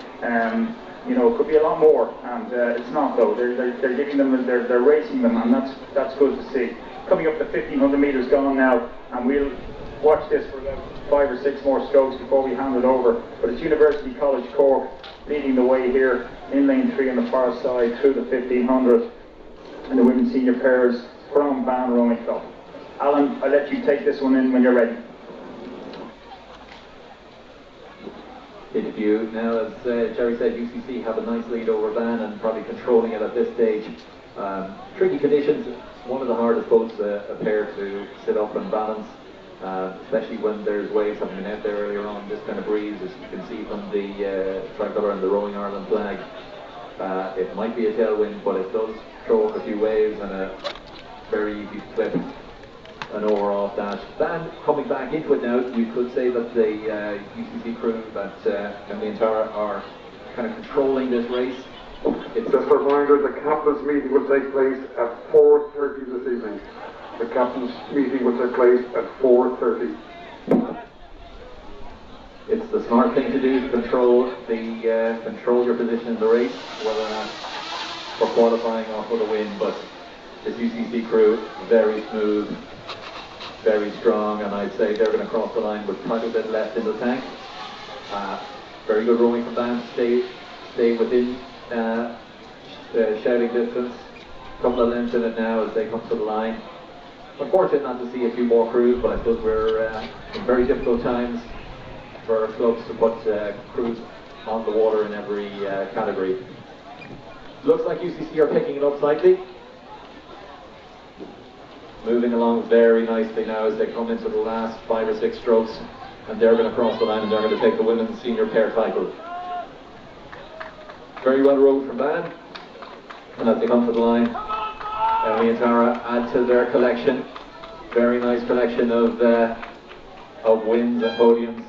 You know, it could be a lot more, and it's not though. They're giving them, they're racing them, and that's good to see. Coming up to 1500 metres gone now, and we'll watch this for about 5 or 6 more strokes before we hand it over. But it's University College Cork leading the way here in lane 3 on the far side through the 1500, and the women's senior pairs from Ban Rowing Club. Alan, I'll let you take this one in when you're ready. Interview now, as Jerry said, UCC have a nice lead over Ban and probably controlling it at this stage. Tricky conditions, one of the hardest boats a pair to sit up and balance, especially when there's waves having been out there earlier on. This kind of breeze, as you can see from the tricolour and the Rowing Ireland flag, it might be a tailwind, but it does throw up a few waves and a very easy flip an oar off that. Ban coming back into it now, you could say that the UCC crew, that Emily and Tara, are kind of controlling this race. Just a reminder, the captain's meeting will take place at 4:30 this evening. The captain's meeting will take place at 4:30. It's the smart thing to do to control your position in the race, whether or not for qualifying or for the win. But this UCC crew, very smooth, very strong, and I'd say they're going to cross the line with quite a bit left in the tank. Very good rowing from Ban to stay within shouting distance. A couple of lengths in it now as they come to the line. Unfortunate not to see a few more crews, but I suppose we're in very difficult times for clubs to put crews on the water in every category. Looks like UCC are picking it up slightly. Moving along very nicely now as they come into the last 5 or 6 strokes, and they're going to cross the line and they're going to take the women's senior pair title. Very well rowed from Ban, and as they come to the line, Emily and Tara add to their collection. Very nice collection of wins and podiums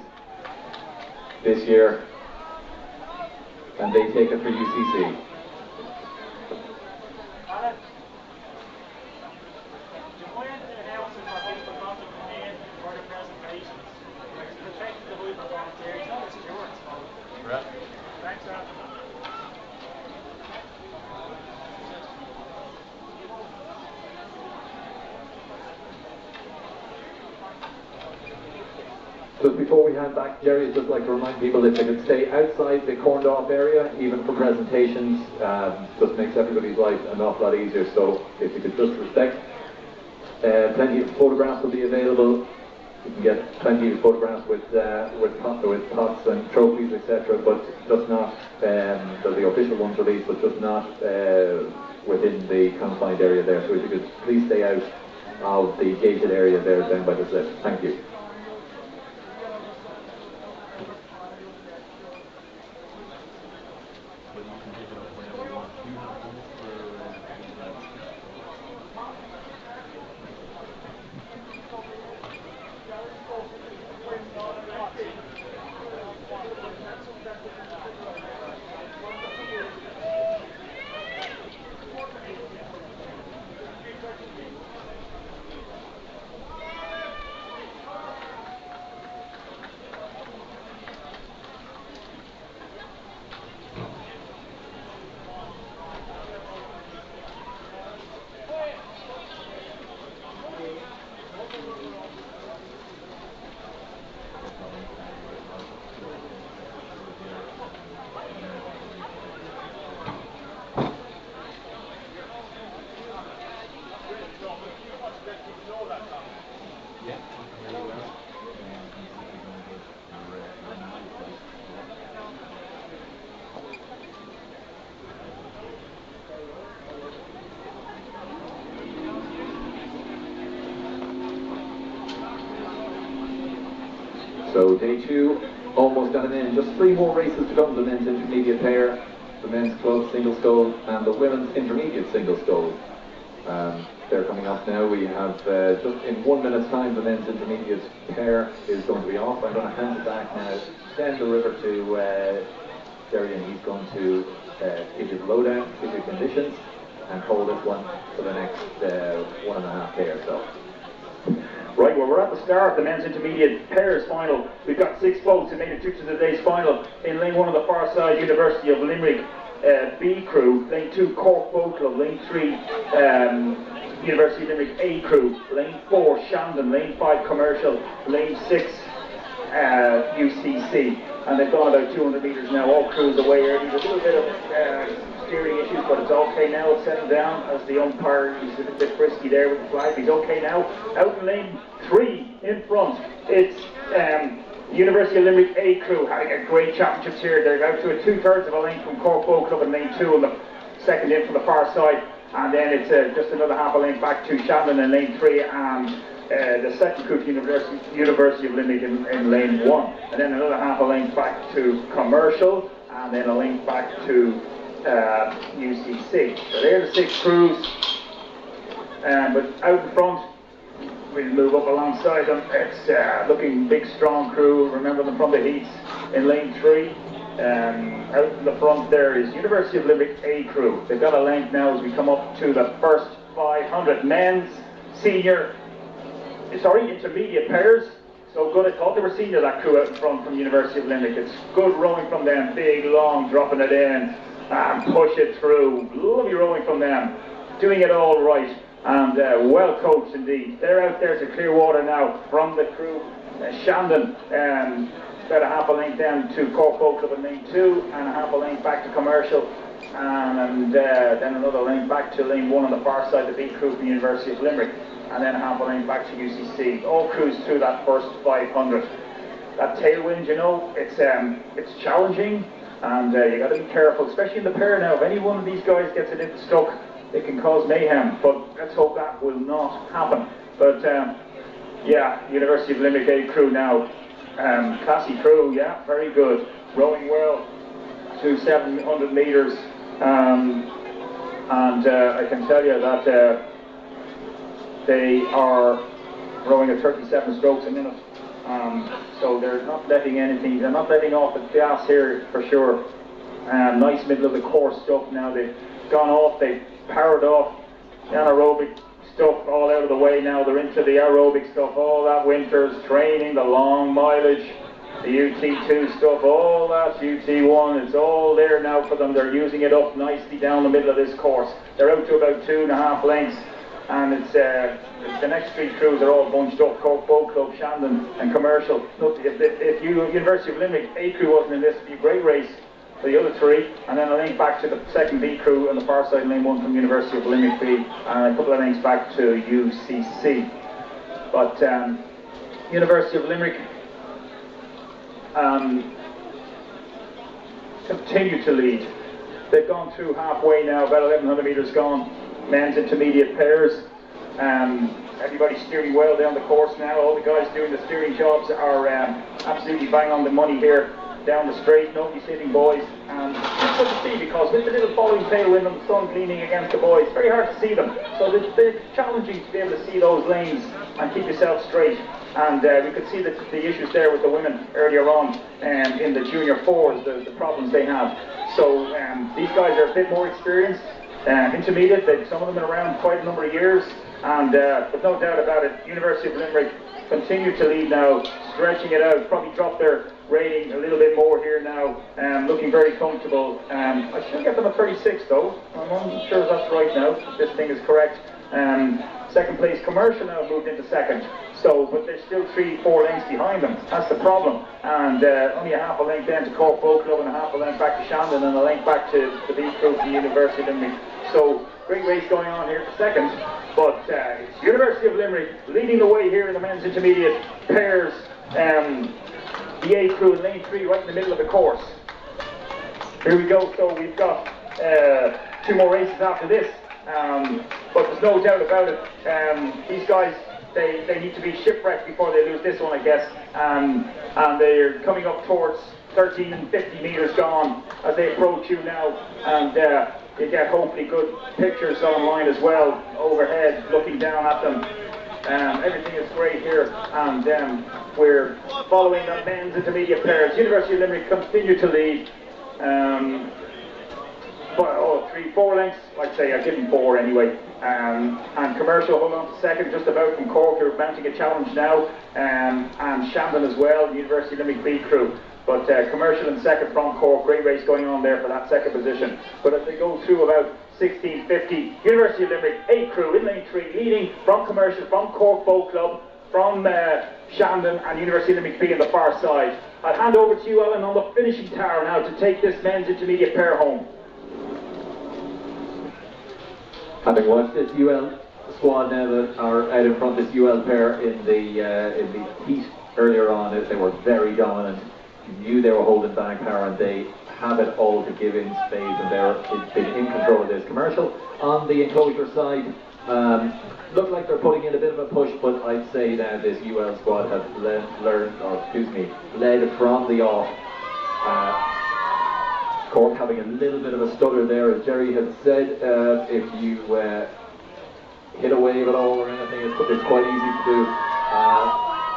this year, and they take it for UCC. Just before we hand back, Jerry, I'd just like to remind people if they could stay outside the corned off area, even for presentations, just makes everybody's life an awful lot easier. So if you could just respect, plenty of photographs will be available You can get plenty of photographs with pots and trophies, etc., but just not the official ones released, but just not within the confined area there. So if you could please stay out of the gated area there down by the slip. Thank you. So day 2 almost at an end. Just 3 more races to come. The men's intermediate pair, the men's club single scull, and the women's intermediate single scull. They're coming up now. We have just in 1 minute's time the men's intermediate pair is going to be off. I'm going to hand it back now down the river to Jerry, and he's going to give you the lowdown, give you conditions, and hold this one for the next 1.5 day or so. Right, well, we're at the start of the men's intermediate pairs final. We've got 6 boats that made it through to today's final. In lane 1 on the far side, University of Limerick B crew. Lane 2, Cork Boat Club. Lane 3, University of Limerick A crew. Lane 4, Shandon. Lane 5, Commercial. Lane 6, UCC. And they've gone about 200 metres now. All crews away early. There's a little bit of steering issues, but it's okay now. It's settled down as the umpire is a bit frisky there with the flag. He's okay now. Out in lane 3 in front, it's University of Limerick A crew having a great championships here. They're out to a 2/3 of a length from Cork Boat Club in lane 2 on the second in from the far side. And then it's just another half a length back to Shandon in lane 3 and the second crew to University of Limerick in lane 1. And then another half a length back to Commercial and then a length back to UCC. So they're the 6 crews. But out in front, we'll move up alongside them. It's looking big, strong crew. Remember them from the heats in lane 3. Out in the front there is University of Limerick A crew. They've got a length now as we come up to the first 500 men's intermediate pairs. So good, I thought they were senior, that crew out in front from University of Limerick. It's good rowing from them, big, long, dropping it in and push it through. Lovely rowing from them, doing it all right. And well coached indeed. They're out there to Clearwater now from the crew. Shandon, about a half a length down to Cork Boat Club in lane 2 and a half a length back to Commercial. And then another lane back to lane 1 on the far side, the B crew from the University of Limerick. And then a half a lane back to UCC. All crews through that first 500. That tailwind, you know, it's challenging. And you got to be careful, especially in the pair now. If any one of these guys gets a little stuck, it can cause mayhem, but let's hope that will not happen. But yeah, University of Limerick A crew now, classy crew, yeah, very good, rowing well to 700 metres, and I can tell you that they are rowing at 37 strokes a minute, so they're not letting anything, they're not letting off the gas here for sure. Nice middle of the course stuff now. They've gone off, they've powered off the anaerobic stuff all out of the way now. They're into the aerobic stuff, all that winter's training, the long mileage, the UT2 stuff, all that UT1, it's all there now for them. They're using it up nicely down the middle of this course. They're out to about 2.5 lengths, and it's the next 3 crews are all bunched up. Cork Boat Club, Shandon and Commercial. Look, if University of Limerick A crew wasn't in this, it'd be a great race for the other 3, and then a link back to the second B crew on the far side, lane 1 from University of Limerick B, and a couple of links back to UCC. But University of Limerick continue to lead. They've gone through halfway now, about 1100 metres gone. Men's intermediate pairs. Everybody's steering well down the course now. All the guys doing the steering jobs are absolutely bang on the money here. Down the straight, nobody's hitting boys. And it's good to see, because with the little following tailwind and the sun leaning against the boys, it's very hard to see them. So it's challenging to be able to see those lanes and keep yourself straight. And we could see the issues there with the women earlier on in the junior fours, the problems they have. So these guys are a bit more experienced, intermediate. Some of them have been around quite a number of years. And there's no doubt about it, University of Limerick continue to lead now, stretching it out, probably drop their rating a little bit more here now, looking very comfortable. I should get them a 36 though, I'm not sure if that's right now, if this thing is correct. Second place Commercial now moved into second, so, but they're still 3-4 lengths behind them, that's the problem. And only a half a length down to Cork Boat Club and a half a length back to Shandon and a length back to the B Crew from the University of Limerick. So, great race going on here for second, but it's University of Limerick leading the way here in the men's intermediate pairs. The A Crew in lane 3 right in the middle of the course. Here we go, so we've got 2 more races after this, but there's no doubt about it, these guys, they need to be shipwrecked before they lose this one, I guess, and they're coming up towards 13 and 50 metres gone as they approach you now, and you get hopefully good pictures online as well, overhead, looking down at them. Everything is great here, and we're following the men's intermediate pairs. University of Limerick continue to lead. 3-4 lengths, I'd say I give them 4 anyway. And Commercial hold on to second, just about from Cork, who are mounting a challenge now, and Shandon as well, the University of Limerick B Crew. But Commercial in second from Cork, great race going on there for that second position. But as they go through about 16:50, University of Limerick A Crew in lane 3, leading from Commercial, from Cork Boat Club, from Shandon, and University of Limerick B on the far side. I'll hand over to you, Alan, on the finishing tower now to take this men's intermediate pair home. Having watched this UL squad now that are out in front, this UL pair in the heat earlier on, they were very dominant. You knew they were holding back power, and they have it all to give in spades, and they've been in control of this. Commercial on the enclosure side look like they're putting in a bit of a push, but I'd say that this UL squad have led from the off. Cork having a little bit of a stutter there, as Jerry had said. If you hit a wave at all or anything, it's quite easy to do.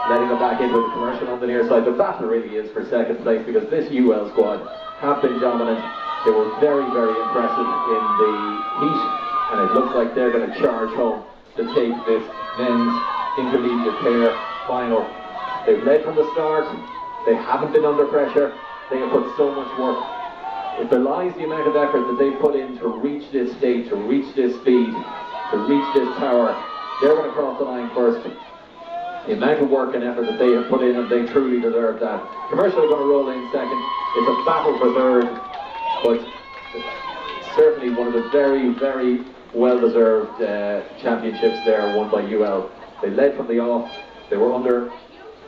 Letting them back into the Commercial on the near side. The battle really is for second place, because this UL squad have been dominant. They were very, very impressive in the heat, and it looks like they're going to charge home to take this men's intermediate pair final. They've led from the start. They haven't been under pressure. They have put so much work. It belies the amount of effort that they've put in to reach this state, to reach this speed, to reach this power. They're going to cross the line first. The amount of work and effort that they have put in, and they truly deserve that. Commercial are going to roll in second. It's a battle for third, but certainly one of the very, very well-deserved championships there, won by UL. They led from the off. They were under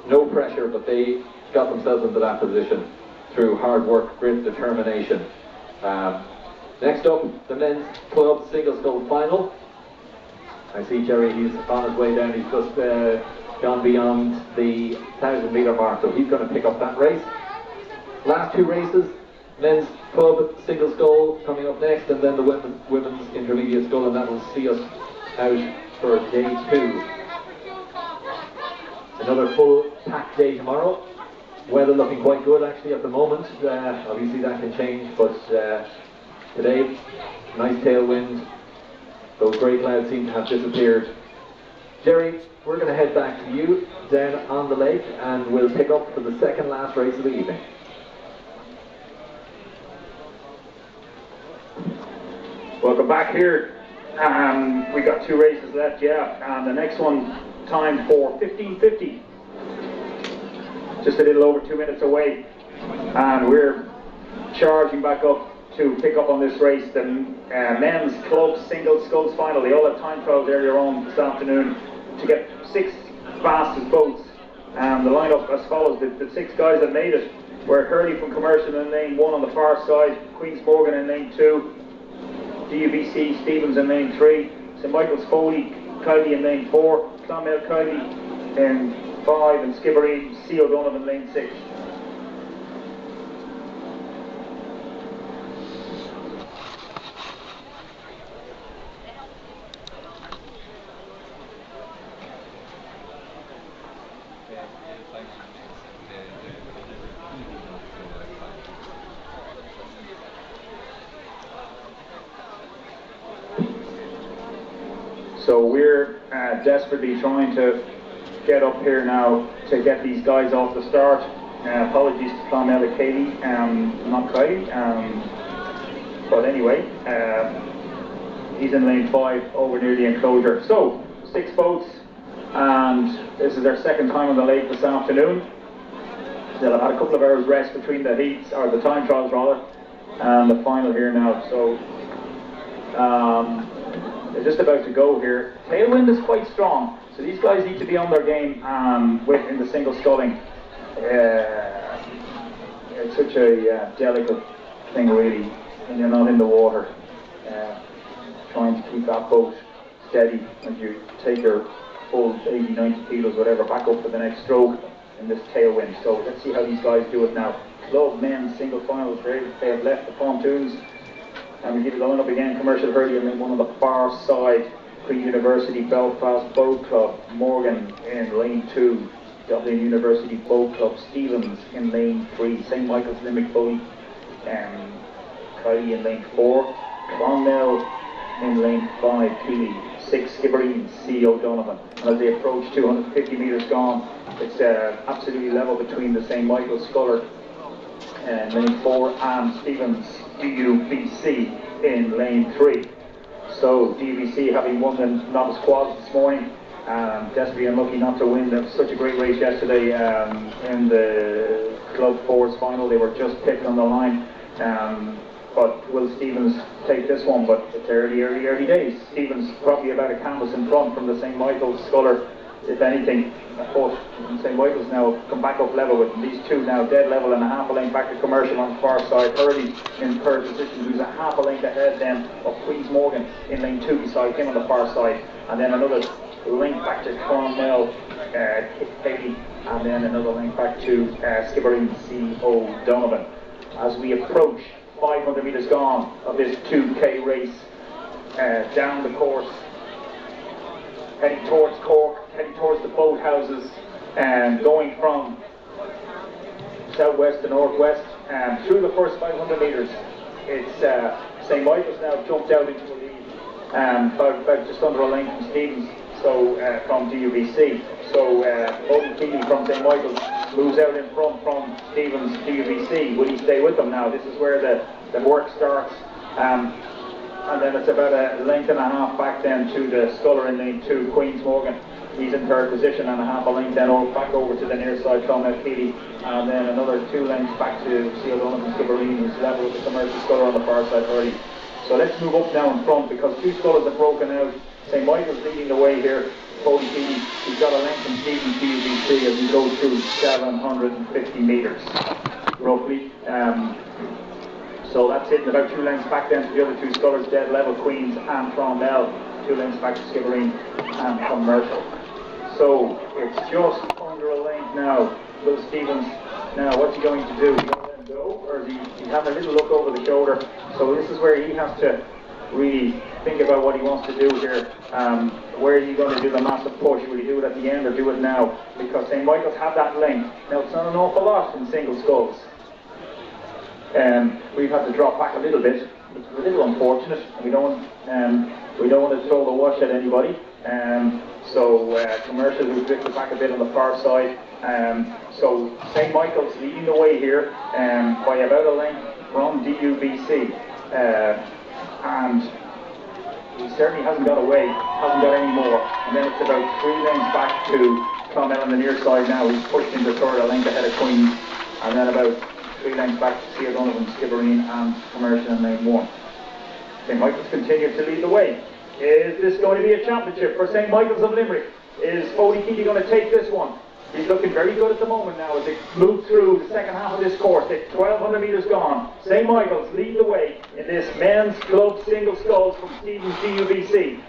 no pressure, but they got themselves into that position through hard work, grit, determination. Next up, the men's club single scull final. I see Jerry, he's on his way down. He's just gone beyond the 1,000-metre mark, so he's going to pick up that race. Last 2 races, men's club single scull coming up next, and then the women's intermediate scull, and that will see us out for day 2. Another full packed day tomorrow. Weather looking quite good actually at the moment. Obviously that can change, but today, nice tailwind. Those grey clouds seem to have disappeared. Jerry, we're going to head back to you down on the lake, and we'll pick up for the second last race of the evening. Welcome back here. We got 2 races left, yeah, and the next one timed for 15:50. Just a little over 2 minutes away, and we're charging back up to pick up on this race, the men's club single sculls final. They all had time trials earlier on this afternoon to get 6 fastest boats The lineup as follows: the 6 guys that made it were Hurley from Commercial in lane 1 on the far side, Queen's Morgan in lane 2, DUBC Stevens in lane 3, St Michael's Foley Kiley in lane 4, Clonmel Kiley in 5, and Skibbereen C. O'Donovan in lane 6. So we're desperately trying to get up here now to get these guys off the start. Apologies to Clonmel Kiley, not Kiley, but anyway, he's in lane 5 over near the enclosure. So 6 boats, and this is their second time on the lake this afternoon. They'll have had a couple of hours rest between the heats, or the time trials rather, and the final here now. So they're just about to go here. Tailwind is quite strong, so these guys need to be on their game in the single sculling. It's such a delicate thing really when you're not in the water, trying to keep that boat steady as you take your full 80, 90 kilos, whatever, back up for the next stroke in this tailwind. So let's see how these guys do it now. Club men's single finals, they have left the pontoons. And we give it the line up again. Commercial Hurley in lane 1 on the far side, Queen University Belfast Boat Club, Morgan in lane 2, Dublin University Boat Club, Stevens in lane 3, St Michael's Limerick Boat, Kiley in lane 4, Clonmel in lane 5, Keeley, 6 Skibbereen, C. O'Donovan. And as they approach 250 metres gone, it's absolutely level between the St Michael's Sculler in lane 4 and Stevens DUBC in lane 3. So DUBC, having won the novice quads this morning, desperately unlucky not to win such a great race yesterday in the Club 4's final. They were just picked on the line, but will Stevens take this one? But it's early days. Stevens probably about a canvas in front from the St Michael's Sculler, if anything. But St Michael's now come back up level with them. These two now dead level and a half a length back to Commercial on the far side. Hurley in third position, who's a half a length ahead then of Queen's Morgan in lane 2 beside him on the far side. And then another length back to Clonmel Kiley, and then another length back to Skibbereen C. O'Donovan. As we approach 500 metres gone of this 2K race, down the course, heading towards Cork, heading towards the boathouses, and going from southwest to northwest, through the first 500 metres. It's St Michael's now jumped out into a lead, about just under a length from Stevens, so from DUBC. So Odin Keeley from St Michael's moves out in front from Stevens DUBC. Will he stay with them now? This is where the work starts. And then it's about a length and a half back then to the Sculler in lane 2, Queen's Morgan. He's in third position, and a half a length then back over to the near side, Clonmel Kiley, and then another 2 lengths back to C. O'Donovan and Skibbereen, who's level with the Commercial Sculler on the far side early. So let's move up now in front, because 2 Scullers have broken out. St Michael's leading the way here. Foley Keeley, he's got a length from Stevens DUBC as he goes through 750 metres, roughly. So that's it, about 2 lengths back then to the other 2 Scullers, dead level, Queens and Clonmel, 2 lengths back to Skibbereen and Commercial. So it's just under a length now. Will Stevens, now what's he going to do? Is he going to let him go, or is he having a little look over the shoulder? So this is where he has to really think about what he wants to do here. Where is he going to do the massive push? Will he do it at the end or do it now? Because St Michael's have that length. Now it's not an awful lot in single sculls. We've had to drop back a little bit. It's a little unfortunate. We don't want to throw the wash at anybody. So Commercial who drifted back a bit on the far side. So St Michael's leading the way here by about a length from DUBC. And he certainly hasn't got away, hasn't got any more. And then it's about 3 lengths back to Clonmel on the near side now. He's pushed into third, a length ahead of Queens. And then about 3 lengths back to C. O'Donovan, Skibbereen and Commercial in lane 1. St Michael's continues to lead the way. Is this going to be a championship for St Michael's of Limerick? Is Foley Keeley going to take this one? He's looking very good at the moment now as they move through the second half of this course. They're 1,200 metres gone. St. Michael's lead the way in this men's club single sculls from Stevens DUBC.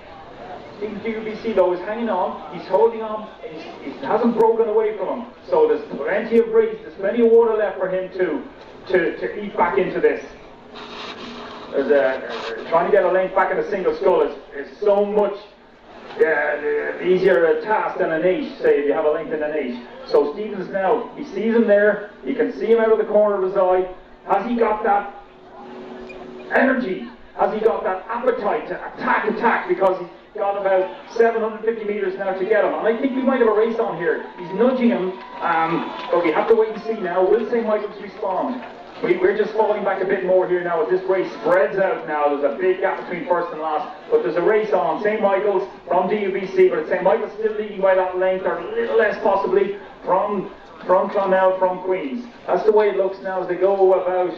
Stevens DUBC though is hanging on. He's holding on. He hasn't broken away from him. So there's plenty of race. There's plenty of water left for him to eat back into this. Trying to get a length back in a single scull is so much easier a task than an 8, say, if you have a length in an 8. So Stevens now, he sees him there, he can see him out of the corner of his eye. Has he got that energy? Has he got that appetite to attack? Because he's got about 750 metres now to get him. And I think we might have a race on here. He's nudging him, but we have to wait and see now. Will St. Michael's respond? We're just falling back a bit more here now as this race spreads out now. There's a big gap between first and last, but there's a race on. St. Michael's from DUBC, but St. Michael's still leading by that length, or a little less possibly, from Clonmel, from Queens. That's the way it looks now as they go about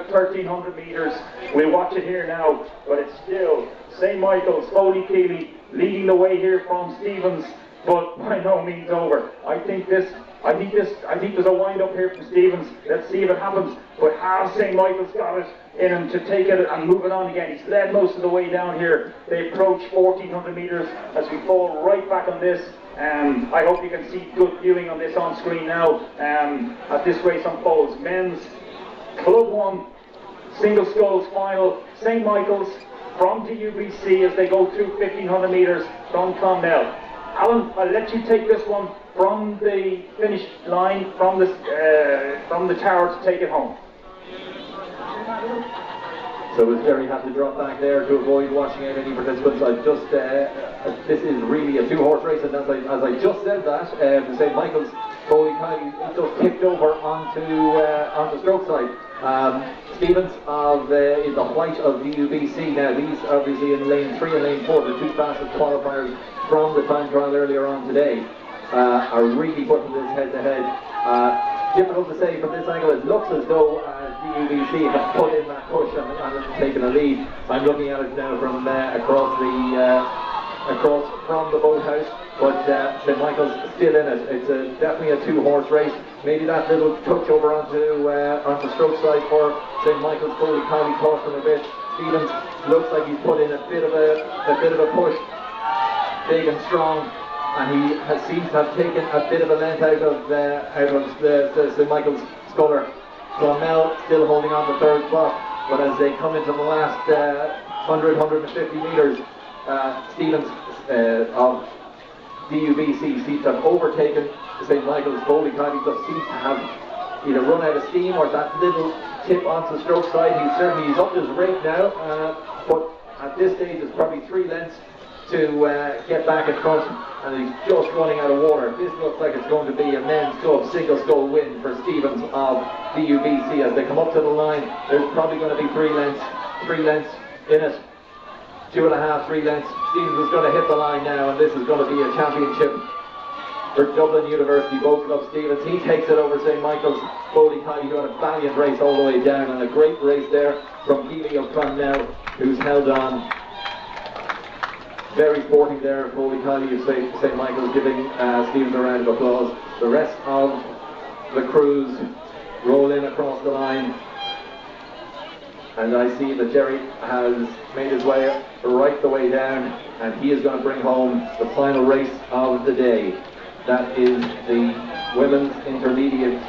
1,300 metres. We'll watch it here now, but it's still St. Michael's, Foley Keeley leading the way here from Stevens, but by no means over. I think there's a wind up here from Stevens. Let's see if it happens. But has St. Michael's got it in him to take it and move it on again? He's led most of the way down here. They approach 1,400 metres as we fall right back on this. I hope you can see good viewing on this on screen now as this race unfolds. Men's Club 1 single sculls final. St. Michael's from DUBC as they go through 1,500 metres from Clonmel. Alan, I'll let you take this one from the finish line, from the tower to take it home. So as Jerry had to drop back there to avoid washing out any participants, I've just, this is really a two-horse race, and as I just said that, St. Michael's Foley County just tipped over onto stroke side. Stevens in the white of DUBC now. These obviously in lane 3 and lane 4, the two fastest qualifiers from the time trial earlier on today, are really putting this head-to-head. Difficult to say from this angle. It looks as though DUBC have put in that push and has taken a lead. I'm looking at it now from across from the boathouse, but St. Michael's still in it. It's definitely a two-horse race. Maybe that little touch over onto stroke side for St. Michael's. Foley County cost him a bit. Stevens looks like he's put in a bit of a push, big and strong, and he seems to have taken a bit of a length out of the St. Michael's sculler. Clonmel still holding on to third spot, but as they come into the last 150 metres, Stevens of DUBC seems to have overtaken St. Michael's. Foley County just seems to have either run out of steam or that little tip onto stroke side. He's up his rate now, but at this stage it's probably 3 lengths to get back in front, and he's just running out of water. This looks like it's going to be a men's club single scull win for Stevens of DUBC. As they come up to the line, there's probably going to be 3 lengths in it. 2.5, 3 lengths. Stevens is going to hit the line now, and this is going to be a championship for Dublin University Boat Club. Stevens, he takes it over St. Michael's. Foley County doing a valiant race all the way down, and a great race there from Keeley of Clonmel, who's held on. Very sporting there. Foley County of St. Michael's giving Stevens a round of applause. The rest of the crews roll in across the line, and I see that Jerry has made his way right the way down, and he is going to bring home the final race of the day. That is the women's intermediate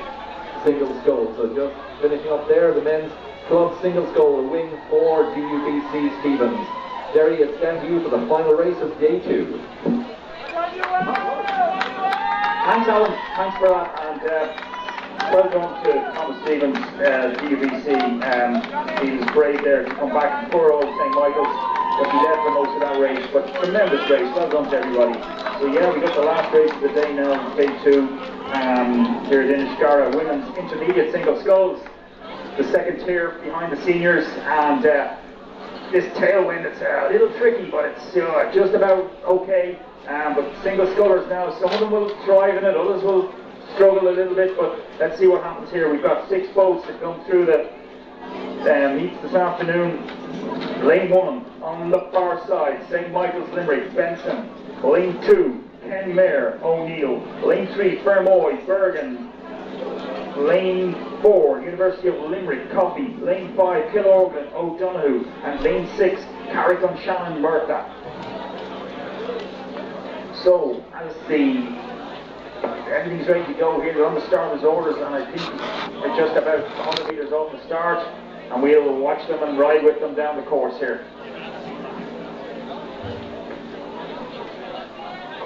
single scull. So just finishing up there, the men's club single scull, a win for DUBC Stevens. Jerry, it's down to you for the final race of day 2. Thanks, Alan. Thanks for that, and well done to Thomas Stevens, DUBC. He was brave there to come back and poor old St. Michael's, but he led for most of that race. But tremendous race. Well done to everybody. So yeah, we got the last race of the day now, day 2. Here at Inniscarra, women's intermediate single sculls, the second tier behind the seniors, and this tailwind, it's a little tricky, but it's just about okay. But single scullers now, some of them will thrive in it, others will struggle a little bit, but let's see what happens here. We've got 6 boats that come through the heats this afternoon. Lane 1 on the far side, St. Michael's Limerick, Benson. Lane 2, Kenmare O'Neill. Lane 3, Fermoy Bergen. Lane 4, University of Limerick Coffey. Lane 5, Kilorgan O'Donoghue. And Lane 6, Carrick Shannon Murtha. So, as everything's ready to go here, we're on the starter's orders, and I think we're just about 100 metres off the start, and we'll watch them and ride with them down the course here.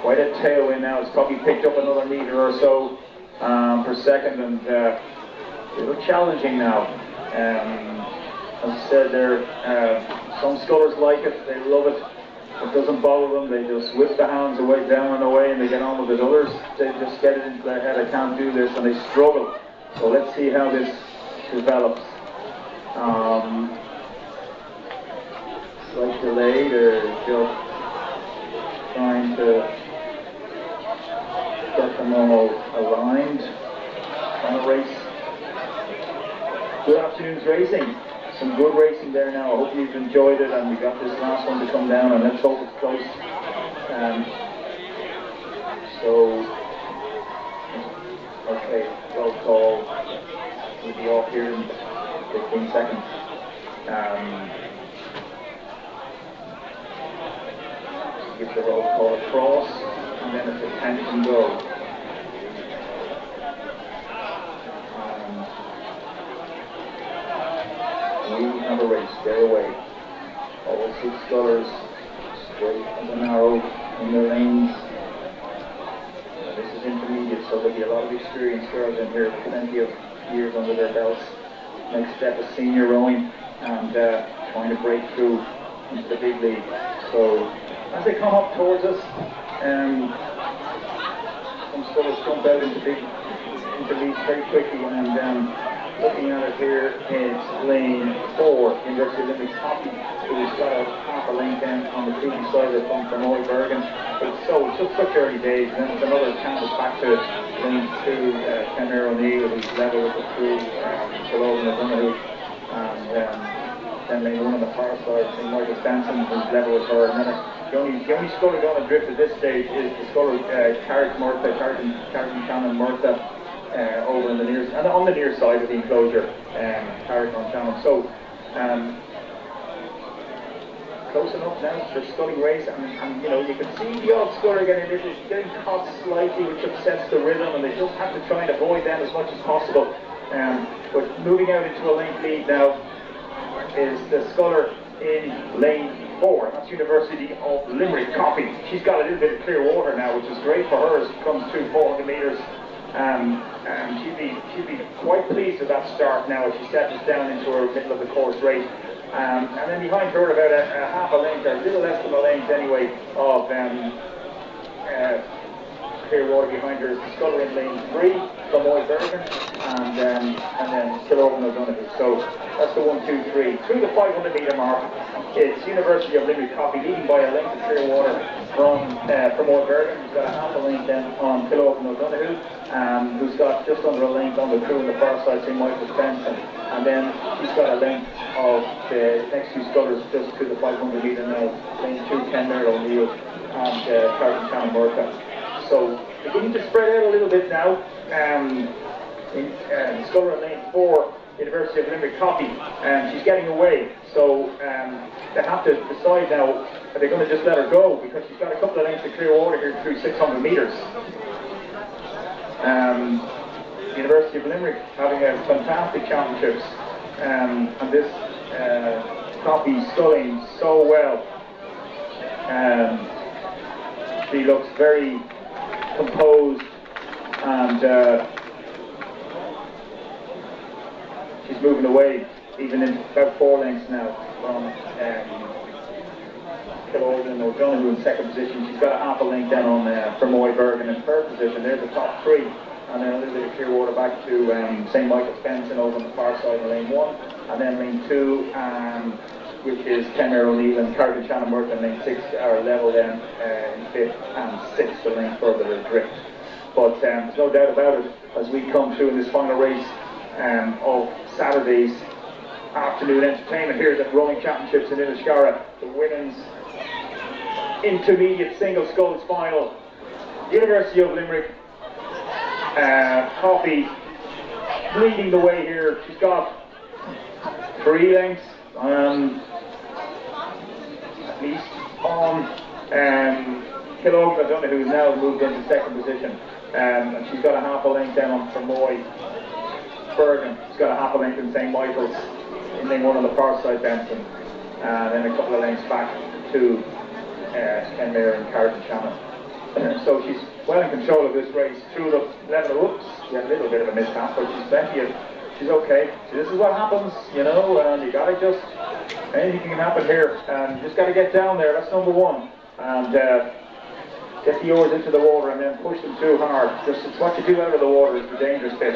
Quite a tailwind now. It's probably picked up another metre or so per second, and a little challenging now. As I said there, some scullers like it, they love it. It doesn't bother them, they just whip the hounds away, down and away, and they get on with it. Others, they just get it into their head, I can't do this, and they struggle. So let's see how this develops. Slight delay, they're just trying to get them all aligned on a race. Good afternoon's racing. Some good racing there now. I hope you've enjoyed it, and we got this last one to come down, and let's hope it's close. Okay, roll call. We'll be off here in 15 seconds. Give the roll call across, and then it's a 10 can go. We have a race, they're away. All 6 scullers straight as an arrow in their lanes. This is intermediate, so there'll be a lot of experienced girls in here, plenty of years under their belts. Next step is senior rowing, and trying to break through into the big league. So as they come up towards us, some scullers jump out into leads very quickly, and looking at it here, it's lane 4, University of Limerick Coffey, who's got a half a lane down on the cruising side of the from Fermoy Bergen. It's just such early days, and then it's another canvas back to lane 2, Kenmare O'Neill, who's level with the crew, Kilorgan O'Donoghue, and then lane 1 on the far side, St. Michael's Benson, who's level with her. And then the only sculler going adrift at this stage is the sculler Carrick Shannon Murtha. Over in the near, and on the near side of the enclosure, Carrick Shannon. So close enough now for a sculling race, and you know, you can see the odd sculler getting caught slightly, which upsets the rhythm, and they just have to try and avoid them as much as possible. But moving out into a lane lead now is the sculler in lane 4. That's University of Limerick Coffey. She's got a little bit of clear water now, which is great for her as she comes through 400 metres. She'd be quite pleased with that start now as she settles down into her middle of the course race. And then behind her about a half a length, or a little less than a length anyway, of clear water behind her is the sculler in lane 3, Fermoy Bergen, and then Kilorgan O'Donoghue. So that's the 1, 2, 3. Through the 500 metre mark, it's University of Limerick Coffey leading by a length of clear water from Fermoy Bergen, who's got a half a length then on Kilorgan O'Donoghue, who's got just under a length on the crew on the far side, St. Michael's Benson. And then she's got a length of the next 2 scullers just to the 500 metre now, lane 2, Kenmare O'Neill, and Carrick Shannon Murtha. So beginning to spread out a little bit now. Sculler in lane 4, University of Limerick Coffey, and she's getting away. So they have to decide now, are they going to just let her go, because she's got a couple of lengths of clear water here through 600 metres. University of Limerick having a fantastic championships, and this Coffey sculling so well. She looks very composed, and she's moving away, even in about 4 lengths now from Kilorgan O'Donoghue in second position. She's got a half a length down on Fermoy Bergen in third position. There's the top 3, and then a little bit of clear water back to St. Michael's Benson over on the far side of lane 1, and then lane 2, which is Kenmare O'Neill and Carrick Shannon Murtha, and lane 6 are level then in 5th and 6th, a lane further adrift. But there's no doubt about it, as we come through in this final race of Saturday's afternoon entertainment here at the Rowing Championships in Inniscarra, the women's intermediate single sculls final. University of Limerick, Coffey leading the way here. She's got 3 lengths, at least, on Killogan O'Donoghue, who's now moved into 2nd position. And she's got a half a length down on Fermoy. Bergen, she's got a half a length in St. Michael's in lane 1 on the far side, Benson. And then a couple of lengths back to Kenmare and Carton Shannon. So she's well in control of this race through the level. Whoops, yeah, a little bit of a mishap, but she's okay. So this is what happens, you know, and you gotta just, anything can happen here, and you just gotta get down there, that's number 1. And get the oars into the water and then push them too hard. Just it's what you do out of the water is the dangerous bit.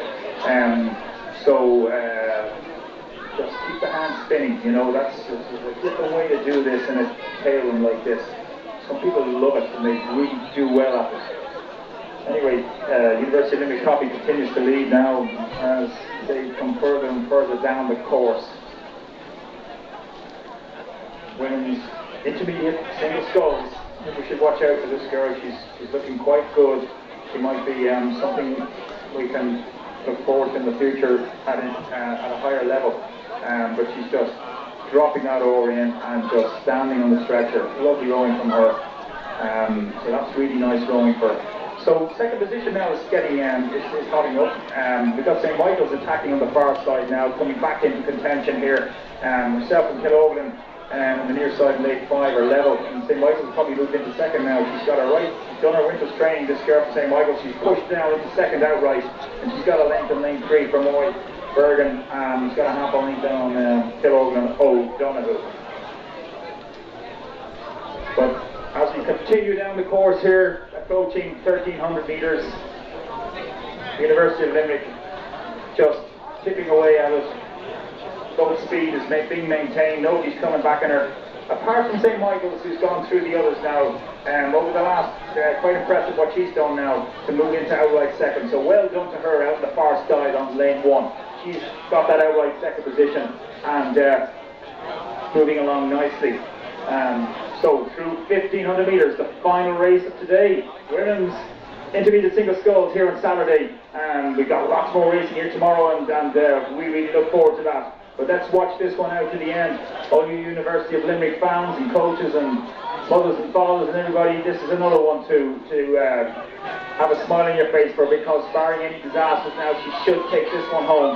Just keep the hands spinning, you know, that's a different way to do this in a tailwind like this. Some people love it and they really do well at it. Anyway, University of Limerick Coffey continues to lead now as they come further and further down the course. Women's intermediate single sculls. I think we should watch out for this girl. She's looking quite good. She might be something we can look forward to in the future at a higher level. But she's just dropping that oar in and just standing on the stretcher. Lovely rowing from her. So that's really nice rowing for her. So 2nd position now is getting is hotting up. We've got St. Michael's attacking on the far side now, coming back into contention here. Herself and Killogan on the near side in lane 5 are level, and St. Michael's probably moved into 2nd now. She's got her right. She's done her winter's training. This girl from St. Michael's, she's pushed down into 2nd outright, and she's got a length in lane 3 from Moy Bergen. She's got a half a length down on Killogan O'Donoghue. But as we continue down the course here, approaching 1,300 metres, University of Limerick just chipping away at it. Both speed is being maintained. Nobody's coming back on her. Apart from St. Michael's, who's gone through the others now. Over the last, quite impressive what she's done now to move into outright 2nd. So well done to her out on the far side on lane 1. She's got that outright 2nd position and moving along nicely. So through 1,500 metres, the final race of today, women's intermediate single sculls here on Saturday. We've got lots more racing here tomorrow, and we really look forward to that. But let's watch this one out to the end. All you University of Limerick fans and coaches and mothers and fathers and everybody, this is another one to have a smile on your face for, because barring any disasters now, she should take this one home.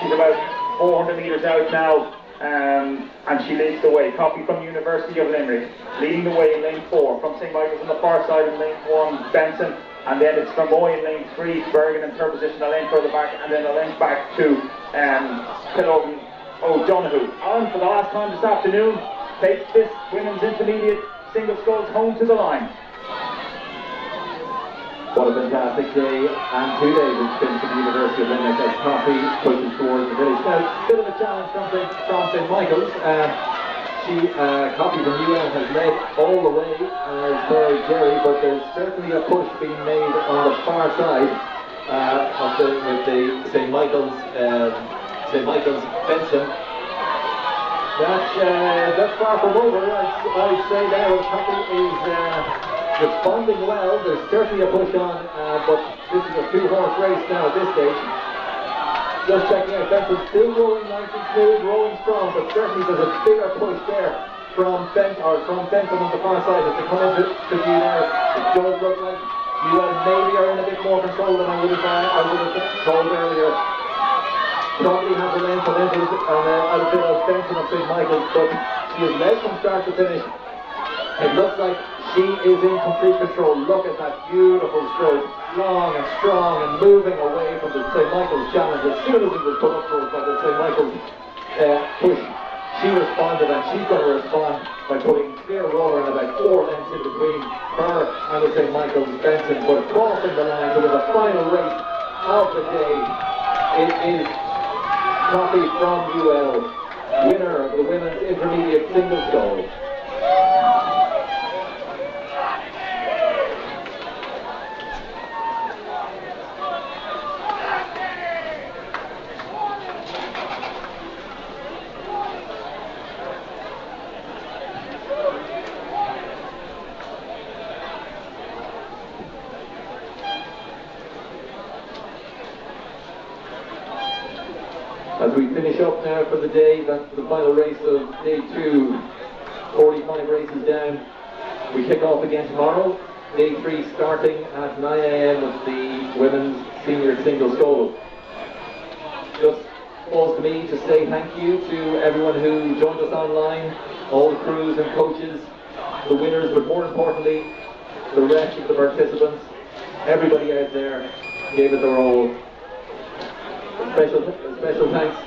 She's about 400 metres out now. And she leads the way. Coffey from University of Limerick leading the way in lane 4. From St. Michael's on the far side in lane 1, Benson. And then it's Fermoy in lane 3, Bergen in 3rd position, a lane further back, and then a lane back to Killogan O'Donoghue. On for the last time this afternoon, takes this women's intermediate single sculls home to the line. What a fantastic day and 2 days it's been for the University of Limerick as Coffey pushes towards the finish. Now, a bit of a challenge from St. Michael's. Coffey from UL has led all the way for Jerry, but there's certainly a push being made on the far side with the St. Michael's Benson. That's far from over. I'd say now Coffey is responding well. There's certainly a push on, but this is a 2-horse race now at this stage. Just checking out, Benson still rolling nice and smooth, rolling strong, but certainly there's a bigger push there from Benson on the far side as they come into view now. It does look like UL maybe are in a bit more control than I would have told earlier. Probably has a lane for Benson and a bit of Benson of St. Michael's, but she is led from start to finish. It looks like she is in complete control. Look at that beautiful stroke, long and strong and moving away from the St. Michael's challenge. As soon as it was put up for by the St. Michael's push, she responded, and she's going to respond by putting clear water and about 4 lengths in between her and the St. Michael's Benson. But crossing the line to the final race of the day, it is Coffey from UL, winner of the women's intermediate single sculls. we finish up now for the day. That's the final race of day 2. 45 races down. We kick off again tomorrow. Day 3 starting at 9 a.m. with the women's senior single solo. Just falls to me to say thank you to everyone who joined us online, all the crews and coaches, the winners, but more importantly, the rest of the participants. Everybody out there gave it their all. Special thanks.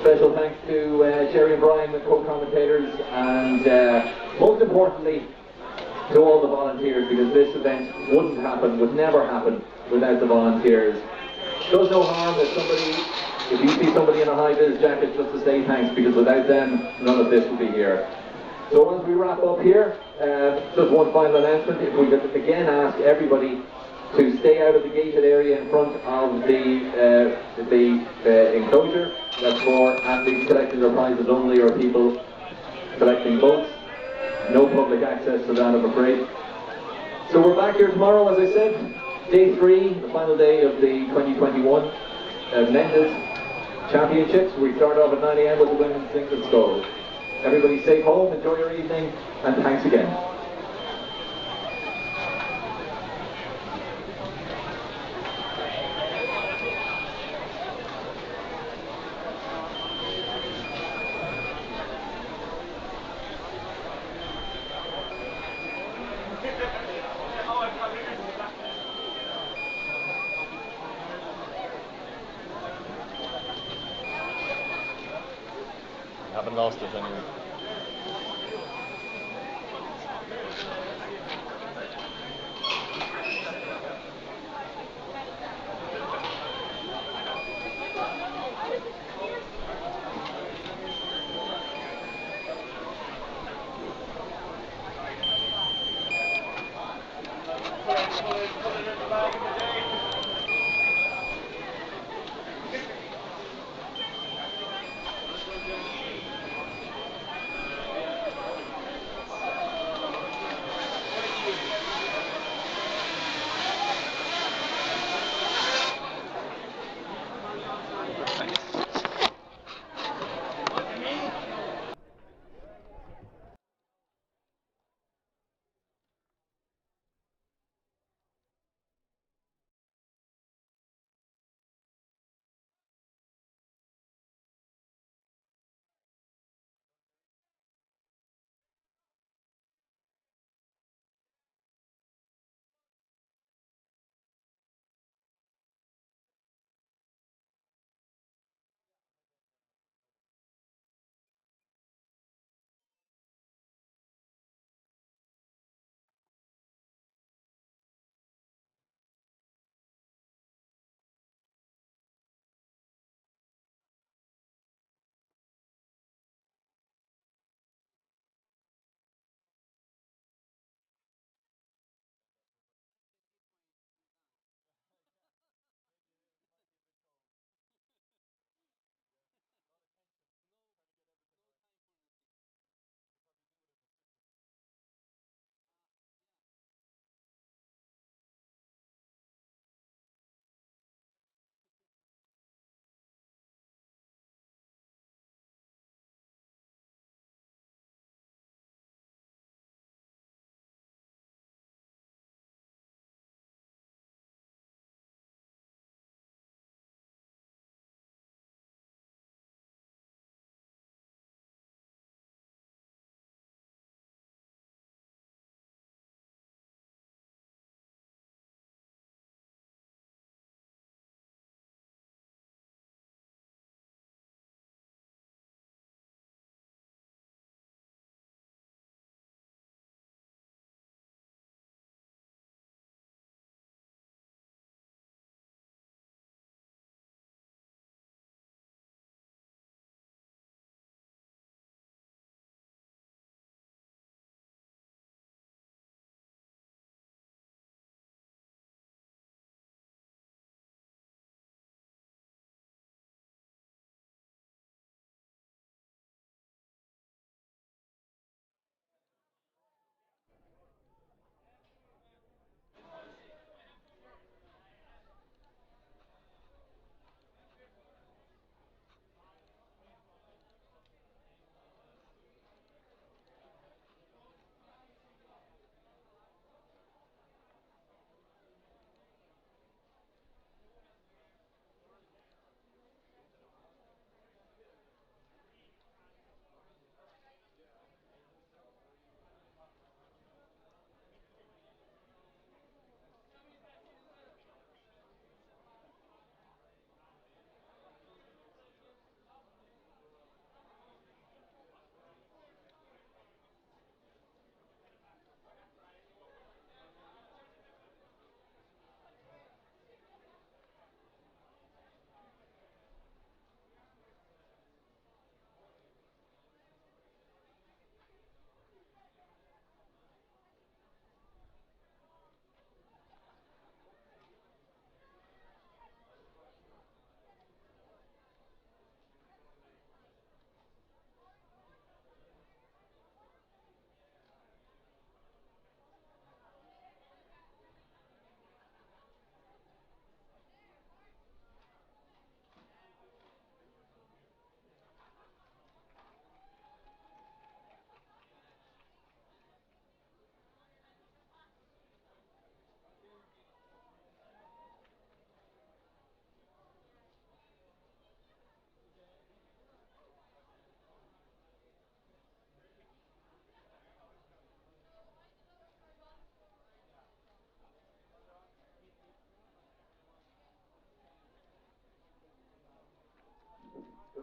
Special thanks to Jerry and Brian, the co-commentators, and most importantly, to all the volunteers, because this event wouldn't happen, would never happen without the volunteers. Does no harm that if you see somebody in a high-vis jacket, just to say thanks, because without them, none of this would be here. So as we wrap up here, just one final announcement. If we could again ask everybody to stay out of the gated area in front of the enclosure. That's for athletes collecting their prizes only, or people collecting votes. No public access to that, I'm afraid. So we're back here tomorrow, as I said. Day 3, the final day of the 2021 Mendes Championships. We start off at 9 a.m. with the women's singles solo. Everybody safe home, enjoy your evening, and thanks again. Haven't lost it anyway.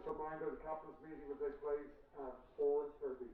Just a reminder, the captain's meeting will take place at 4:30.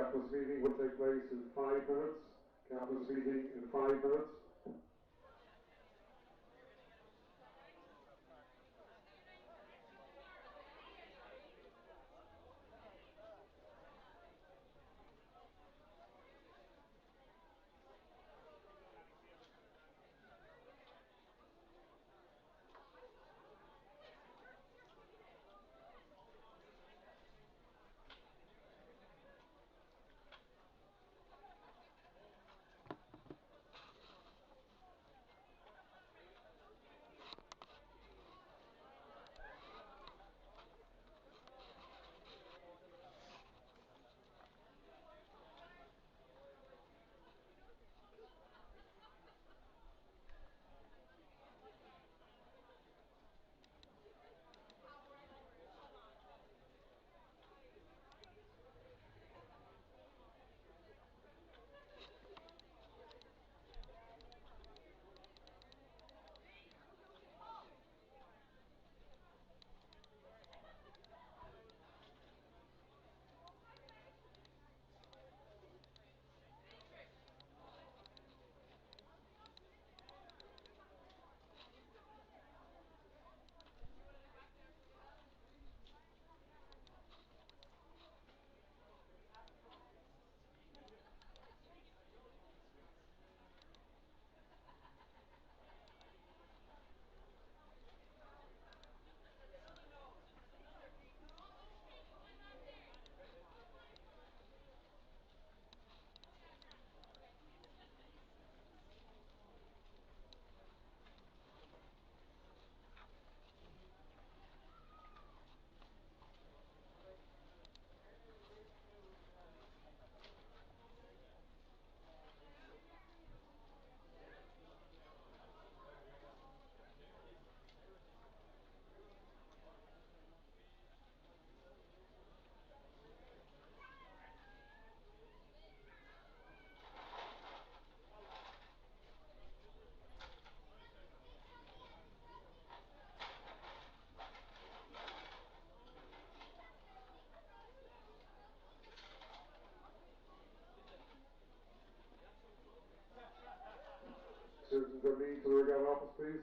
Captain's meeting will take place in 5 minutes. Captain's meeting in 5 minutes. Citizens of me to the regatta office, please.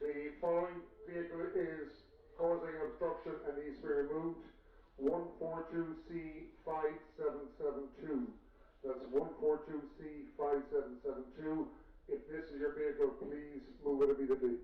The following vehicle is causing obstruction and needs to be removed. 142C5772. That's 142C5772. If this is your vehicle, please move it immediately.